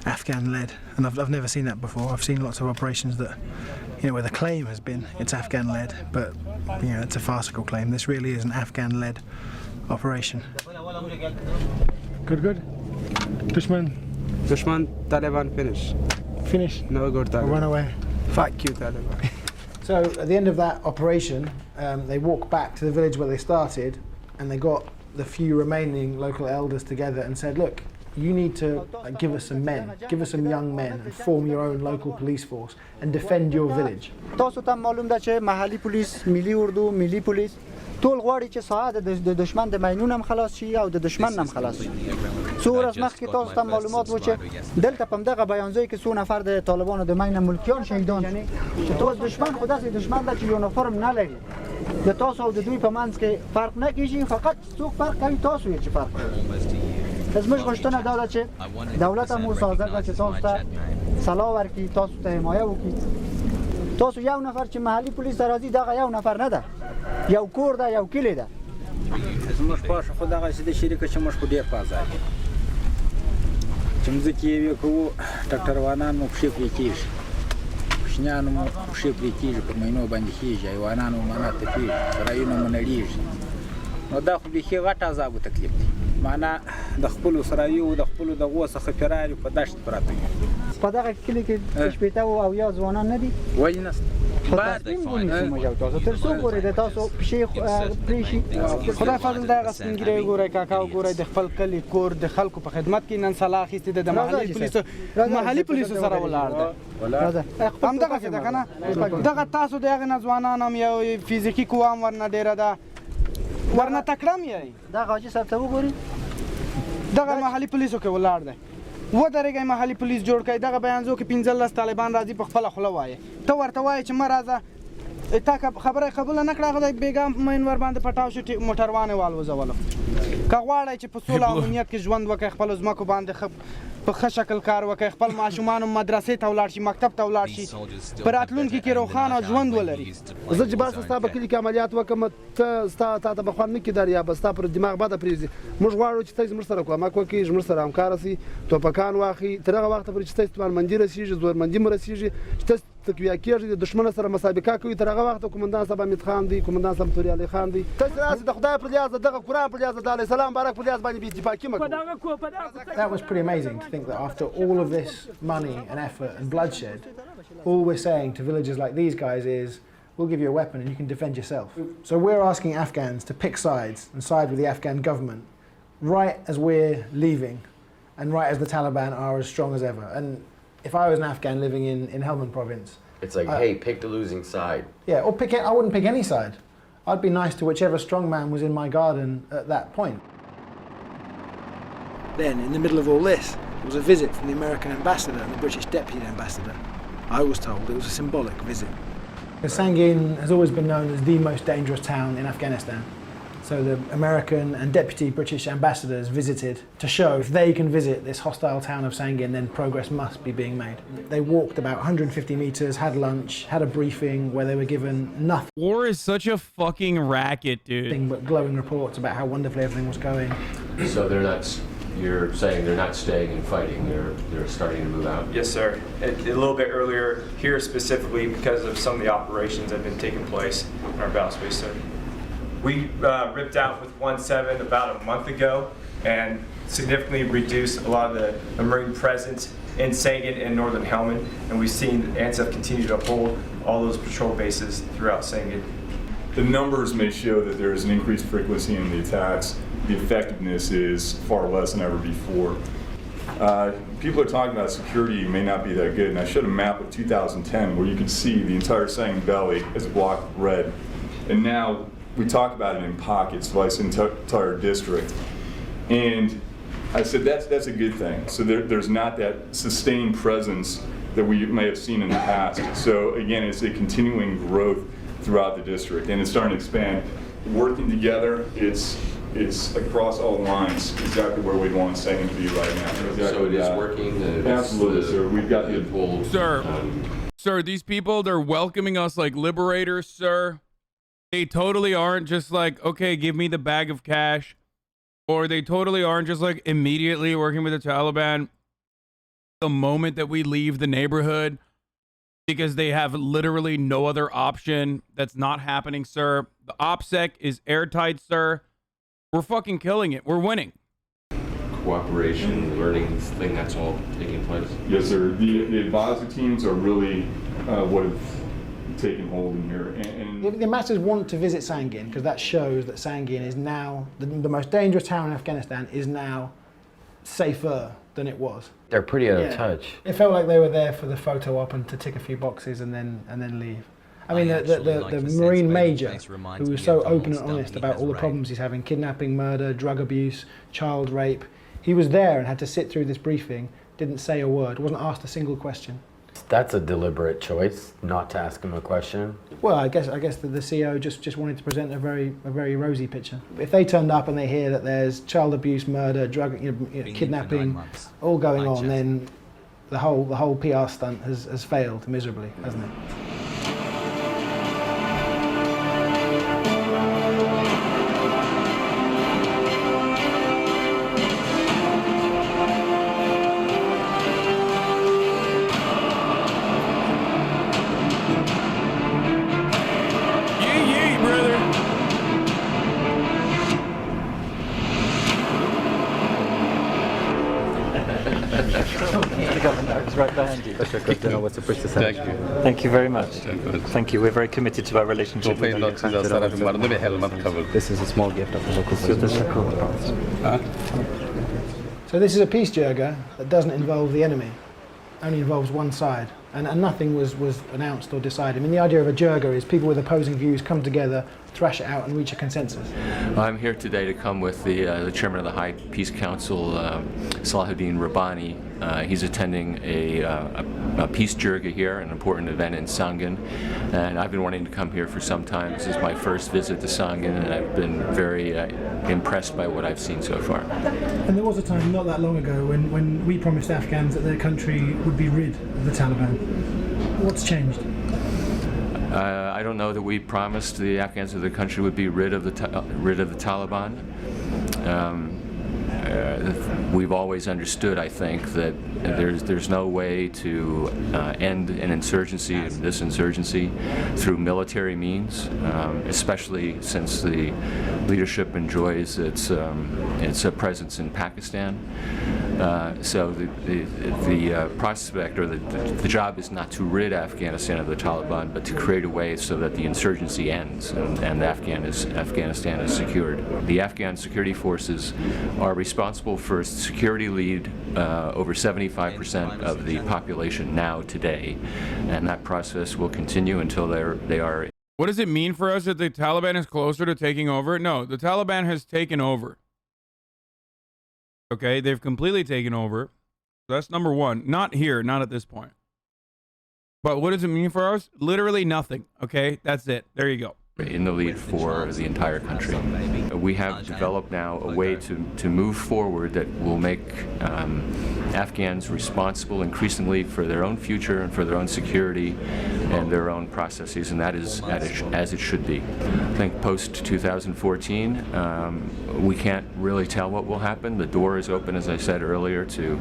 Afghan-led, and I've never seen that before. I've seen lots of operations that, where the claim has been it's Afghan-led, but it's a farcical claim. This really is an Afghan-led operation. Good. Dushman, Taliban finish. Finish? No good Taliban. Run away. Fuck you, Taliban. So at the end of that operation, they walked back to the village where they started, and they got the few remaining local elders together and said, look, you need to give us some men, give us some young men, and form your own local police force and defend your village. ټول غواړي چې ساعت د دشمن د ماینونو هم خلاص شي او د دشمن هم خلاص شي. څو ورځې مخکې تاسو ته معلومات و چې دلته په همدغه بیانځای کې څو نفر د طالبانو د ماین ملکیان شهیدان شي چې تاسو دشمن خو داسې دشمن ده چې یونیفرم نه لري. د تاسو او د دوی په منځ کې فرق نه کیږي، فقط څوک فرق کوي تاسو یې چې فرق کوي. زموږ غوښتنه دا ده چې دولت هم اوس حاضر ده چې تاسو ته سلاح ورکړي، تاسو ته حمایه وکړي. تاسو یو نفر چې محلي پولیس ته راځي دغه یو نفر نه ده، یو کور ده، یو کلی ده. زموږ خوښه خو دغسې د شریکه چې موږ خو ډېر په ازاد یو چې مځکې یې وې کوو، ټکټروانان مو پښې پرې کېږي، کوچنیانو مو پښې پرې کېږي، پر مینو باندې خېږي، حیوانانو مو منه تپېږي، سرایونه مو نړېږي. نو دا خو بیخي غټ عذاب و تکلیف دی. معنا د خپلو سرایو د خپلو دغو څخه فرار په دشت پراته یو. په دغه کلي کې شپېته او یا ځوانان نه دي؟ ولې نشته؟ باید موږ یو تاسو تر څو پورې د تاسو پښې پرې شي؟ خدای فضل دی هغه سپین ږیری وګورئ، کاکا وګورئ، د خپل کلي کور د خلکو په خدمت کې نن سلا اخیستې ده، د محلي پولیسو سره ولاړ دی. همدغسې ده که نه؟ دغه تاسو د هغې نه ځوانان هم یو فزیکي قوه هم ورنه ډېره ده، ورنه تکړه هم یې. دغه حاجي صاحب ته وګورئ، دغه محلي پولیسو کې ولاړ دی. ودرېږئ محلي پولیس جوړ کړئ. دغه بیانځو کې 15 طالبان راځي، په خپله خوله وایي. ته ورته وایې چې مه راځه، تا خبره قبول نه کړه غوډه بیګم مین ور باندې پټاو شو موټروانه والوزولم که غواړی چې په سوله او امنیت کې ژوند وکړي خپل ځمکو باندې په ښه شکل کار وکړي خپل ماشومان مدرسې ته ولاړ شي مکتب ته ولاړ شي په راتلونکي کې روښانه ژوند ولري زه چې بس ستا په کلي کې عملیات وکړم ته ستا ته به خوند نه کېدار یا به ستا پر دماغ بده پرېږدي موږ غواړو چې ته زموږ سره کومک وکړي زموږ سره همکاره سي ټوپکان واخلي تر هغه وخته پورې چې ته استعمارمندي رسېږي زورمندي مو رسېږي چې ته تقویه کېږي د دښمن سره مسابقه کوي تر هغه وخته قومندان صاحب حمید خان دی قومندان صاحب توري علي خان دی ته راسي د خدای پر لیاز دغه قرآن پر لیاز د علیه السلام بارک پر لیاز باندې بې اتفاقي مه کوه. That was pretty amazing to think that after all of this money and effort and bloodshed, all we're saying to villagers like these guys is, we'll give you a weapon and you can defend yourself. So we're asking Afghans to pick sides and side with the Afghan government right as we're leaving and right as the Taliban are as strong as ever. And if I was an Afghan living in Helmand province, it's like, hey, pick the losing side. Yeah, or I wouldn't pick any side. I'd be nice to whichever strong man was in my garden at that point. Then, in the middle of all this, there was a visit from the American ambassador and the British deputy ambassador. I was told it was a symbolic visit. Sangin has always been known as the most dangerous town in Afghanistan. So the American and deputy British ambassadors visited to show if they can visit this hostile town of Sangin, then progress must be being made. They walked about 150 meters, had lunch, had a briefing where they were given nothing. War is such a fucking racket, dude. But glowing reports about how wonderfully everything was going. So they're not, you're saying they're not staying and fighting, they're starting to move out? Yes, sir. A little bit earlier here specifically because of some of the operations that have been taking place in our battle space, sir. We ripped out with 1-7 about a month ago and significantly reduced a lot of the Marine presence in Sangin and northern Helmand, and we've seen ANSEF continue to hold all those patrol bases throughout Sangin. The numbers may show that there is an increased frequency in the attacks. The effectiveness is far less than ever before. People are talking about security may not be that good, and I showed a map of 2010 where you could see the entire Sangin Valley as a block of red, and now we talk about it in pockets, like this entire district. And I said that's a good thing. So there's not that sustained presence that we may have seen in the past. So again, it's a continuing growth throughout the district, and it's starting to expand. Working together, it's across all lines, exactly where we want Sangin to be right now. Exactly so it is working? Absolutely, sir. We've got the pull. Sir, these people, they're welcoming us like liberators, sir. They totally aren't just like, okay, give me the bag of cash. Or they totally aren't just like immediately working with the Taliban the moment that we leave the neighborhood because they have literally no other option. That's not happening, sir. The OPSEC is airtight, sir. We're fucking killing it. We're winning. Cooperation, learning thing, that's all taking place? Yes, sir. The advisor teams are really what have taken hold in here. And the ambassadors want to visit Sangin because that shows that Sangin is now, the most dangerous town in Afghanistan is now safer than it was. They're pretty out of touch. It felt like they were there for the photo op and to tick a few boxes and then leave. I mean, the Marine Major, who was so open and honest about all the problems he's having, kidnapping, murder, drug abuse, child rape, he was there and had to sit through this briefing, didn't say a word, wasn't asked a single question. That's a deliberate choice, not to ask him a question. Well, I guess the CEO just wanted to present a very rosy picture. If they turned up and they hear that there's child abuse, murder, drug, kidnapping, all going on, then the whole PR stunt has failed miserably, hasn't it? Right behind you. Thank you very much. Thank you. We're very committed to our relationship. This is a small gift of the local business. So this is a peace jirga that doesn't involve the enemy, only involves one side, and nothing was announced or decided. I mean, the idea of a jirga is people with opposing views come together, thrash it out and reach a consensus. I'm here today to come with the chairman of the High Peace Council, Salahuddin Rabbani. He's attending a peace jirga here, an important event in Sangin, and I've been wanting to come here for some time. This is my first visit to Sangin, and I've been very impressed by what I've seen so far. And there was a time not that long ago when we promised Afghans that their country would be rid of the Taliban. What's changed? I don't know that we promised the Afghans that the country would be rid of the Taliban. We've always understood, I think, that there's no way to end an insurgency, this insurgency, through military means, especially since the leadership enjoys its presence in Pakistan. So the prospect or the job is not to rid Afghanistan of the Taliban, but to create a way so that the insurgency ends and Afghanistan is secured. The Afghan security forces are responsible for security lead over 75% of the population now today, and that process will continue until they are. What does it mean for us that the Taliban is closer to taking over? No, the Taliban has taken over. Okay, they've completely taken over. That's number one. Not here, not at this point. But what does it mean for us? Literally nothing. Okay, that's it. There you go. In the lead for the entire country. We have developed now a way to move forward that will make Afghans responsible increasingly for their own future and for their own security and their own processes, and that is as it should be. I think post-2014, we can't really tell what will happen. The door is open, as I said earlier, to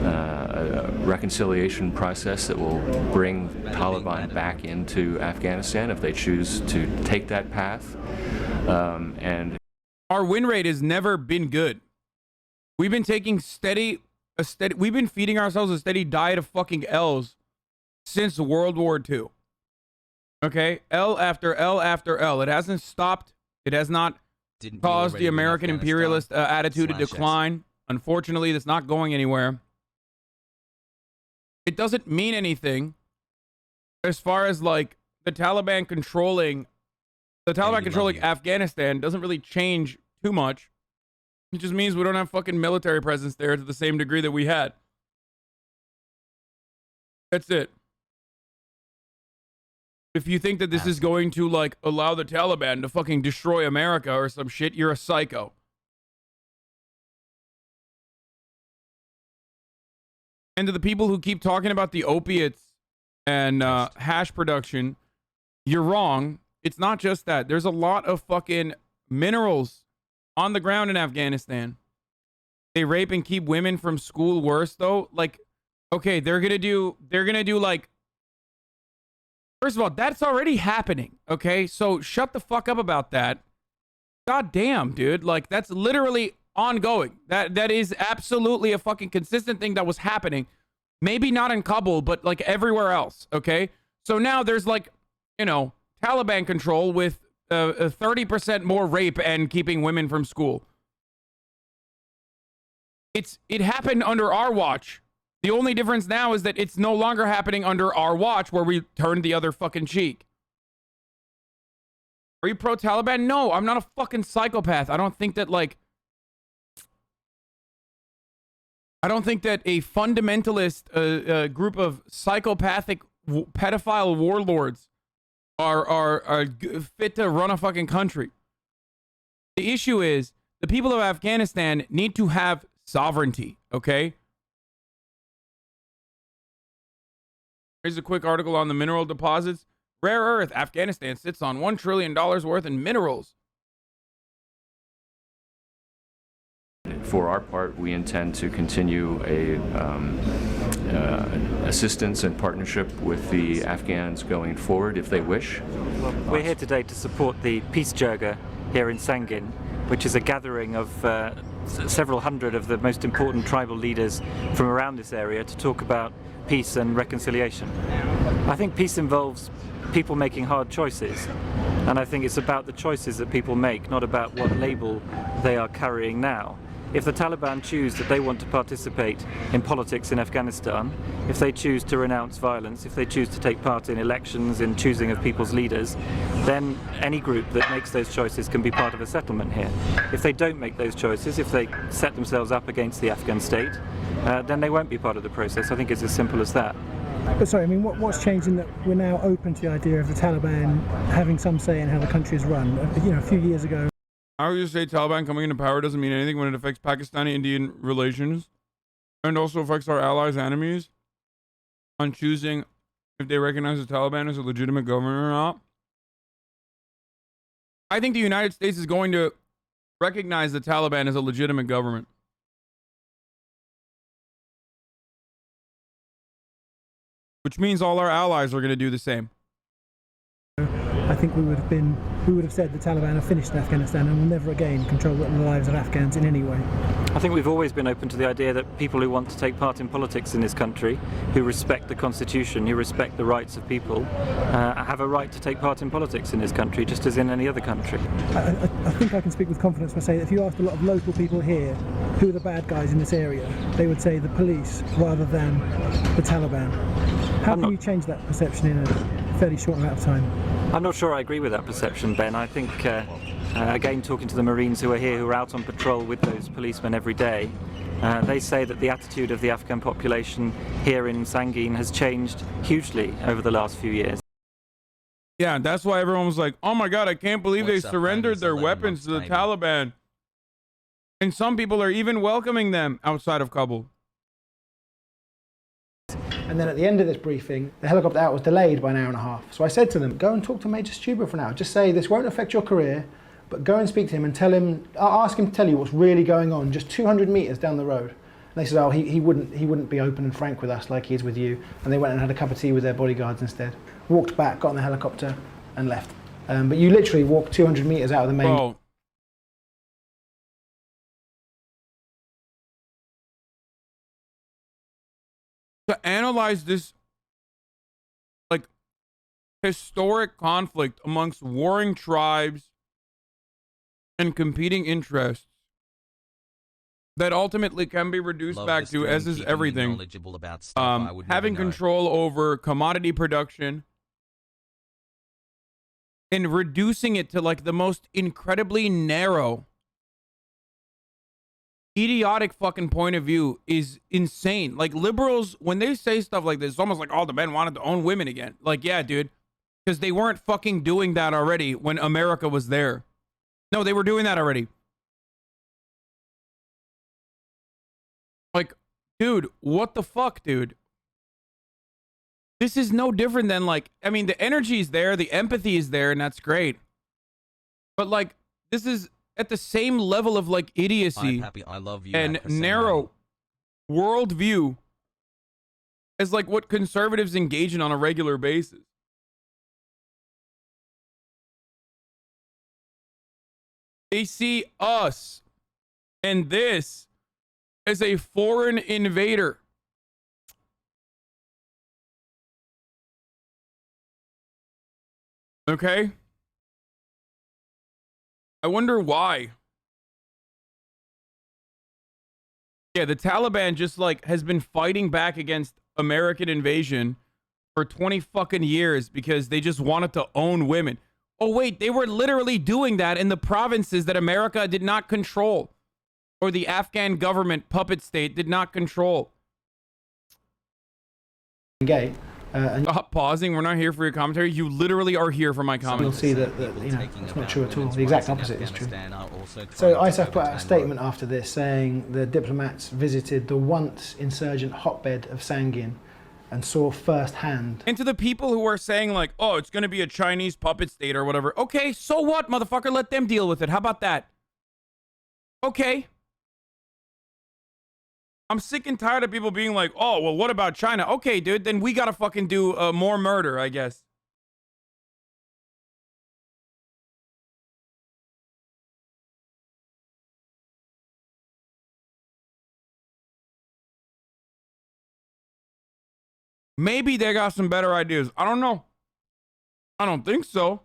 a reconciliation process that will bring Taliban back into Afghanistan if they choose to take that path. And our win rate has never been good. We've been taking we've been feeding ourselves a steady diet of fucking L's since World War II. Okay, L after L after L. It hasn't stopped. It has not caused the American imperialist attitude to decline. Unfortunately, that's not going anywhere. It doesn't mean anything as far as like the Taliban controlling Afghanistan doesn't really change too much. It just means we don't have fucking military presence there to the same degree that we had. That's it. If you think that this is going to like allow the Taliban to fucking destroy America or some shit, you're a psycho. And to the people who keep talking about the opiates and hash production, you're wrong. It's not just that. There's a lot of fucking minerals on the ground in Afghanistan. They rape and keep women from school worse though. Like, okay, they're gonna do like, first of all, that's already happening. Okay, so shut the fuck up about that. God damn, dude. Like, that's literally ongoing. That is absolutely a fucking consistent thing that was happening. Maybe not in Kabul, but like everywhere else. Okay, so now there's like, you know, Taliban control with 30% more rape and keeping women from school. It happened under our watch. The only difference now is that it's no longer happening under our watch where we turned the other fucking cheek. Are you pro-Taliban? No, I'm not a fucking psychopath. I don't think that a fundamentalist group of psychopathic pedophile warlords are fit to run a fucking country. The issue is the people of Afghanistan need to have sovereignty, okay? Here's a quick article on the mineral deposits. Rare earth, Afghanistan sits on $1 trillion worth in minerals. For our part, we intend to continue assistance and partnership with the Afghans going forward if they wish. We're here today to support the Peace Jirga here in Sangin, which is a gathering of several hundred of the most important tribal leaders from around this area to talk about peace and reconciliation. I think peace involves people making hard choices, and I think it's about the choices that people make, not about what label they are carrying now. If the Taliban choose that they want to participate in politics in Afghanistan, if they choose to renounce violence, if they choose to take part in elections, in choosing of people's leaders, then any group that makes those choices can be part of a settlement here. If they don't make those choices, if they set themselves up against the Afghan state, then they won't be part of the process. I think it's as simple as that. But sorry, I mean, what's changed in that we're now open to the idea of the Taliban having some say in how the country is run? You know, a few years ago. I would just say Taliban coming into power doesn't mean anything when it affects Pakistani-Indian relations and also affects our allies' enemies on choosing if they recognize the Taliban as a legitimate government or not. I think the United States is going to recognize the Taliban as a legitimate government. Which means all our allies are going to do the same. I think we would have said the Taliban have finished in Afghanistan and will never again control the lives of Afghans in any way. I think we've always been open to the idea that people who want to take part in politics in this country, who respect the constitution, who respect the rights of people, have a right to take part in politics in this country, just as in any other country. I think I can speak with confidence by saying that if you asked a lot of local people here who are the bad guys in this area, they would say the police rather than the Taliban. How can you change that perception in a fairly short amount of time? I'm not sure I agree with that perception, Ben. I think, again, talking to the Marines who are here, who are out on patrol with those policemen every day, they say that the attitude of the Afghan population here in Sangin has changed hugely over the last few years. Yeah, that's why everyone was like, oh my God, I can't believe they surrendered their weapons to the Taliban. And some people are even welcoming them outside of Kabul. And then at the end of this briefing, the helicopter out was delayed by an hour and a half. So I said to them, go and talk to Major Stuber for an hour. Just say, this won't affect your career, but go and speak to him and tell him, ask him to tell you what's really going on, just 200 meters down the road. And they said, oh, he wouldn't be open and frank with us like he is with you. And they went and had a cup of tea with their bodyguards instead. Walked back, got on the helicopter and left. But you literally walk 200 meters out of the main... Whoa. To analyze this, like, historic conflict amongst warring tribes and competing interests that ultimately can be reduced back to, as is everything, having control over commodity production and reducing it to, like, the most incredibly narrow, idiotic fucking point of view is insane. Like, liberals, when they say stuff like this, it's almost like, oh, the men wanted to own women again. Like, yeah, dude, because they weren't fucking doing that already when America was there. No, they were doing that already. Like, dude, what the fuck, dude? This is no different than, like, I mean, the energy is there, the empathy is there, and that's great. But, like, this is at the same level of, like, idiocy I love you, and narrow worldview as, like, what conservatives engage in on a regular basis. They see us and this as a foreign invader. Okay? I wonder why. Yeah, the Taliban just, like, has been fighting back against American invasion for 20 fucking years because they just wanted to own women. Oh, wait, they were literally doing that in the provinces that America did not control, or the Afghan government puppet state did not control. Gay. Stop pausing. We're not here for your commentary. You literally are here for my commentary. You'll see that you know, it's not true at all. The exact opposite is true. So ISAF put out a statement after this saying the diplomats visited the once insurgent hotbed of Sangin and saw firsthand. And to the people who are saying, like, oh, it's going to be a Chinese puppet state or whatever. Okay, so what, motherfucker? Let them deal with it. How about that? Okay. I'm sick and tired of people being like, oh, well, what about China? Okay, dude, then we got to fucking do more murder, I guess. Maybe they got some better ideas. I don't know. I don't think so.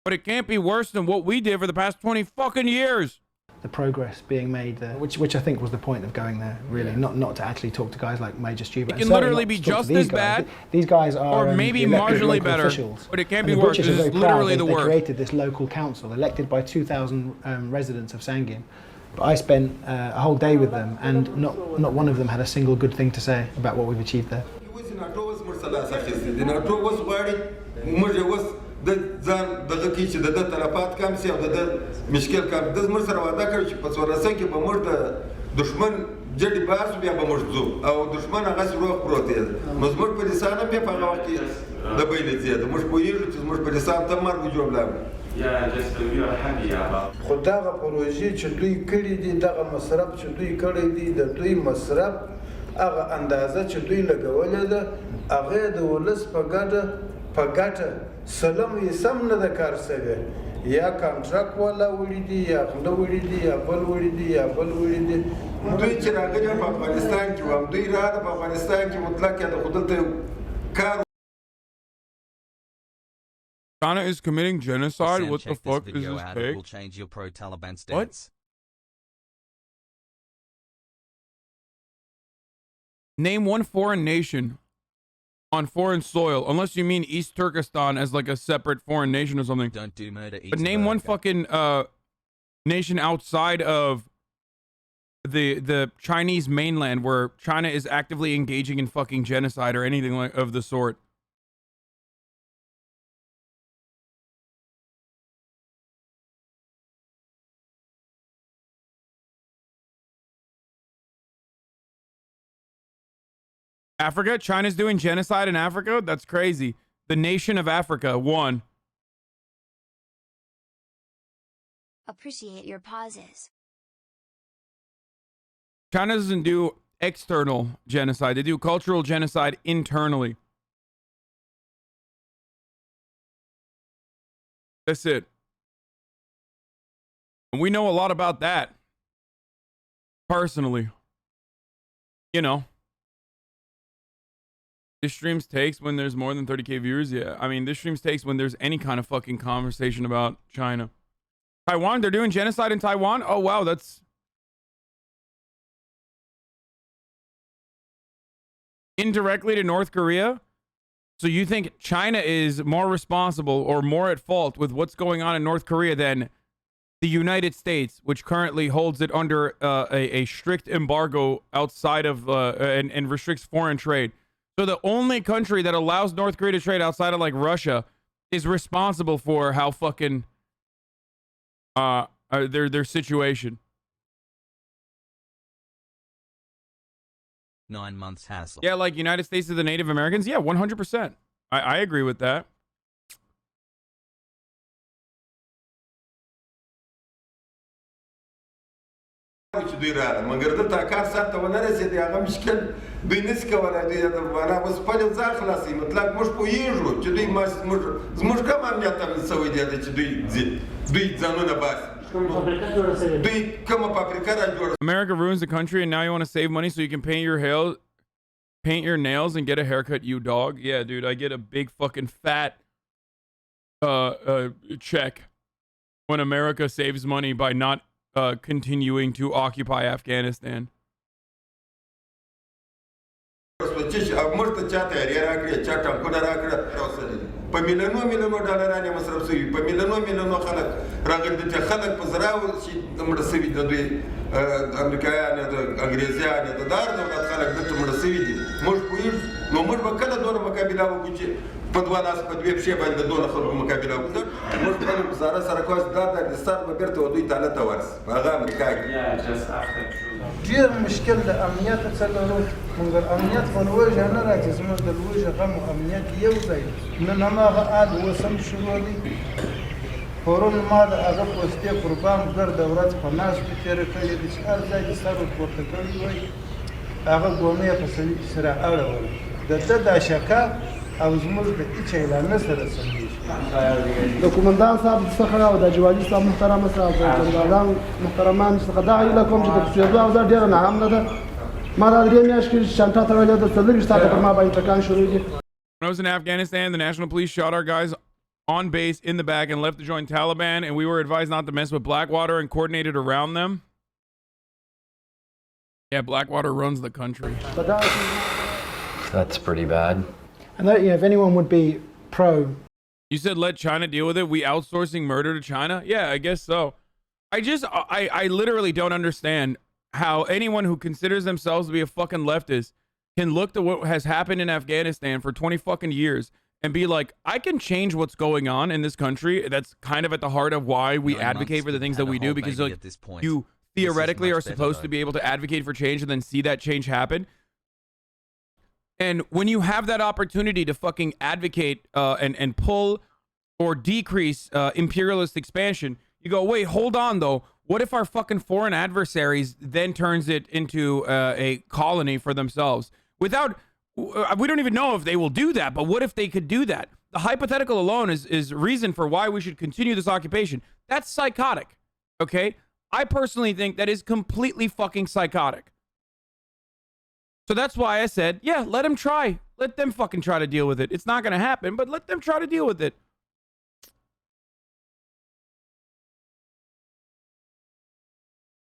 But it can't be worse than what we did for the past 20 fucking years. The progress being made there, which I think was the point of going there, really, yeah. not to actually talk to guys like Major Stuber. It can literally be just as bad. These guys are, or maybe marginally better, officials. But it can't be worse. This is literally the worst. They created this local council, elected by 2,000 residents of Sangin. But I spent a whole day with them, and not one of them had a single good thing to say about what we've achieved there. د ځان دغه کې چې د تلفات کم سي او د مشکل کم د زمر سره وعده کړ چې په څورسه کې به موږ د دشمن جدي باس بیا به موږ ځو او دشمن هغه روغ پروت دی نو زمر په لسانه په هغه وخت کې د بیل زیات موږ پوهیږو چې زمر په لسان ته مرګ جوړ خدغه پروژې چې دوی کړې دي دغه مصرف چې دوی کړی دي د دوی مصرف هغه اندازه چې دوی لګولې ده هغه د ولس په ګټه سلام یې سم نه د کار سوی یا کانټراکټ والا وړي دي یا غله وړي دي یا بل وړي دي یا بل وړي دي دوی چې راغلي په افغانستان کې و دوی راغلي په افغانستان کې مطلق یا د خودلته کار China is committing genocide? What the fuck is this take? Will change your pro-Taliban stance. What? Name one foreign nation on foreign soil, unless you mean East Turkestan as like a separate foreign nation or something. Don't do murder. But name one fucking nation outside of the Chinese mainland where China is actively engaging in fucking genocide or anything like of the sort. Africa? China's doing genocide in Africa? That's crazy. The nation of Africa, one. Appreciate your pauses. China doesn't do external genocide. They do cultural genocide internally. That's it. And we know a lot about that. Personally. You know. This streams takes when there's more than 30k viewers. Yeah, I mean, this streams takes when there's any kind of fucking conversation about China. Taiwan, they're doing genocide in Taiwan? Oh, wow, that's... indirectly to North Korea? So you think China is more responsible or more at fault with what's going on in North Korea than the United States, which currently holds it under a strict embargo outside of and restricts foreign trade? So the only country that allows North Korea to trade outside of like Russia is responsible for how fucking their situation. 9 months hassle. Yeah, like United States to the Native Americans. Yeah, 100%. I agree with that. چې دوی راغله مګر دلته کار سرته ونه رسېدی هغه مشکل دوی نسي کولی دوی معنا اوس خپل ځان خلاصوي مطلب موږ پوهېږو چې دوی زموږ کوم امنیت تامین شوی دی چې دوی ځانونه باسي دوی کومه فابریکه را جوړه America ruins the country and now you want to save money so you can paint your nails and get a haircut, you dog. Yeah, dude, I get a big fucking fat check when America saves money by not continuing to occupy Afghanistan. موږ ته چا تیاری راکړې چا ټانکونه راکړه په میلیونو ډالرانې مصرف شوي په میلیونو خلک راغلي دي چې خلک په زراو چې مړه شوي د دوی امریکایان د انګریزیان د دار دولت خلک دلته مړه شوي دي موږ پوهېږو نو موږ به کله دونه مقابله وکړو چې په دوه لاس په دوې پښې باندې د دونه خلکو مقابله وکړو موږ خپل وزاره سره کوس دا د سر به بیرته دوی تاله ته ورسي هغه امریکا کې ډېر مشکل د امنیت څه لرو مګر امنیت په لوږه نه راځي زموږ د لوږه غم او امنیت یو ځای نن هماغه آل اوس هم شروع دی پرون ما د هغه پوستې قربان ګرد ورځ په ناستو تېره کړې دي چې هر ځای کې سر ورپورته کړی وای هغه ګونۍ یې په سره اړول د ده دا شکه او زموږ د هېڅ اعلان سره سمېږي د کومندان صاحب څخه او د جوالي صاحب محترمه صاحب د جنرالان محترمان څخه دا هیله کوم چې د کوڅېدو اوضاع ډېره ناامنه ده ما دا 3 میاشتې کې چانټه تړلې ده څلوېښت ساعته پر ما باندې ټکان شروع دي. When I was in Afghanistan, the national police shot our guys on base in the back and left to join Taliban, and we were advised not to mess with Blackwater and coordinated around them. Yeah, Blackwater runs the country. That's pretty bad. And that, if anyone would be pro. You said let China deal with it. We outsourcing murder to China? Yeah, I guess so. I literally don't understand how anyone who considers themselves to be a fucking leftist can look to what has happened in Afghanistan for 20 fucking years and be like, I can change what's going on in this country. That's kind of at the heart of why we advocate for the things that we do, because like, you theoretically are supposed to be able to advocate for change and then see that change happen. And when you have that opportunity to fucking advocate and pull or decrease imperialist expansion, you go, wait, hold on though. What if our fucking foreign adversaries then turns it into a colony for themselves? Without, we don't even know if they will do that, but what if they could do that? The hypothetical alone is reason for why we should continue this occupation. That's psychotic, okay? I personally think that is completely fucking psychotic. So that's why I said, yeah, let them try. Let them fucking try to deal with it. It's not going to happen, but let them try to deal with it.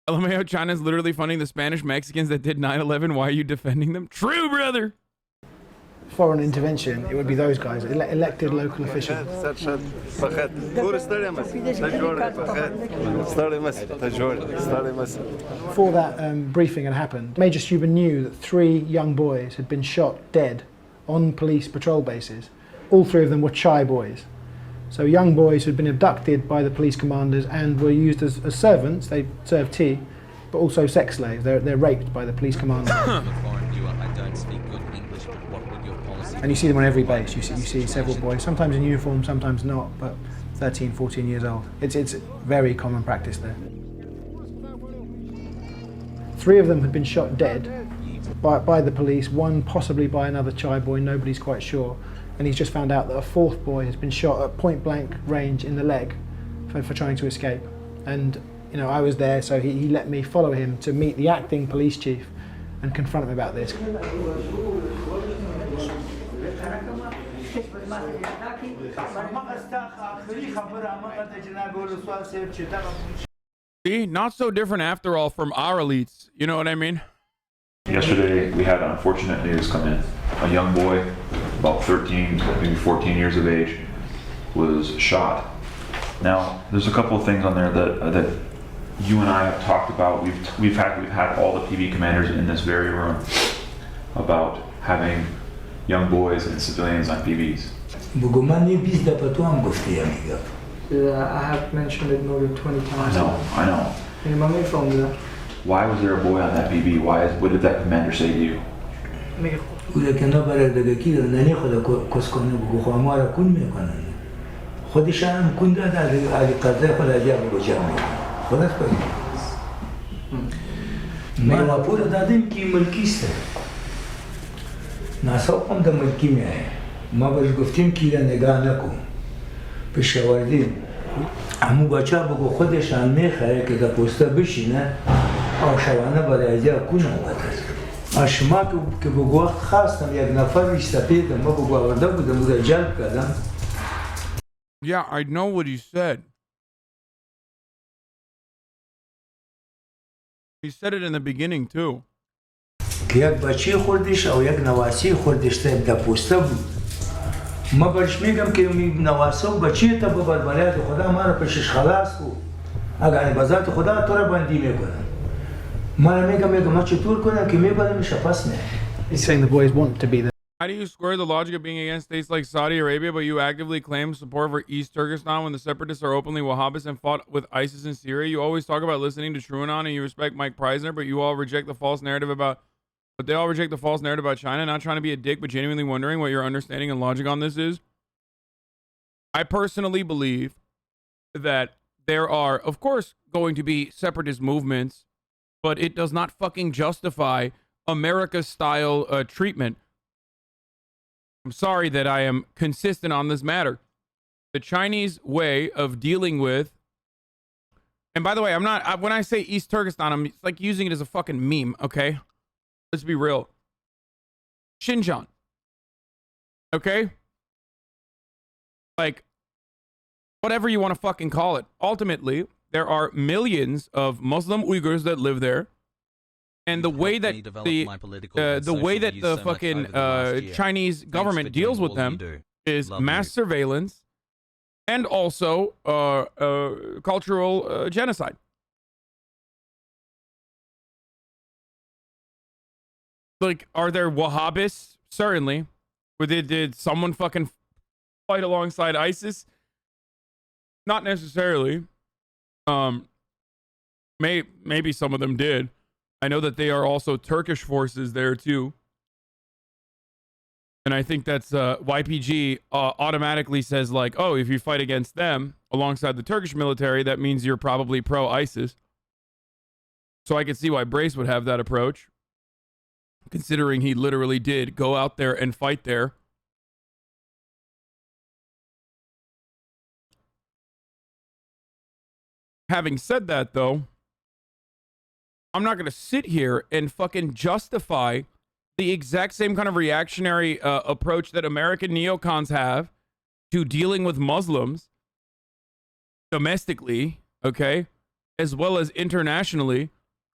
LMAO, China's literally funding the Spanish Mexicans that did 9/11. Why are you defending them? True, brother. Foreign intervention, it would be those guys, elected local officials. Before that briefing had happened, Major Stuber knew that 3 young boys had been shot dead on police patrol bases. All 3 of them were Chai boys. So young boys who had been abducted by the police commanders and were used as servants. They served tea, but also sex slaves. They're raped by the police commanders. And you see them on every base. You see several boys, sometimes in uniform, sometimes not, but 13, 14 years old. It's very common practice there. 3 of them had been shot dead by the police, 1 possibly by another Chai boy, nobody's quite sure. And he's just found out that a 4th boy has been shot at point blank range in the leg for trying to escape. And you know, I was there, so he let me follow him to meet the acting police chief and confront him about this. See, not so different after all from our elites. You know what I mean? Yesterday, we had unfortunate news come in. A young boy, about 13, maybe 14 years of age, was shot. Now, there's a couple of things on there that you and I have talked about. We've had all the PB commanders in this very room about having young boys and civilians on PBs. I have mentioned it more than 20 times. I know. Why was there a boy on that PB? What did that commander say to you? همون بچه بگو خودشان میخواه که در پوسته بشینه آشوانه برای اجا کنه اشما که بگو وقت خواستم یک نفر ایستپیدم ما بگو آورده بودم بوده جلب کردم. Yeah, I know what he said. He said it in the beginning too. که یک بچه خوردش او یک نواسی خوردش در پوسته بود. ما برش میگم که نواسه و بچه تا به بربریت خدا ما را پیشش خلاص کو اگر بذات خدا تو را بندی میکنم ما را میگم ما چطور کنم که میبرمش پس نه. He's saying the boys want to be there. How do you square the logic of being against states like Saudi Arabia, but you actively claim support for East Turkestan when the separatists are openly Wahhabis and fought with ISIS in Syria? You always talk about listening to Truanon and you respect Mike Preisner, but you all reject the false narrative about they all reject the false narrative about China, not trying to be a dick, but genuinely wondering what your understanding and logic on this is. I personally believe that there are, of course, going to be separatist movements, but it does not fucking justify America-style treatment. I'm sorry that I am consistent on this matter. The Chinese way of dealing with, and by the way, I'm not, when I say East Turkestan, I'm like using it as a fucking meme, okay? Let's be real. Xinjiang. Okay? Like, whatever you want to fucking call it. Ultimately, there are millions of Muslim Uyghurs that live there. And the way that the fucking Chinese government deals with them is mass surveillance and also cultural genocide. Like, are there Wahhabists? Certainly. Did someone fucking fight alongside ISIS? Not necessarily. Maybe some of them did. I know that they are also Turkish forces there too. And I think that's YPG automatically says like, oh, if you fight against them alongside the Turkish military, that means you're probably pro-ISIS. So I can see why Brace would have that approach, considering he literally did go out there and fight there. Having said that, though, I'm not going to sit here and fucking justify the exact same kind of reactionary approach that American neocons have to dealing with Muslims domestically, okay, as well as internationally,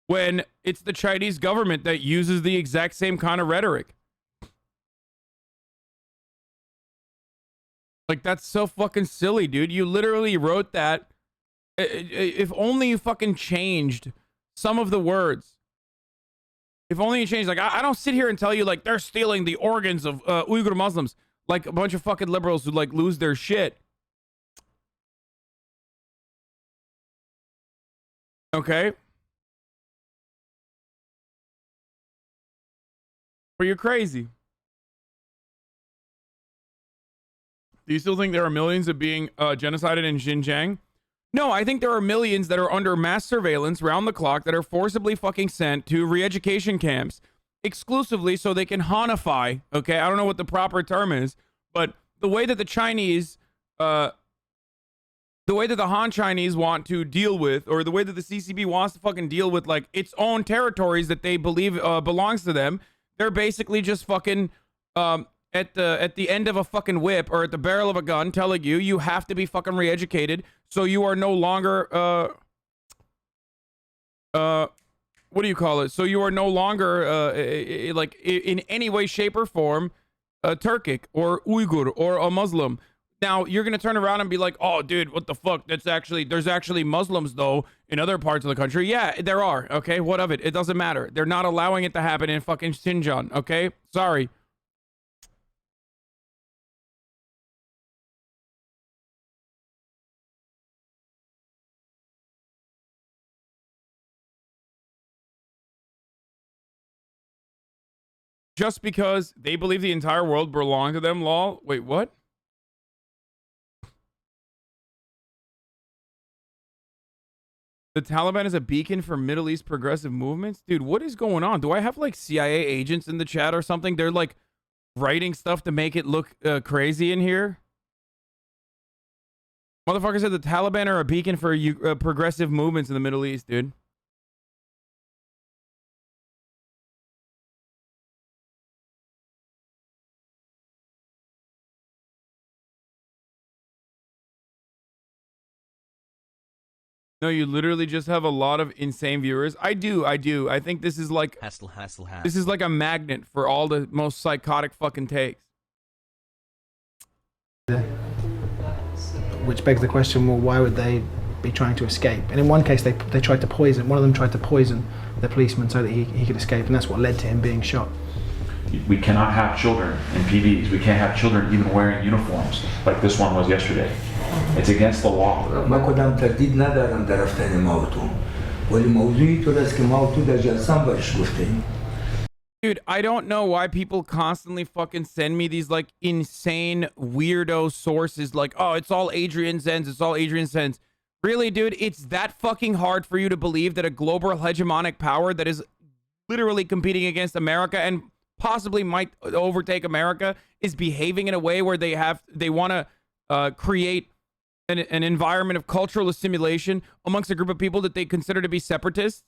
when it's the Chinese government that uses the exact same kind of rhetoric. Like, that's so fucking silly, dude. You literally wrote that. If only you fucking changed some of the words. If only you changed, like, I don't sit here and tell you, like, they're stealing the organs of Uyghur Muslims, like a bunch of fucking liberals who, like, lose their shit. Okay? But you're crazy. Do you still think there are millions of being genocided in Xinjiang? No, I think there are millions that are under mass surveillance round the clock that are forcibly fucking sent to re-education camps exclusively so they can Hanify. Okay, I don't know what the proper term is, but the way that the Chinese, the way that the Han Chinese want to deal with, or the way that the CCP wants to fucking deal with, like, its own territories that they believe belongs to them, they're basically just fucking at the end of a fucking whip or at the barrel of a gun telling you you have to be fucking re-educated so you are no longer what do you call it? So you are no longer like in any way, shape, or form Turkic or Uyghur or a Muslim. Now you're gonna turn around and be like, oh dude, what the fuck? There's actually Muslims though in other parts of the country. Yeah, there are. Okay, what of it? It doesn't matter. They're not allowing it to happen in fucking Xinjiang. Okay, sorry. Just because they believe the entire world belonged to them, lol. Wait, what? The Taliban is a beacon for Middle East progressive movements? Dude, what is going on? Do I have like CIA agents in the chat or something? They're like writing stuff to make it look crazy in here? Motherfucker said the Taliban are a beacon for progressive movements in the Middle East, dude. No, you literally just have a lot of insane viewers. I do. I think this is like this is like a magnet for all the most psychotic fucking takes. Which begs the question, well, why would they be trying to escape? And in one case, they tried to poison. One of them tried to poison the policeman so that he could escape, and that's what led to him being shot. We cannot have children in PDs. We can't have children even wearing uniforms like this one was yesterday. It's against the law. Dude, I don't know why people constantly fucking send me these like insane weirdo sources like, oh, it's all Adrian Zenz, it's all Adrian Zenz. Really, dude, it's that fucking hard for you to believe that a global hegemonic power that is literally competing against America and possibly might overtake America is behaving in a way where they want to create an environment of cultural assimilation amongst a group of people that they consider to be separatists?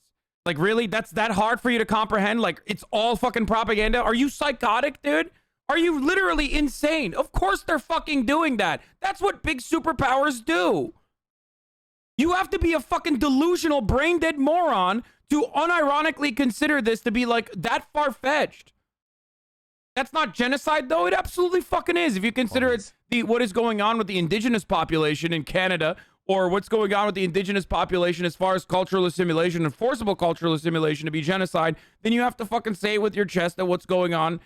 Like, really? That's that hard for you to comprehend? Like, it's all fucking propaganda? Are you psychotic, dude? Are you literally insane? Of course they're fucking doing that. That's what big superpowers do. You have to be a fucking delusional, brain-dead moron to unironically consider this to be, like, that far-fetched. That's not genocide, though. It absolutely fucking is. If you consider it what is going on with the indigenous population in Canada or what's going on with the indigenous population as far as cultural assimilation and forcible cultural assimilation to be genocide, then you have to fucking say with your chest that what's going on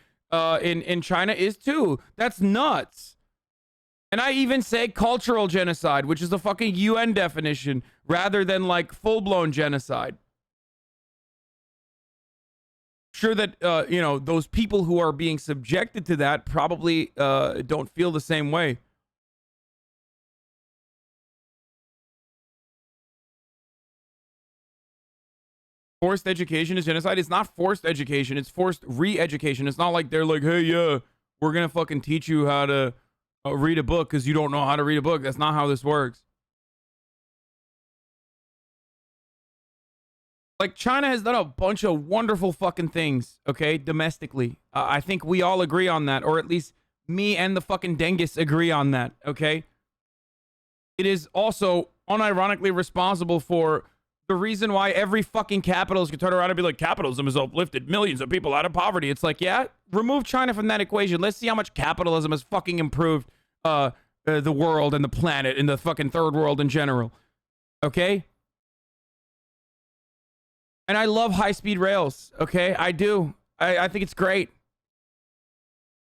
in China is too. That's nuts. And I even say cultural genocide, which is the fucking UN definition, rather than like full-blown genocide. Sure that, you know, those people who are being subjected to that probably don't feel the same way. Forced education is genocide. It's not forced education. It's forced re-education. It's not like they're like, hey, yeah, we're going to fucking teach you how to read a book because you don't know how to read a book. That's not how this works. Like, China has done a bunch of wonderful fucking things, okay, domestically. I think we all agree on that, or at least me and the fucking Dengus agree on that, okay? It is also unironically responsible for the reason why every fucking capitalist can turn around and be like, capitalism has uplifted millions of people out of poverty. It's like, yeah, remove China from that equation. Let's see how much capitalism has fucking improved the world and the planet and the fucking third world in general. Okay? And I love high-speed rails, okay? I do. I think it's great.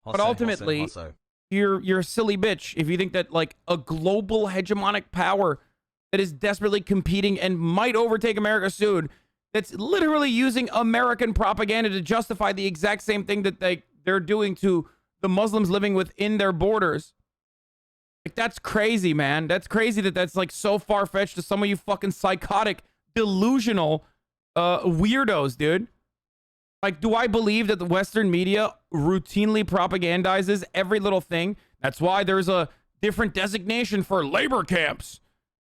But ultimately, you're a silly bitch if you think that, like, a global hegemonic power that is desperately competing and might overtake America soon, that's literally using American propaganda to justify the exact same thing that they're doing to the Muslims living within their borders. Like, that's crazy, man. That's crazy that that's, like, so far-fetched to some of you fucking psychotic, delusional weirdos, dude. Like, do I believe that the Western media routinely propagandizes every little thing? That's why there's a different designation for labor camps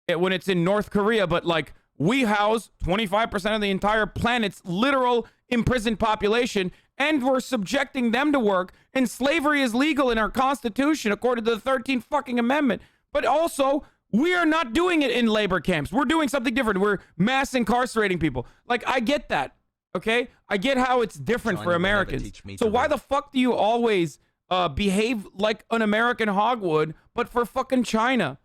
when it's in North Korea, but like, we house 25% of the entire planet's literal imprisoned population, and we're subjecting them to work, and slavery is legal in our Constitution according to the 13th fucking Amendment. But also, we are not doing it in labor camps. We're doing something different. We're mass incarcerating people. Like, I get that, okay? I get how it's different for Americans. So why the fuck do you always behave like an American hog would, but for fucking China?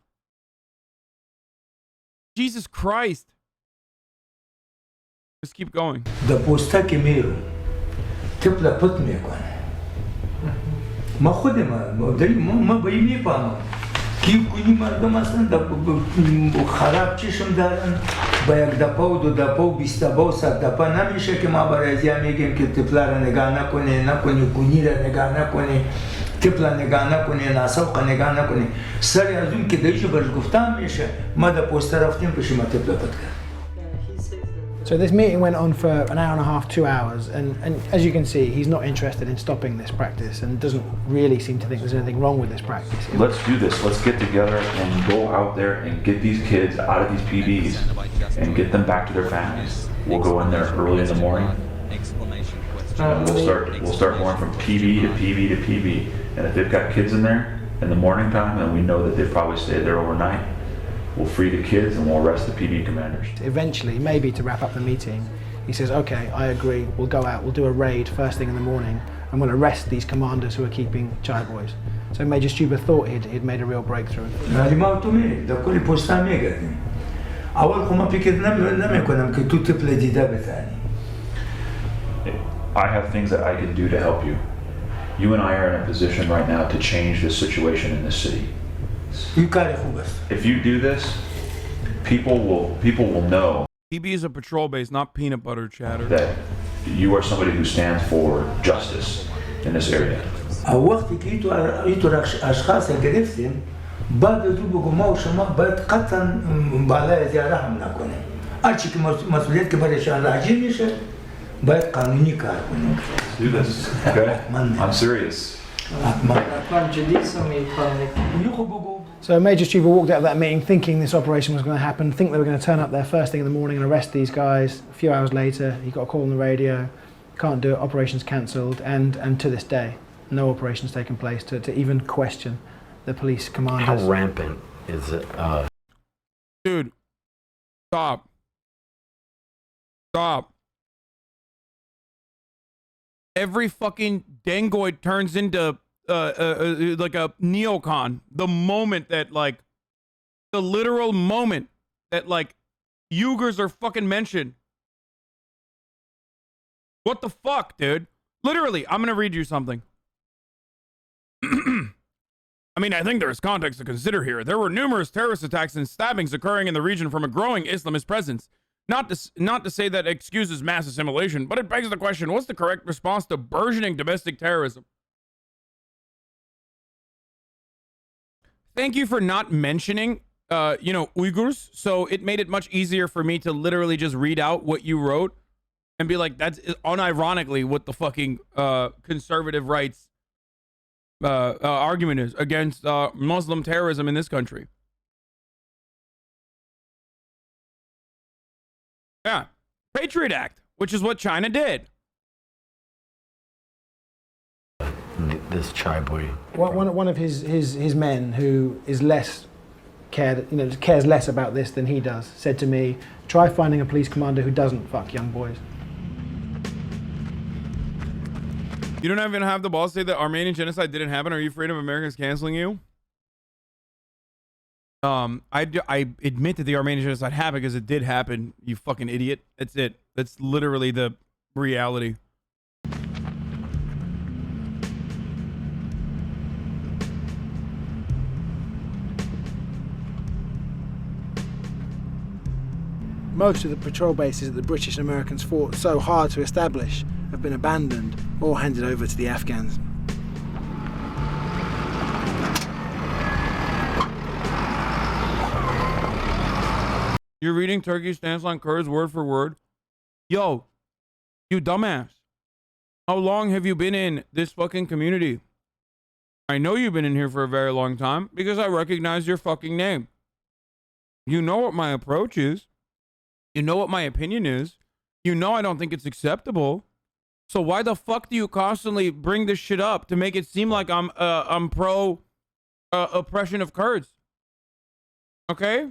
Jesus Christ. Just keep going. The postaki miru. Tepla put me one. Ma khudema, ma baymi pama. Ki kuni mardom aslan da kharab chishim daran. Ba yak dapau do dapau 20 dapau 100 dapa namiشه که ما برای میگیم که تپلا را نگاه نکنی کونی را نگاه نکنی تپلا نگاه نکنی ناسوق نگاه نکنی سر از اون که دیگه برش گفتم میشه ما دا پست رفتیم پیش ما تپلا پد کرد. So this meeting went on for an hour and a half, 2 hours, and as you can see, he's not interested in stopping this practice and doesn't really seem to think there's anything wrong with this practice. Let's do this. Let's get together and go out there and get these kids out of these PBs and get them back to their families. We'll go in there early in the morning. And we'll start going from PB to PB to PB. And if they've got kids in there in the morning time, and we know that they've probably stayed there overnight, we'll free the kids and we'll arrest the PB commanders. Eventually, maybe to wrap up the meeting, he says, okay, I agree, we'll go out, we'll do a raid first thing in the morning, and we'll arrest these commanders who are keeping child boys. So Major Stuber thought he'd made a real breakthrough. I have things that I can do to help you. You and I are in a position right now to change this situation in this city. If you do this, people will know. PB is a patrol base, not peanut butter chatter. That you are somebody who stands for justice in this area. وقتی که ایتو اشخاص گرفتیم بعد از اون بگو ما و شما باید قطعا بالای زیاره هم نکنیم. هرچی که مسئولیت که برایشان راجع میشه باید قانونی کار کنیم. Do this, okay? I'm serious. So Major Stuber walked out of that meeting thinking this operation was going to happen, think they were going to turn up there first thing in the morning and arrest these guys. A few hours later, he got a call on the radio, can't do it, operation's cancelled, and to this day, no operation's taken place to even question the police commanders. How rampant is it? Dude, stop. Stop. Every fucking dangoid turns into like a neocon the moment that like the literal moment that, like, Uyghurs are fucking mentioned. What the fuck, dude? Literally, I'm going to read you something. I mean, I think there's context to consider here. There were numerous terrorist attacks and stabbings occurring in the region from a growing Islamist presence. Not to say that excuses mass assimilation, but it begs the question, what's the correct response to burgeoning domestic terrorism? Thank you for not mentioning, Uyghurs. So it made it much easier for me to literally just read out what you wrote and be like, that's unironically what the fucking conservative rights argument is against Muslim terrorism in this country. Yeah. Patriot Act, which is what China did. This chai boy. One of his men who is less cares less about this than he does, said to me, try finding a police commander who doesn't fuck young boys. You don't even have the balls to say that Armenian genocide didn't happen. Are you afraid of Americans canceling you? I admit that the Armenian genocide happened because it did happen, you fucking idiot. That's it. That's literally the reality. Most of the patrol bases that the British and Americans fought so hard to establish have been abandoned or handed over to the Afghans. You're reading Turkey's stance on Kurds word for word? Yo, you dumbass. How long have you been in this fucking community? I know you've been in here for a very long time because I recognize your fucking name. You know what my approach is. You know what my opinion is. You know I don't think it's acceptable. So why the fuck do you constantly bring this shit up to make it seem like I'm pro oppression of Kurds? Okay?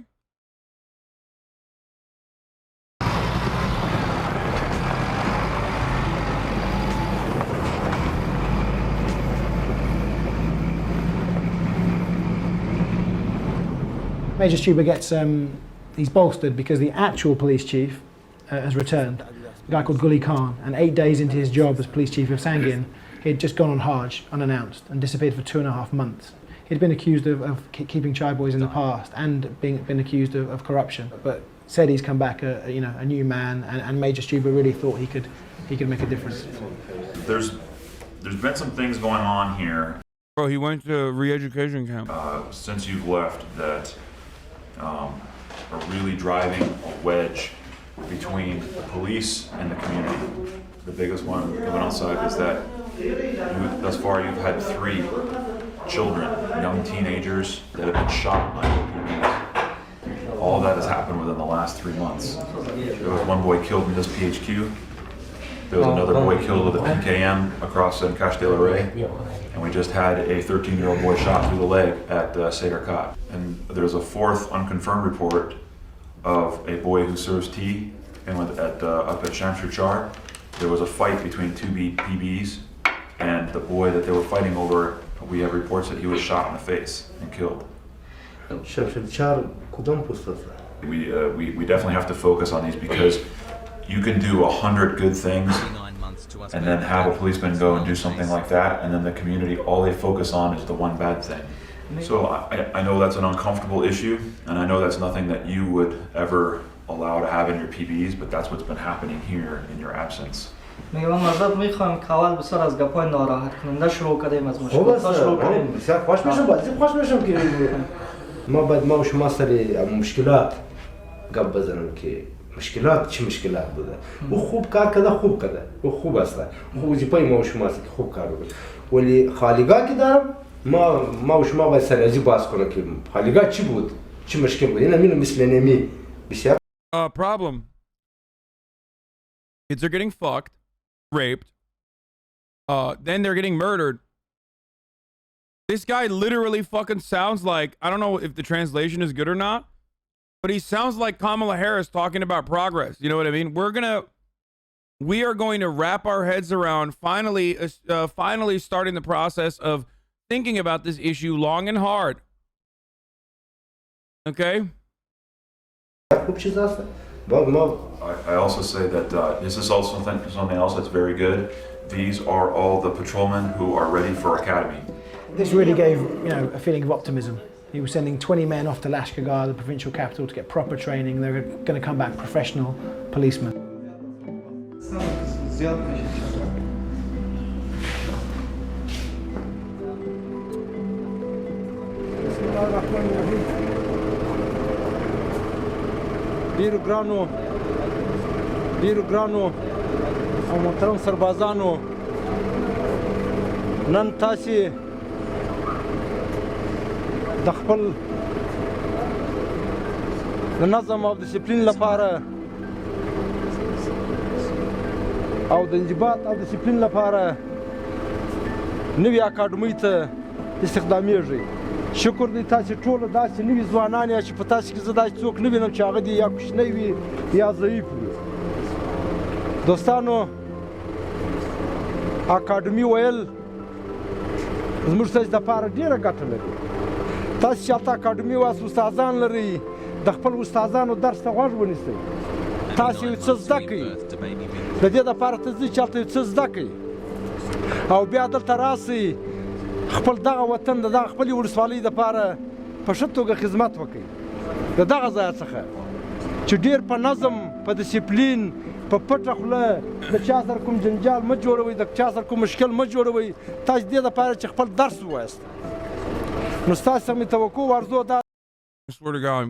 Major Stuber gets he's bolstered because the actual police chief has returned, a guy called Gully Khan, and 8 days into his job as police chief of Sangin, he had just gone on Hajj unannounced and disappeared for 2.5 months. He'd been accused of keeping chai boys in the past and been accused of corruption, but said he's come back a new man, and Major Stuber really thought he could make a difference. There's been some things going on here. Bro, he went to re-education camp. Since you've left that are really driving a wedge between the police and the community. The biggest one coming outside is that thus far you've had 3 children, young teenagers that have been shot by police. All that has happened within the last 3 months. There was one boy killed in this PHQ. There was another boy killed with a PKM across in Cache de la Ray. And we just had a 13-year-old boy shot through the leg at Sadarkat. And there's a 4th unconfirmed report of a boy who serves tea and up at Shamshir Char. There was a fight between 2 PBs, and the boy that they were fighting over, we have reports that he was shot in the face and killed. We definitely have to focus on these because you can do 100 good things and then have a policeman go and do something like that, and then the community, all they focus on is the one bad thing. So I know that's an uncomfortable issue, and I know that's nothing that you would ever allow to have in your PBs, but that's what's been happening here in your absence. مشکلات چی مشکلات بوده او خوب کار کرده خوب کرده او خوب است او وظیفه ما و شما است که خوب کار بکنه ولی خالیگاه که دارم ما و شما باید سریعی باز کنه که خالیگاه چی بود چی مشکل بود اینا مینو مثل نمی بسیار problem. Kids are getting fucked, raped, then they're getting murdered. This guy literally fucking sounds like, I don't know if the translation is good or not, but he sounds like Kamala Harris talking about progress. You know what I mean? We are going to wrap our heads around finally starting the process of thinking about this issue long and hard. Okay? I also say that this is also something else that's very good. These are all the patrolmen who are ready for academy. This really gave, a feeling of optimism. He was sending 20 men off to Lashkar, the provincial capital, to get proper training. They were going to come back professional policemen. ډیرو ګرانو او محترم سربازانو نن تاسې د خپل د نظم او ډسپلین لپاره او د انضباط او ډسپلین لپاره نوې اکاډمۍ ته استخدامیږئ. شکر دی تاسې ټول داسې نوي ځوانان یا چې په تاسې کې زه داسې څوک نه وینم چې هغه دې یا کوچنی وي یا ضعیف وي. دوستانو اکاډمي ویل زموږ ستاسې دپاره ډېره ګټه لري. تاسې چې هلته اکاډمي واسو استادان لرئ د خپل استادانو درس ته غوږ ونیسئ. تاسې یو څه زده کړئ د دې دپاره ته ځئ چې هلته یو څه زده کړئ او بیا دلته راسئ خپل دغه وطن د دغه خپلې ولسوالۍ دپاره په ښه توګه خدمت وکړئ د دغه ځایه څخه چې ډېر په نظم په ډسپلین په پټه خوله د چا سره کوم جنجال مه جوړوئ د چا سره کوم مشکل مه جوړوئ تاسې دې دپاره چې خپل درس ووایاست نو ستاسې څخه مې توقع ورزو دا I swear to God,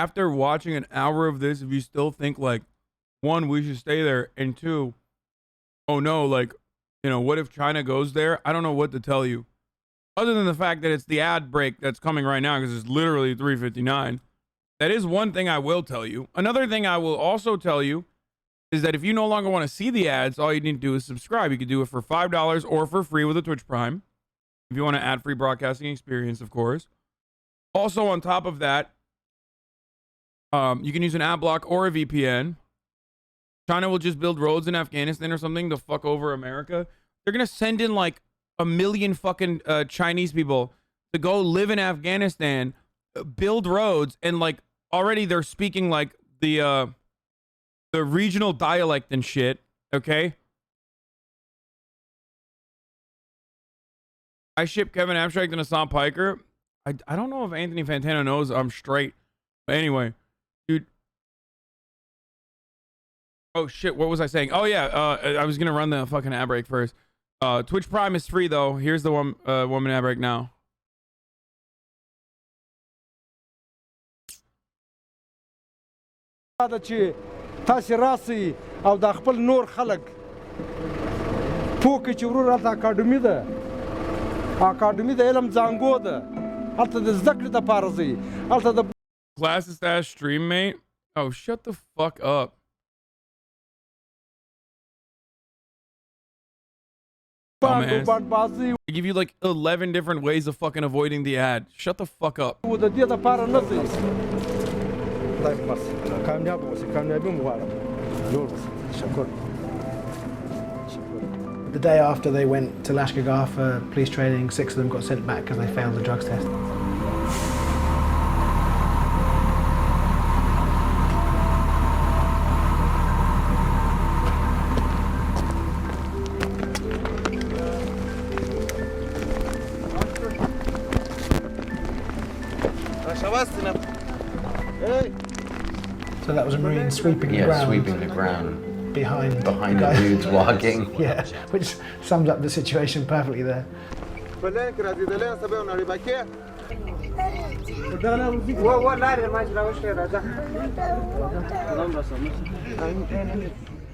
after watching an hour of this, if you still think like, one, we should stay there, and two, oh no, like, what if China goes there? I don't know what to tell you. Other than the fact that it's the ad break that's coming right now because it's literally 3:59. That is one thing I will tell you. Another thing I will also tell you is that if you no longer want to see the ads, all you need to do is subscribe. You can do it for $5 or for free with a Twitch Prime. If you want an ad-free broadcasting experience, of course. Also, on top of that, you can use an ad block or a VPN. China will just build roads in Afghanistan or something to fuck over America. They're going to send in like 1 million fucking Chinese people to go live in Afghanistan, build roads, and like already they're speaking like the regional dialect and shit, okay? I ship Kevin Abstract and Hasan Piker. I don't know if Anthony Fantano knows I'm straight. But anyway, dude. Oh shit, what was I saying? Oh yeah, I was gonna run the fucking ad break first. Twitch Prime is free though. Here's the woman ad break now. دا چې تاسې راسئ او دا خپل نور خلک پوه کړئ چې ورور هلته اکاډمي ده اکاډمي د علم زانګو ده هلته د زده کړې دپاره ځئ هلته د Class stash stream mate? Oh, shut the fuck up. They give you like 11 different ways of fucking avoiding the ad. Shut the fuck up. The day after they went to Lashkar for police training, 6 of them got sent back because they failed the drugs test. So that was a Marine sweeping the ground. Yeah, sweeping the ground. Behind the dudes walking. Yeah, which sums up the situation perfectly there.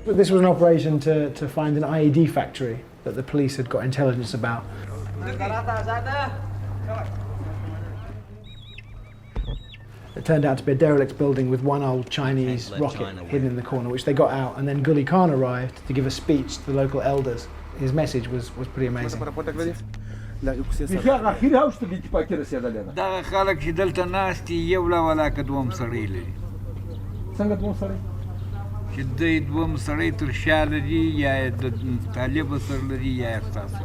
This was an operation to find an IED factory that the police had got intelligence about. It turned out to be a derelict building with one old Chinese rocket hidden in the corner, which they got out, and then Gully Khan arrived to give a speech to the local elders. His message was pretty amazing. دغه خلک چې دلته ناست دي یو لا ولاکه دوم سړی لري څنګه دوم سړی چې دوی دوم سړی تر شا لري یا د طالب سره لري یا ستاسو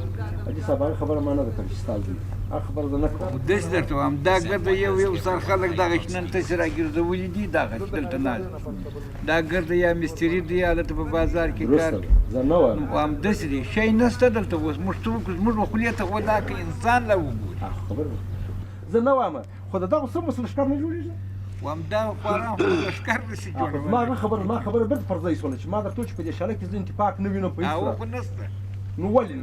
حاجي صاحب هغه خبره ما نه ده کړې چې ستا زوی هغه خبره زه نه کوم داسې درته وایم دا ګرده یو سر خلک دغه چې نن تاسې راګرځولي دي دغه چې دلته ناست دا ګرده یا مستري دي یا دلته په بازار کې کار زه نه وایم همداسې دی شی نشته دلته اوس موږ څه وکړو زموږ به خولې ته ودا که انسان لا وګوري زه نه وایم خو د دغه څه مسله ښکار نه جوړېږي وایم دا خورا خو لښکر نشي جوړولی ما خبره بیرته پر ځای شوله چې ما درته وویل چې په دې شاله کې زه انتفاق نه وینم په هېڅ هغه خو نشته نو ولې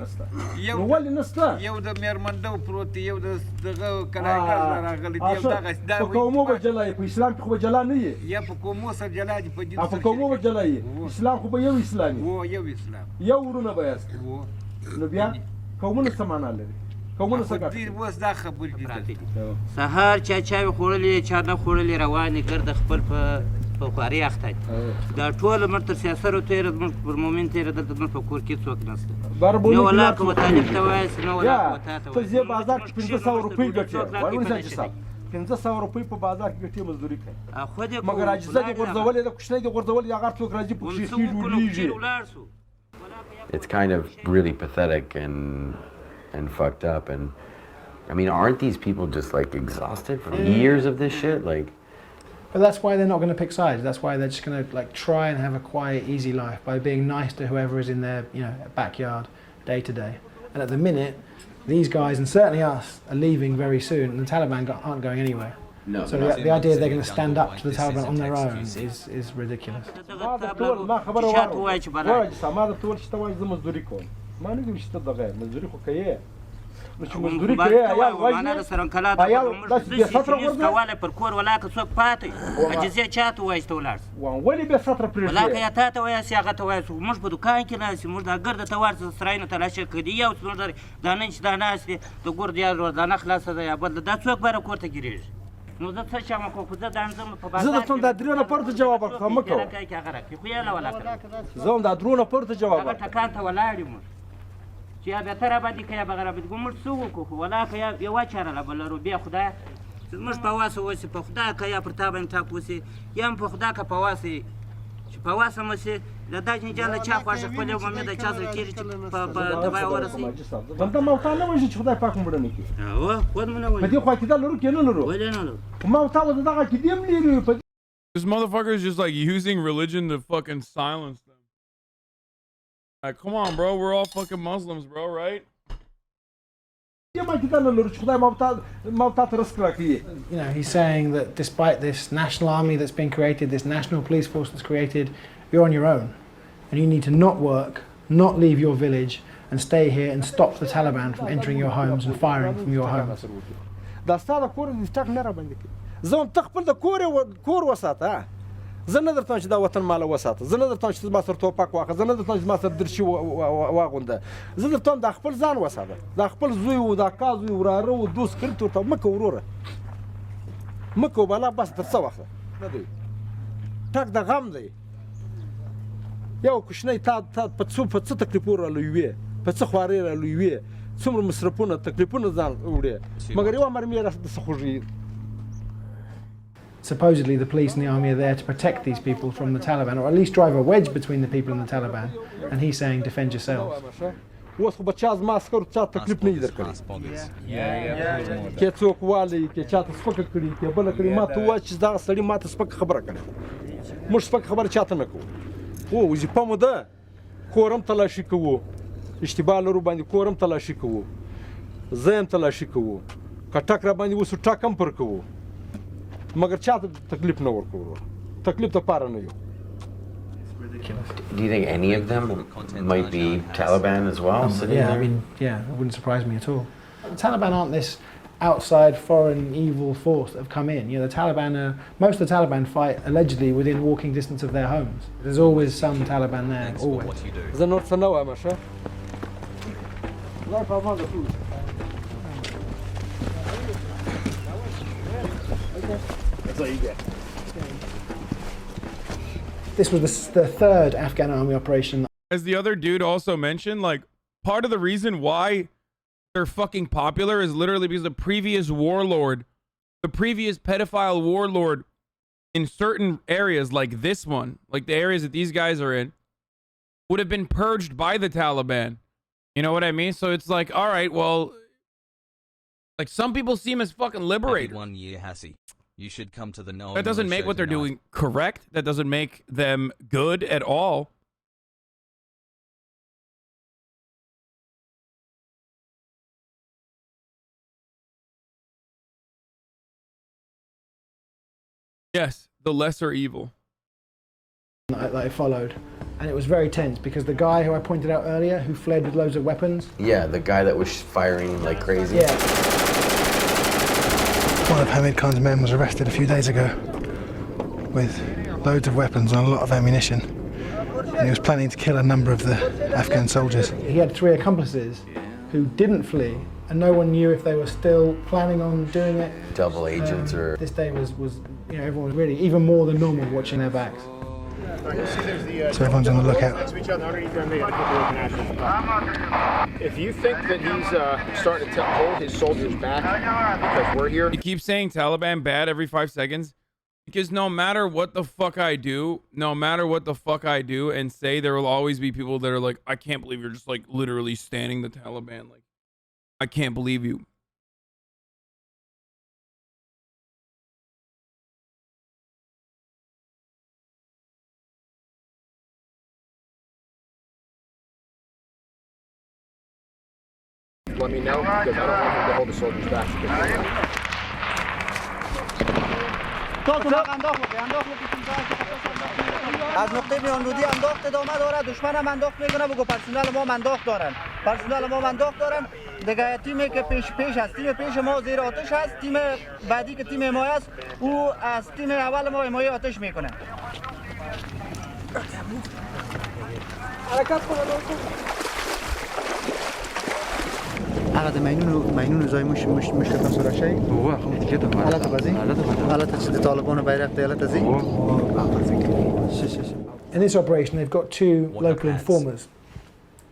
نشته یو د میرمندو پروت دی یو د دغه کلاګر راغلی دی یو دغه په قومو به جلا یې په اسلام کې خو به جلا نه یې یا په قومو سره جلا دي په دین په قومو به جلا یې اسلام خو به یو اسلامي یو اسلام یو ورونه به یاست نو بیا قومونه څه معنا لري قومونه څه ګټه اوس دا خبرې دي سهار چا چاوې خوړلې چا نه خوړلې روانې ګرده خپل په خواري اخته دي دا ټول زموږ تر سیاسرو تېره زموږ پر مومن تېره دلته زموږ په کور کې څوک نشته نه ولاکه و طالب ته وایاست نه ولاکه و تا ته ته ځې بازار کې 500 روپۍ ګټې وایي څه صاحب 500 روپۍ په بازار کې ګټې مزدوري کوي مګر عاجزه دي غورځولې د کوچنۍ دي غورځولې هغه څوک راځي په کښې جوړېږي It's kind of really pathetic and fucked up. And I mean, aren't these people just like exhausted from years of this shit? Like, but that's why they're not going to pick sides. That's why they're just going to like try and have a quiet, easy life by being nice to whoever is in their backyard day to day. And at the minute, these guys and certainly us are leaving very soon, and the Taliban aren't going anywhere. No, so the idea they're going to stand up to the Taliban on their own is ridiculous. نو چې مزدوري کوي یا وژنې کولی پر کور ولاکه څوک پاتې عجزې چا ته وایي چې ته ولاړ سه ولې بې سطره پرېږدې ولاکه یا تا ته وایاست یا هغه ته وایاست موږ په دوکان کې ناست یو موږ دا ګرده ته ورسه سرایونه تلاشه کړي یو زموږ دا نن چې دا ناست دی د ګرد یا دانه خلاصه ده یا بدله دا څوک بره کور ته ګېرېږي نو زه څه شم خو زه دا ځم په بازار زه درته دا درېونه پورته جواب ورکړم مه کوه هغه راکړي خو یې له ولاکه زه هم دا درونه پورته جواب هغه ټکان ته ولاړ یو موږ چې یا بهتر راباندې که یا بغیر راباندې کوم موږ څه وکړو خو ولاکه یا یوه چاره لا بل لرو بیا خدایه موږ په واسه اوسې په خدای که یا پر تا باندې ټاپ اوسې یا هم په خدای که په واسه چې په واسه مو سې د دا جنجال له چا خواږه خپل یو ممې د چا سره کېږي چې په تبای ورسوي همدا موتا نه وژني چې خدای پاک مو مړه نه کړي خود مو نه وژني په دې خوا عقیده لرو که نه لرو ولې نه لرو موتا و د دغه عقیدې هم لري This motherfucker is just like using religion to fucking silence them. Like, come on, bro. We're all fucking Muslims, bro, right? He's saying that despite this national army that's been created, this national police force that's created, you're on your own. And you need to not work, not leave your village, and stay here and stop the Taliban from entering your homes and firing from your homes. زه نه درته چې دا وطن مال وساته زه نه درته چې ما سره توپک واخه زه نه درته چې ما سره درشي واغونده زه درته دا خپل ځان وساته دا خپل زوی و دا کاز و وراره و دوست کړ ته مکه وروره مکه بالا بس تر څه وخت نه دی ټک د غم دی یو کوشنۍ تا په څه تکلیفونه رالوي په څه خوارۍ رالوي څومره مصرفونه تکلیفونه ځان وړي مګر یو مرمۍ راڅخه خوږي Supposedly the police and the army are there to protect these people from the Taliban, or at least drive a wedge between the people and the Taliban. And he's saying, defend yourselves. اوس خو به چا زما عسکرو چا تکلیف نه وي درکړی کې څوک والی کې چا ته سپکه کړي کې بله کړي ما ته ووایه چې دغه سړي ما ته سپکه خبره کړې موږ سپکه خبره چا ته نه کوو وظیفه مو ده کور هم تلاشي کوو اشتباه لرو باندې کور هم تلاشي کوو زه هم تلاشي کوو که ټک را باندې وسو ټک هم پر کوو مگر چا ته تکلیف نه ورکوو تکلیف ته پاره نه یو Do you think any of them might be Taliban as well? Yeah, I mean, yeah, it wouldn't surprise me at all. The Taliban aren't this outside foreign evil force that have come in. The Taliban most of the Taliban fight allegedly within walking distance of their homes. There's always some Taliban there, always. The North Sanoa, Masha. That's all you get. This was the third Afghan army operation. As the other dude also mentioned, like, part of the reason why they're fucking popular is literally because the previous warlord, the previous pedophile warlord in certain areas like this one, like the areas that these guys are in, would have been purged by the Taliban. You know what I mean? So it's like, all right, well, like some people see him as fucking liberated. 1 year, Hassie. You should come to the No. That doesn't make what they're doing correct. That doesn't make them good at all. Yes, the lesser evil. That I followed, and it was very tense because the guy who I pointed out earlier, who fled with loads of weapons. Yeah, the guy that was firing like crazy. Yeah. One of Hamid Khan's men was arrested a few days ago with loads of weapons and a lot of ammunition. And he was planning to kill a number of the Afghan soldiers. He had 3 accomplices who didn't flee, and no one knew if they were still planning on doing it. Double agents or... This day was, you know, everyone was really even more than normal watching their backs. So everyone's on the lookout. If you think that he's starting to hold his soldiers back because we're here... You keep saying Taliban bad every 5 seconds because no matter what the fuck I do, and say, there will always be people that are like, I can't believe you're just like literally standing the Taliban. Like, I can't believe you. Let me know, because I don't want him to hold the soldiers back. از نقطه میانرودی انداخت ادامه داره، دشمن هم انداخت میکنه، بگو پرسنل ما انداخت دارن، پرسنل ما انداخت دارن. دیگه تیمی که پیش است، تیم پیش ما زیر آتش است، تیم بعدی که تیم حمایه است، او از تیم اول ما حمایه آتش میکنه. حرکت کنه. هغه مینون زای مش تاسو راشي هو خو دیگه ته حالت بازی حالت چې د طالبانو بیرغ دی حالت ازي. In this operation, they've got 2 local informers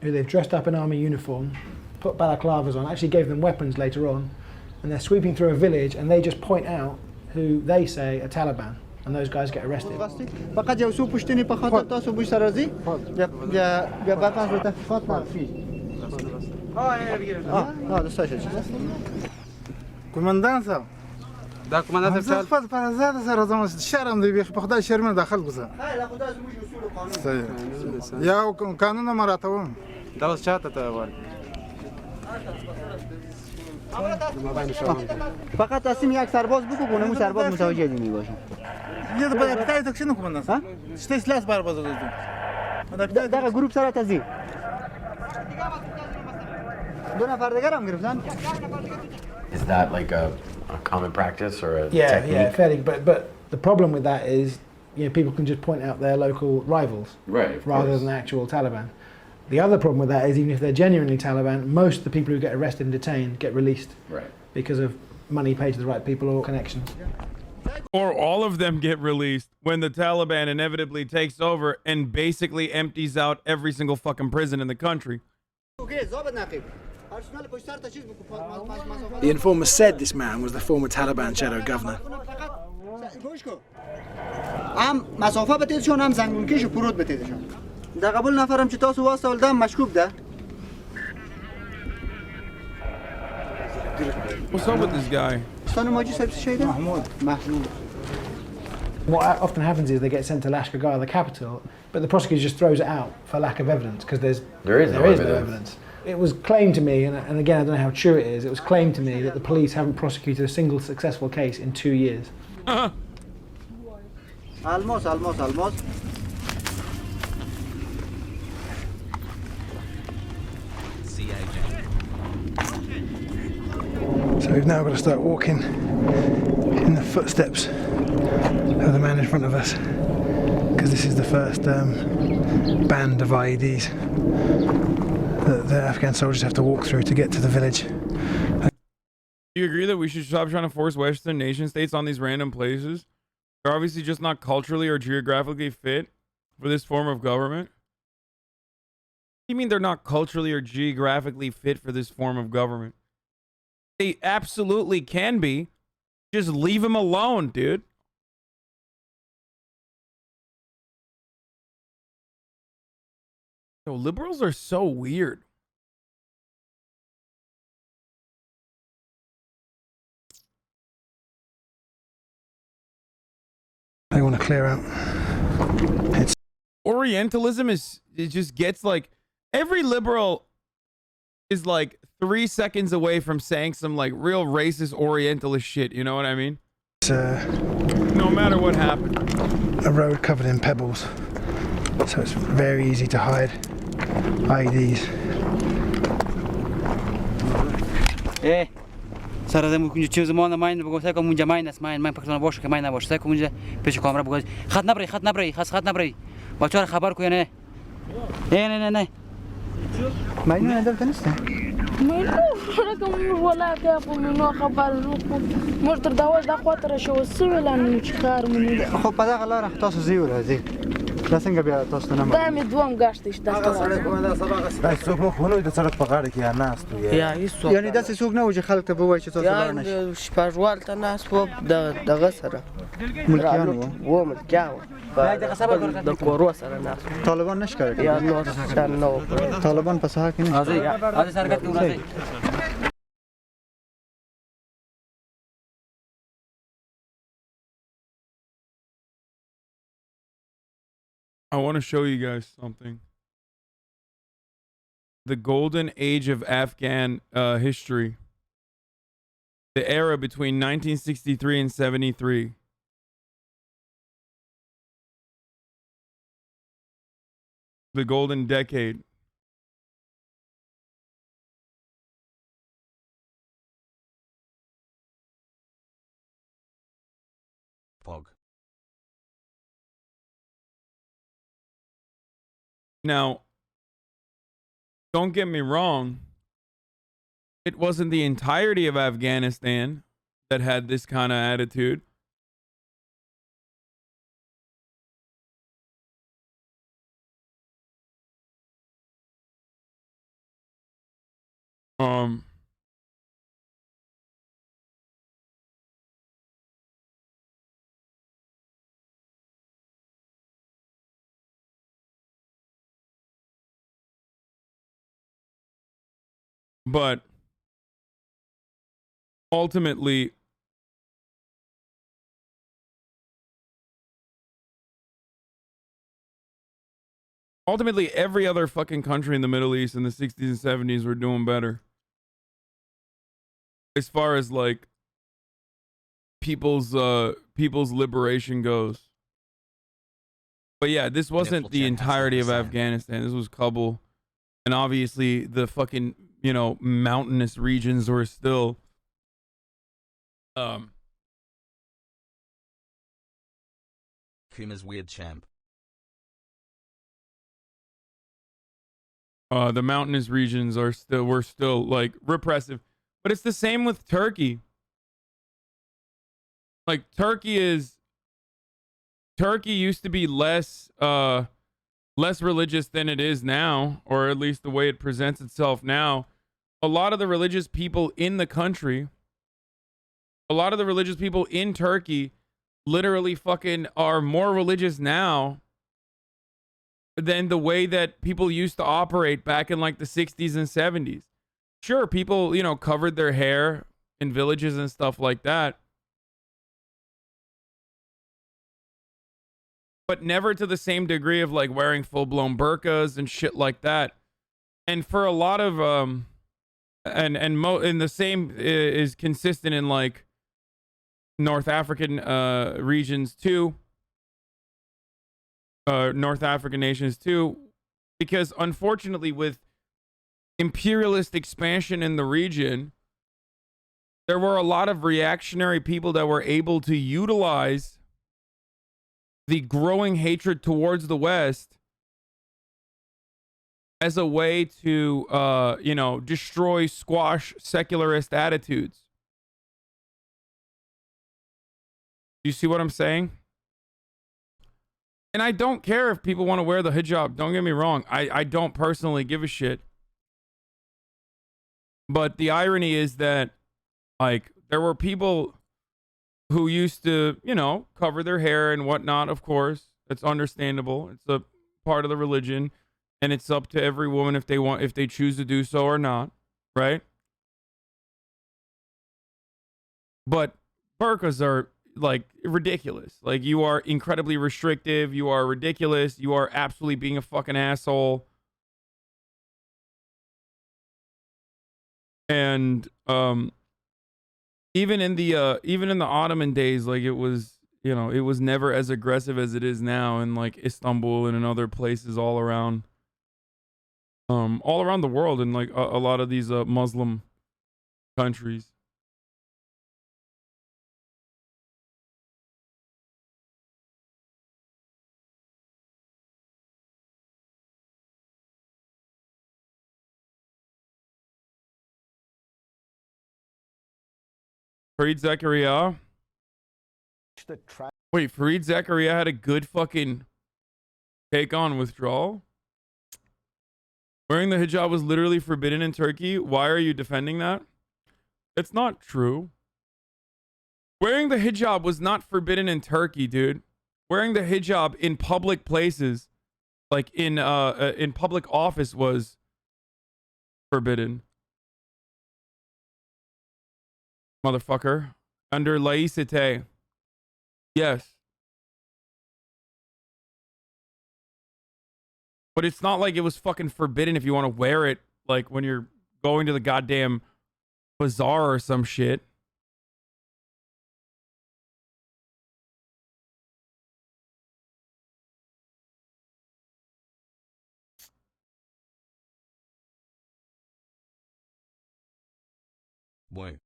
who they've dressed up in army uniform, put balaclavas on, actually gave them weapons later on, and they're sweeping through a village and they just point out who they say are Taliban, and those guys get arrested. فقط یو سو پښتني په خاطر تاسو بوش سره راځي بیا باقي ورته خاطر کومندان صاحب دا کومندان صاحب خپل پر آزاد سره زموږ شرم دی په خدای شرمنه داخل ګوزه یا قانون مراتبم دا اوس چاته ته وایي فقط تصمیم یک سرباز بگو که اونمون سرباز متوجه نمی باشیم یه باید پتای تکشین کومندان صاحب چه سلاس برباز دادن دغه گروپ سره تزی دو نفر دیگر هم گرفتن. Is that like a common practice or a technique? Yeah, fairly. But the problem with that is, you know, people can just point out their local rivals, right? Rather than the actual Taliban. The other problem with that is, even if they're genuinely Taliban, most of the people who get arrested and detained get released, right? Because of money paid to the right people or connections. Or all of them get released when the Taliban inevitably takes over and basically empties out every single fucking prison in the country. The informer said this man was the former Taliban shadow governor. هم مسافه بتیدشون هم زنگونکیشو پرود بتیدشون. در قبول نفرم چې تاسو واسطه ولدم مشکوک ده. What's up with this guy? What often happens is they get sent to Lashkar, the capital, but the prosecutor just throws it out for lack of evidence because there is no evidence. It was claimed to me, and again I don't know how true it is, it was claimed to me that the police haven't prosecuted a single successful case in 2 years. Almost. So we've now got to start walking in the footsteps of the man in front of us, because this is the first band of IEDs that the Afghan soldiers have to walk through to get to the village. Do you agree that we should stop trying to force Western nation states on these random places? They're obviously just not culturally or geographically fit for this form of government. What do you mean they're not culturally or geographically fit for this form of government? They absolutely can be. Just leave them alone, dude. Yo, liberals are so weird. They want to clear out. Orientalism it just gets like, every liberal is like 3 seconds away from saying some like real racist Orientalist shit, you know what I mean? It's no matter what happened. A road covered in pebbles, so it's very easy to hide IEDs. Eh, سر زمون کنج چیز زمان ماین بگوشه که منجا ماین است ماین پکتون باشه که ماین نباشه که منجا پیش کامرا بگوش خط نبری خط نبری بچه‌ها خبر کو نه نه ماین ندارد نیست مینو رقم ولا که منو خبر رو مرتر داوز د خاطر شو سویلان چې کار مونږ خو په دغه لار تاسو زیو راځي دا څنګه بیا تاسو نه دا مې دوم غاښتې دا دا څوک مو خونو د سړک په غاړه کې یا ناست یعنی دا څوک نه و چې خلک ته بوای چې تاسو لار نشئ یا شپږوال ته ناس و دغه سره ملکیان و ملکیان د کورو سره ناس طالبان نشکره یا نو سره نو طالبان په ساحه کې نه راځي سرکټ کې راځي I want to show you guys something. The golden age of Afghan history. The era between 1963 and 73. The golden decade. Pog. Now, don't get me wrong. It wasn't the entirety of Afghanistan that had this kind of attitude. But ultimately, every other fucking country in the Middle East in the 60s and 70s were doing better. As far as like people's liberation goes. But yeah, this wasn't the entirety of Afghanistan. This was Kabul. And obviously the fucking, you know, mountainous regions were still Kuma's weird champ. The mountainous regions were still like repressive. But it's the same with Turkey. Like Turkey used to be less religious than it is now, or at least the way it presents itself now. A lot of the religious people in the country, a lot of the religious people in Turkey literally fucking are more religious now than the way that people used to operate back in like the 60s and 70s. Sure, people, you know, covered their hair in villages and stuff like that. But never to the same degree of like wearing full-blown burqas and shit like that. And for a lot of and the same is consistent in like North African regions too. North African nations too, because unfortunately with imperialist expansion in the region, there were a lot of reactionary people that were able to utilize the growing hatred towards the West as a way to, you know, destroy, squash secularist attitudes. Do you see what I'm saying? And I don't care if people want to wear the hijab. Don't get me wrong. I don't personally give a shit. But the irony is that, like, there were people who used to, you know, cover their hair and whatnot, of course. It's understandable. It's a part of the religion. And it's up to every woman if they choose to do so or not. Right? But burqas are like ridiculous. Like you are incredibly restrictive. You are ridiculous. You are absolutely being a fucking asshole. And even in the Ottoman days, like it was, you know, it was never as aggressive as it is now in like Istanbul and in other places all around the world, in like a lot of these Muslim countries. Fareed Zakaria. Wait, Fareed Zakaria had a good fucking take on withdrawal? Wearing the hijab was literally forbidden in Turkey. Why are you defending that? It's not true. Wearing the hijab was not forbidden in Turkey, dude. Wearing the hijab in public places, like in public office, was forbidden. Motherfucker. Under laïcité. Yes. But it's not like it was fucking forbidden if you want to wear it, like when you're going to the goddamn bazaar or some shit. Boy.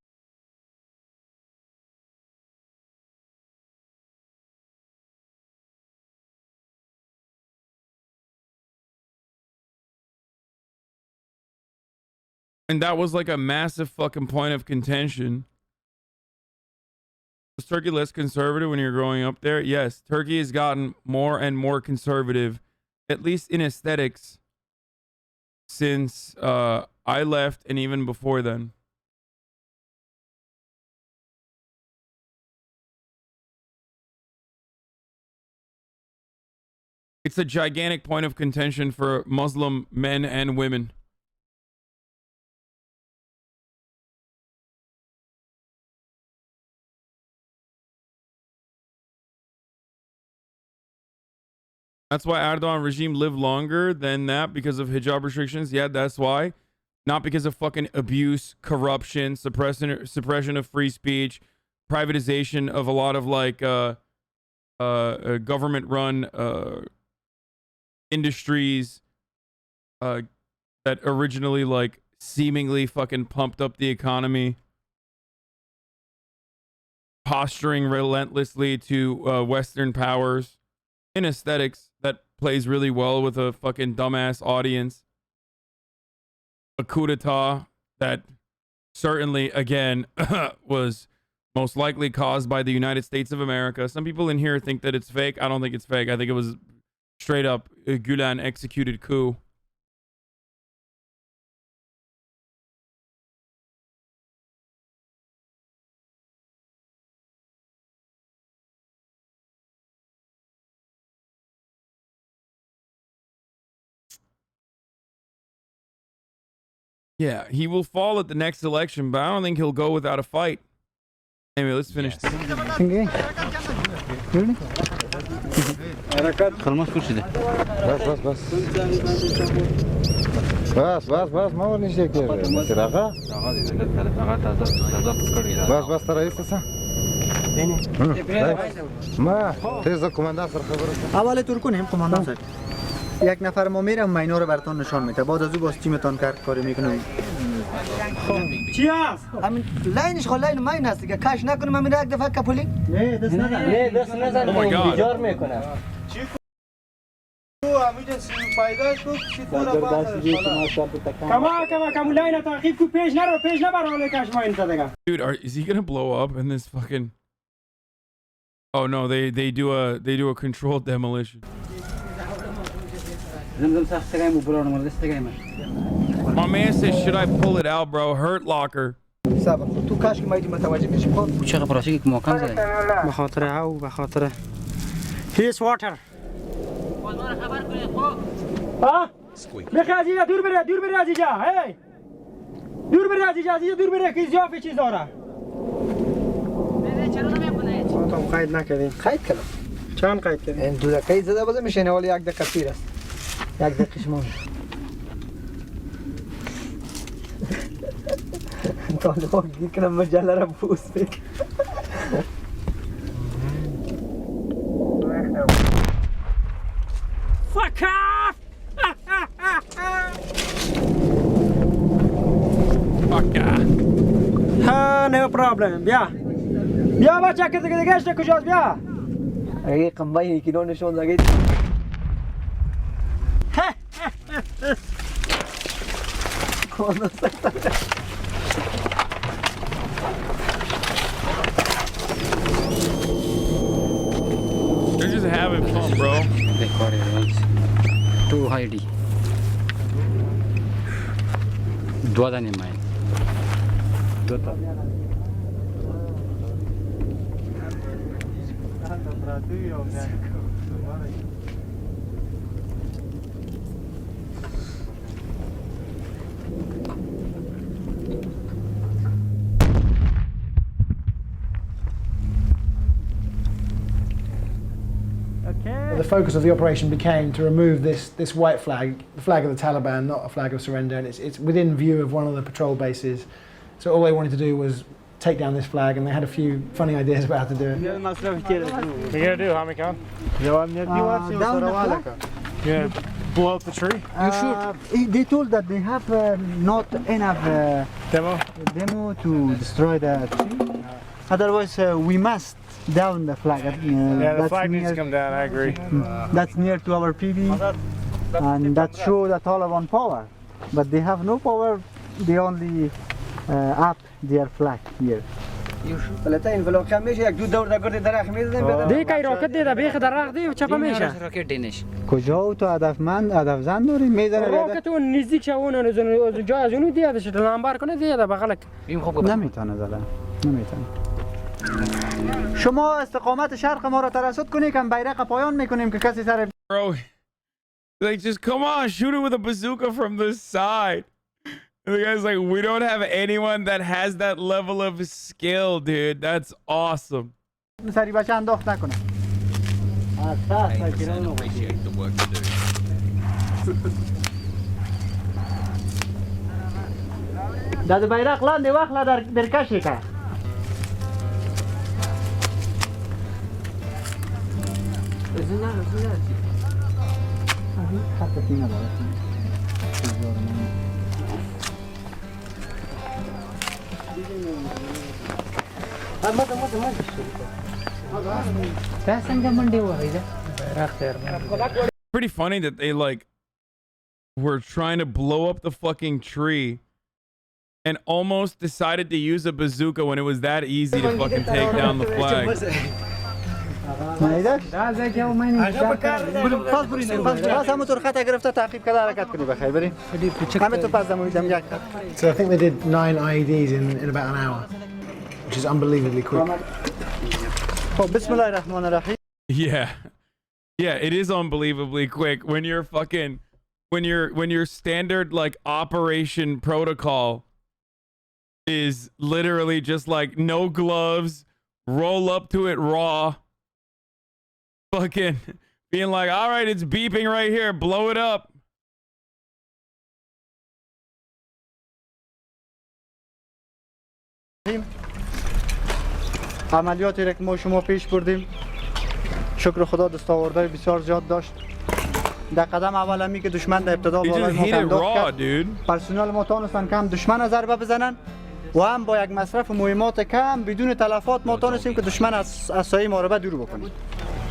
And that was like a massive fucking point of contention. Was Turkey less conservative when you're growing up there? Yes, Turkey has gotten more and more conservative, at least in aesthetics, since I left and even before then. It's a gigantic point of contention for Muslim men and women. That's why Erdogan regime lived longer than that, because of hijab restrictions. Yeah, that's why. Not because of fucking abuse, corruption, suppression of free speech, privatization of a lot of like government-run industries that originally like seemingly fucking pumped up the economy, posturing relentlessly to Western powers. In aesthetics, that plays really well with a fucking dumbass audience. A coup d'etat that certainly, again, was most likely caused by the United States of America. Some people in here think that it's fake. I don't think it's fake. I think it was straight up a Gulen executed coup. Yeah, he will fall at the next election, but I don't think he'll go without a fight. Anyway, let's finish this. اول ترکون هم کماندان صاحب یک نفر ما میرم اینا رو براتون نشان میده بعد از او باز تیمتون کاری میکنه چی هست همین لاینش خو لاین ماین هست که کاش نکنم من یک دفعه کپولی نه دست نزن نه دست نزن بیجار میکنه چی تو همینجا سی پیداش کو چی تو کما لاین تعقیب کو پیش نرو پیش نبر کاش ماین زدگا Dude, is he gonna blow up in this fucking? Oh no, they do a controlled demolition. My man says, should I pull it out, bro? Hurt locker. تو کاش که مایدی متوجه میشی خب چه خبراتی که مکان زدی به خاطر او به خاطر هیس واتر بازمان خبر کنید خب ها بخی از اینجا دور بره از اینجا هی دور بره از اینجا دور بره که زیافه چیز داره چرا نمیکنه ما تو قید نکردیم. قید کردم. چند قید کردیم؟ این 2 دقیقه زده بازم میشینه ولی 1 دقیقه پیر است. 1 دقیقه شما. طالبان گیرکنم مجله را پوست بک. Fuck off! Fuck off. No problem. بیا. بیا بچه که دیگه گشت کجاست بیا. اگه قنبایی که نشون دادید. They're just having fun, bro. Too high. Dua dani mai. Dua. The focus of the operation became to remove this white flag, the flag of the Taliban, not a flag of surrender, and it's within view of one of the patrol bases. So all they wanted to do was take down this flag, and they had a few funny ideas about how to do it. What are you gonna do, Hamikan? Yeah, blow up the tree? You should. They told that they have not enough demo to destroy the tree. Otherwise, we must down the flag. Yeah, the flag needs to come down, I agree. That's near to our PV, and that shows the Taliban power. But they have no power, they only up their flag here. فلتين فلو كان ماشي یک دور دگرد درخت میزدن دی کی راکت دیده بیخ درخت دی چپا میشه راکت دینش کجا تو هدفمند هدفزن داری میزنه راکت اون نزدیک شه اون جا از اونو دیده شد لامبر کنه دیده بغلک نمیتونه زدن نمیتونه شما استقامت شرق ما را ترصد کنید که بیرق پایان میکنیم که کسی سر Bro, like just come on, shoot it with a bazooka from the side. And the guy's like, we don't have anyone that has that level of skill, dude. That's awesome. سری بچه انداخت نکنه. Appreciate the work you do. داد بیرق لاندې واخله در کشی که. Pretty funny that they like were trying to blow up the fucking tree and almost decided to use a bazooka when it was that easy to fucking take down the flag. So I think they did 9 IEDs in about an hour, which is unbelievably quick. Yeah. Yeah, it is unbelievably quick when you're fucking when your standard like operation protocol is literally just like no gloves, roll up to it raw, fucking being like, all right, it's beeping right here, blow it up. عملیاتی را که ما شما پیش بردیم شکر خدا دستاوردهای بسیار زیاد داشت. در قدم اول همی که دشمن در ابتدا بالای ما انداخت کرد پرسنل ما تانستن که هم دشمن را ضربه بزنن و هم با یک مصرف مهمات کم بدون تلفات ما تانستیم که دشمن از سایه ما را دور بکنیم.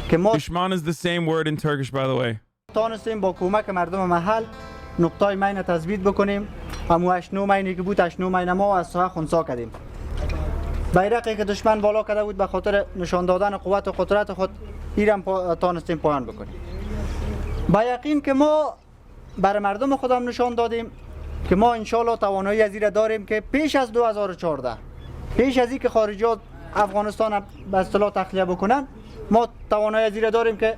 که ما Dushman is the same word in Turkish, by the way. تانستیم با کمک مردم محل نقطای مین تثبیت بکنیم. همو 8 9 مینی که بود 8 9 مین ما از ساحه خنثی کردیم. بیرقی که دشمن بالا کرده بود به خاطر نشان دادن قوت و قدرت خود ایران تانستیم پایان بکنیم. با یقین که ما بر مردم خودم نشان دادیم که ما انشالله توانایی از این داریم که پیش از 2014 پیش از اینکه خارجیات افغانستان به اصطلاح تخلیه بکنن ما توانایی از این داریم که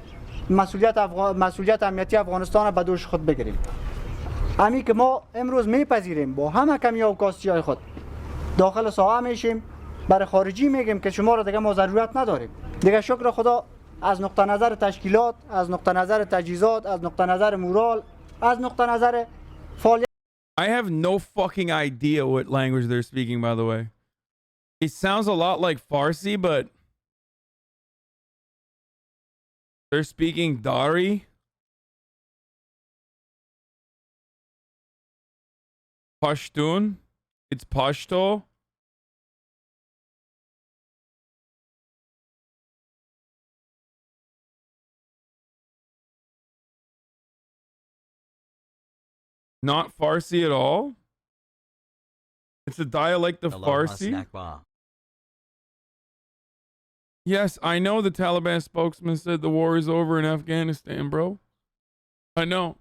مسئولیت امنیتی افغانستان به دوش خود بگیریم. همین که ما امروز میپذیریم با همه کمی و کاستی های خود داخل ساحه میشیم برای خارجی میگیم که شما را دیگه ما ضرورت نداریم. دیگه شکر خدا از نقطه نظر تشکیلات، از نقطه نظر تجهیزات، از نقطه نظر مورال، از نقطه نظر فعالیت. I have no fucking idea what language they're speaking, by the way. It sounds a lot like Farsi, but they're speaking Dari. Pashtun. It's Pashto. Not Farsi at all. It's a dialect of Farsi. Yes, I know the Taliban spokesman said the war is over in Afghanistan, bro. I know.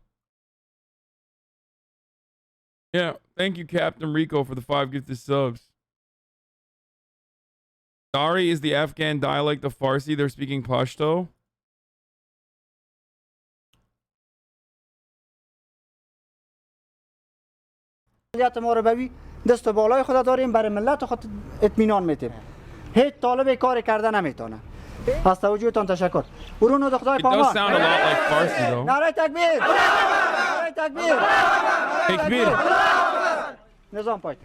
Yeah, thank you, Captain Rico, for the 5 gifted subs. Dari is the Afghan dialect of Farsi. They're speaking Pashto. ما رو ببی دست بالای خدا داریم برای ملت خود اطمینان میتیم هیچ طالب کاری کرده نمیتونه از توجهتان تشکر برونو دختای پامان نعره تکبیر نعره تکبیر تکبیر نظام پایت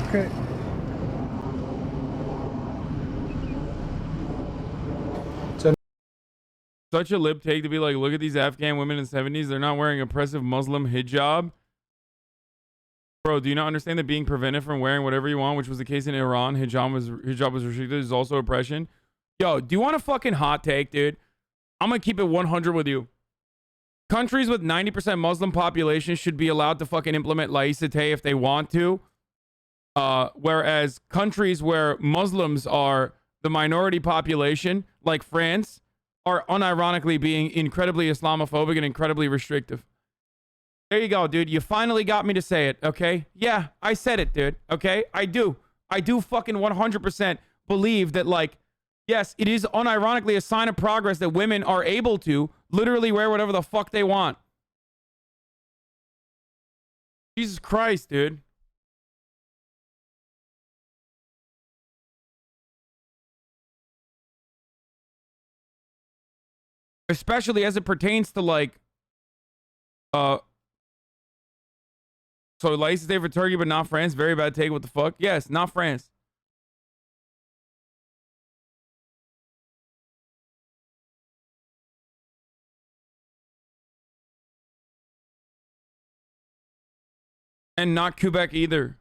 Okay. Such a lip take to be like, look at these Afghan women in the 70s. They're not wearing oppressive Muslim hijab. Bro, do you not understand that being prevented from wearing whatever you want, which was the case in Iran, hijab was restricted, is also oppression? Yo, do you want a fucking hot take, dude? I'm going to keep it 100 with you. Countries with 90% Muslim population should be allowed to fucking implement laïcité if they want to. Whereas countries where Muslims are the minority population, like France, are unironically being incredibly Islamophobic and incredibly restrictive. There you go, dude. You finally got me to say it, okay? Yeah, I said it, dude, okay? I do fucking 100% believe that, like, yes, it is unironically a sign of progress that women are able to literally wear whatever the fuck they want. Jesus Christ, dude. Especially as it pertains to, like, so license day for Turkey, but not France. Very bad take. What the fuck? Yes, not France. And not Quebec either.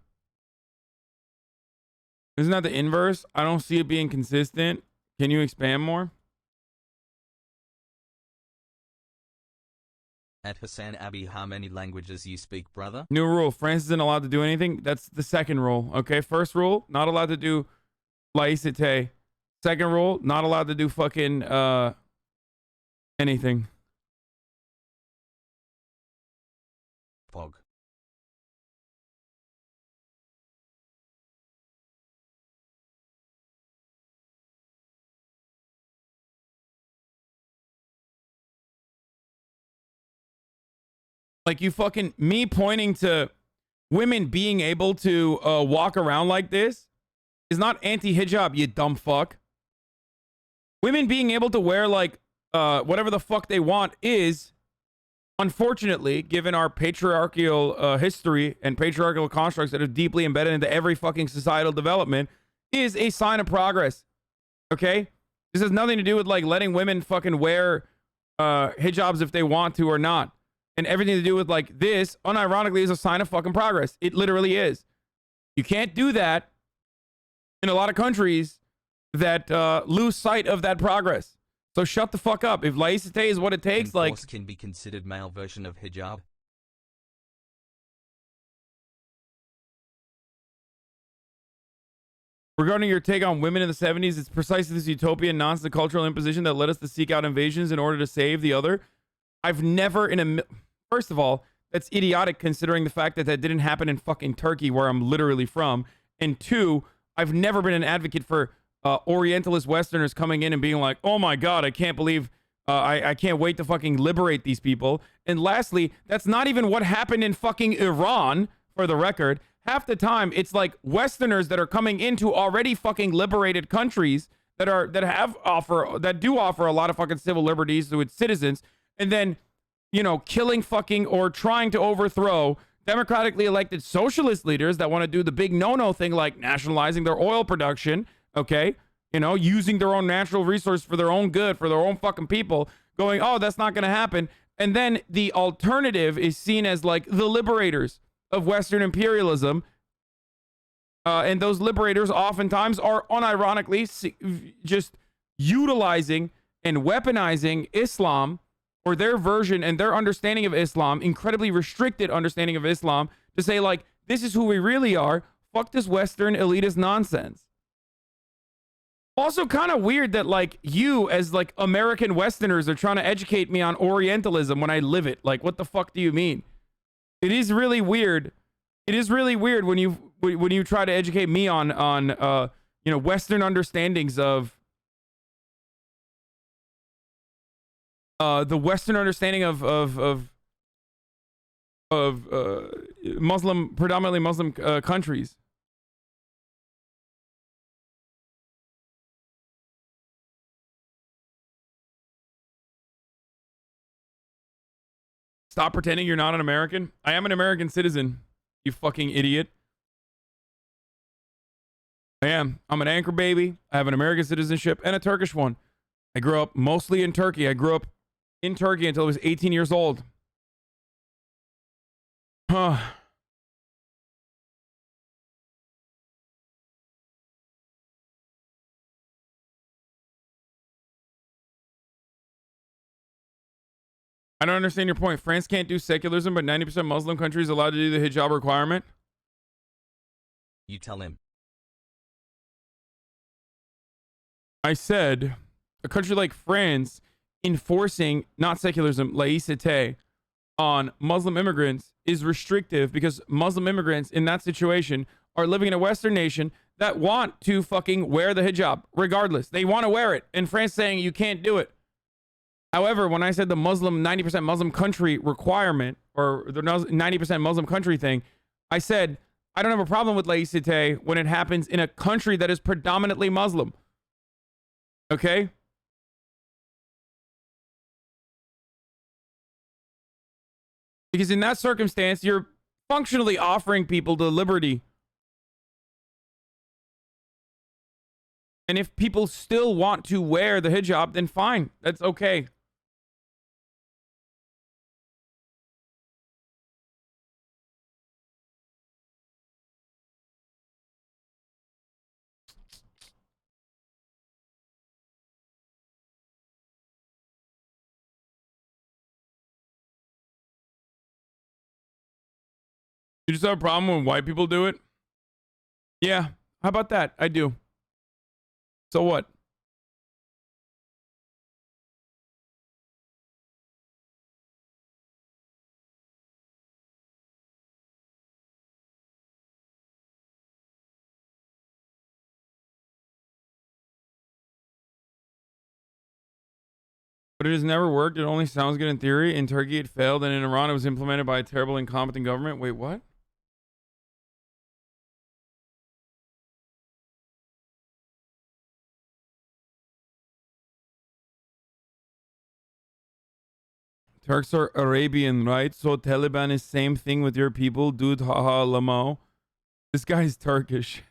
Isn't that the inverse? I don't see it being consistent. Can you expand more? At Hasan Abi, how many languages you speak, brother? New rule. France isn't allowed to do anything. That's the second rule. Okay, first rule, not allowed to do laïcité. Second rule, not allowed to do fucking anything. Pog. Like, you fucking, me pointing to women being able to walk around like this is not anti-hijab, you dumb fuck. Women being able to wear, like, whatever the fuck they want is, unfortunately, given our patriarchal history and patriarchal constructs that are deeply embedded into every fucking societal development, is a sign of progress. Okay? This has nothing to do with, like, letting women fucking wear hijabs if they want to or not. And everything to do with, like, this, unironically, is a sign of fucking progress. It literally is. You can't do that in a lot of countries that lose sight of that progress. So shut the fuck up. If laïcité is what it takes, like... can be considered male version of hijab. Regarding your take on women in the 70s, it's precisely this utopian nonsense cultural imposition that led us to seek out invasions in order to save the other. I've never in a... First of all, that's idiotic considering the fact that that didn't happen in fucking Turkey, where I'm literally from. And two, I've never been an advocate for Orientalist Westerners coming in and being like, oh my God, I can't believe, I can't wait to fucking liberate these people. And lastly, that's not even what happened in fucking Iran, for the record. Half the time, it's like Westerners that are coming into already fucking liberated countries that do offer a lot of fucking civil liberties to its citizens, and then, you know, killing fucking or trying to overthrow democratically elected socialist leaders that want to do the big no-no thing, like nationalizing their oil production, okay? You know, using their own natural resource for their own good, for their own fucking people, going, oh, that's not going to happen. And then the alternative is seen as like the liberators of Western imperialism. And those liberators oftentimes are unironically just utilizing and weaponizing Islam, or their version and their understanding of Islam, incredibly restricted understanding of Islam, to say like, this is who we really are. Fuck this Western elitist nonsense. Also kind of weird that like you as like American Westerners are trying to educate me on Orientalism when I live it. Like, what the fuck do you mean? It is really weird. It is really weird when you try to educate me on you know, Western understandings of the Western understanding of Muslim, predominantly Muslim countries. Stop pretending you're not an American. I am an American citizen, you fucking idiot. I am. I'm an anchor baby. I have an American citizenship and a Turkish one. I grew up mostly in Turkey. I grew up in Turkey until I was 18 years old. Huh. I don't understand your point. France can't do secularism, but 90% Muslim countries allowed to do the hijab requirement. You tell him. I said a country like France enforcing not secularism, laïcité, on Muslim immigrants is restrictive because Muslim immigrants in that situation are living in a Western nation that want to fucking wear the hijab regardless. They want to wear it. And France saying you can't do it. However, when I said the Muslim 90% Muslim country requirement, or the 90% Muslim country thing, I said I don't have a problem with laïcité when it happens in a country that is predominantly Muslim. Okay? Because in that circumstance, you're functionally offering people the liberty. And if people still want to wear the hijab, then fine. That's okay. You just have a problem when white people do it? Yeah. How about that? I do. So what? But it has never worked. It only sounds good in theory. In Turkey, it failed. And in Iran, it was implemented by a terrible, incompetent government. Wait, what? Turks are Arabian, right? So Taliban is same thing with your people. Dude, haha, lamo. This guy's Turkish.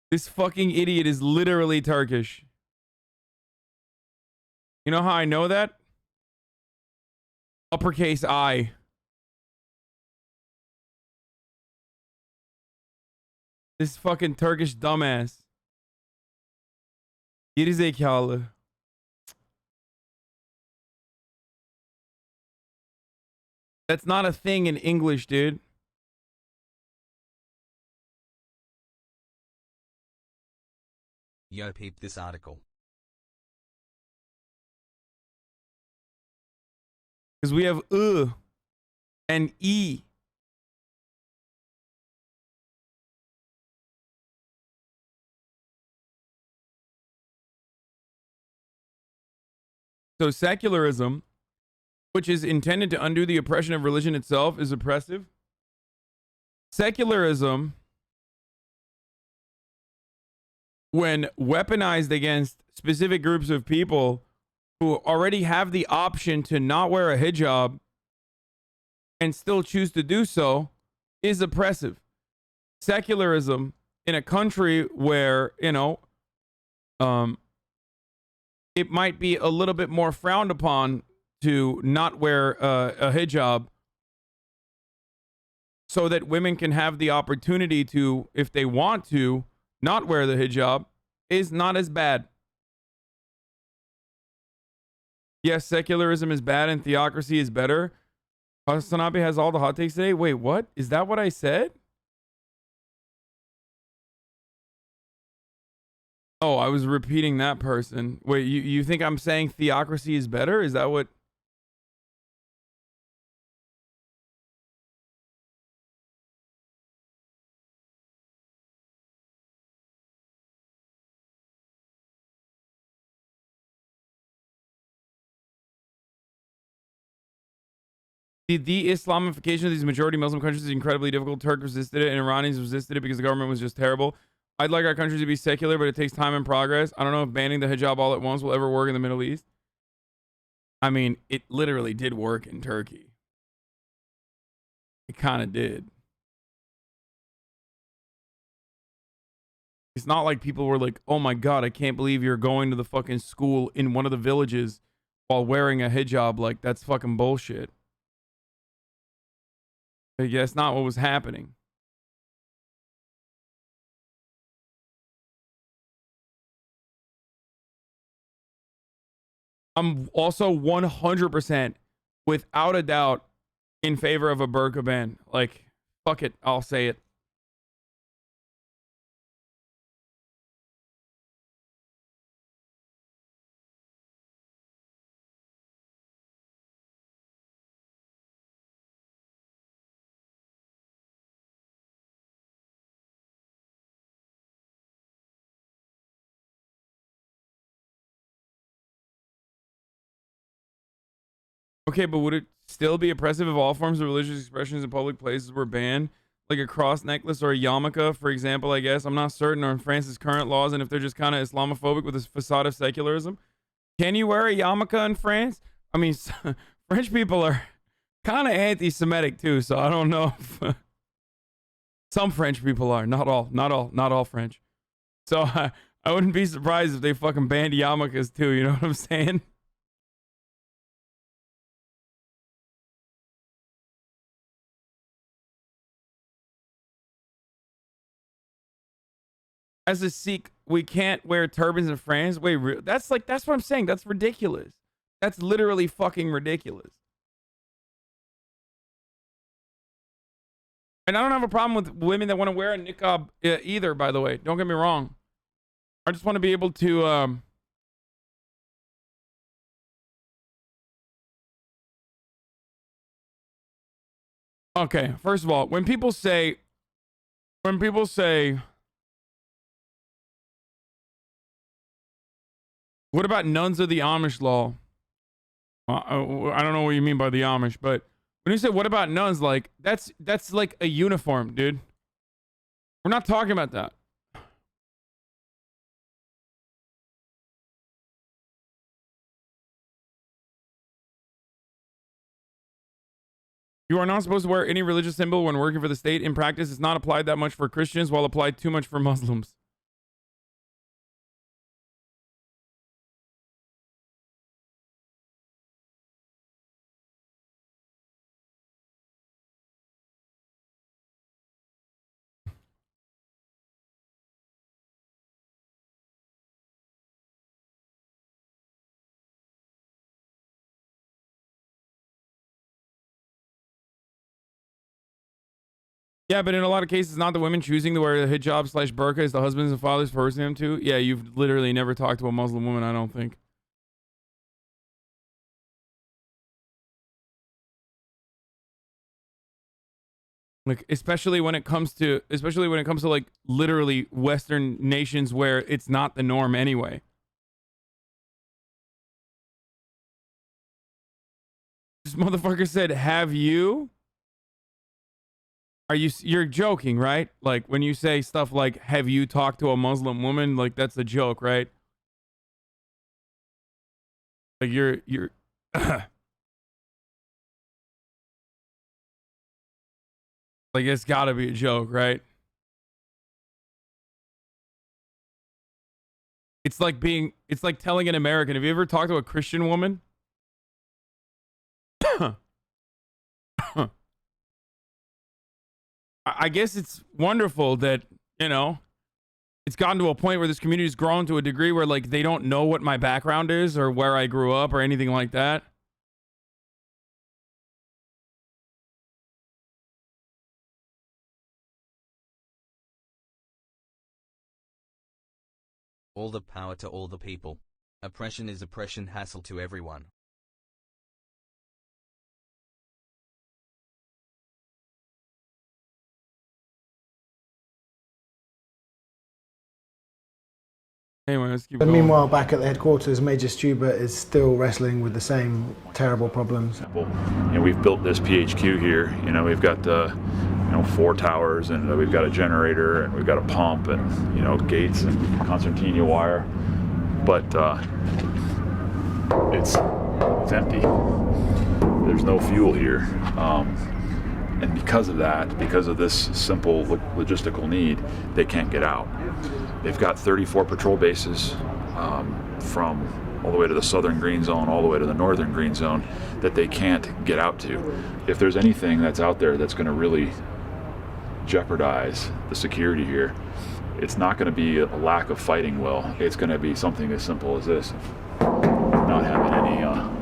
This fucking idiot is literally Turkish. You know how I know that? Uppercase I. This fucking Turkish dumbass. Gerizekalı. That's not a thing in English, dude. Yo, peep this article. Because we have and E. So secularism, which is intended to undo the oppression of religion itself, is oppressive. Secularism, when weaponized against specific groups of people who already have the option to not wear a hijab and still choose to do so, is oppressive. Secularism in a country where, you know, it might be a little bit more frowned upon to not wear a hijab, so that women can have the opportunity to, if they want to, not wear the hijab, is not as bad. Yes, secularism is bad and theocracy is better. Sanabe has all the hot takes today. Wait, what? Is that what I said? Oh, I was repeating that person. Wait, you think I'm saying theocracy is better? Is that what? The de-Islamification of these majority Muslim countries is incredibly difficult. Turks resisted it, and Iranians resisted it because the government was just terrible. I'd like our countries to be secular, but it takes time and progress. I don't know if banning the hijab all at once will ever work in the Middle East. I mean, it literally did work in Turkey. It kind of did. It's not like people were like, oh my God, I can't believe you're going to the fucking school in one of the villages while wearing a hijab. Like, that's fucking bullshit. But yeah, that's not what was happening. I'm also 100% without a doubt in favor of a burqa ban. Like, fuck it, I'll say it. Okay, but would it still be oppressive if all forms of religious expressions in public places were banned? Like a cross necklace or a yarmulke, for example, I guess. I'm not certain, or in France's current laws, and if they're just kind of Islamophobic with a facade of secularism. Can you wear a yarmulke in France? I mean, French people are kind of anti-Semitic too, so I don't know if... Some French people are, not all French. So I wouldn't be surprised if they fucking banned yarmulkes too, you know what I'm saying? As a Sikh, we can't wear turbans in France. Wait, that's what I'm saying. That's ridiculous. That's literally fucking ridiculous. And I don't have a problem with women that want to wear a niqab either, by the way. Don't get me wrong. I just want to be able to okay, first of all, when people say what about nuns of the Amish law? I don't know what you mean by the Amish, but when you say what about nuns, like that's like a uniform, dude. We're not talking about that. You are not supposed to wear any religious symbol when working for the state. In practice, it's not applied that much for Christians, while applied too much for Muslims. Yeah, but in a lot of cases, not the women choosing to wear the hijab / burqa, it's the husbands and fathers forcing them to. Yeah, you've literally never talked to a Muslim woman, I don't think. Like, especially when it comes to like literally Western nations where it's not the norm anyway. This motherfucker said, have you? You're joking, right? Like when you say stuff like, have you talked to a Muslim woman? Like that's a joke, right? Like you're like it's gotta be a joke, right? It's like telling an American, have you ever talked to a Christian woman? I guess it's wonderful that, you know, it's gotten to a point where this community's grown to a degree where like they don't know what my background is or where I grew up or anything like that. All the power to all the people. Oppression is oppression, hassle to everyone. Anyway, let's keep But going. meanwhile, back at the headquarters, Major Stuber is still wrestling with the same terrible problems. And we've built this PHQ here. You know, we've got 4 towers, and we've got a generator, and we've got a pump, and gates and concertina wire. But it's empty. There's no fuel here, and because of that, because of this simple logistical need, they can't get out. They've got 34 patrol bases from all the way to the southern green zone, all the way to the northern green zone, that they can't get out to. If there's anything that's out there that's going to really jeopardize the security here, it's not going to be a lack of fighting will. It's going to be something as simple as this: not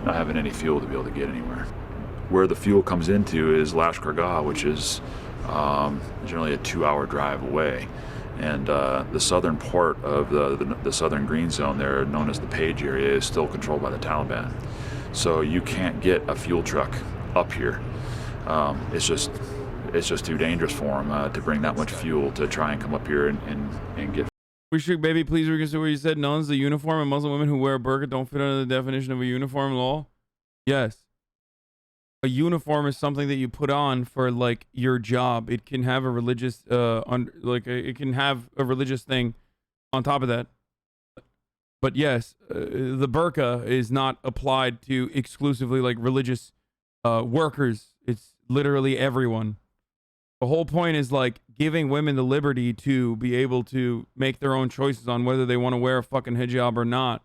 having any fuel to be able to get anywhere. Where the fuel comes into is Lashkargah, which is generally a 2-hour drive away. And the southern part of the southern green zone there, known as the Page area, is still controlled by the Taliban. So you can't get a fuel truck up here. It's just too dangerous for them to bring that much fuel to try and come up here and get. We should, baby, please reconsider what you said. Nuns, the uniform, and Muslim women who wear a burqa don't fit under the definition of a uniform law. Yes. A uniform is something that you put on for like your job. It can have a religious it can have a religious thing on top of that. But yes, the burqa is not applied to exclusively like religious workers. It's literally everyone. The whole point is like giving women the liberty to be able to make their own choices on whether they want to wear a fucking hijab or not.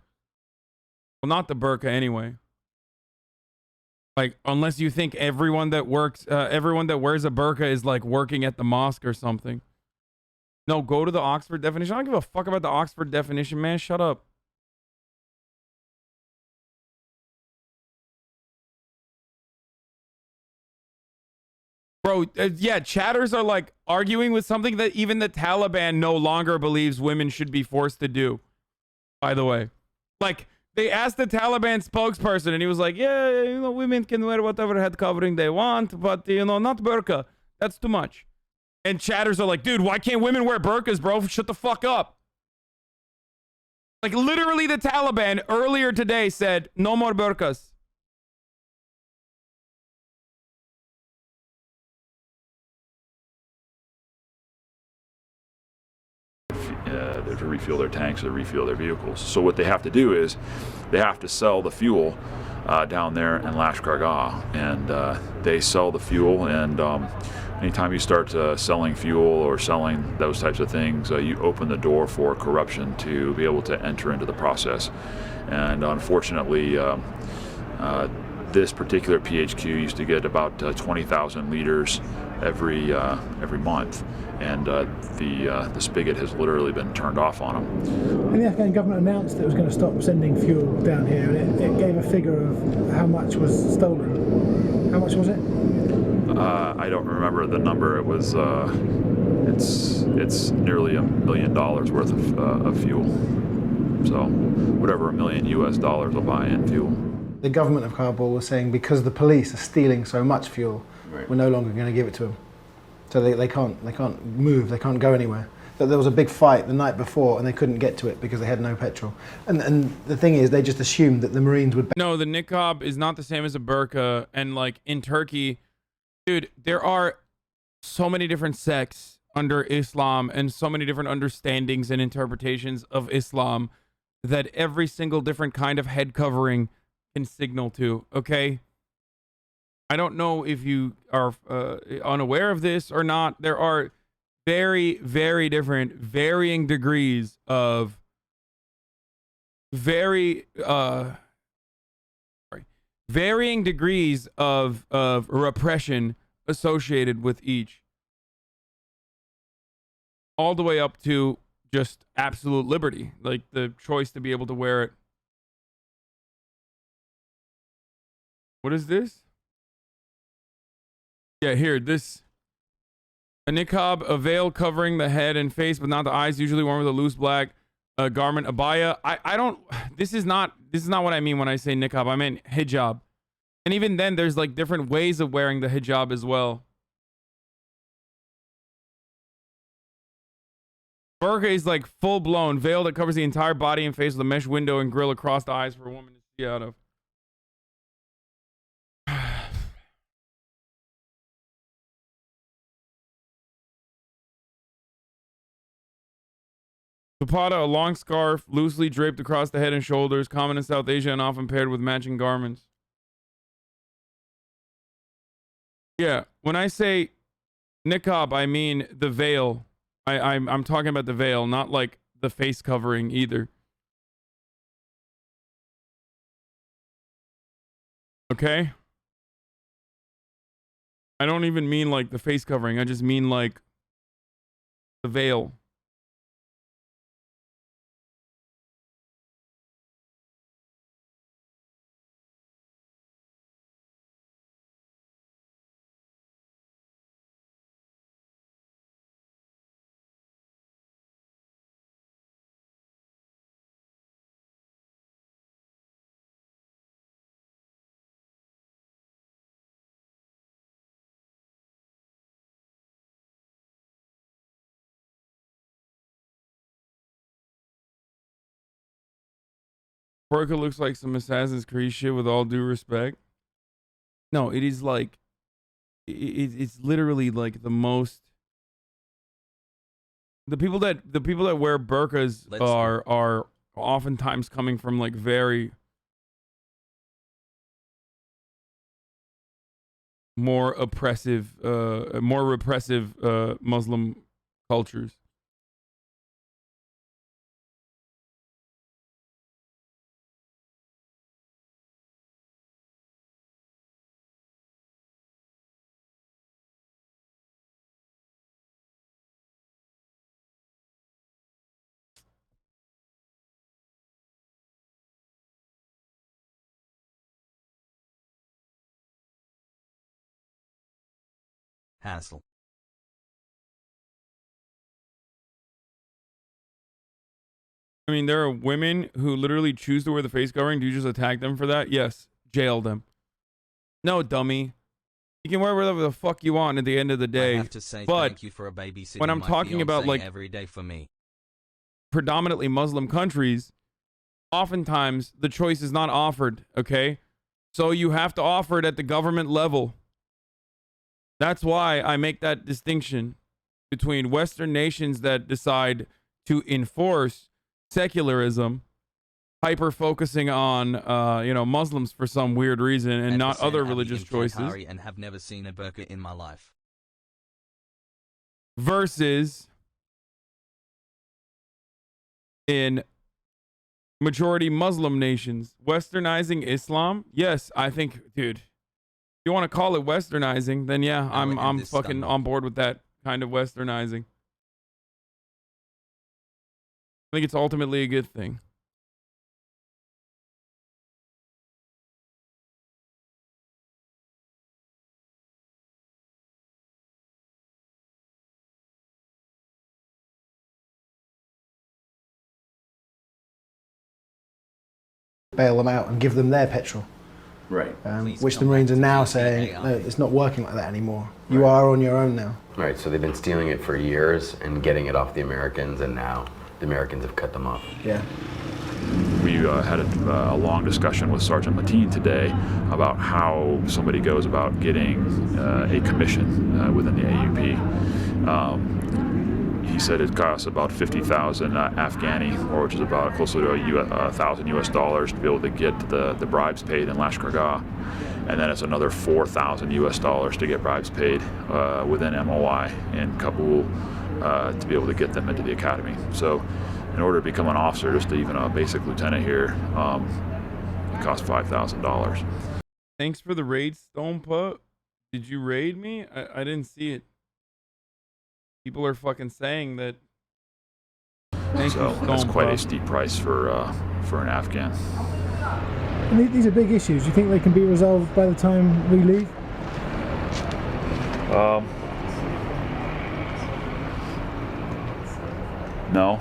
Well, not the burqa anyway. Like, unless you think everyone that wears a burqa is like working at the mosque or something. No, go to the Oxford definition. I don't give a fuck about the Oxford definition, man. Shut up. Bro, yeah, chatters are like arguing with something that even the Taliban no longer believes women should be forced to do. By the way. Like, they asked the Taliban spokesperson, and he was like, yeah, women can wear whatever head covering they want, but, not burqa. That's too much. And chatters are like, dude, why can't women wear burqas, bro? Shut the fuck up. Like, literally the Taliban earlier today said, no more burqas. To refuel their tanks or refuel their vehicles. So what they have to do is they have to sell the fuel down there in Lashkargah, and they sell the fuel, and anytime you start selling fuel or selling those types of things, you open the door for corruption to be able to enter into the process. And unfortunately, this particular PHQ used to get about 20,000 liters every month, and the spigot has literally been turned off on them. And the Afghan government announced that it was going to stop sending fuel down here, and it gave a figure of how much was stolen. How much was it? I don't remember the number. It was it's nearly $1 million worth of fuel. So whatever $1 million US will buy in fuel. The government of Kabul was saying because the police are stealing so much fuel, we're no longer going to give it to them. So they can't move, they can't go anywhere. that there was a big fight the night before and they couldn't get to it because they had no petrol. And the thing is, they just assumed that the Marines would... No, the niqab is not the same as a burqa. And like in Turkey, dude, there are so many different sects under Islam and so many different understandings and interpretations of Islam that every single different kind of head covering can signal to, okay? I don't know if you are unaware of this or not. There are very, very different, varying degrees of varying degrees of repression associated with each, all the way up to just absolute liberty, like the choice to be able to wear it. What is this? Yeah, here, this. A niqab, a veil covering the head and face, but not the eyes, usually worn with a loose black garment, abaya. I don't, this is not what I mean when I say niqab. I mean hijab. And even then, there's like different ways of wearing the hijab as well. Burqa is like full-blown veil that covers the entire body and face with a mesh window and grill across the eyes for a woman to see out of. Dupatta, a long scarf loosely draped across the head and shoulders, common in South Asia and often paired with matching garments. Yeah, when I say niqab, I mean the veil. I'm talking about the veil, not like the face covering either. Okay? I don't even mean like the face covering. I just mean like the veil. Burqa looks like some Assassin's Creed shit, with all due respect. No, it is like, it's literally like the most. The people that wear burqas are oftentimes coming from like very more oppressive, more repressive Muslim cultures. Hassle. I mean, there are women who literally choose to wear the face covering. Do you just attack them for that? Yes. Jail them. No, dummy. You can wear whatever the fuck you want at the end of the day. I have to say but thank you for a babysitting when I'm my talking about fiancé like every day for me. Predominantly Muslim countries, oftentimes the choice is not offered, okay? So you have to offer it at the government level. That's why I make that distinction between Western nations that decide to enforce secularism, hyper focusing on Muslims for some weird reason and not other religious choices, And have never seen a burqa in my life. versus in majority Muslim nations westernizing Islam. Yes, I think, dude, you want to call it westernizing, then yeah, I'm fucking on board with that kind of westernizing. I think it's ultimately a good thing. Bail them out and give them their petrol. Right. Which the Marines are now saying, no, it's not working like that anymore. You are on your own now. Right, so they've been stealing it for years and getting it off the Americans, and now the Americans have cut them off. Yeah. We had a long discussion with Sergeant Mateen today about how somebody goes about getting a commission within the AUP. He said it costs about 50,000 Afghani, or which is about close to $1,000 US to be able to get the bribes paid in Lashkar, and then it's another $4,000 US to get bribes paid within MOI in Kabul to be able to get them into the academy. So, in order to become an officer, just even a basic lieutenant here, it costs $5,000. Thanks for the raid, Stone Pup. Did you raid me? I didn't see it. People are fucking saying that. So that's quite a steep price for an Afghan. And these are big issues. Do you think they can be resolved by the time we leave? No.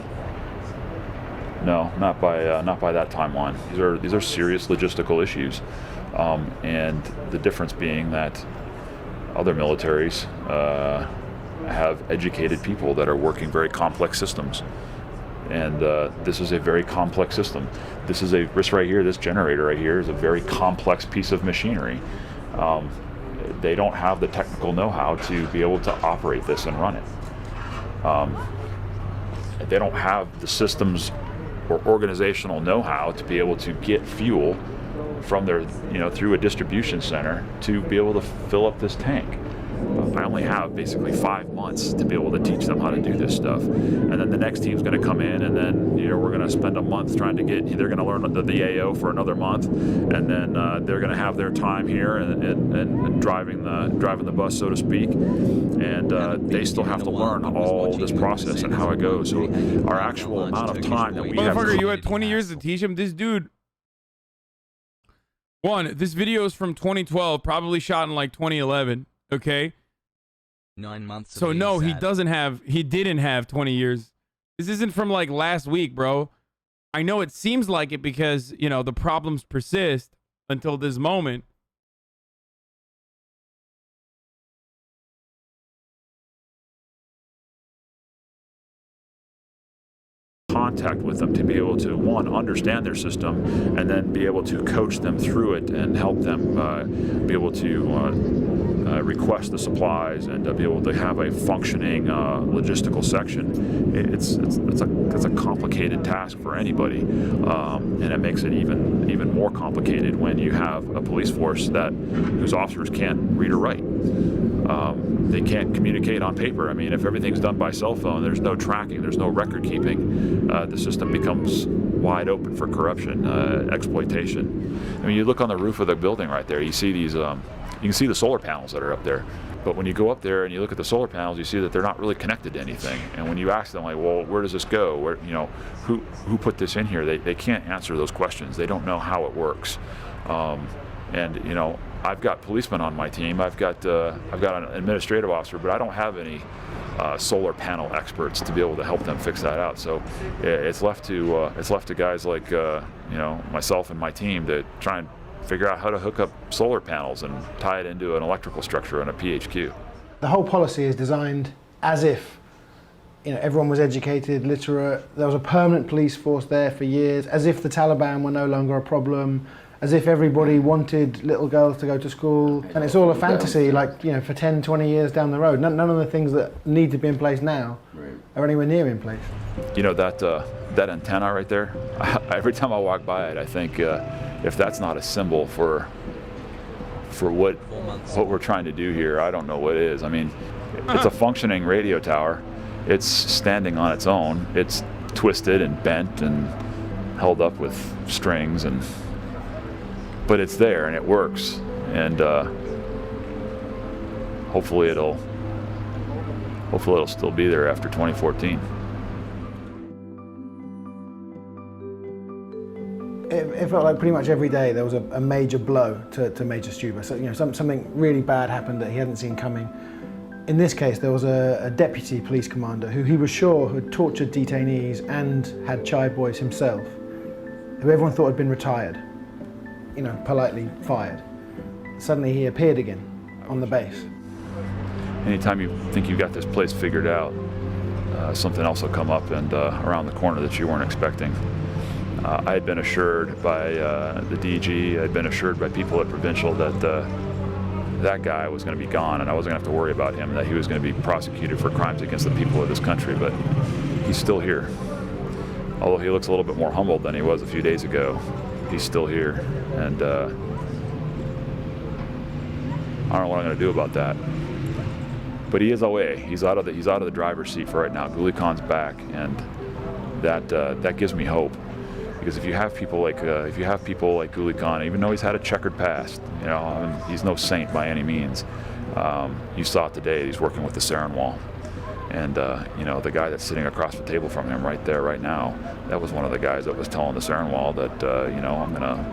No, not by that timeline. These are serious logistical issues, and the difference being that other militaries have educated people that are working very complex systems, and this is a very complex system. This right here, this generator right here, is a very complex piece of machinery. They don't have the technical know-how to be able to operate this and run it. They don't have the systems or organizational know-how to be able to get fuel from their, through a distribution center to be able to fill up this tank. I only have basically 5 months to be able to teach them how to do this stuff, and then the next team's going to come in, and then we're going to spend a month trying to get. They're going to learn the AO for another month, and then they're going to have their time here and driving the bus, so to speak, and they still have to learn all this process and how it goes. So our actual amount of time that we have. Motherfucker, you had 20 years to teach him. This dude. This video is from 2012, probably shot in like 2011. Okay. 9 months. So no, he didn't have 20 years. This isn't from like last week, bro. I know it seems like it because, the problems persist until this moment. Contact with them to be able to, one, understand their system, and then be able to coach them through it and help them be able to request the supplies and be able to have a functioning logistical section. It's a complicated task for anybody, and it makes it even more complicated when you have a police force whose officers can't read or write. They can't communicate on paper. I mean, if everything's done by cell phone, there's no tracking, there's no record keeping. The system becomes wide open for corruption, exploitation. I mean, you look on the roof of the building right there, you see these, you can see the solar panels that are up there. But when you go up there and you look at the solar panels, you see that they're not really connected to anything. And when you ask them, like, well, where does this go? Where, who put this in here? They can't answer those questions. They don't know how it works. I've got policemen on my team. I've got an administrative officer, but I don't have any solar panel experts to be able to help them fix that out. So it's left to guys like myself and my team to try and figure out how to hook up solar panels and tie it into an electrical structure and a PHQ. The whole policy is designed as if everyone was educated, literate. There was a permanent police force there for years, as if the Taliban were no longer a problem, as if everybody wanted little girls to go to school. And it's all a fantasy, for 10, 20 years down the road. None of the things that need to be in place now are anywhere near in place. That antenna right there, every time I walk by it, I think if that's not a symbol for what we're trying to do here, I don't know what is. I mean, it's a functioning radio tower. It's standing on its own. It's twisted and bent and held up with strings, but it's there and it works, and hopefully it'll still be there after 2014. It felt like pretty much every day there was a major blow to Major Stuber. So, something really bad happened that he hadn't seen coming. In this case, there was a deputy police commander who he was sure had tortured detainees and had child boys himself, who everyone thought had been retired. politely fired. Suddenly he appeared again on the base. Anytime you think you got this place figured out, something else will come up and around the corner that you weren't expecting. I had been assured by the DG, I had been assured by people at Provincial that that guy was going to be gone and I wasn't going to have to worry about him, and that he was going to be prosecuted for crimes against the people of this country, but he's still here. Although he looks a little bit more humbled than he was a few days ago, he's still here, and I don't know what I'm going to do about that. But he is away. He's out of the driver's seat for right now. Ghoulie Khan's back, and that gives me hope. Because if you have people like Ghoulie Khan, even though he's had a checkered past, he's no saint by any means. You saw it today. He's working with the Sarin Wall, and the guy that's sitting across the table from him right there, right now, that was one of the guys that was telling the Sarin Wall that I'm gonna,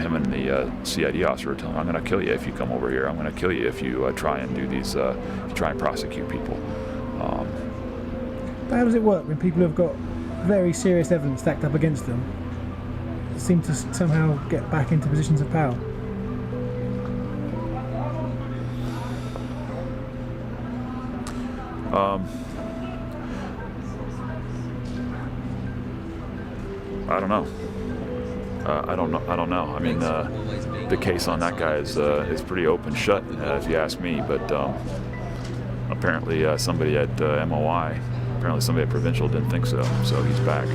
him and the CID officer were telling him, I'm gonna kill you if you come over here. I'm gonna kill you if you try and do these, if you try and prosecute people. But how does it work when people have got very serious evidence stacked up against them, seem to somehow get back into positions of power? I don't know. I don't know. I mean, the case on that guy is pretty open shut, if you ask me. But apparently, somebody at MOI, apparently somebody at Provincial didn't think so. So he's back.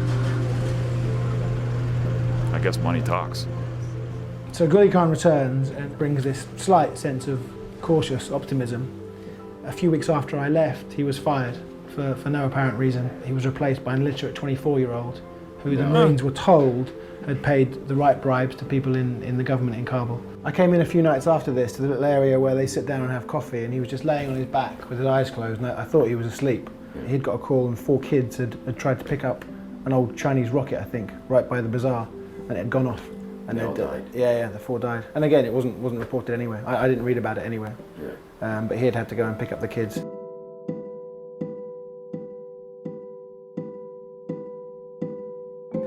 I guess money talks. So Ghoulie Khan returns and brings this slight sense of cautious optimism. A few weeks after I left, he was fired for no apparent reason. He was replaced by an illiterate 24-year-old who the Marines were told had paid the right bribes to people in the government in Kabul. I came in a few nights after this to the little area where they sit down and have coffee, and he was just laying on his back with his eyes closed, and I thought he was asleep. He'd got a call and 4 kids had tried to pick up an old Chinese rocket, I think, right by the bazaar, and it had gone off. And they died. Yeah, the 4 died. And again, it wasn't reported anywhere. I didn't read about it anywhere. Yeah. But he had to go and pick up the kids.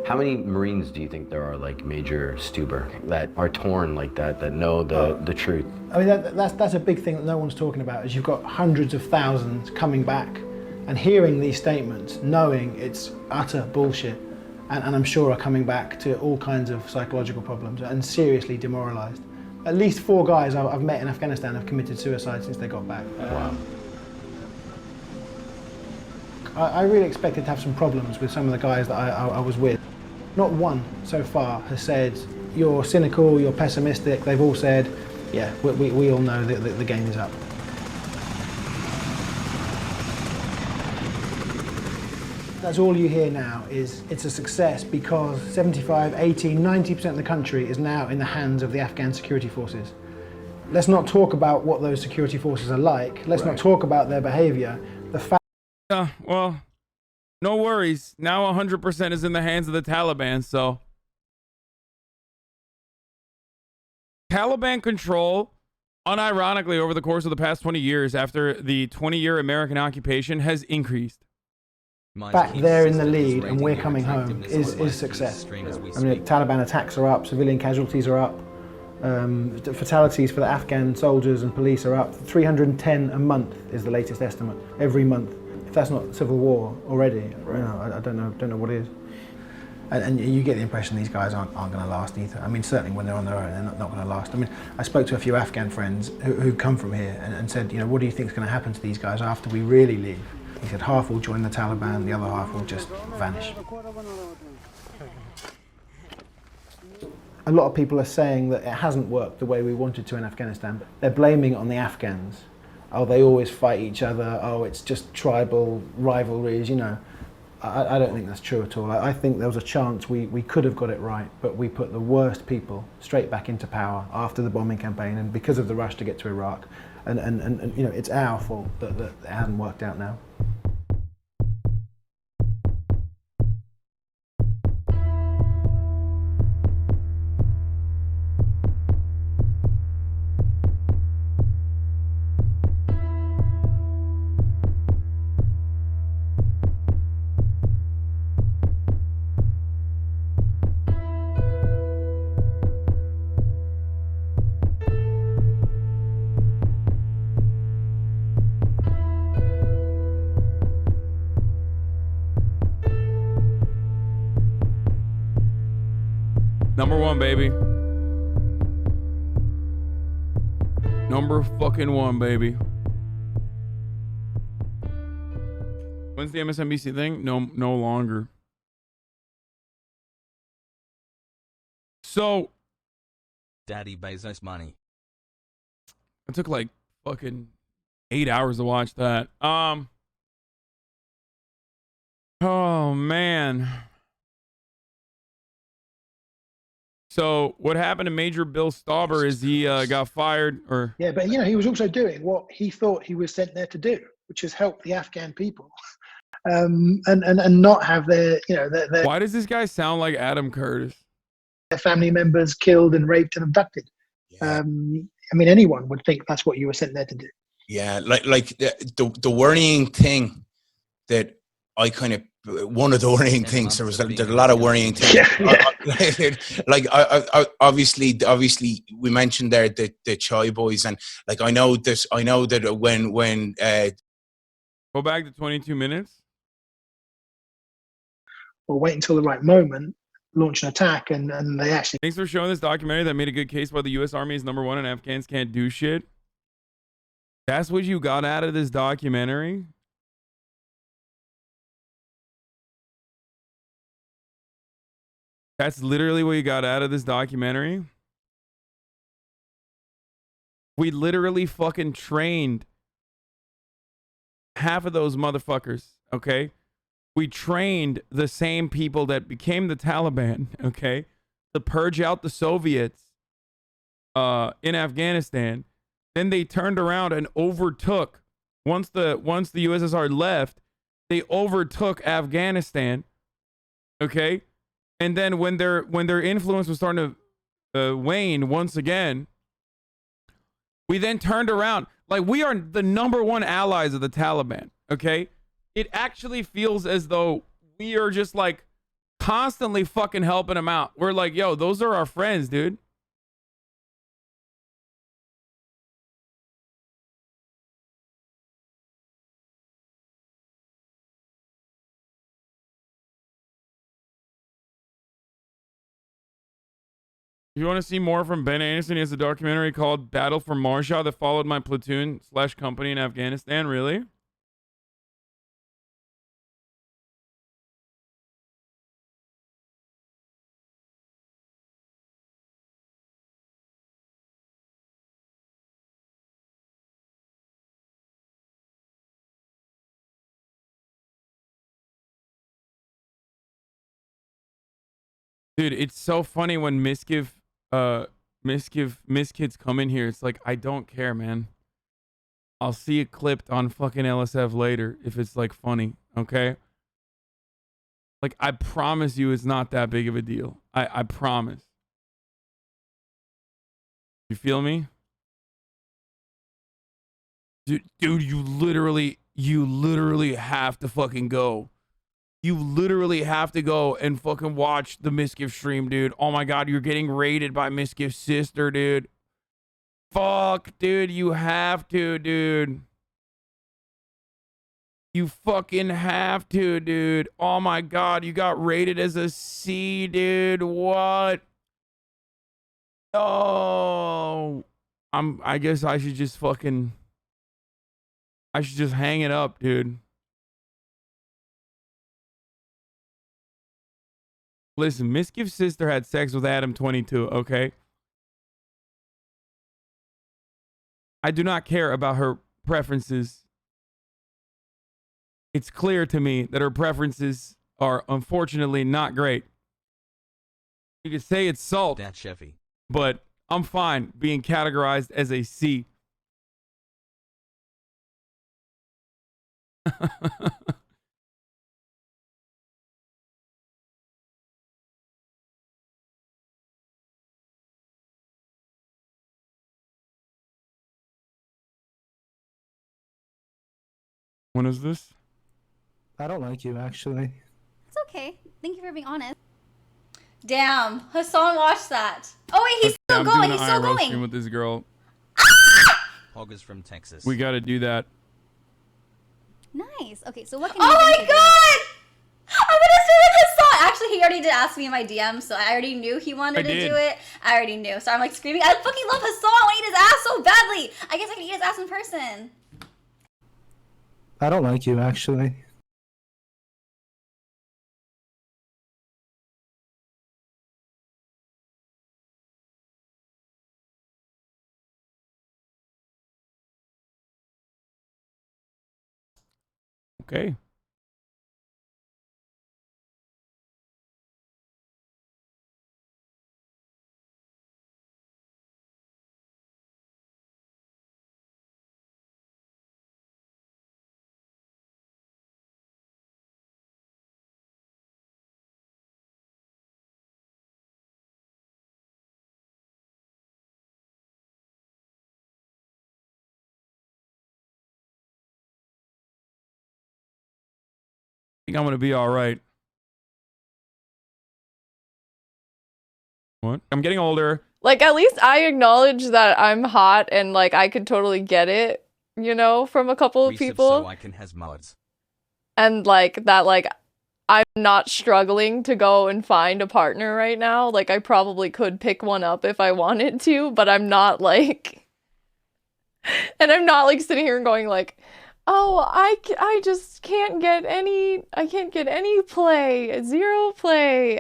How many Marines do you think there are, like Major Stuber, that are torn like that know the truth? I mean, that's a big thing that no one's talking about, is you've got hundreds of thousands coming back and hearing these statements, knowing it's utter bullshit, and I'm sure are coming back to all kinds of psychological problems and seriously demoralised. At least 4 guys I've met in Afghanistan have committed suicide since they got back. Wow. I really expected to have some problems with some of the guys that I was with. Not one so far has said, you're cynical, you're pessimistic. They've all said, yeah, we all know that the game is up. That's all you hear now is it's a success because 75, 80, 90% of the country is now in the hands of the Afghan security forces. Let's not talk about what those security forces are like. Let's not talk about their behavior. The fact. Well, no worries. Now 100% is in the hands of the Taliban, so. Taliban control, unironically, over the course of the past 20 years after the 20-year American occupation has increased. Back there in the lead and we're coming home is success. I mean, Taliban attacks are up, civilian casualties are up, the fatalities for the Afghan soldiers and police are up. 310 a month is the latest estimate, every month. If that's not civil war already, I don't know what is. And you get the impression these guys aren't going to last either. I mean, certainly when they're on their own, they're not going to last. I mean, I spoke to a few Afghan friends who come from here and said, what do you think is going to happen to these guys after we really leave? He said half will join the Taliban, the other half will just vanish. A lot of people are saying that it hasn't worked the way we wanted to in Afghanistan, but they're blaming it on the Afghans. Oh, they always fight each other. Oh, it's just tribal rivalries, I don't think that's true at all. I think there was a chance we could have got it right, but we put the worst people straight back into power after the bombing campaign and because of the rush to get to Iraq. And it's our fault that it hasn't worked out now. #1, baby. #1, baby. When's the MSNBC thing? No longer. So, Daddy Bezos money. it took like fucking 8 hours to watch that. Oh man. So what happened to Major Bill Stauber is he got fired, or Yeah, but he was also doing what he thought he was sent there to do, which is help the Afghan people, and not have their their why does this guy sound like Adam Curtis? their family members killed and raped and abducted. I mean, anyone would think that's what you were sent there to do. Yeah, like the worrying thing that I kind of, one of the worrying things, there's a lot of worrying things. Like I obviously we mentioned there the Chai boys, and like I know that when go back to 22 minutes, or wait until the right moment, launch an attack, and they actually. Thanks for showing this documentary that made a good case why the U.S. Army is #1 and Afghans can't do shit. That's what you got out of this documentary? That's literally what you got out of this documentary? We literally fucking trained half of those motherfuckers, okay? We trained the same people that became the Taliban, okay, to purge out the Soviets in Afghanistan. Then they turned around and overtook, once the USSR left, they overtook Afghanistan, okay? And then when their influence was starting to wane once again, we then turned around. Like, we are the #1 allies of the Taliban, okay? It actually feels as though we are just like constantly fucking helping them out. We're like, yo, those are our friends, dude. If you want to see more from Ben Anderson, he has a documentary called Battle for Marshall that followed my platoon/company in Afghanistan. Really? Dude, it's so funny when miskids come in here. It's like, I don't care, man. I'll see it clipped on fucking LSF later if it's like funny, okay? Like, I promise you it's not that big of a deal. I promise. You feel me? Dude, you literally have to fucking go. You literally have to go and fucking watch the Miskiff stream, dude. Oh my God, you're getting raided by Miskiff's sister, dude. Fuck, dude, you have to, dude. You fucking have to, dude. Oh my God, you got rated as a C, dude. What? Oh, I guess I should just fucking, I should just hang it up, dude. Listen, Miskiff's sister had sex with Adam 22, okay? I do not care about her preferences. It's clear to me that her preferences are unfortunately not great. You could say it's salt. That's Chefy. But I'm fine being categorized as a C. When is this? I don't like you, actually. It's okay. Thank you for being honest. Damn, Hasan watched that. Oh wait, he's still going. He's still going. Stream with this girl. Hoggers from Texas. We got to do that. Nice. Okay, so what can Oh my God! I'm gonna stream with Hasan. actually, he already did ask me in my DM, so I already knew he wanted to do it. I already knew. So I'm like screaming, I fucking love Hasan. I want to eat his ass so badly. I guess I can eat his ass in person. I don't like you, actually. Okay. I think I'm gonna be all right. What? I'm getting older. Like, at least I acknowledge that I'm hot and, like, I could totally get it, you know, from a couple of people. So I can has mods. And, like, that, like, I'm not struggling to go and find a partner right now. Like, I probably could pick one up if I wanted to, but I'm not, like... And I'm not, like, sitting here and going, like... Oh, I just can't get any, I can't get any play, 0 play,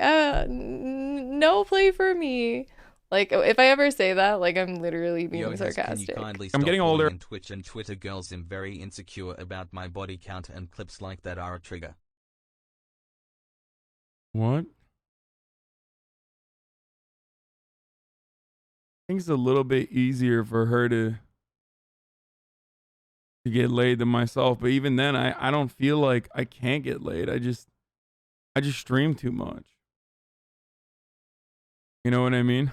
no play for me. Like, if I ever say that, like, I'm literally being sarcastic. I'm getting older. And Twitch and Twitter girls am very insecure about my body count, and clips like that are a trigger. What? I think it's a little bit easier for her to get laid than myself, but even then I don't feel like I can't get laid. I just stream too much. You know what I mean?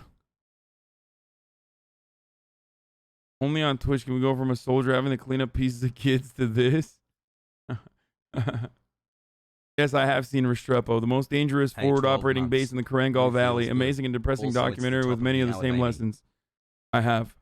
Only on Twitch can we go from a soldier having to clean up pieces of kids to this. Yes, I have seen Restrepo, the most dangerous forward operating base in the Karangal Valley. Amazing and depressing documentary with many of the same lessons. I have.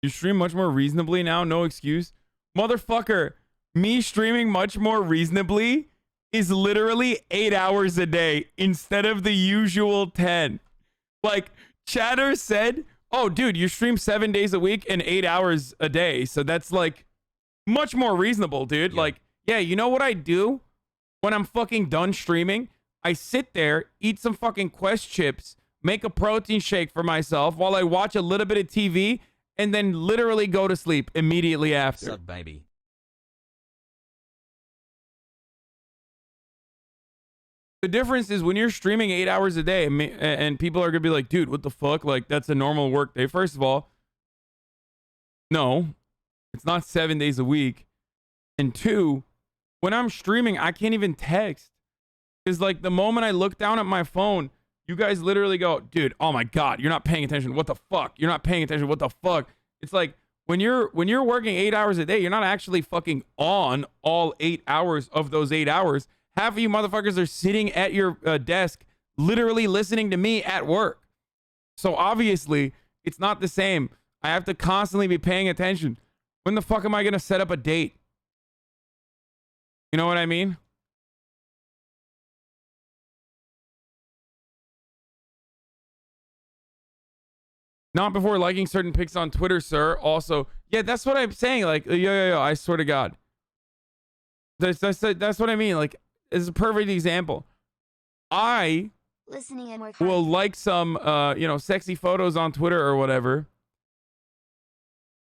You stream much more reasonably now? No excuse. Motherfucker, me streaming much more reasonably is literally 8 hours a day instead of the usual 10. Like, chatter said, oh, dude, you stream 7 days a week and 8 hours a day. So that's, like, much more reasonable, dude. Yeah. Like, yeah, you know what I do when I'm fucking done streaming? I sit there, eat some fucking Quest chips, make a protein shake for myself while I watch a little bit of TV, and then literally go to sleep immediately after. Sub baby. The difference is when you're streaming 8 hours a day and people are going to be like, dude, what the fuck? Like, that's a normal work day. First of all, no, it's not 7 days a week. And 2, when I'm streaming, I can't even text. Because, like, the moment I look down at my phone, you guys literally go, dude, oh my God, you're not paying attention. What the fuck? You're not paying attention. What the fuck? It's like when you're working 8 hours a day, you're not actually fucking on all 8 hours of those 8 hours. Half of you motherfuckers are sitting at your desk, literally listening to me at work. So obviously, it's not the same. I have to constantly be paying attention. When the fuck am I going to set up a date? You know what I mean? Not before liking certain pics on Twitter, sir. Also, yeah, that's what I'm saying. Like, yo, I swear to God. That's what I mean. Like, it's a perfect example. I will like some, sexy photos on Twitter or whatever.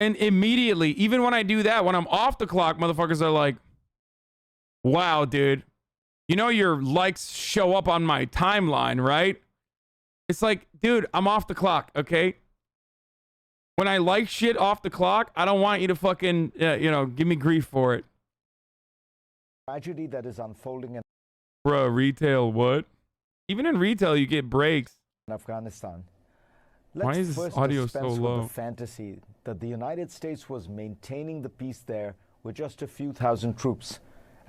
And immediately, even when I do that, when I'm off the clock, motherfuckers are like, wow, dude. You know your likes show up on my timeline, right? It's like, dude, I'm off the clock, okay? When I like shit off the clock, I don't want you to fucking, give me grief for it. Tragedy that is unfolding in Bruh, retail, what? Even in retail, you get breaks. Afghanistan. Why is this audio so low? The fantasy that the United States was maintaining the peace there with just a few thousand troops,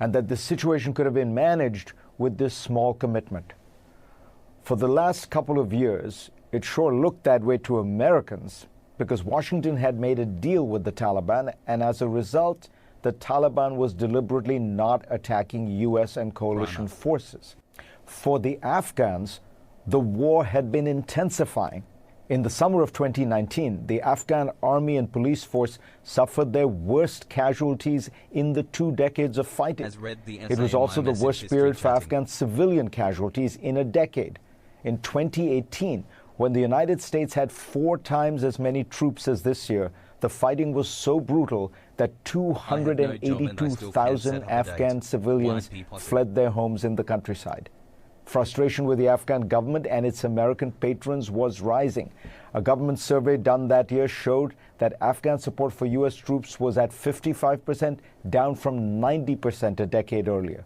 and that the situation could have been managed with this small commitment. For the last couple of years, it sure looked that way to Americans because Washington had made a deal with the Taliban, and as a result, the Taliban was deliberately not attacking US and coalition forces. For the Afghans, the war had been intensifying. In the summer of 2019, the Afghan army and police force suffered their worst casualties in the 2 decades of fighting. It was also the worst period for Afghan civilian casualties in a decade. In 2018, when the United States had 4 times as many troops as this year, the fighting was so brutal that 282,000 Afghan civilians fled their homes in the countryside. Frustration with the Afghan government and its American patrons was rising. A government survey done that year showed that Afghan support for U.S. troops was at 55%, down from 90% a decade earlier.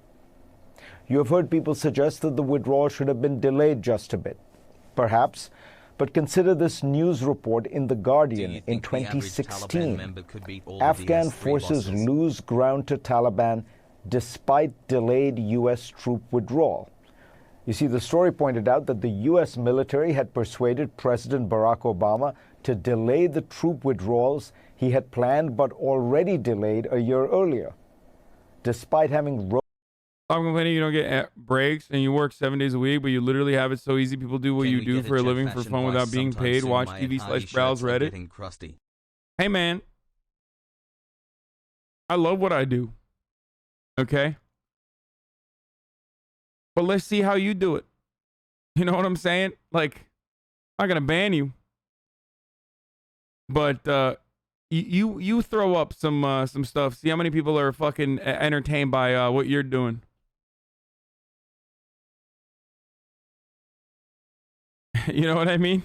You have heard people suggest that the withdrawal should have been delayed just a bit. Perhaps, but consider this news report in The Guardian in 2016. Afghan forces lose ground to Taliban despite delayed U.S. troop withdrawal. You see, the story pointed out that the U.S. military had persuaded President Barack Obama to delay the troop withdrawals he had planned but already delayed a year earlier. Despite having I'm complaining you don't get breaks and you work 7 days a week, but you literally have it so easy. People do what you do for a living for fun without being paid. Watch TV/browse Reddit. Hey, man. I love what I do. Okay? But let's see how you do it. You know what I'm saying? Like, I'm not going to ban you. But you throw up some stuff. See how many people are fucking entertained by what you're doing. You know what I mean?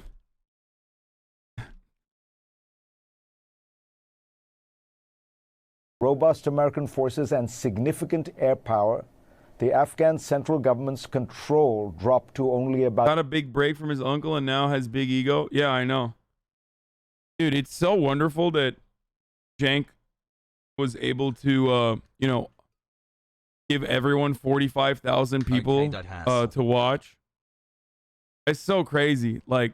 Robust American forces and significant air power, the Afghan central government's control dropped to only about... Got a big break from his uncle and now has big ego. Yeah, I know. Dude, it's so wonderful that Jank was able to, you know, give everyone 45,000 people to watch. It's so crazy. Like,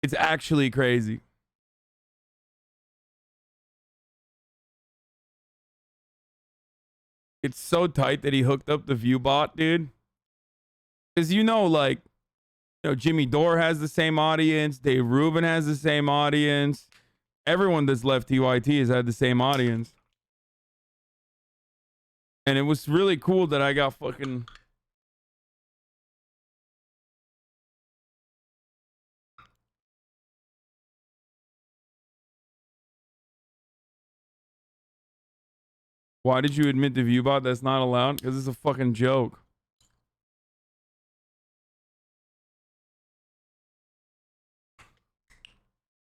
it's actually crazy. It's so tight that he hooked up the view bot, dude. Because, you know, like, you know, Jimmy Dore has the same audience. Dave Rubin has the same audience. Everyone that's left TYT has had the same audience. And it was really cool that I got fucking... Why did you admit to ViewBot that's not allowed? Because it's a fucking joke.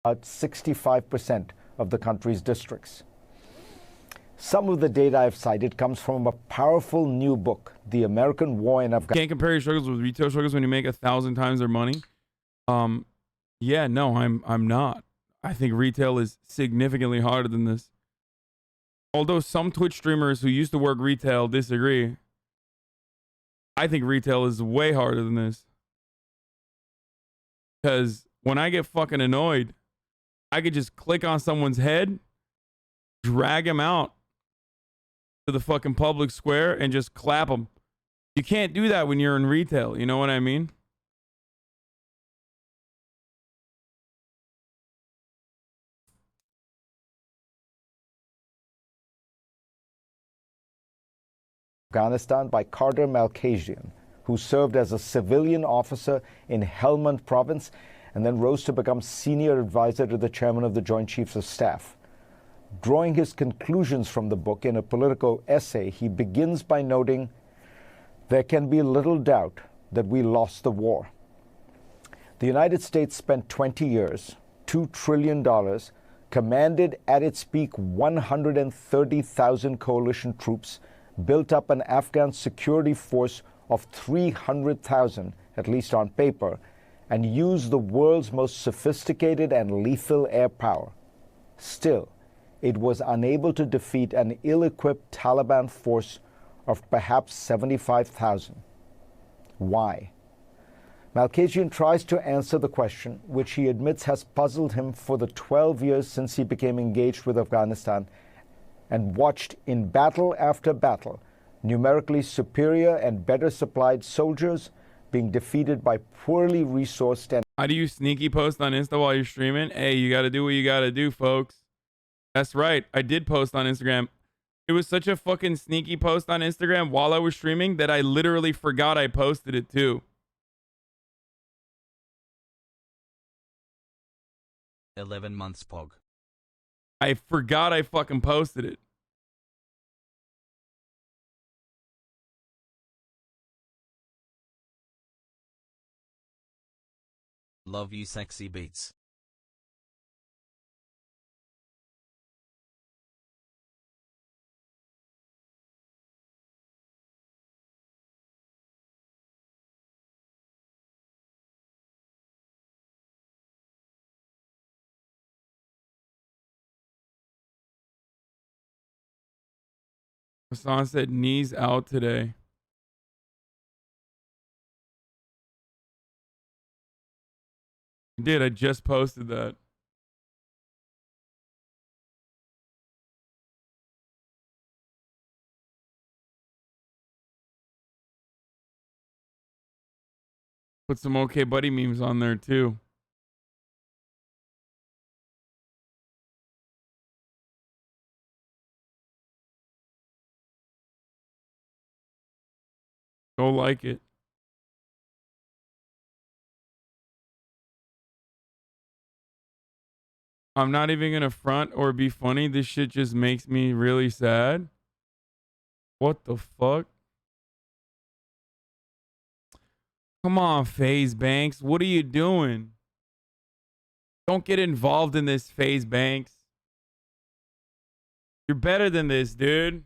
About 65% of the country's districts. Some of the data I've cited comes from a powerful new book, The American War in Afghanistan. Can't compare your struggles with retail struggles when you make 1,000 times their money. Yeah, no, I'm not. I think retail is significantly harder than this. Although some Twitch streamers who used to work retail disagree, I think retail is way harder than this. Because when I get fucking annoyed, I could just click on someone's head, drag him out to the fucking public square, and just clap him. You can't do that when you're in retail. You know what I mean? Afghanistan by Carter Malkasian, who served as a civilian officer in Helmand province and then rose to become senior advisor to the chairman of the Joint Chiefs of Staff. Drawing his conclusions from the book in a political essay, he begins by noting, "There can be little doubt that we lost the war. The United States spent 20 years, $2 trillion, commanded at its peak 130,000 coalition troops, built up an Afghan security force of 300,000, at least on paper, and used the world's most sophisticated and lethal air power. Still, it was unable to defeat an ill-equipped Taliban force of perhaps 75,000. Why? Malkajian tries to answer the question, which he admits has puzzled him for the 12 years since he became engaged with Afghanistan and watched in battle after battle numerically superior and better supplied soldiers being defeated by poorly resourced and... How do you sneaky post on Insta while you're streaming? Hey, you got to do what you got to do, folks. That's right. I did post on Instagram. It was such a fucking sneaky post on Instagram while I was streaming that I literally forgot I posted it too. 11 months pog. I forgot I fucking posted it. Love you, sexy beats. Hasan said knees out today. I did. I just posted that. Put some okay buddy memes on there too. Go like it. I'm not even gonna front or be funny. This shit just makes me really sad. What the fuck? Come on, FaZe Banks. What are you doing? Don't get involved in this, FaZe Banks. You're better than this, dude.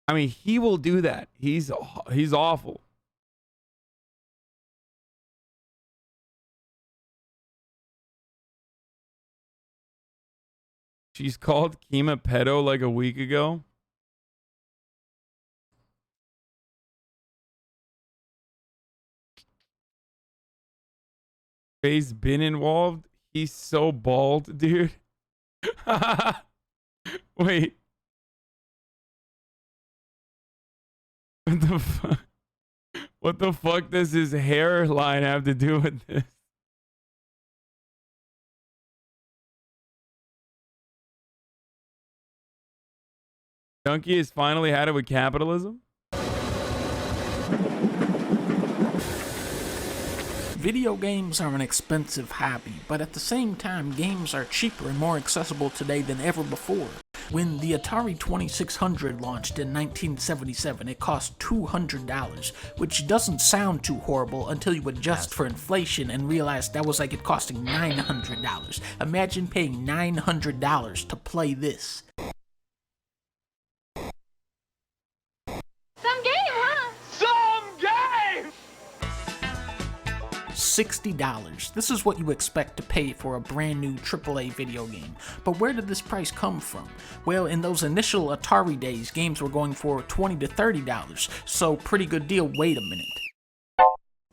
I mean, he will do that. He's awful. She's called Kima pedo like a week ago. FaZe been involved. He's so bald, dude. Wait. What the fuck does his hairline have to do with this? Dunkey has finally had it with capitalism. Video games are an expensive hobby, but at the same time, games are cheaper and more accessible today than ever before. When the Atari 2600 launched in 1977, it cost $200, which doesn't sound too horrible until you adjust for inflation and realize that was like it costing $900. Imagine paying $900 to play this. Some game, huh? Some game! $60. This is what you expect to pay for a brand new AAA video game. But where did this price come from? Well, in those initial Atari days, games were going for $20 to $30, so pretty good deal. Wait a minute.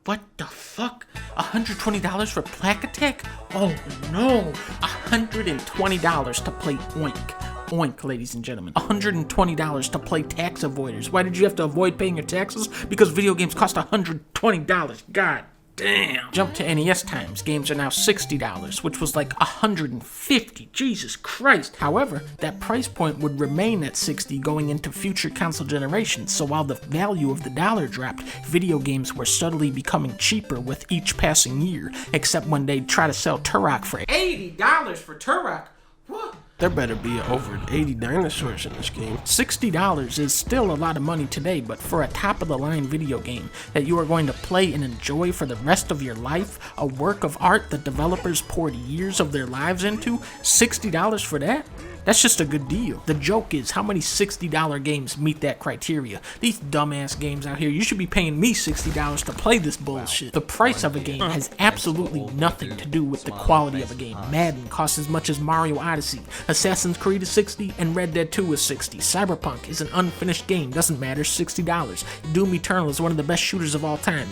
What the fuck? $120 for Plaque Attack? Oh no! $120 to play Oink. Oink, ladies and gentlemen. $120 to play Tax Avoiders. Why did you have to avoid paying your taxes? Because video games cost $120. God damn. Jump to NES times. Games are now $60, which was like $150. Jesus Christ. However, that price point would remain at $60 going into future console generations, so while the value of the dollar dropped, video games were subtly becoming cheaper with each passing year, except when they'd try to sell Turok for $80 for Turok. What? There better be over 80 dinosaurs in this game. $60 is still a lot of money today, but for a top-of-the-line video game that you are going to play and enjoy for the rest of your life, a work of art that developers poured years of their lives into, $60 for that? That's just a good deal. The joke is, how many $60 games meet that criteria? These dumbass games out here, you should be paying me $60 to play this bullshit. The price of a game has absolutely nothing to do with the quality of a game. Madden costs as much as Mario Odyssey, Assassin's Creed is $60, and Red Dead 2 is $60. Cyberpunk is an unfinished game, doesn't matter, $60. Doom Eternal is one of the best shooters of all time,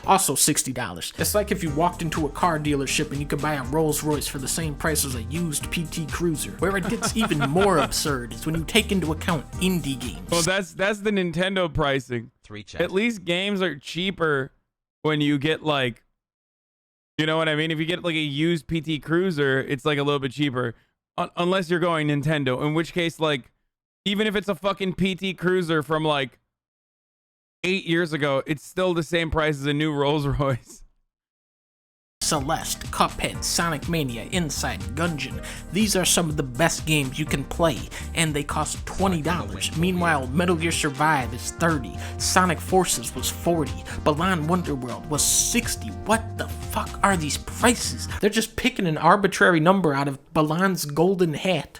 also $60. It's like if you walked into a car dealership and you could buy a Rolls Royce for the same price as a used PT Cruiser. Where it gets even more absurd is when you take into account indie games. Well, that's the Nintendo pricing. At least games are cheaper when you get like, you know what I mean? If you get like a used PT Cruiser, it's like a little bit cheaper. Unless you're going Nintendo, in which case, like, even if it's a fucking PT Cruiser from like 8 years ago, it's still the same price as a new Rolls Royce. Celeste, Cuphead, Sonic Mania, Inside, Gungeon. These are some of the best games you can play, and they cost $20. Meanwhile, Metal Gear Survive is $30, Sonic Forces was $40, Balan Wonderworld was $60. What the fuck are these prices? They're just picking an arbitrary number out of Balan's golden hat.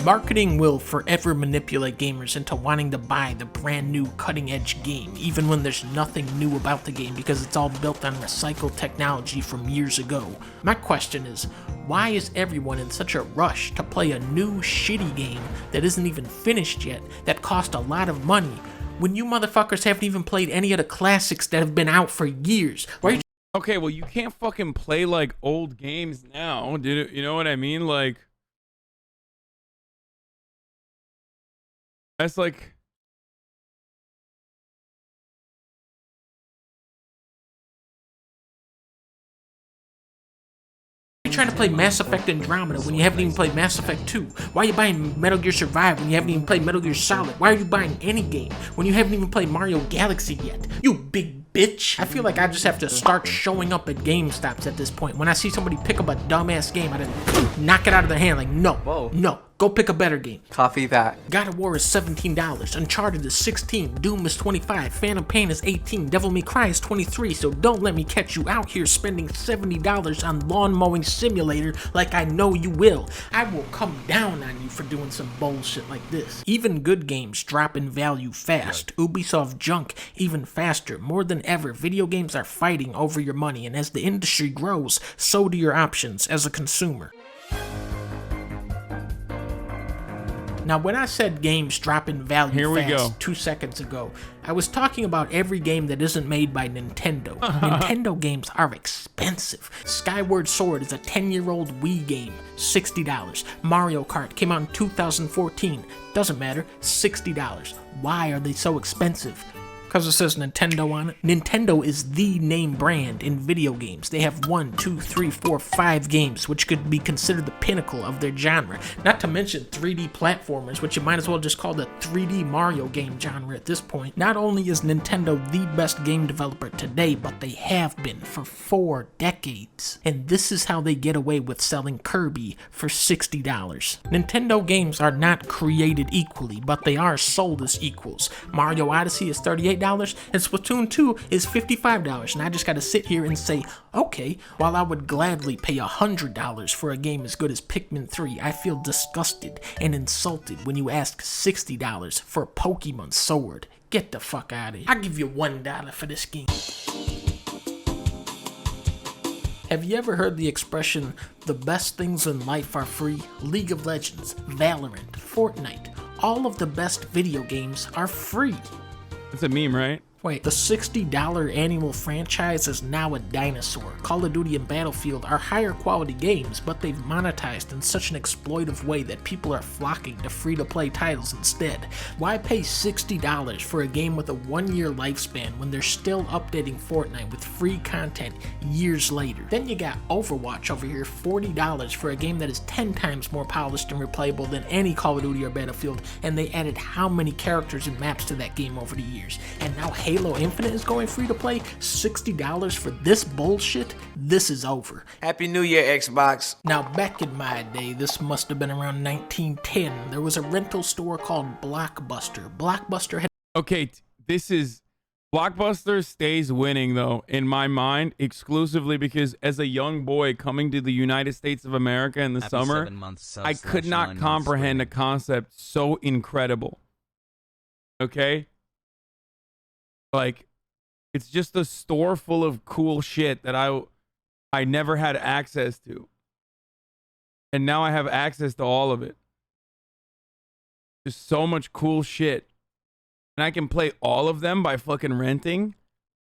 Marketing will forever manipulate gamers into wanting to buy the brand new cutting edge game, even when there's nothing new about the game because it's all built on recycled technology from years ago. My question is, why is everyone in such a rush to play a new shitty game that isn't even finished yet, that cost a lot of money, when you motherfuckers haven't even played any of the classics that have been out for years? Why are you Okay, well, you can't fucking play like old games now, dude. You know what I mean? Like, that's like, you're trying to play Mass Effect Andromeda when you haven't even played Mass Effect 2? Why are you buying Metal Gear Survive when you haven't even played Metal Gear Solid? Why are you buying any game when you haven't even played Mario Galaxy yet? You big bitch. I feel like I just have to start showing up at GameStops at this point. When I see somebody pick up a dumbass game, I just knock it out of their hand like, no, no. Go pick a better game. Copy that. God of War is $17, Uncharted is $16, Doom is $25, Phantom Pain is $18, Devil May Cry is $23, so don't let me catch you out here spending $70 on Lawn Mowing Simulator like I know you will. I will come down on you for doing some bullshit like this. Even good games drop in value fast. Ubisoft junk even faster. More than ever, video games are fighting over your money, and as the industry grows, so do your options as a consumer. Now, when I said games drop in value fast 2 seconds ago, I was talking about every game that isn't made by Nintendo. Nintendo games are expensive. Skyward Sword is a 10-year-old Wii game, $60. Mario Kart came out in 2014, doesn't matter, $60. Why are they so expensive? Because it says Nintendo on it. Nintendo is the name brand in video games. They have 1, 2, 3, 4, 5 games, which could be considered the pinnacle of their genre. Not to mention 3D platformers, which you might as well just call the 3D Mario game genre at this point. Not only is Nintendo the best game developer today, but they have been for 4 decades. And this is how they get away with selling Kirby for $60. Nintendo games are not created equally, but they are sold as equals. Mario Odyssey is $38. And Splatoon 2 is $55, and I just gotta sit here and say, okay, while I would gladly pay $100 for a game as good as Pikmin 3, I feel disgusted and insulted when you ask $60 for Pokemon Sword. Get the fuck out of here. I'll give you $1 for this game. Have you ever heard the expression, the best things in life are free? League of Legends, Valorant, Fortnite, all of the best video games are free. It's a meme, right? Wait, the $60 annual franchise is now a dinosaur. Call of Duty and Battlefield are higher quality games, but they've monetized in such an exploitive way that people are flocking to free-to-play titles instead. Why pay $60 for a game with a 1-year lifespan when they're still updating Fortnite with free content years later? Then you got Overwatch over here, $40 for a game that is 10 times more polished and replayable than any Call of Duty or Battlefield, and they added how many characters and maps to that game over the years. And now Halo Infinite is going free to play. $60 for this bullshit? This is over. Happy New Year, Xbox. Now, back in my day, this must have been around 1910, there was a rental store called Blockbuster. Blockbuster had... Okay, this is Blockbuster stays winning, though, in my mind, exclusively because as a young boy coming to the United States of America in the Happy summer, 7 months sub I slash could 9 not months comprehend a streaming. concept so incredible. Okay? Like, it's just a store full of cool shit that I never had access to. And now I have access to all of it. There's so much cool shit. And I can play all of them by fucking renting.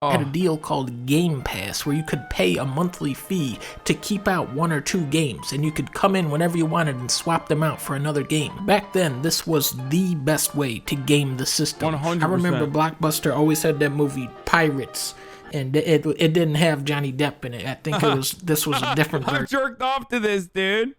Had a deal called Game Pass where you could pay a monthly fee to keep out 1 or 2 games, and you could come in whenever you wanted and swap them out for another game. Back then, this was the best way to game the system. 100%. I remember Blockbuster always had that movie Pirates, and it didn't have Johnny Depp in it. I think this was a different version. I'm jerked off to this, dude.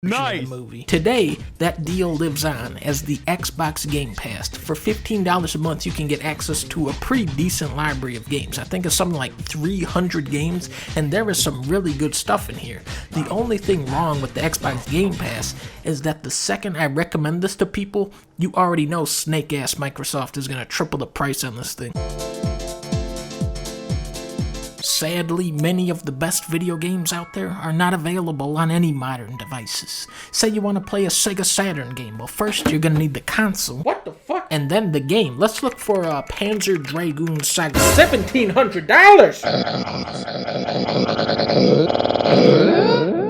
Nice. Movie. Today, that deal lives on as the Xbox Game Pass. For $15 a month, you can get access to a pretty decent library of games. I think it's something like 300 games, and there is some really good stuff in here. The only thing wrong with the Xbox Game Pass is that the second I recommend this to people, you already know snake-ass Microsoft is going to triple the price on this thing. Sadly, many of the best video games out there are not available on any modern devices. Say you want to play a Sega Saturn game. Well, first you're going to need the console. What the fuck? And then the game. Let's look for Panzer Dragoon Saga. $1,700!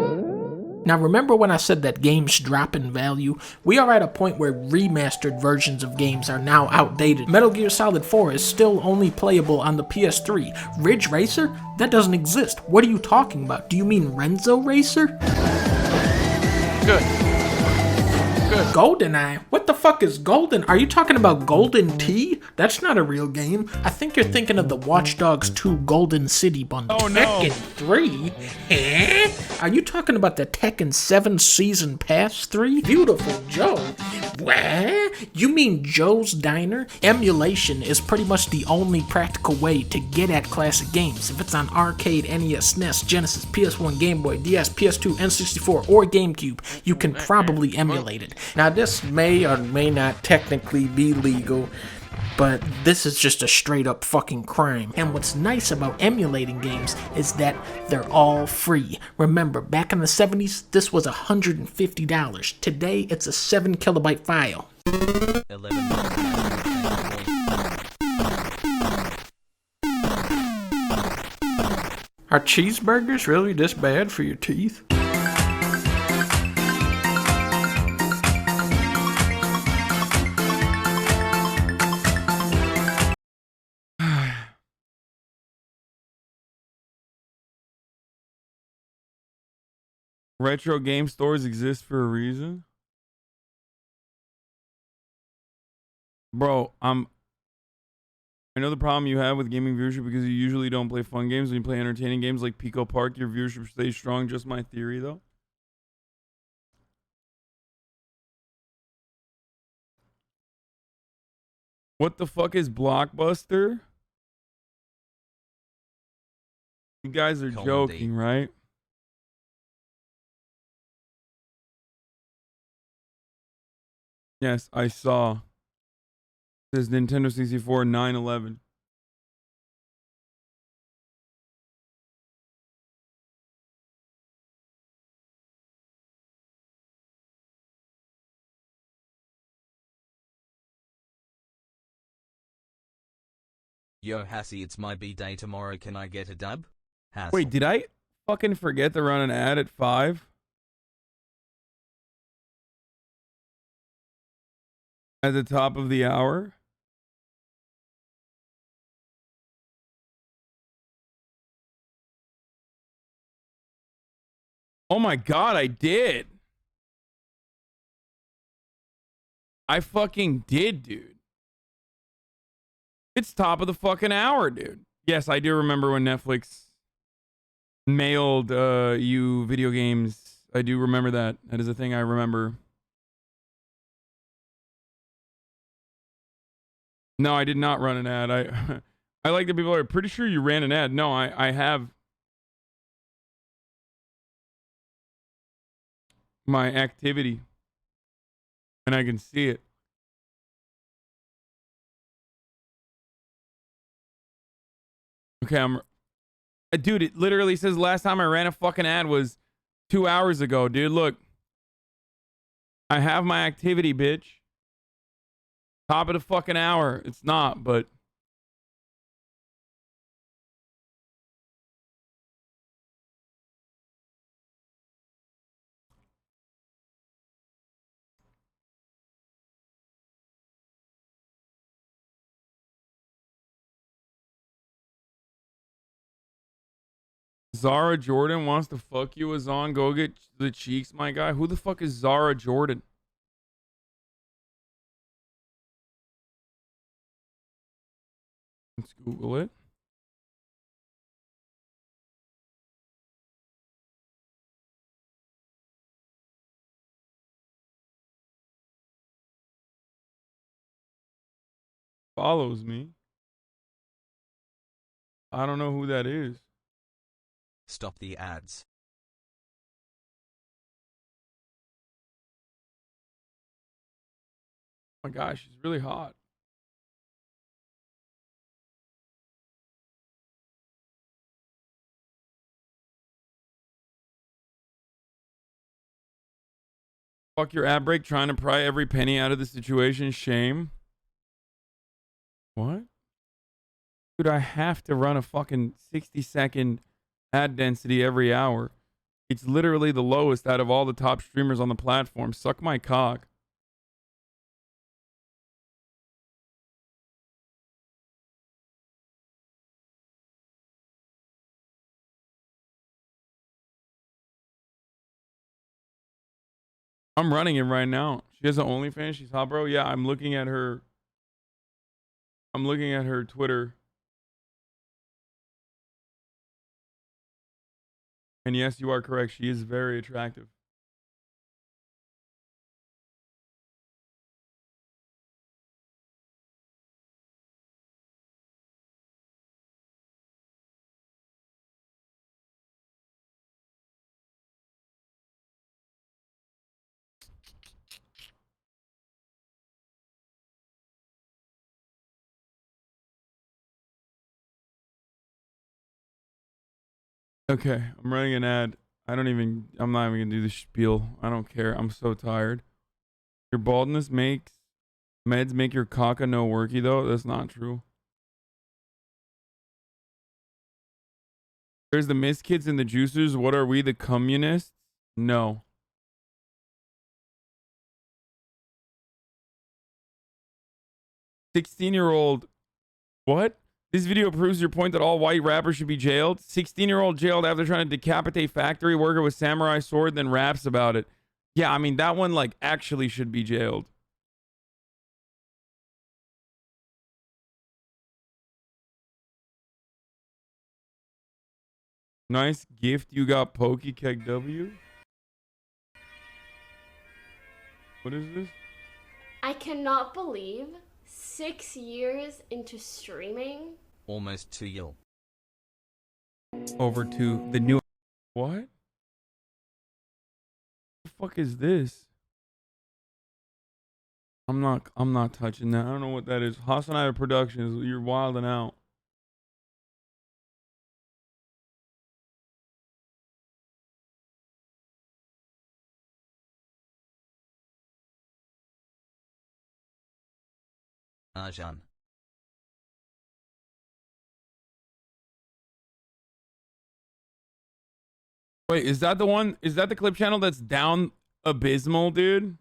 Now remember when I said that games drop in value? We are at a point where remastered versions of games are now outdated. Metal Gear Solid 4 is still only playable on the PS3. Ridge Racer? That doesn't exist. What are you talking about? Do you mean Renzo Racer? Good. GoldenEye? What the fuck is Golden? Are you talking about Golden Tee? That's not a real game. I think you're thinking of the Watch Dogs 2 Golden City bundle. Oh no. Tekken 3? Eh? Are you talking about the Tekken 7 Season Pass 3? Beautiful Joe. What? You mean Joe's Diner? Emulation is pretty much the only practical way to get at classic games. If it's on arcade, NES, SNES, Genesis, PS1, Game Boy, DS, PS2, N64, or GameCube, you can probably emulate it. Now this may or may not technically be legal, but this is just a straight up fucking crime. And what's nice about emulating games is that they're all free. Remember, back in the 70s, this was $150. Today, it's a 7 kilobyte file. 11. Are cheeseburgers really this bad for your teeth? Retro game stores exist for a reason. Bro, I know the problem you have with gaming viewership because you usually don't play fun games. When you play entertaining games like Pico Park, your viewership stays strong. Just my theory, though. What the fuck is Blockbuster? You guys are joking, right? Yes, I saw. It says Nintendo 64 9/11. Yo, Hassy, it's my B-day tomorrow. Can I get a dub? Hassel. Wait, did I fucking forget to run an ad at 5? At the top of the hour? Oh my god, I did. I fucking did, dude. It's top of the fucking hour, dude. Yes, I do remember when Netflix mailed you video games. I do remember that. That is a thing I remember. No, I did not run an ad. I like that people are pretty sure you ran an ad. No, I have my activity and I can see it. Okay, dude, it literally says last time I ran a fucking ad was 2 hours ago, dude. Look. I have my activity, bitch. Top of the fucking hour. It's not, but... Zara Jordan wants to fuck you, Hasan. Go get the cheeks, my guy. Who the fuck is Zara Jordan? Let's Google it. Follows me. I don't know who that is. Stop the ads. Oh my gosh, she's really hot. Fuck your ad break trying to pry every penny out of the situation. Shame. What? Dude, I have to run a fucking 60-second ad density every hour. It's literally the lowest out of all the top streamers on the platform. Suck my cock. I'm running it right now. She has an OnlyFans. She's hot, bro. Yeah, I'm looking at her. I'm looking at her Twitter. And yes, you are correct. She is very attractive. Okay, I'm running an ad. I'm not even gonna do the spiel. I don't care. I'm so tired. Your baldness makes meds make your caca no worky though. That's not true. There's the Miss Kids and the Juicers. What are we, the communists? No. $16-year-old. What? This video proves your point that all white rappers should be jailed. 16-year-old jailed after trying to decapitate factory worker with samurai sword, then raps about it. Yeah, I mean, that one, like, actually should be jailed. Nice gift you got, Pokey Keg W. What is this? I cannot believe 6 years into streaming. Almost 2 years. Over to the new. What? The fuck is this? I'm not touching that. I don't know what that is. Hasan I have Productions. You're wilding out. Arjan. Wait, is that the one? Is that the clip channel that's down abysmal, dude?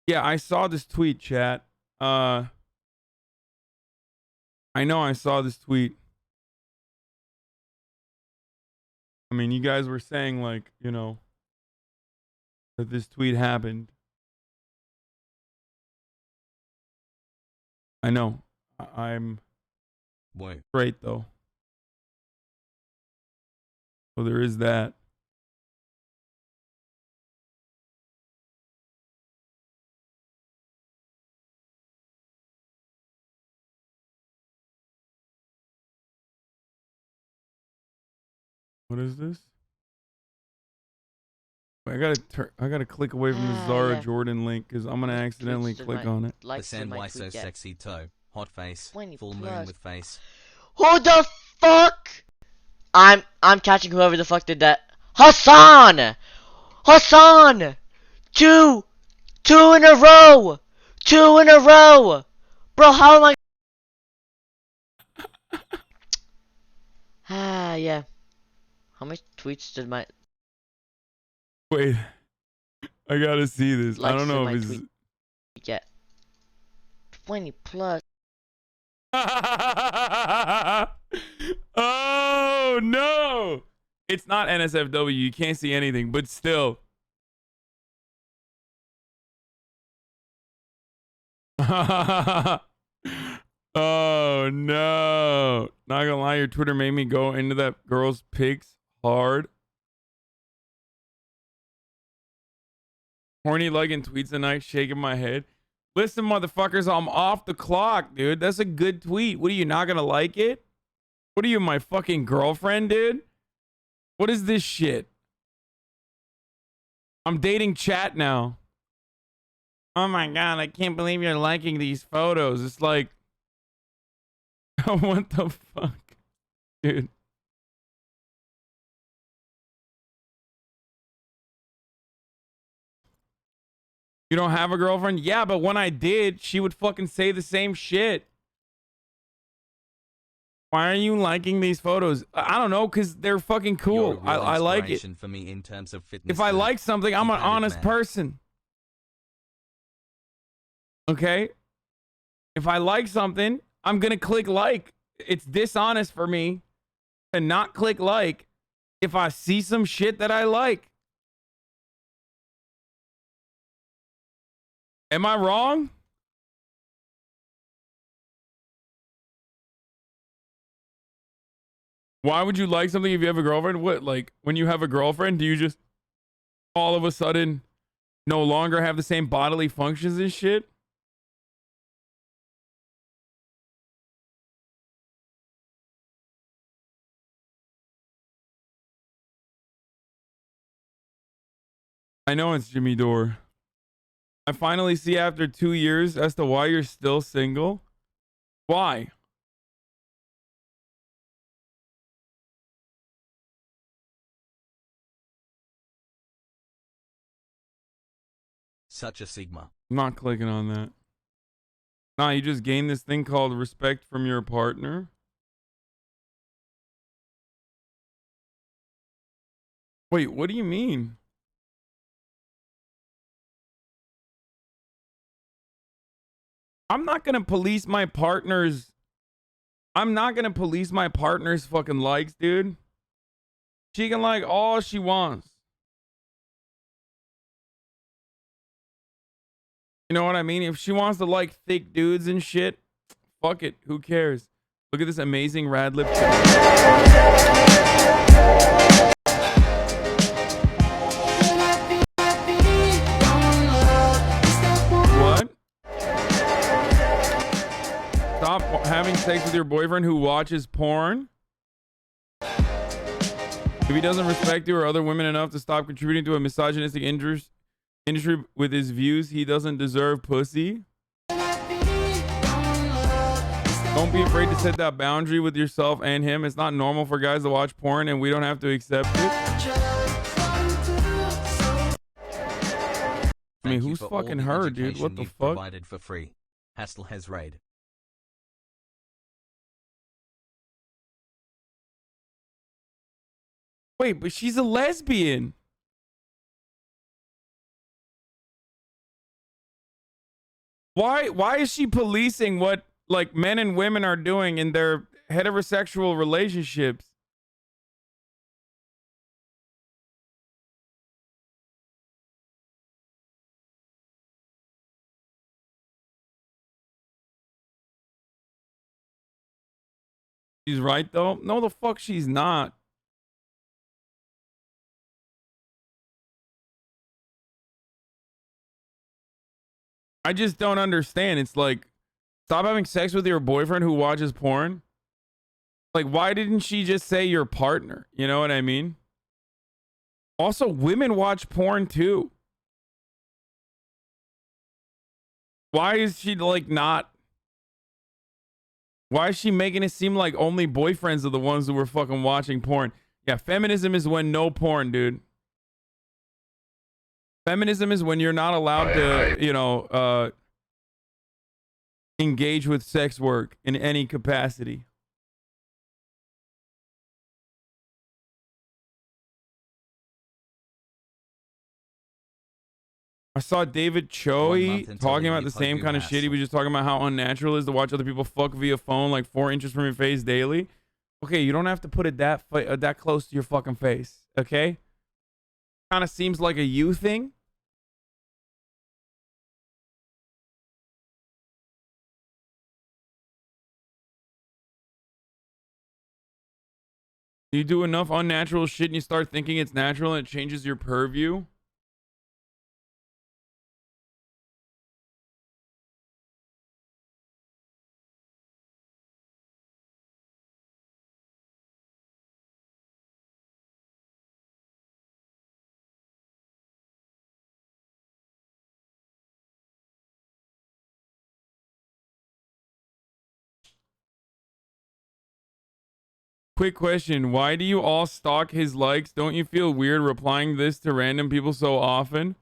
Yeah, I saw this tweet, chat. I know I saw this tweet. I mean, you guys were saying, like, you know, that this tweet happened. I know. I'm straight, though. So there is that. What is this? I gotta click away from the Zara Jordan link because I'm gonna accidentally click on it. Hasan, why so sexy toe? Hot face. Full moon with face. Who the fuck? I'm catching whoever the fuck did that. Hasan! Hasan! Two in a row! 2 in a row! Bro, how am I? Yeah. How many tweets did my... Wait. I gotta see this. I don't know if it's... Yeah. 20 plus. Oh, no! It's not NSFW. You can't see anything, but still. Oh no. Not gonna lie, your Twitter made me go into that girl's pics hard. Horny liking tweets tonight, shaking my head. Listen, motherfuckers, I'm off the clock, dude. That's a good tweet. What are you, not gonna like it? What are you, my fucking girlfriend, dude? What is this shit? I'm dating chat now. Oh my god, I can't believe you're liking these photos. It's like, what the fuck, dude? You don't have a girlfriend? Yeah, but when I did, she would fucking say the same shit. Why are you liking these photos? I don't know, because they're fucking cool. I like it. For me in terms of fitness. If I like something, I'm an honest person. Okay? If I like something, I'm going to click like. It's dishonest for me to not click like if I see some shit that I like. Am I wrong? Why would you like something if you have a girlfriend? What, like, when you have a girlfriend, do you just all of a sudden no longer have the same bodily functions and shit? I know it's Jimmy Dore. I finally see after 2 years as to why you're still single. Why? Such a Sigma. I'm not clicking on that. Nah, you just gain this thing called respect from your partner. Wait, what do you mean? I'm not gonna police my partner's... I'm not gonna police my partner's fucking likes, dude. She can like all she wants. You know what I mean? If she wants to like thick dudes and shit, fuck it. Who cares? Look at this amazing rad lip. What? Stop having sex with your boyfriend who watches porn. If he doesn't respect you or other women enough to stop contributing to a misogynistic industry with his views, he doesn't deserve pussy. Don't be afraid to set that boundary with yourself and him. It's not normal for guys to watch porn and we don't have to accept it. I mean, who's fucking her, dude? What the fuck? Provided for free. Hassel has raid. Wait, but she's a lesbian. Why is she policing what like men and women are doing in their heterosexual relationships? She's right though. No, the fuck she's not. I just don't understand. It's like, stop having sex with your boyfriend who watches porn. Like, why didn't she just say your partner? You know what I mean? Also, women watch porn too. Why is she like not? Why is she making it seem like only boyfriends are the ones who are fucking watching porn? Yeah, feminism is when no porn, dude. Feminism is when you're not allowed to, you know, engage with sex work in any capacity. I saw David Choi talking about the same kind of shit. He was just talking about how unnatural it is to watch other people fuck via phone like 4 inches from your face daily. Okay, you don't have to put it that close to your fucking face, okay? Kind of seems like a you thing. You do enough unnatural shit and you start thinking it's natural and it changes your purview. Quick question. Why do you all stalk his likes? Don't you feel weird replying this to random people so often?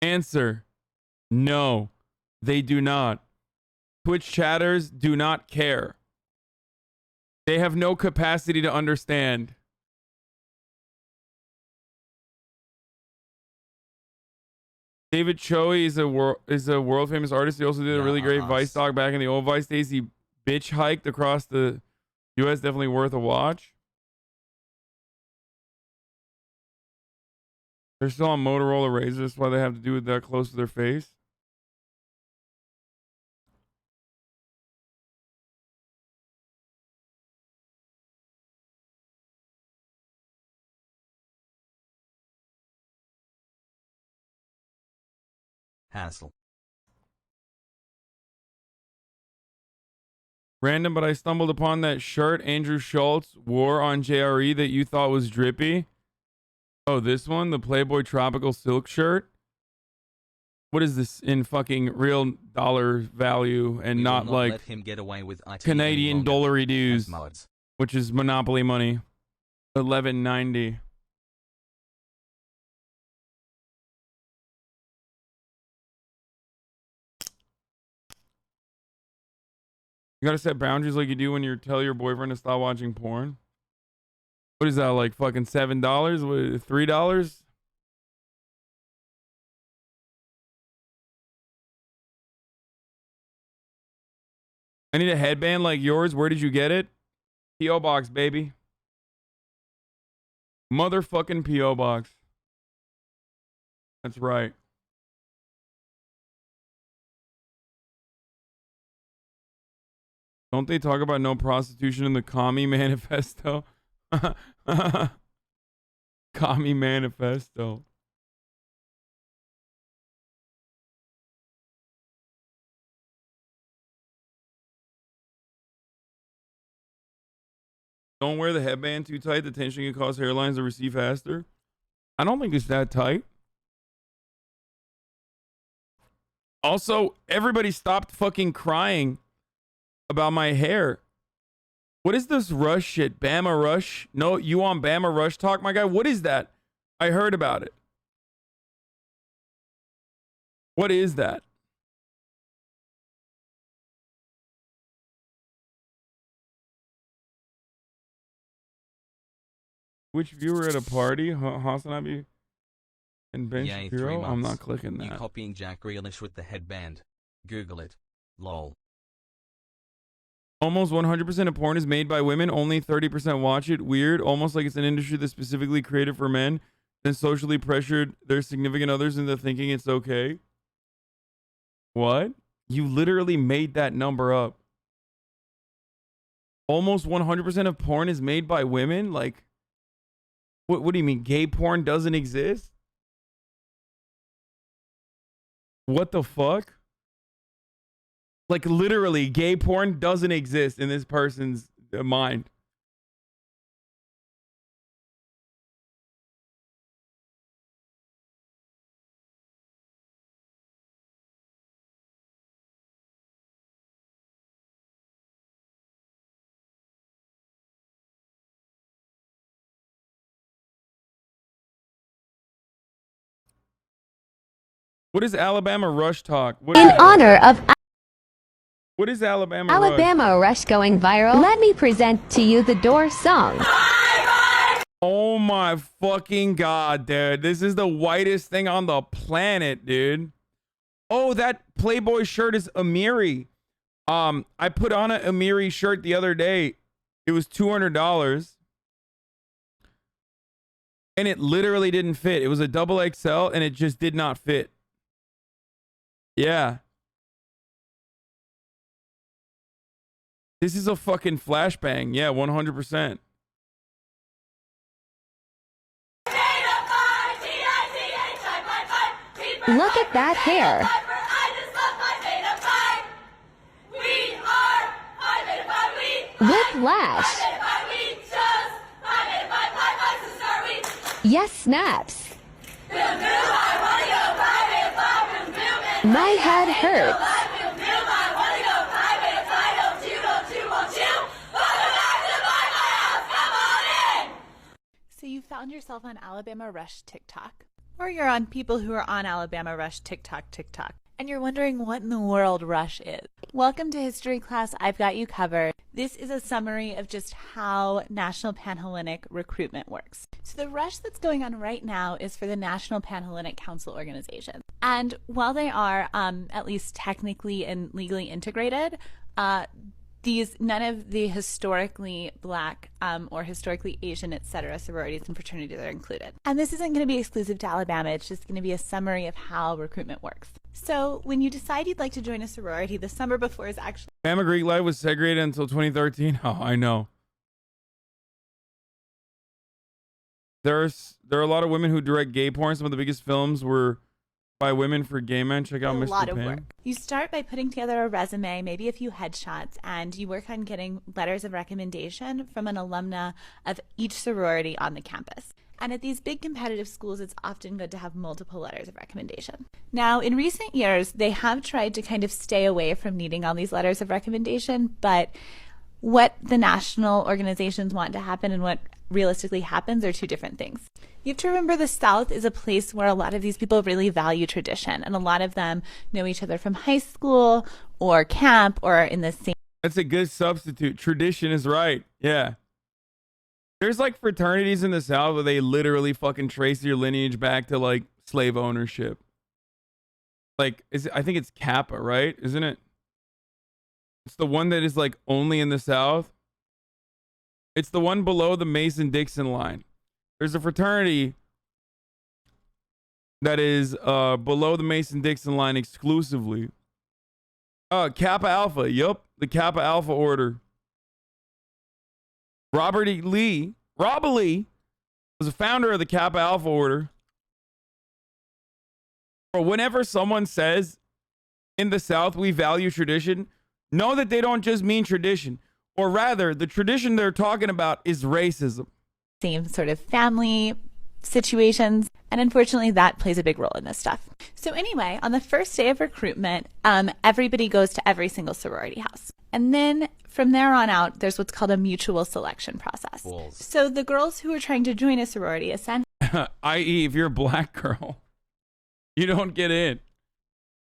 Answer. No, they do not. Twitch chatters do not care. They have no capacity to understand. David Choi is a world famous artist. He also did a really great Vice doc back in the old Vice days. He bitch hiked across the US. Definitely worth a watch. They're still on Motorola Razrs. That's why they have to do it that close to their face. Hassle. Random, but I stumbled upon that shirt Andrew Schultz wore on JRE that you thought was drippy. Oh, this one? The Playboy Tropical Silk shirt? What is this in fucking real dollar value and not like let him get away with IT Canadian dollary dues, mods. which is Monopoly money. $11.90. You gotta set boundaries like you do when you tell your boyfriend to stop watching porn. What is that, like fucking $7? What, $3? I need a headband like yours. Where did you get it? P.O. Box, baby. Motherfucking P.O. Box. That's right. Don't they talk about no prostitution in the Commie Manifesto? Commie Manifesto. Don't wear the headband too tight. The tension can cause hairlines to recede faster. I don't think it's that tight. Also, everybody stopped fucking crying about my hair. What is this Rush shit? Bama Rush? No, you on Bama Rush talk, my guy? What is that? I heard about it. What is that? Which viewer at a party? Hasan Abi and Ben Yay, Shapiro? 3 months. I'm not clicking that. You copying Jack Grealish with the headband. Google it. Lol. Almost 100% of porn is made by women. Only 30% watch it. Weird. Almost like it's an industry that's specifically created for men. Then socially pressured their significant others into thinking it's okay. What? You literally made that number up. Almost 100% of porn is made by women? Like, what do you mean? Gay porn doesn't exist? What the fuck? Like, literally, gay porn doesn't exist in this person's mind. What is Alabama Rush talk? In honor of What is Alabama Rush? Alabama Rush going viral, let me present to you the Doors song. Oh my fucking god, dude. This is the whitest thing on the planet, dude. Oh, that Playboy shirt is Amiri. I put on an Amiri shirt the other day. It was $200. And it literally didn't fit. It was a double XL and it just did not fit. Yeah. This is a fucking flashbang. Yeah, 100%. Look at that hair. Whiplash. Yes, snaps. My head hurts. So you found yourself on Alabama Rush TikTok, or you're on people who are on Alabama Rush TikTok, and you're wondering what in the world Rush is. Welcome to History Class. I've got you covered. This is a summary of just how National Panhellenic recruitment works. So the rush that's going on right now is for the National Panhellenic Council organization. And while they are at least technically and legally integrated, none of the historically black or historically Asian, etc. sororities and fraternities are included. And this isn't going to be exclusive to Alabama. It's just going to be a summary of how recruitment works. So when you decide you'd like to join a sorority, the summer before is actually... Alabama Greek life was segregated until 2013. Oh, I know. There are a lot of women who direct gay porn. Some of the biggest films were by women for gay men. Check out Mr. A lot of Pam. work. You start by putting together a resume, maybe a few headshots, and you work on getting letters of recommendation from an alumna of each sorority on the campus. And at these big competitive schools, it's often good to have multiple letters of recommendation. Now, in recent years, they have tried to kind of stay away from needing all these letters of recommendation, but what the national organizations want to happen and what realistically happens are two different things. You have to remember the South is a place where a lot of these people really value tradition, and a lot of them know each other from high school or camp or in the same... That's a good substitute. Tradition is right. Yeah. There's like fraternities in the South where they literally fucking trace your lineage back to like slave ownership. Like, I think it's Kappa, right? Isn't it? It's the one that is like only in the South. It's the one below the Mason-Dixon line. There's a fraternity that is below the Mason-Dixon line exclusively. Kappa Alpha. Yup, the Kappa Alpha order. Robert E. Lee was a founder of the Kappa Alpha order. Or whenever someone says in the South we value tradition, know that they don't just mean tradition. Or rather, the tradition they're talking about is racism. Same sort of family situations, and unfortunately that plays a big role in this stuff. So anyway, on the first day of recruitment, everybody goes to every single sorority house. And then from there on out, there's what's called a mutual selection process. So the girls who are trying to join a sorority i.e. if you're a black girl, you don't get in.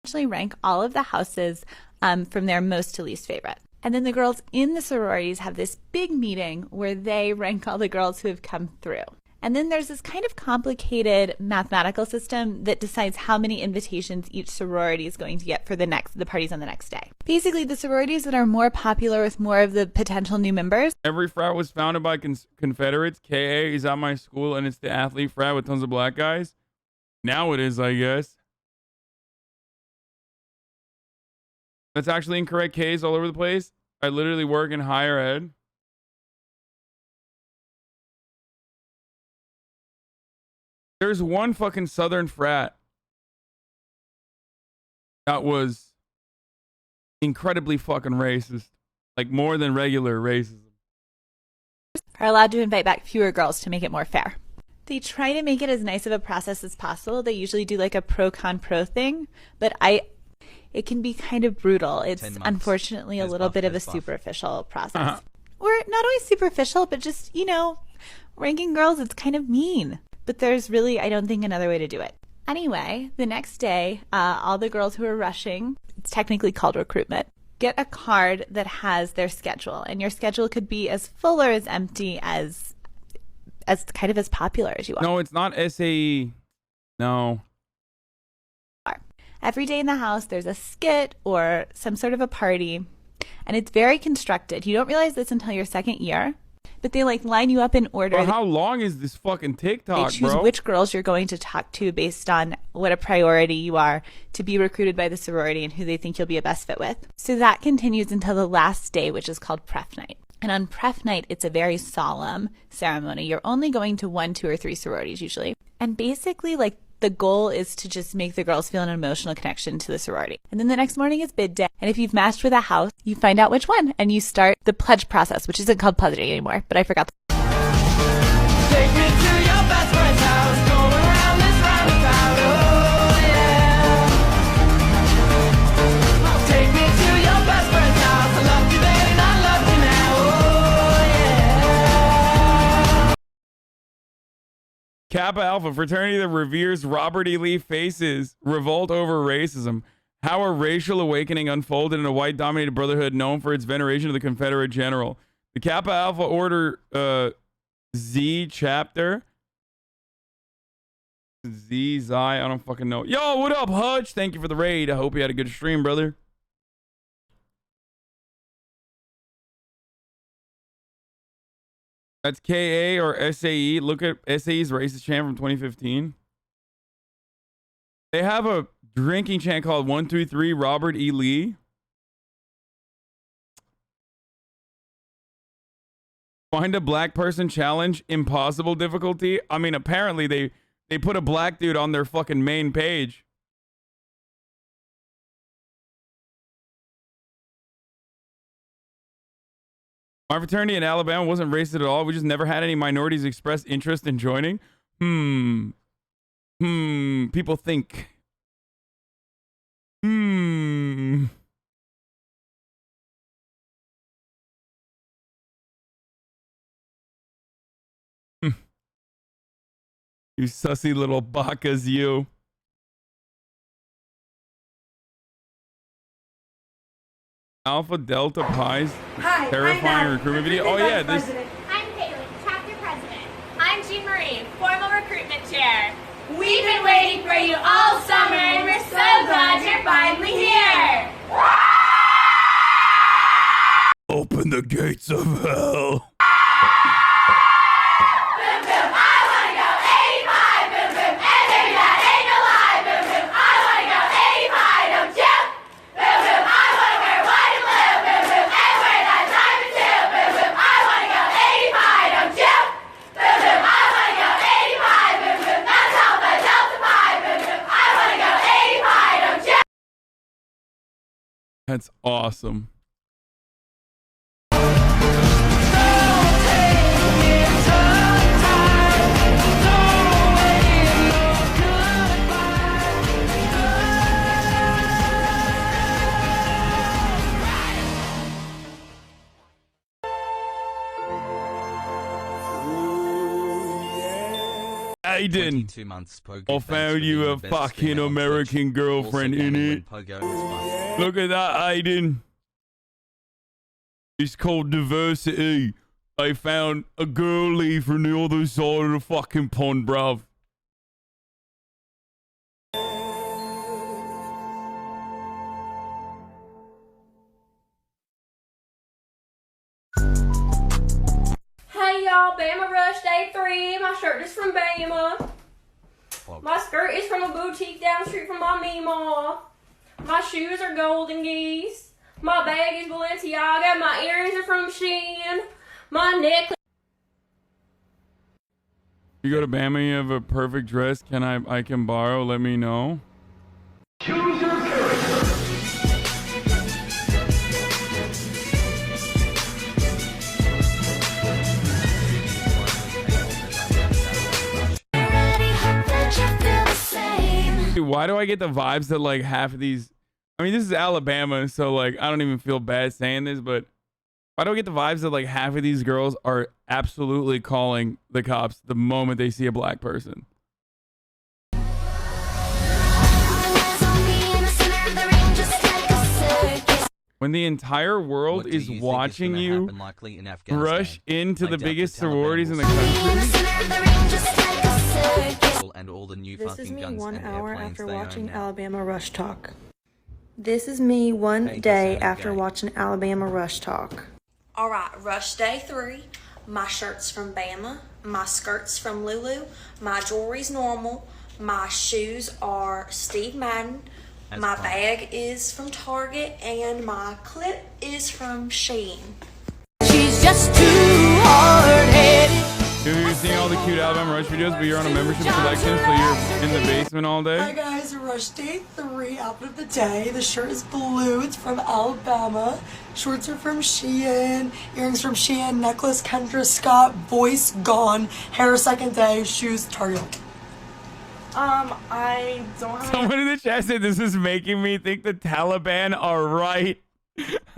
Essentially rank all of the houses from their most to least favorite. And then the girls in the sororities have this big meeting where they rank all the girls who have come through. And then there's this kind of complicated mathematical system that decides how many invitations each sorority is going to get for the parties on the next day. Basically, the sororities that are more popular with more of the potential new members. Every frat was founded by Confederates. KA is at my school, and it's the athlete frat with tons of black guys. Now it is, I guess. That's actually incorrect. K's all over the place. I literally work in higher ed. There's one fucking Southern frat that was incredibly fucking racist. Like more than regular racism. Are allowed to invite back fewer girls to make it more fair. They try to make it as nice of a process as possible. They usually do like a pro-con-pro thing, but it can be kind of brutal. It's unfortunately a little bit of a superficial process. Or not always superficial, but just, ranking girls, it's kind of mean. But there's really, I don't think, another way to do it. Anyway, the next day, all the girls who are rushing, it's technically called recruitment, get a card that has their schedule. And your schedule could be as full or as empty as kind of as popular as you are. No, it's not SAE. No. Every day in the house, there's a skit or some sort of a party, and it's very constructed. You don't realize this until your second year, but they like line you up in order. Bro, how long is this fucking TikTok, They choose bro? which girls you're going to talk to based on what a priority you are to be recruited by the sorority and who they think you'll be a best fit with. So that continues until the last day, which is called pref night. And on pref night, it's a very solemn ceremony. You're only going to 1, 2, or 3 sororities usually. And basically, like, the goal is to just make the girls feel an emotional connection to the sorority. And then the next morning is bid day. And if you've matched with a house, you find out which one. And you start the pledge process, which isn't called pledging anymore, but I forgot. Take me to your best friend's house, go around this roundabout, oh yeah. Take me to your best friend's house, I love you then, I love you now, oh yeah. Kappa Alpha, fraternity that reveres Robert E. Lee faces, revolt over racism. How a racial awakening unfolded in a white-dominated brotherhood known for its veneration of the Confederate general. The Kappa Alpha Order Z chapter. Z, I don't fucking know. Yo, what up, Hutch? Thank you for the raid. I hope you had a good stream, brother. That's KA or SAE. Look at SAE's racist chant from 2015. They have a drinking chant called 123 Robert E. Lee. Find a black person challenge, impossible difficulty. I mean, apparently they put a black dude on their fucking main page. My fraternity in Alabama wasn't racist at all. We just never had any minorities express interest in joining. People think. You sussy little bacas, you. Alpha Delta Pi's terrifying recruitment video. Oh yeah, this. I'm Caitlin, chapter president. I'm Jean Marie, formal recruitment chair. We've been waiting for you all summer, and we're so glad you're finally here. Open the gates of hell. That's awesome. Aiden, I found you a fucking American girlfriend in it. Look at that, Aiden. It's called diversity. I found a girlie from the other side of the fucking pond, bruv. Hey y'all, Bama Rush Day 3. My shirt is from Bama. My skirt is from a boutique down the street from my Meemaw. My shoes are Golden Geese. My bag is Balenciaga. My earrings are from Shein. My necklace. You go to Bama, you have a perfect dress. I can borrow? Let me know. Choose your character. Dude, why do I get the vibes that like half of these? I mean, this is Alabama, so like I don't even feel bad saying this, but why do I get the vibes that like half of these girls are absolutely calling the cops the moment they see a black person? When the entire world What do is you think watching gonna you happen likely in Afghanistan? rush into I the doubt biggest Taliban sororities in will the country. and all the new This is fucking me guns 1 and hour airplanes after they own watching now. Alabama Rush Talk. This is me one Hey, day Hasan, after gay. watching Alabama Rush Talk. Alright, Rush Day 3. My shirt's from Bama. My skirt's from Lulu. My jewelry's normal. My shoes are Steve Madden. That's My fine. bag is from Target. And my clip is from Shein. She's just too hard-headed. Dude, you're seeing all the cute Alabama Rush videos, but you're on a membership collection, so you're in the basement all Hi day. guys, Rush Day 3 outfit of the day. The shirt is blue, it's from Alabama. Shorts are from Shein, earrings from Shein, necklace Kendra Scott, voice gone, hair second day, shoes Target. I don't have Someone in the chat said this is making me think the Taliban are right.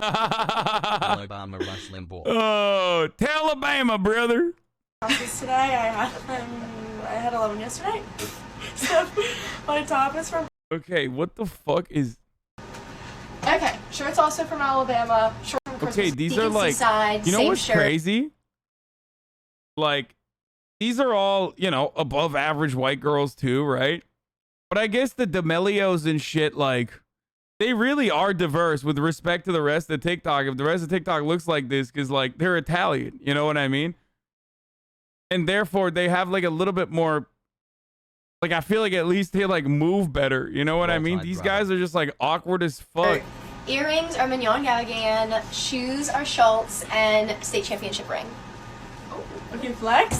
Alabama Rush Limbaugh. Oh, Talabama, brother. outfits today. I had 11 yesterday. So my top is from. Okay, what the fuck is... Okay, shirts also from Alabama. Shirt from Christmas. Okay, these are like... You know what's crazy? Like, these are all, you know, above average white girls too, right? But I guess the D'Amelios and shit, like, they really are diverse with respect to the rest of TikTok. If the rest of TikTok looks like this, because, like, they're Italian. You know what I mean? And therefore, they have, like, a little bit more... Like, I feel like at least they, like, move better. You know what I mean? These guys are just, like, awkward as fuck. Earrings are Mignon Galligan, shoes are Schultz, and state championship ring. Okay, flex.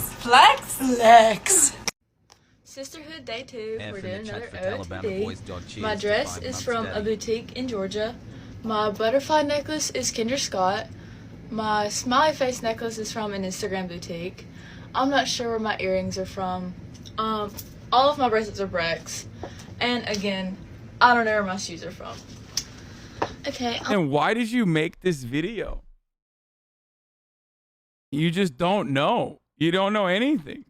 Sisterhood Day 2, F we're in the doing chat another for Alabama boys dog OOTD. cheers My to dress 5 is months from a daddy. boutique in Georgia. My butterfly necklace is Kendra Scott. My smiley face necklace is from an Instagram boutique. I'm not sure where my earrings are from. All of my bracelets are Brex. And again, I don't know where my shoes are from. Okay. And why did you make this video? You just don't know. You don't know anything.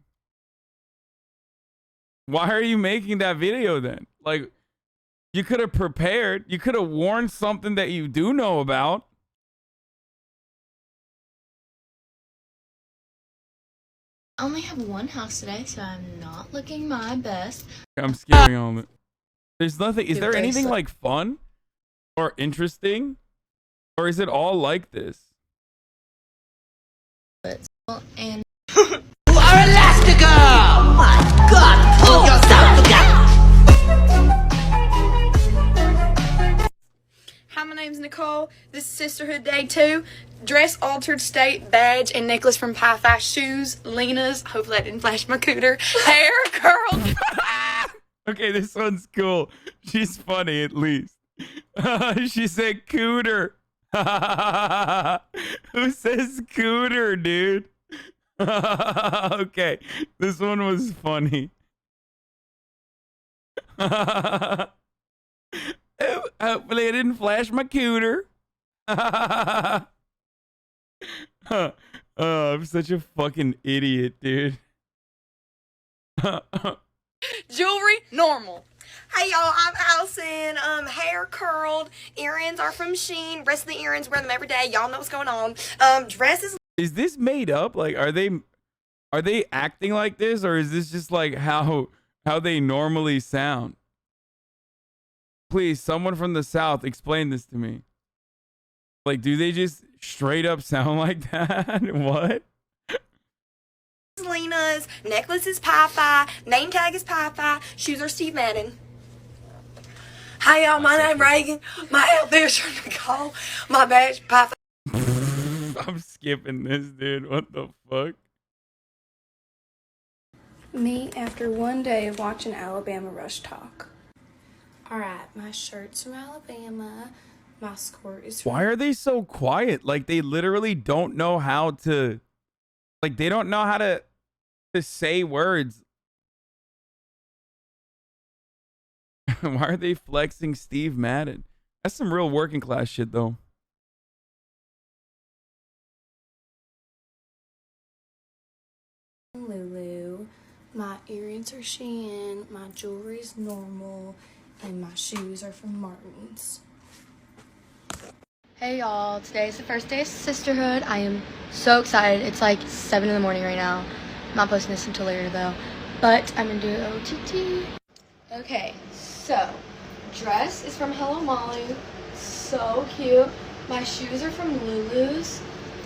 Why are you making that video then? Like, you could have prepared. You could have warned something that you do know about. I only have one house today, so I'm not looking my best. I'm skipping on it. There's nothing. Is Dude, there anything bracelet. like fun or interesting? Or is it all like this? And You are Elastica! Oh my god, pull yourself together! Hi, my name's Nicole. This is Sisterhood Day 2. Dress, altered state, badge, and necklace from Pie Fi. Shoes, Lena's. Hopefully I didn't flash my cooter. Hair, curled. Okay, this one's cool. She's funny at least. She said cooter. Who says cooter, dude? Okay, this one was funny. Hopefully I didn't flash my cooter. I'm such a fucking idiot, dude. Jewelry, normal. Hey y'all, I'm Allison. Hair curled. Earrings are from Shein. Rest of the earrings, wear them every day. Y'all know what's going on. Dresses. Is this made up? Like, are they acting like this, or is this just like how they normally sound? Please, someone from the South, explain this to me. Like, do they just straight up sound like that? What? Lena's. Necklace is Pie Fi. Name tag is Pie Fi. Shoes are Steve Madden. Hi y'all, my name Reagan. My outfit is from Nicole. My badge, Pie Fi. I'm skipping this, dude. What the fuck? Me after one day of watching Alabama Rush Talk. Alright, my shirt's from Alabama. My skirt is from... Why are they so quiet? Like, they literally don't know how to... Like, they don't know how to say words. Why are they flexing Steve Madden? That's some real working class shit, though. Lulu. My earrings are Shein. My jewelry's normal. And my shoes are from Martin's. Hey y'all, today is the first day of sisterhood. I am so excited. It's like 7 in the morning right now. I'm not posting this until later though, but I'm gonna do OTT. Okay, so dress is from Hello Molly, so cute. My shoes are from Lulu's.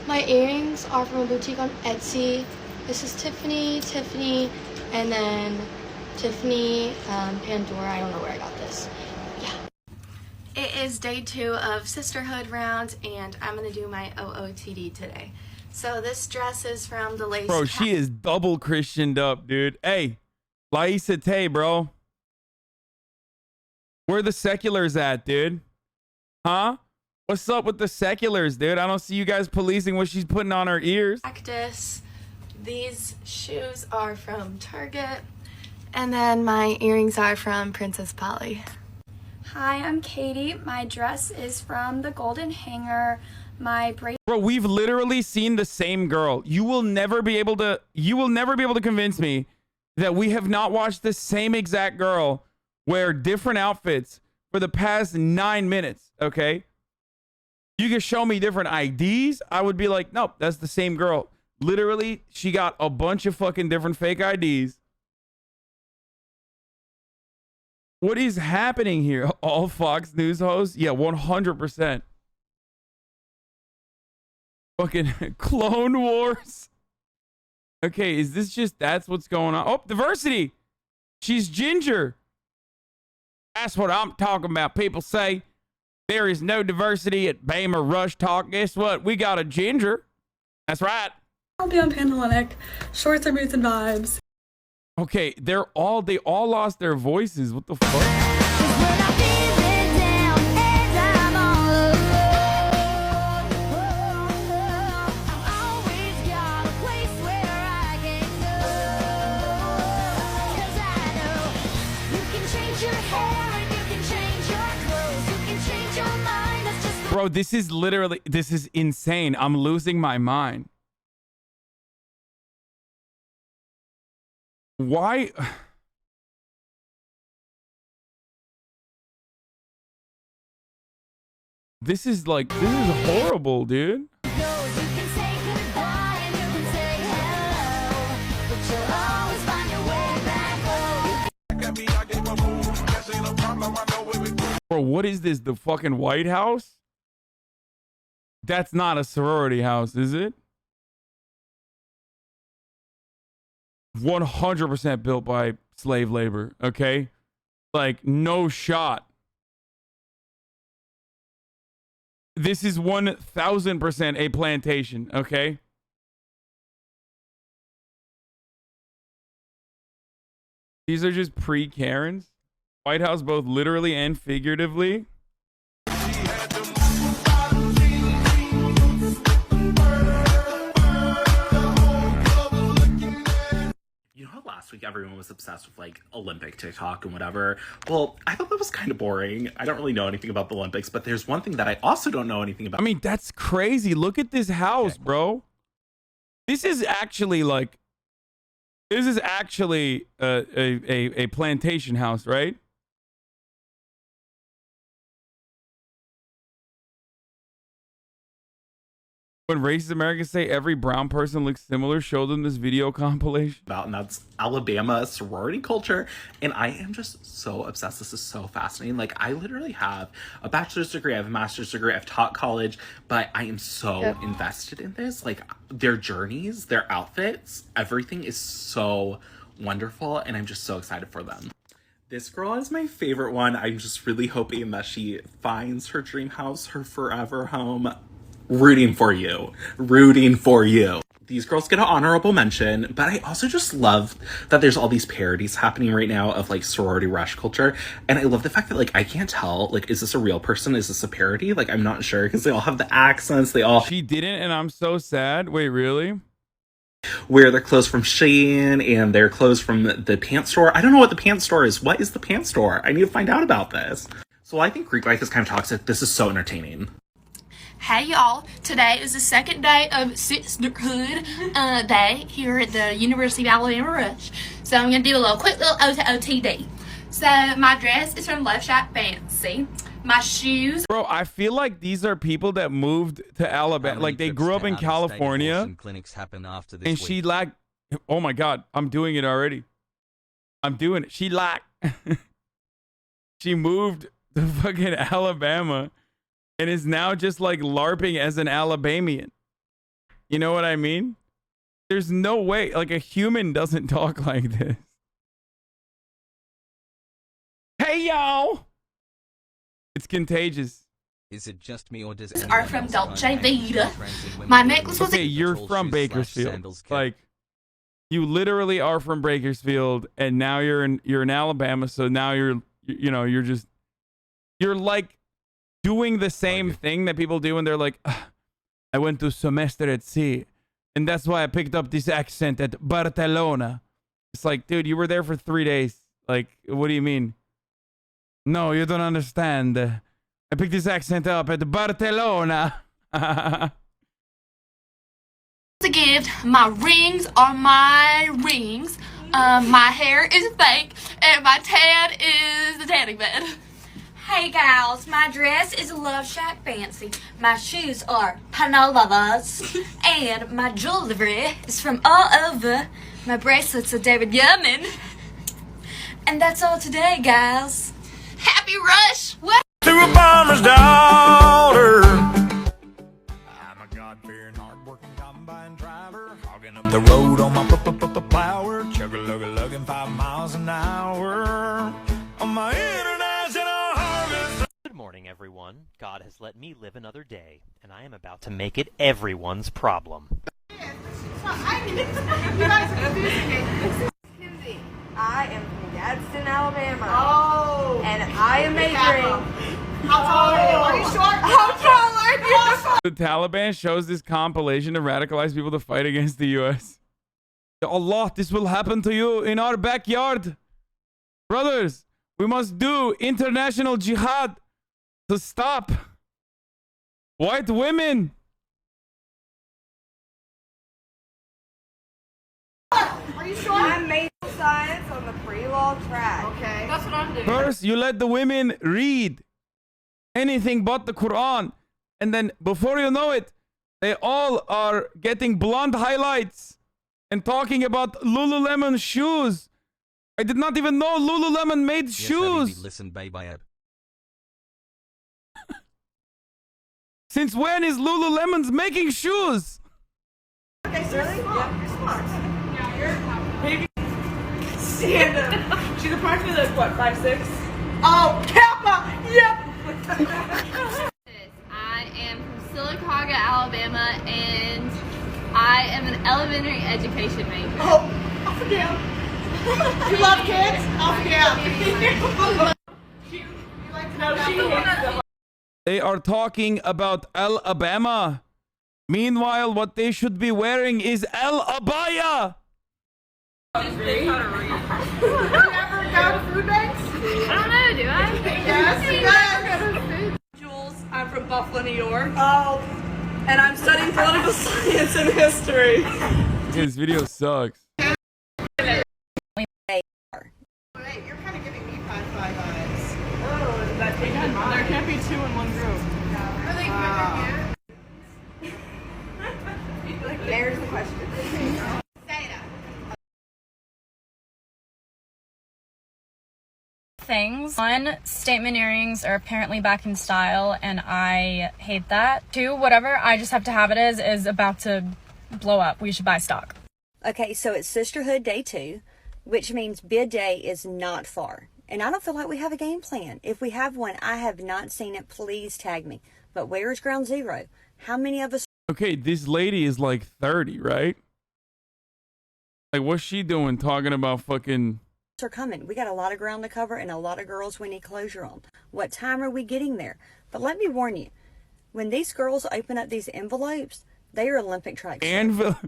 My earrings are from a boutique on Etsy. This is Tiffany, and then Tiffany, Pandora. I don't know where I got this. It is day 2 of sisterhood round, and I'm gonna do my OOTD today. So this dress is from the lace. Bro, she is double Christianed up, dude. Hey, Laisa Tay, bro. Where the seculars at, dude? Huh? What's up with the seculars, dude? I don't see you guys policing what she's putting on her ears. Practice. These shoes are from Target, and then my earrings are from Princess Polly. Hi, I'm Katie. My dress is from the Golden Hanger. My bracelet. Bro, we've literally seen the same girl. You will never be able to convince me that we have not watched the same exact girl wear different outfits for the past 9 minutes, okay? You can show me different IDs. I would be like, nope, that's the same girl. Literally, she got a bunch of fucking different fake IDs. What is happening here? All Fox News hosts? Yeah, 100%. Fucking Clone Wars. Okay, is this just, that's what's going on? Oh, diversity. She's ginger. That's what I'm talking about. People say there is no diversity at Bama Rush Talk. Guess what? We got a ginger. That's right. I'll be on Panhellenic. Shorts and boots and vibes. Okay, they all lost their voices. What the fuck? Bro, this is insane. I'm losing my mind. Why? This is horrible, dude. Bro, what is this? The fucking White House? That's not a sorority house, is it? 100% built by slave labor, okay? Like, no shot. This is 1000% a plantation, okay? These are just pre-Karens. White House both literally and figuratively. You know how last week everyone was obsessed with like Olympic TikTok and whatever? Well, I thought that was kind of boring. I don't really know anything about the Olympics, but there's one thing that I also don't know anything about. I mean, that's crazy. Look at this house, bro. This is actually like, a plantation house, right? When racist Americans say every brown person looks similar, show them this video compilation. And that's Alabama sorority culture. And I am just so obsessed. This is so fascinating. Like, I literally have a bachelor's degree, I have a master's degree, I've taught college, but I am so invested in this. Like, their journeys, their outfits, everything is so wonderful. And I'm just so excited for them. This girl is my favorite one. I'm just really hoping that she finds her dream house, her forever home. Rooting for you. These girls get an honorable mention, but I also just love that there's all these parodies happening right now of like sorority rush culture. And I love the fact that like, I can't tell, like, is this a real person? Is this a parody? Like, I'm not sure because they all have the accents. She didn't, and I'm so sad. Wait, really? Wear their clothes from Shein and their clothes from the pants store. I don't know what the pants store is. What is the pants store? I need to find out about this. So I think Greek life is kind of toxic. This is so entertaining. Hey y'all, today is the second day of sisterhood day here at the University of Alabama Rush. So I'm going to do a quick little OTD. So my dress is from Love Shack Fancy. My shoes. Bro, I feel like these are people that moved to Alabama. Like, they grew up in California. Clinics happen after this And she like, oh my God, I'm doing it already. I'm doing it. She like, she moved to fucking Alabama and is now just like LARPing as an Alabamian. You know what I mean? There's no way, like, a human doesn't talk like this. Hey, y'all! It's contagious. Is it just me or does Are from Dolce Vita. My necklace was. Okay, you're from Bakersfield. Like, you literally are from Bakersfield, and now you're in Alabama. So now you're like doing the same thing that people do when they're like, I went to semester at sea, and that's why I picked up this accent at Barcelona. It's like, dude, you were there for 3 days. Like, what do you mean? No, you don't understand. I picked this accent up at Barcelona. A gift. My rings are my rings. My hair is fake, and my tan is the tanning bed. Hey gals, my dress is a Love Shack fancy. My shoes are Panolavas, and my jewelry is from all over. My bracelets are David Yurman. And that's all today, guys. Happy Rush! What? To a farmer's daughter. I'm a God-fearing, hard-working combine driver. Hogging up the road on my plower. Chug-a-lug-a-lugging 5 miles an hour. On my international harvest. Good morning, everyone. God has let me live another day, and I am about to make it everyone's problem. You guys are confusing me. Kinsey. I am from Gadsden, Alabama. Oh. And I am majoring. How tall are you? Are you short? How tall are you? The Taliban shows this compilation to radicalize people to fight against the U.S. Ya Allah, this will happen to you in our backyard. Brothers, we must do international jihad to stop white women. Are you sure? I'm majoring science on the pre-law track. Okay. That's what I'm doing. First, you let the women read anything but the Quran. And then before you know it, they all are getting blonde highlights and talking about Lululemon shoes. I did not even know Lululemon made shoes. Listen, babe. Since when is Lululemon's making shoes? Okay, really? Yeah, you're smart. Yeah, you're baby. Stand up. She's approximately like what, 5'6"? Oh, Kappa! Yep! I am from Sylacauga, Alabama, and I am an elementary education major. Oh, I'll forgive. You love kids? I'll forgive. You like to know she hates them. They are talking about Alabama. Meanwhile, what they should be wearing is Abaya. Do you ever go to food banks? I don't know, do I? Yes, Jules, I'm from Buffalo, New York. Oh, and I'm studying political science and history. This video sucks. You're kind of giving me 5'5" vibes. Oh, that there can't be 2 in one group. Wow. There's the question. Things. 1, statement earrings are apparently back in style, and I hate that. 2, whatever I just have to have it is about to blow up. We should buy stock. Okay, so it's Sisterhood Day 2, which means bid day is not far. And I don't feel like we have a game plan. If we have one, I have not seen it. Please tag me. But where is Ground Zero? How many of us... Okay, this lady is like 30, right? Like, what's she doing talking about fucking... are coming? We got a lot of ground to cover and a lot of girls we need closure on. What time are we getting there? But let me warn you, when these girls open up these envelopes, they are Olympic track stars. Envelopes.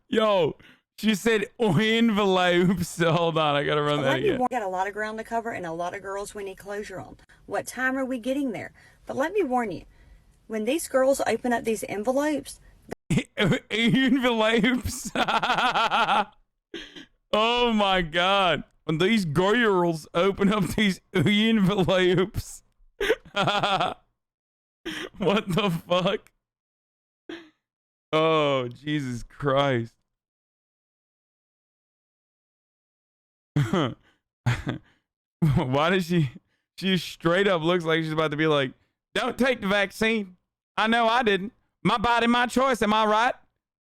Yo, she said envelopes. Hold on, I gotta run that again. We got a lot of ground to cover and a lot of girls we need closure on. What time are we getting there? But let me warn you, when these girls open up these envelopes, envelopes. Oh my God. when these girls open up these envelopes. What the fuck? Oh, Jesus Christ. Why does she straight up looks like she's about to be like, don't take the vaccine. I know I didn't. My body, my choice. Am I right?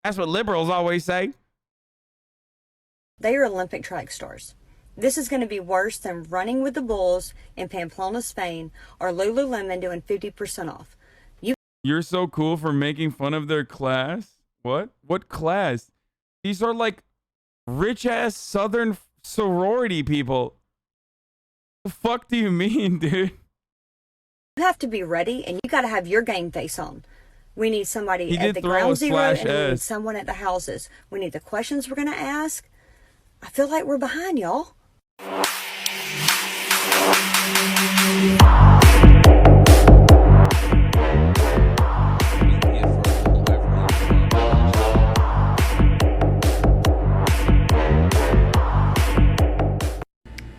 That's what liberals always say. They are Olympic track stars. This is going to be worse than running with the bulls in Pamplona, Spain, or Lululemon doing 50% off. You're so cool for making fun of their class? What? What class? These are like rich-ass Southern sorority people. The fuck do you mean, dude? You have to be ready, and you got to have your game face on. We need somebody at the ground zero, and we need someone at the houses. We need the questions we're going to ask. I feel like we're behind, y'all.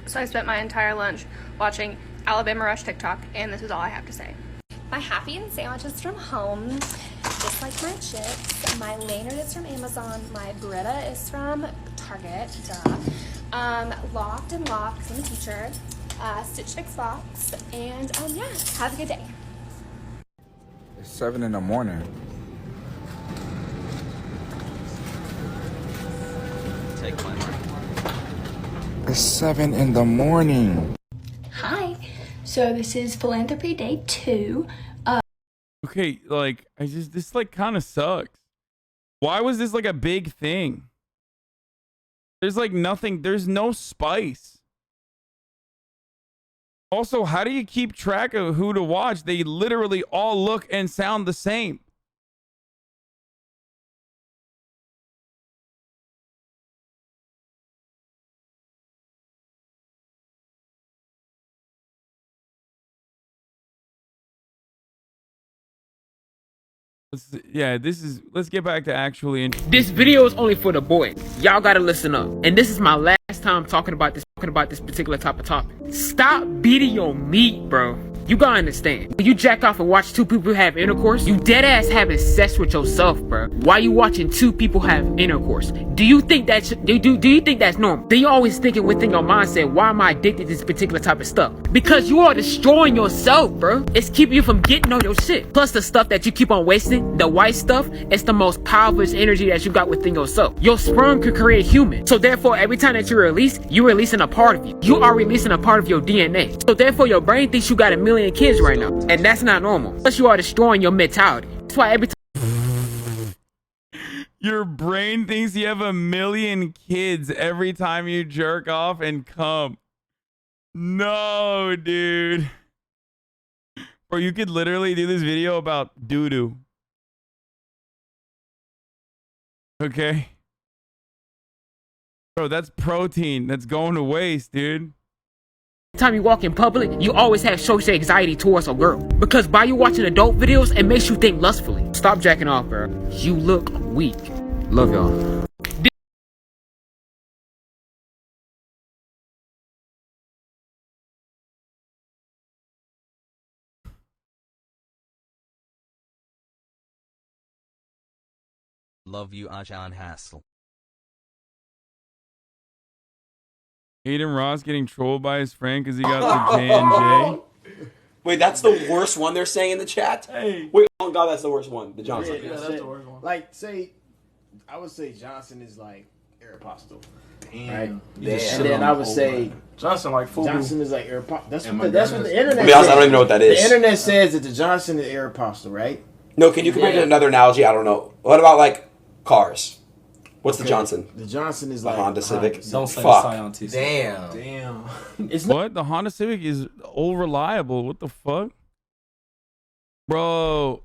So I spent my entire lunch watching Alabama Rush TikTok, and this is all I have to say. My Happy and sandwich is from home, just like my chips. My Maynard is from Amazon. My Brita is from Target, duh. Loft and Lock, because I'm a teacher. Stitch Fix Box, and yeah, have a good day. It's 7 in the morning. Take my money. It's 7 in the morning. Hi. So this is Philanthropy Day 2. Okay, like, this like kind of sucks. Why was this like a big thing? There's like nothing, there's no spice. Also, how do you keep track of who to watch? They literally all look and sound the same. Let's get back to actually. This video is only for the boys. Y'all gotta listen up. And this is my last time talking about this particular type of topic. Stop beating your meat, bro. You gotta understand. When you jack off and watch two people have intercourse, you dead ass having sex with yourself, bro. Why you watching two people have intercourse? Do you think that's do you think that's normal? Then you always thinking within your mindset, why am I addicted to this particular type of stuff? Because you are destroying yourself, bro. It's keeping you from getting on your shit. Plus the stuff that you keep on wasting, the white stuff, it's the most powerful energy that you got within yourself. Your sperm could create human. So therefore, every time that you release, you're releasing a part of you. You are releasing a part of your DNA. So therefore, your brain thinks you got a million kids right now, and that's not normal. Plus you are destroying your mentality. That's why every time your brain thinks you have a million kids every time you jerk off and come. No, dude. Bro, you could literally do this video about doo-doo. Okay? Bro, that's protein that's going to waste, dude. time you walk in public, you always have social anxiety towards a girl. Because by you watching adult videos, it makes you think lustfully. Stop jacking off, bro. You look weak. Love y'all. Love you, Ajahn Hassel. Adin Ross getting trolled by his friend because he got the J&J. Wait, that's the worst one they're saying in the chat? Hey. Wait, oh god, that's the worst one. The Johnson. Yeah, that's the worst one. Like, I would say Johnson is like Aeropostale. Damn. Right? And then I would say Johnson like Fubu. Johnson is like Aeropostale. That's what the internet says. I don't even know what that is. The internet says that the Johnson is Aeropostale, right? No, can you compare it to another analogy? I don't know. What about like cars? What's the Johnson? The Johnson is the like Honda Civic. Don't say Fuck. Damn. It's what? The Honda Civic is old reliable. What the fuck? Bro,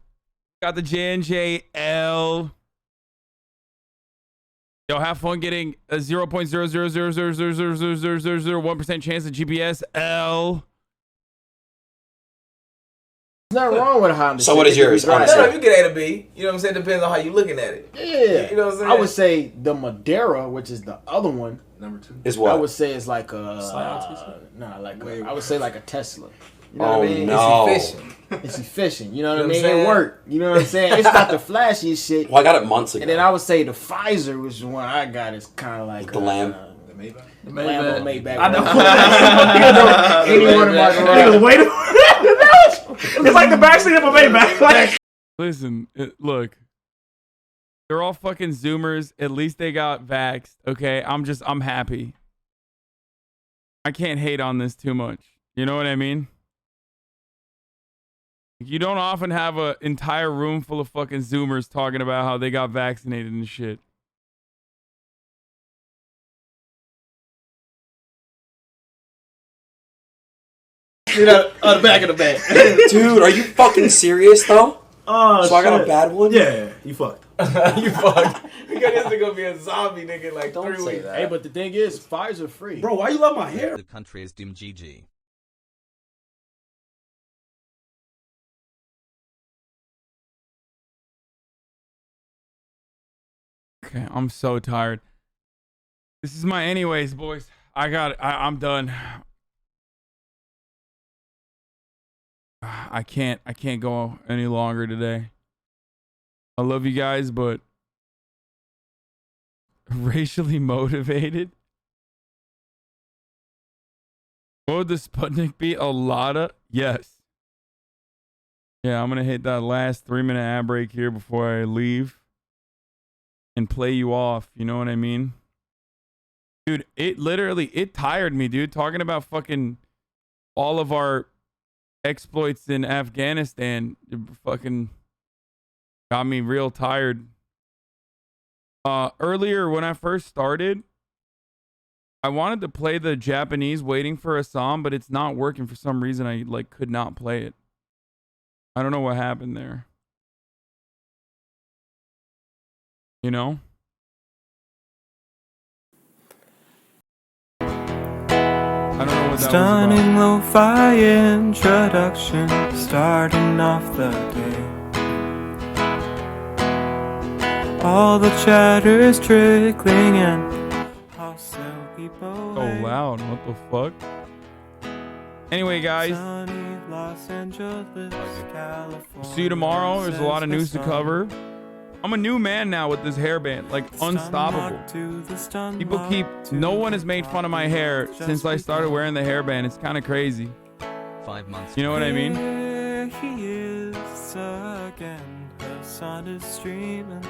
got the J&J L. Yo, have fun getting a 0.000000001% chance of GPS L. nothing wrong with a Honda. So what is yours? No, Honestly, you get A to B. You know what I'm saying? Depends on how you looking at it. Yeah. You know what I'm saying? I would say the Madeira, which is the other one. Number 2 is what? I would say it's like I would say like a Tesla. You know what I mean? No. It's efficient. It's efficient. You know what I You know mean? what I'm It saying? worked. You know what I'm saying? It's not the flashiest shit. Well, I got it months ago. And then I would say the Pfizer, which is the one I got, is kind of like the Lamb. The Maybach? The Lambo Maybach. I know. Anyone about the Wait it's like the backseat of a Maybach. Like, Listen, look. They're all fucking Zoomers. At least they got vaxxed. Okay, I'm happy. I can't hate on this too much. You know what I mean? You don't often have an entire room full of fucking Zoomers talking about how they got vaccinated and shit. you know, on the back of the bag. Dude, are you fucking serious though? Oh, so I got a bad one? Yeah, you fucked. You fucked. Because this is gonna be a zombie nigga in like Don't 3 say weeks. that. Hey, but the thing is, Pfizer free. Bro, why you love my hair? The country is Dim GG. Okay, I'm so tired. This is my anyways, boys. I'm done. I can't go any longer today. I love you guys, but racially motivated? What would the Sputnik be? A lotta? Yes. Yeah, I'm gonna hit that last 3-minute ad break here before I leave and play you off. You know what I mean? Dude, it tired me, dude. Talking about fucking all of our exploits in Afghanistan. It fucking got me real tired. Earlier when I first started, I wanted to play the Japanese Waiting for Hasan, but it's not working for some reason. I could not play it. I don't know what happened there. You know? I don't know what that Stunning lo-fi introduction, starting off the day. All the chatter's trickling in. So loud. What the fuck? Anyway, guys. See you tomorrow. There's a lot of news to cover. I'm a new man now with this hairband. Like, unstoppable. People no one has made fun of my hair since I started wearing the hairband. It's kind of crazy. 5 months. You know what I mean? There he is again. The sun is streaming.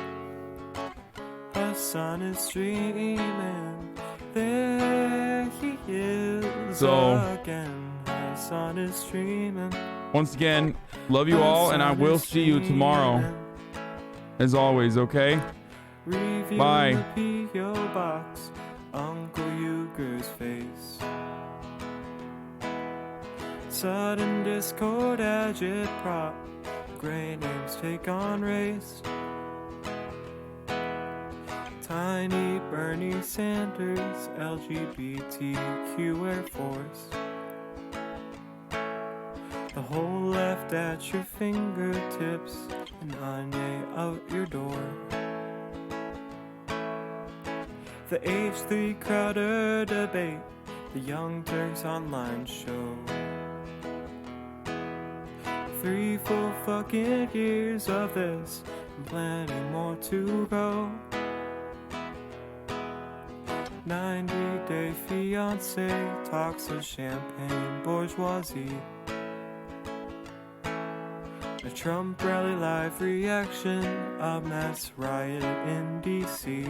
The sun is streaming. There he is again. The sun is streaming. Once again, love you all, and I will see you tomorrow. As always, okay? Bye. P.O. box, Uncle Euchre's face. Sudden discord agitprop. Gray names take on race. Tiny Bernie Sanders, LGBTQ Air Force. The whole left at your fingertips, and Anya out your door. The H3 Crowder debate, the Young Turks online show. 3 full fucking years of this, and plenty more to go. 90-day fiance, talks of champagne bourgeoisie. A Trump rally live reaction, a mass riot in DC.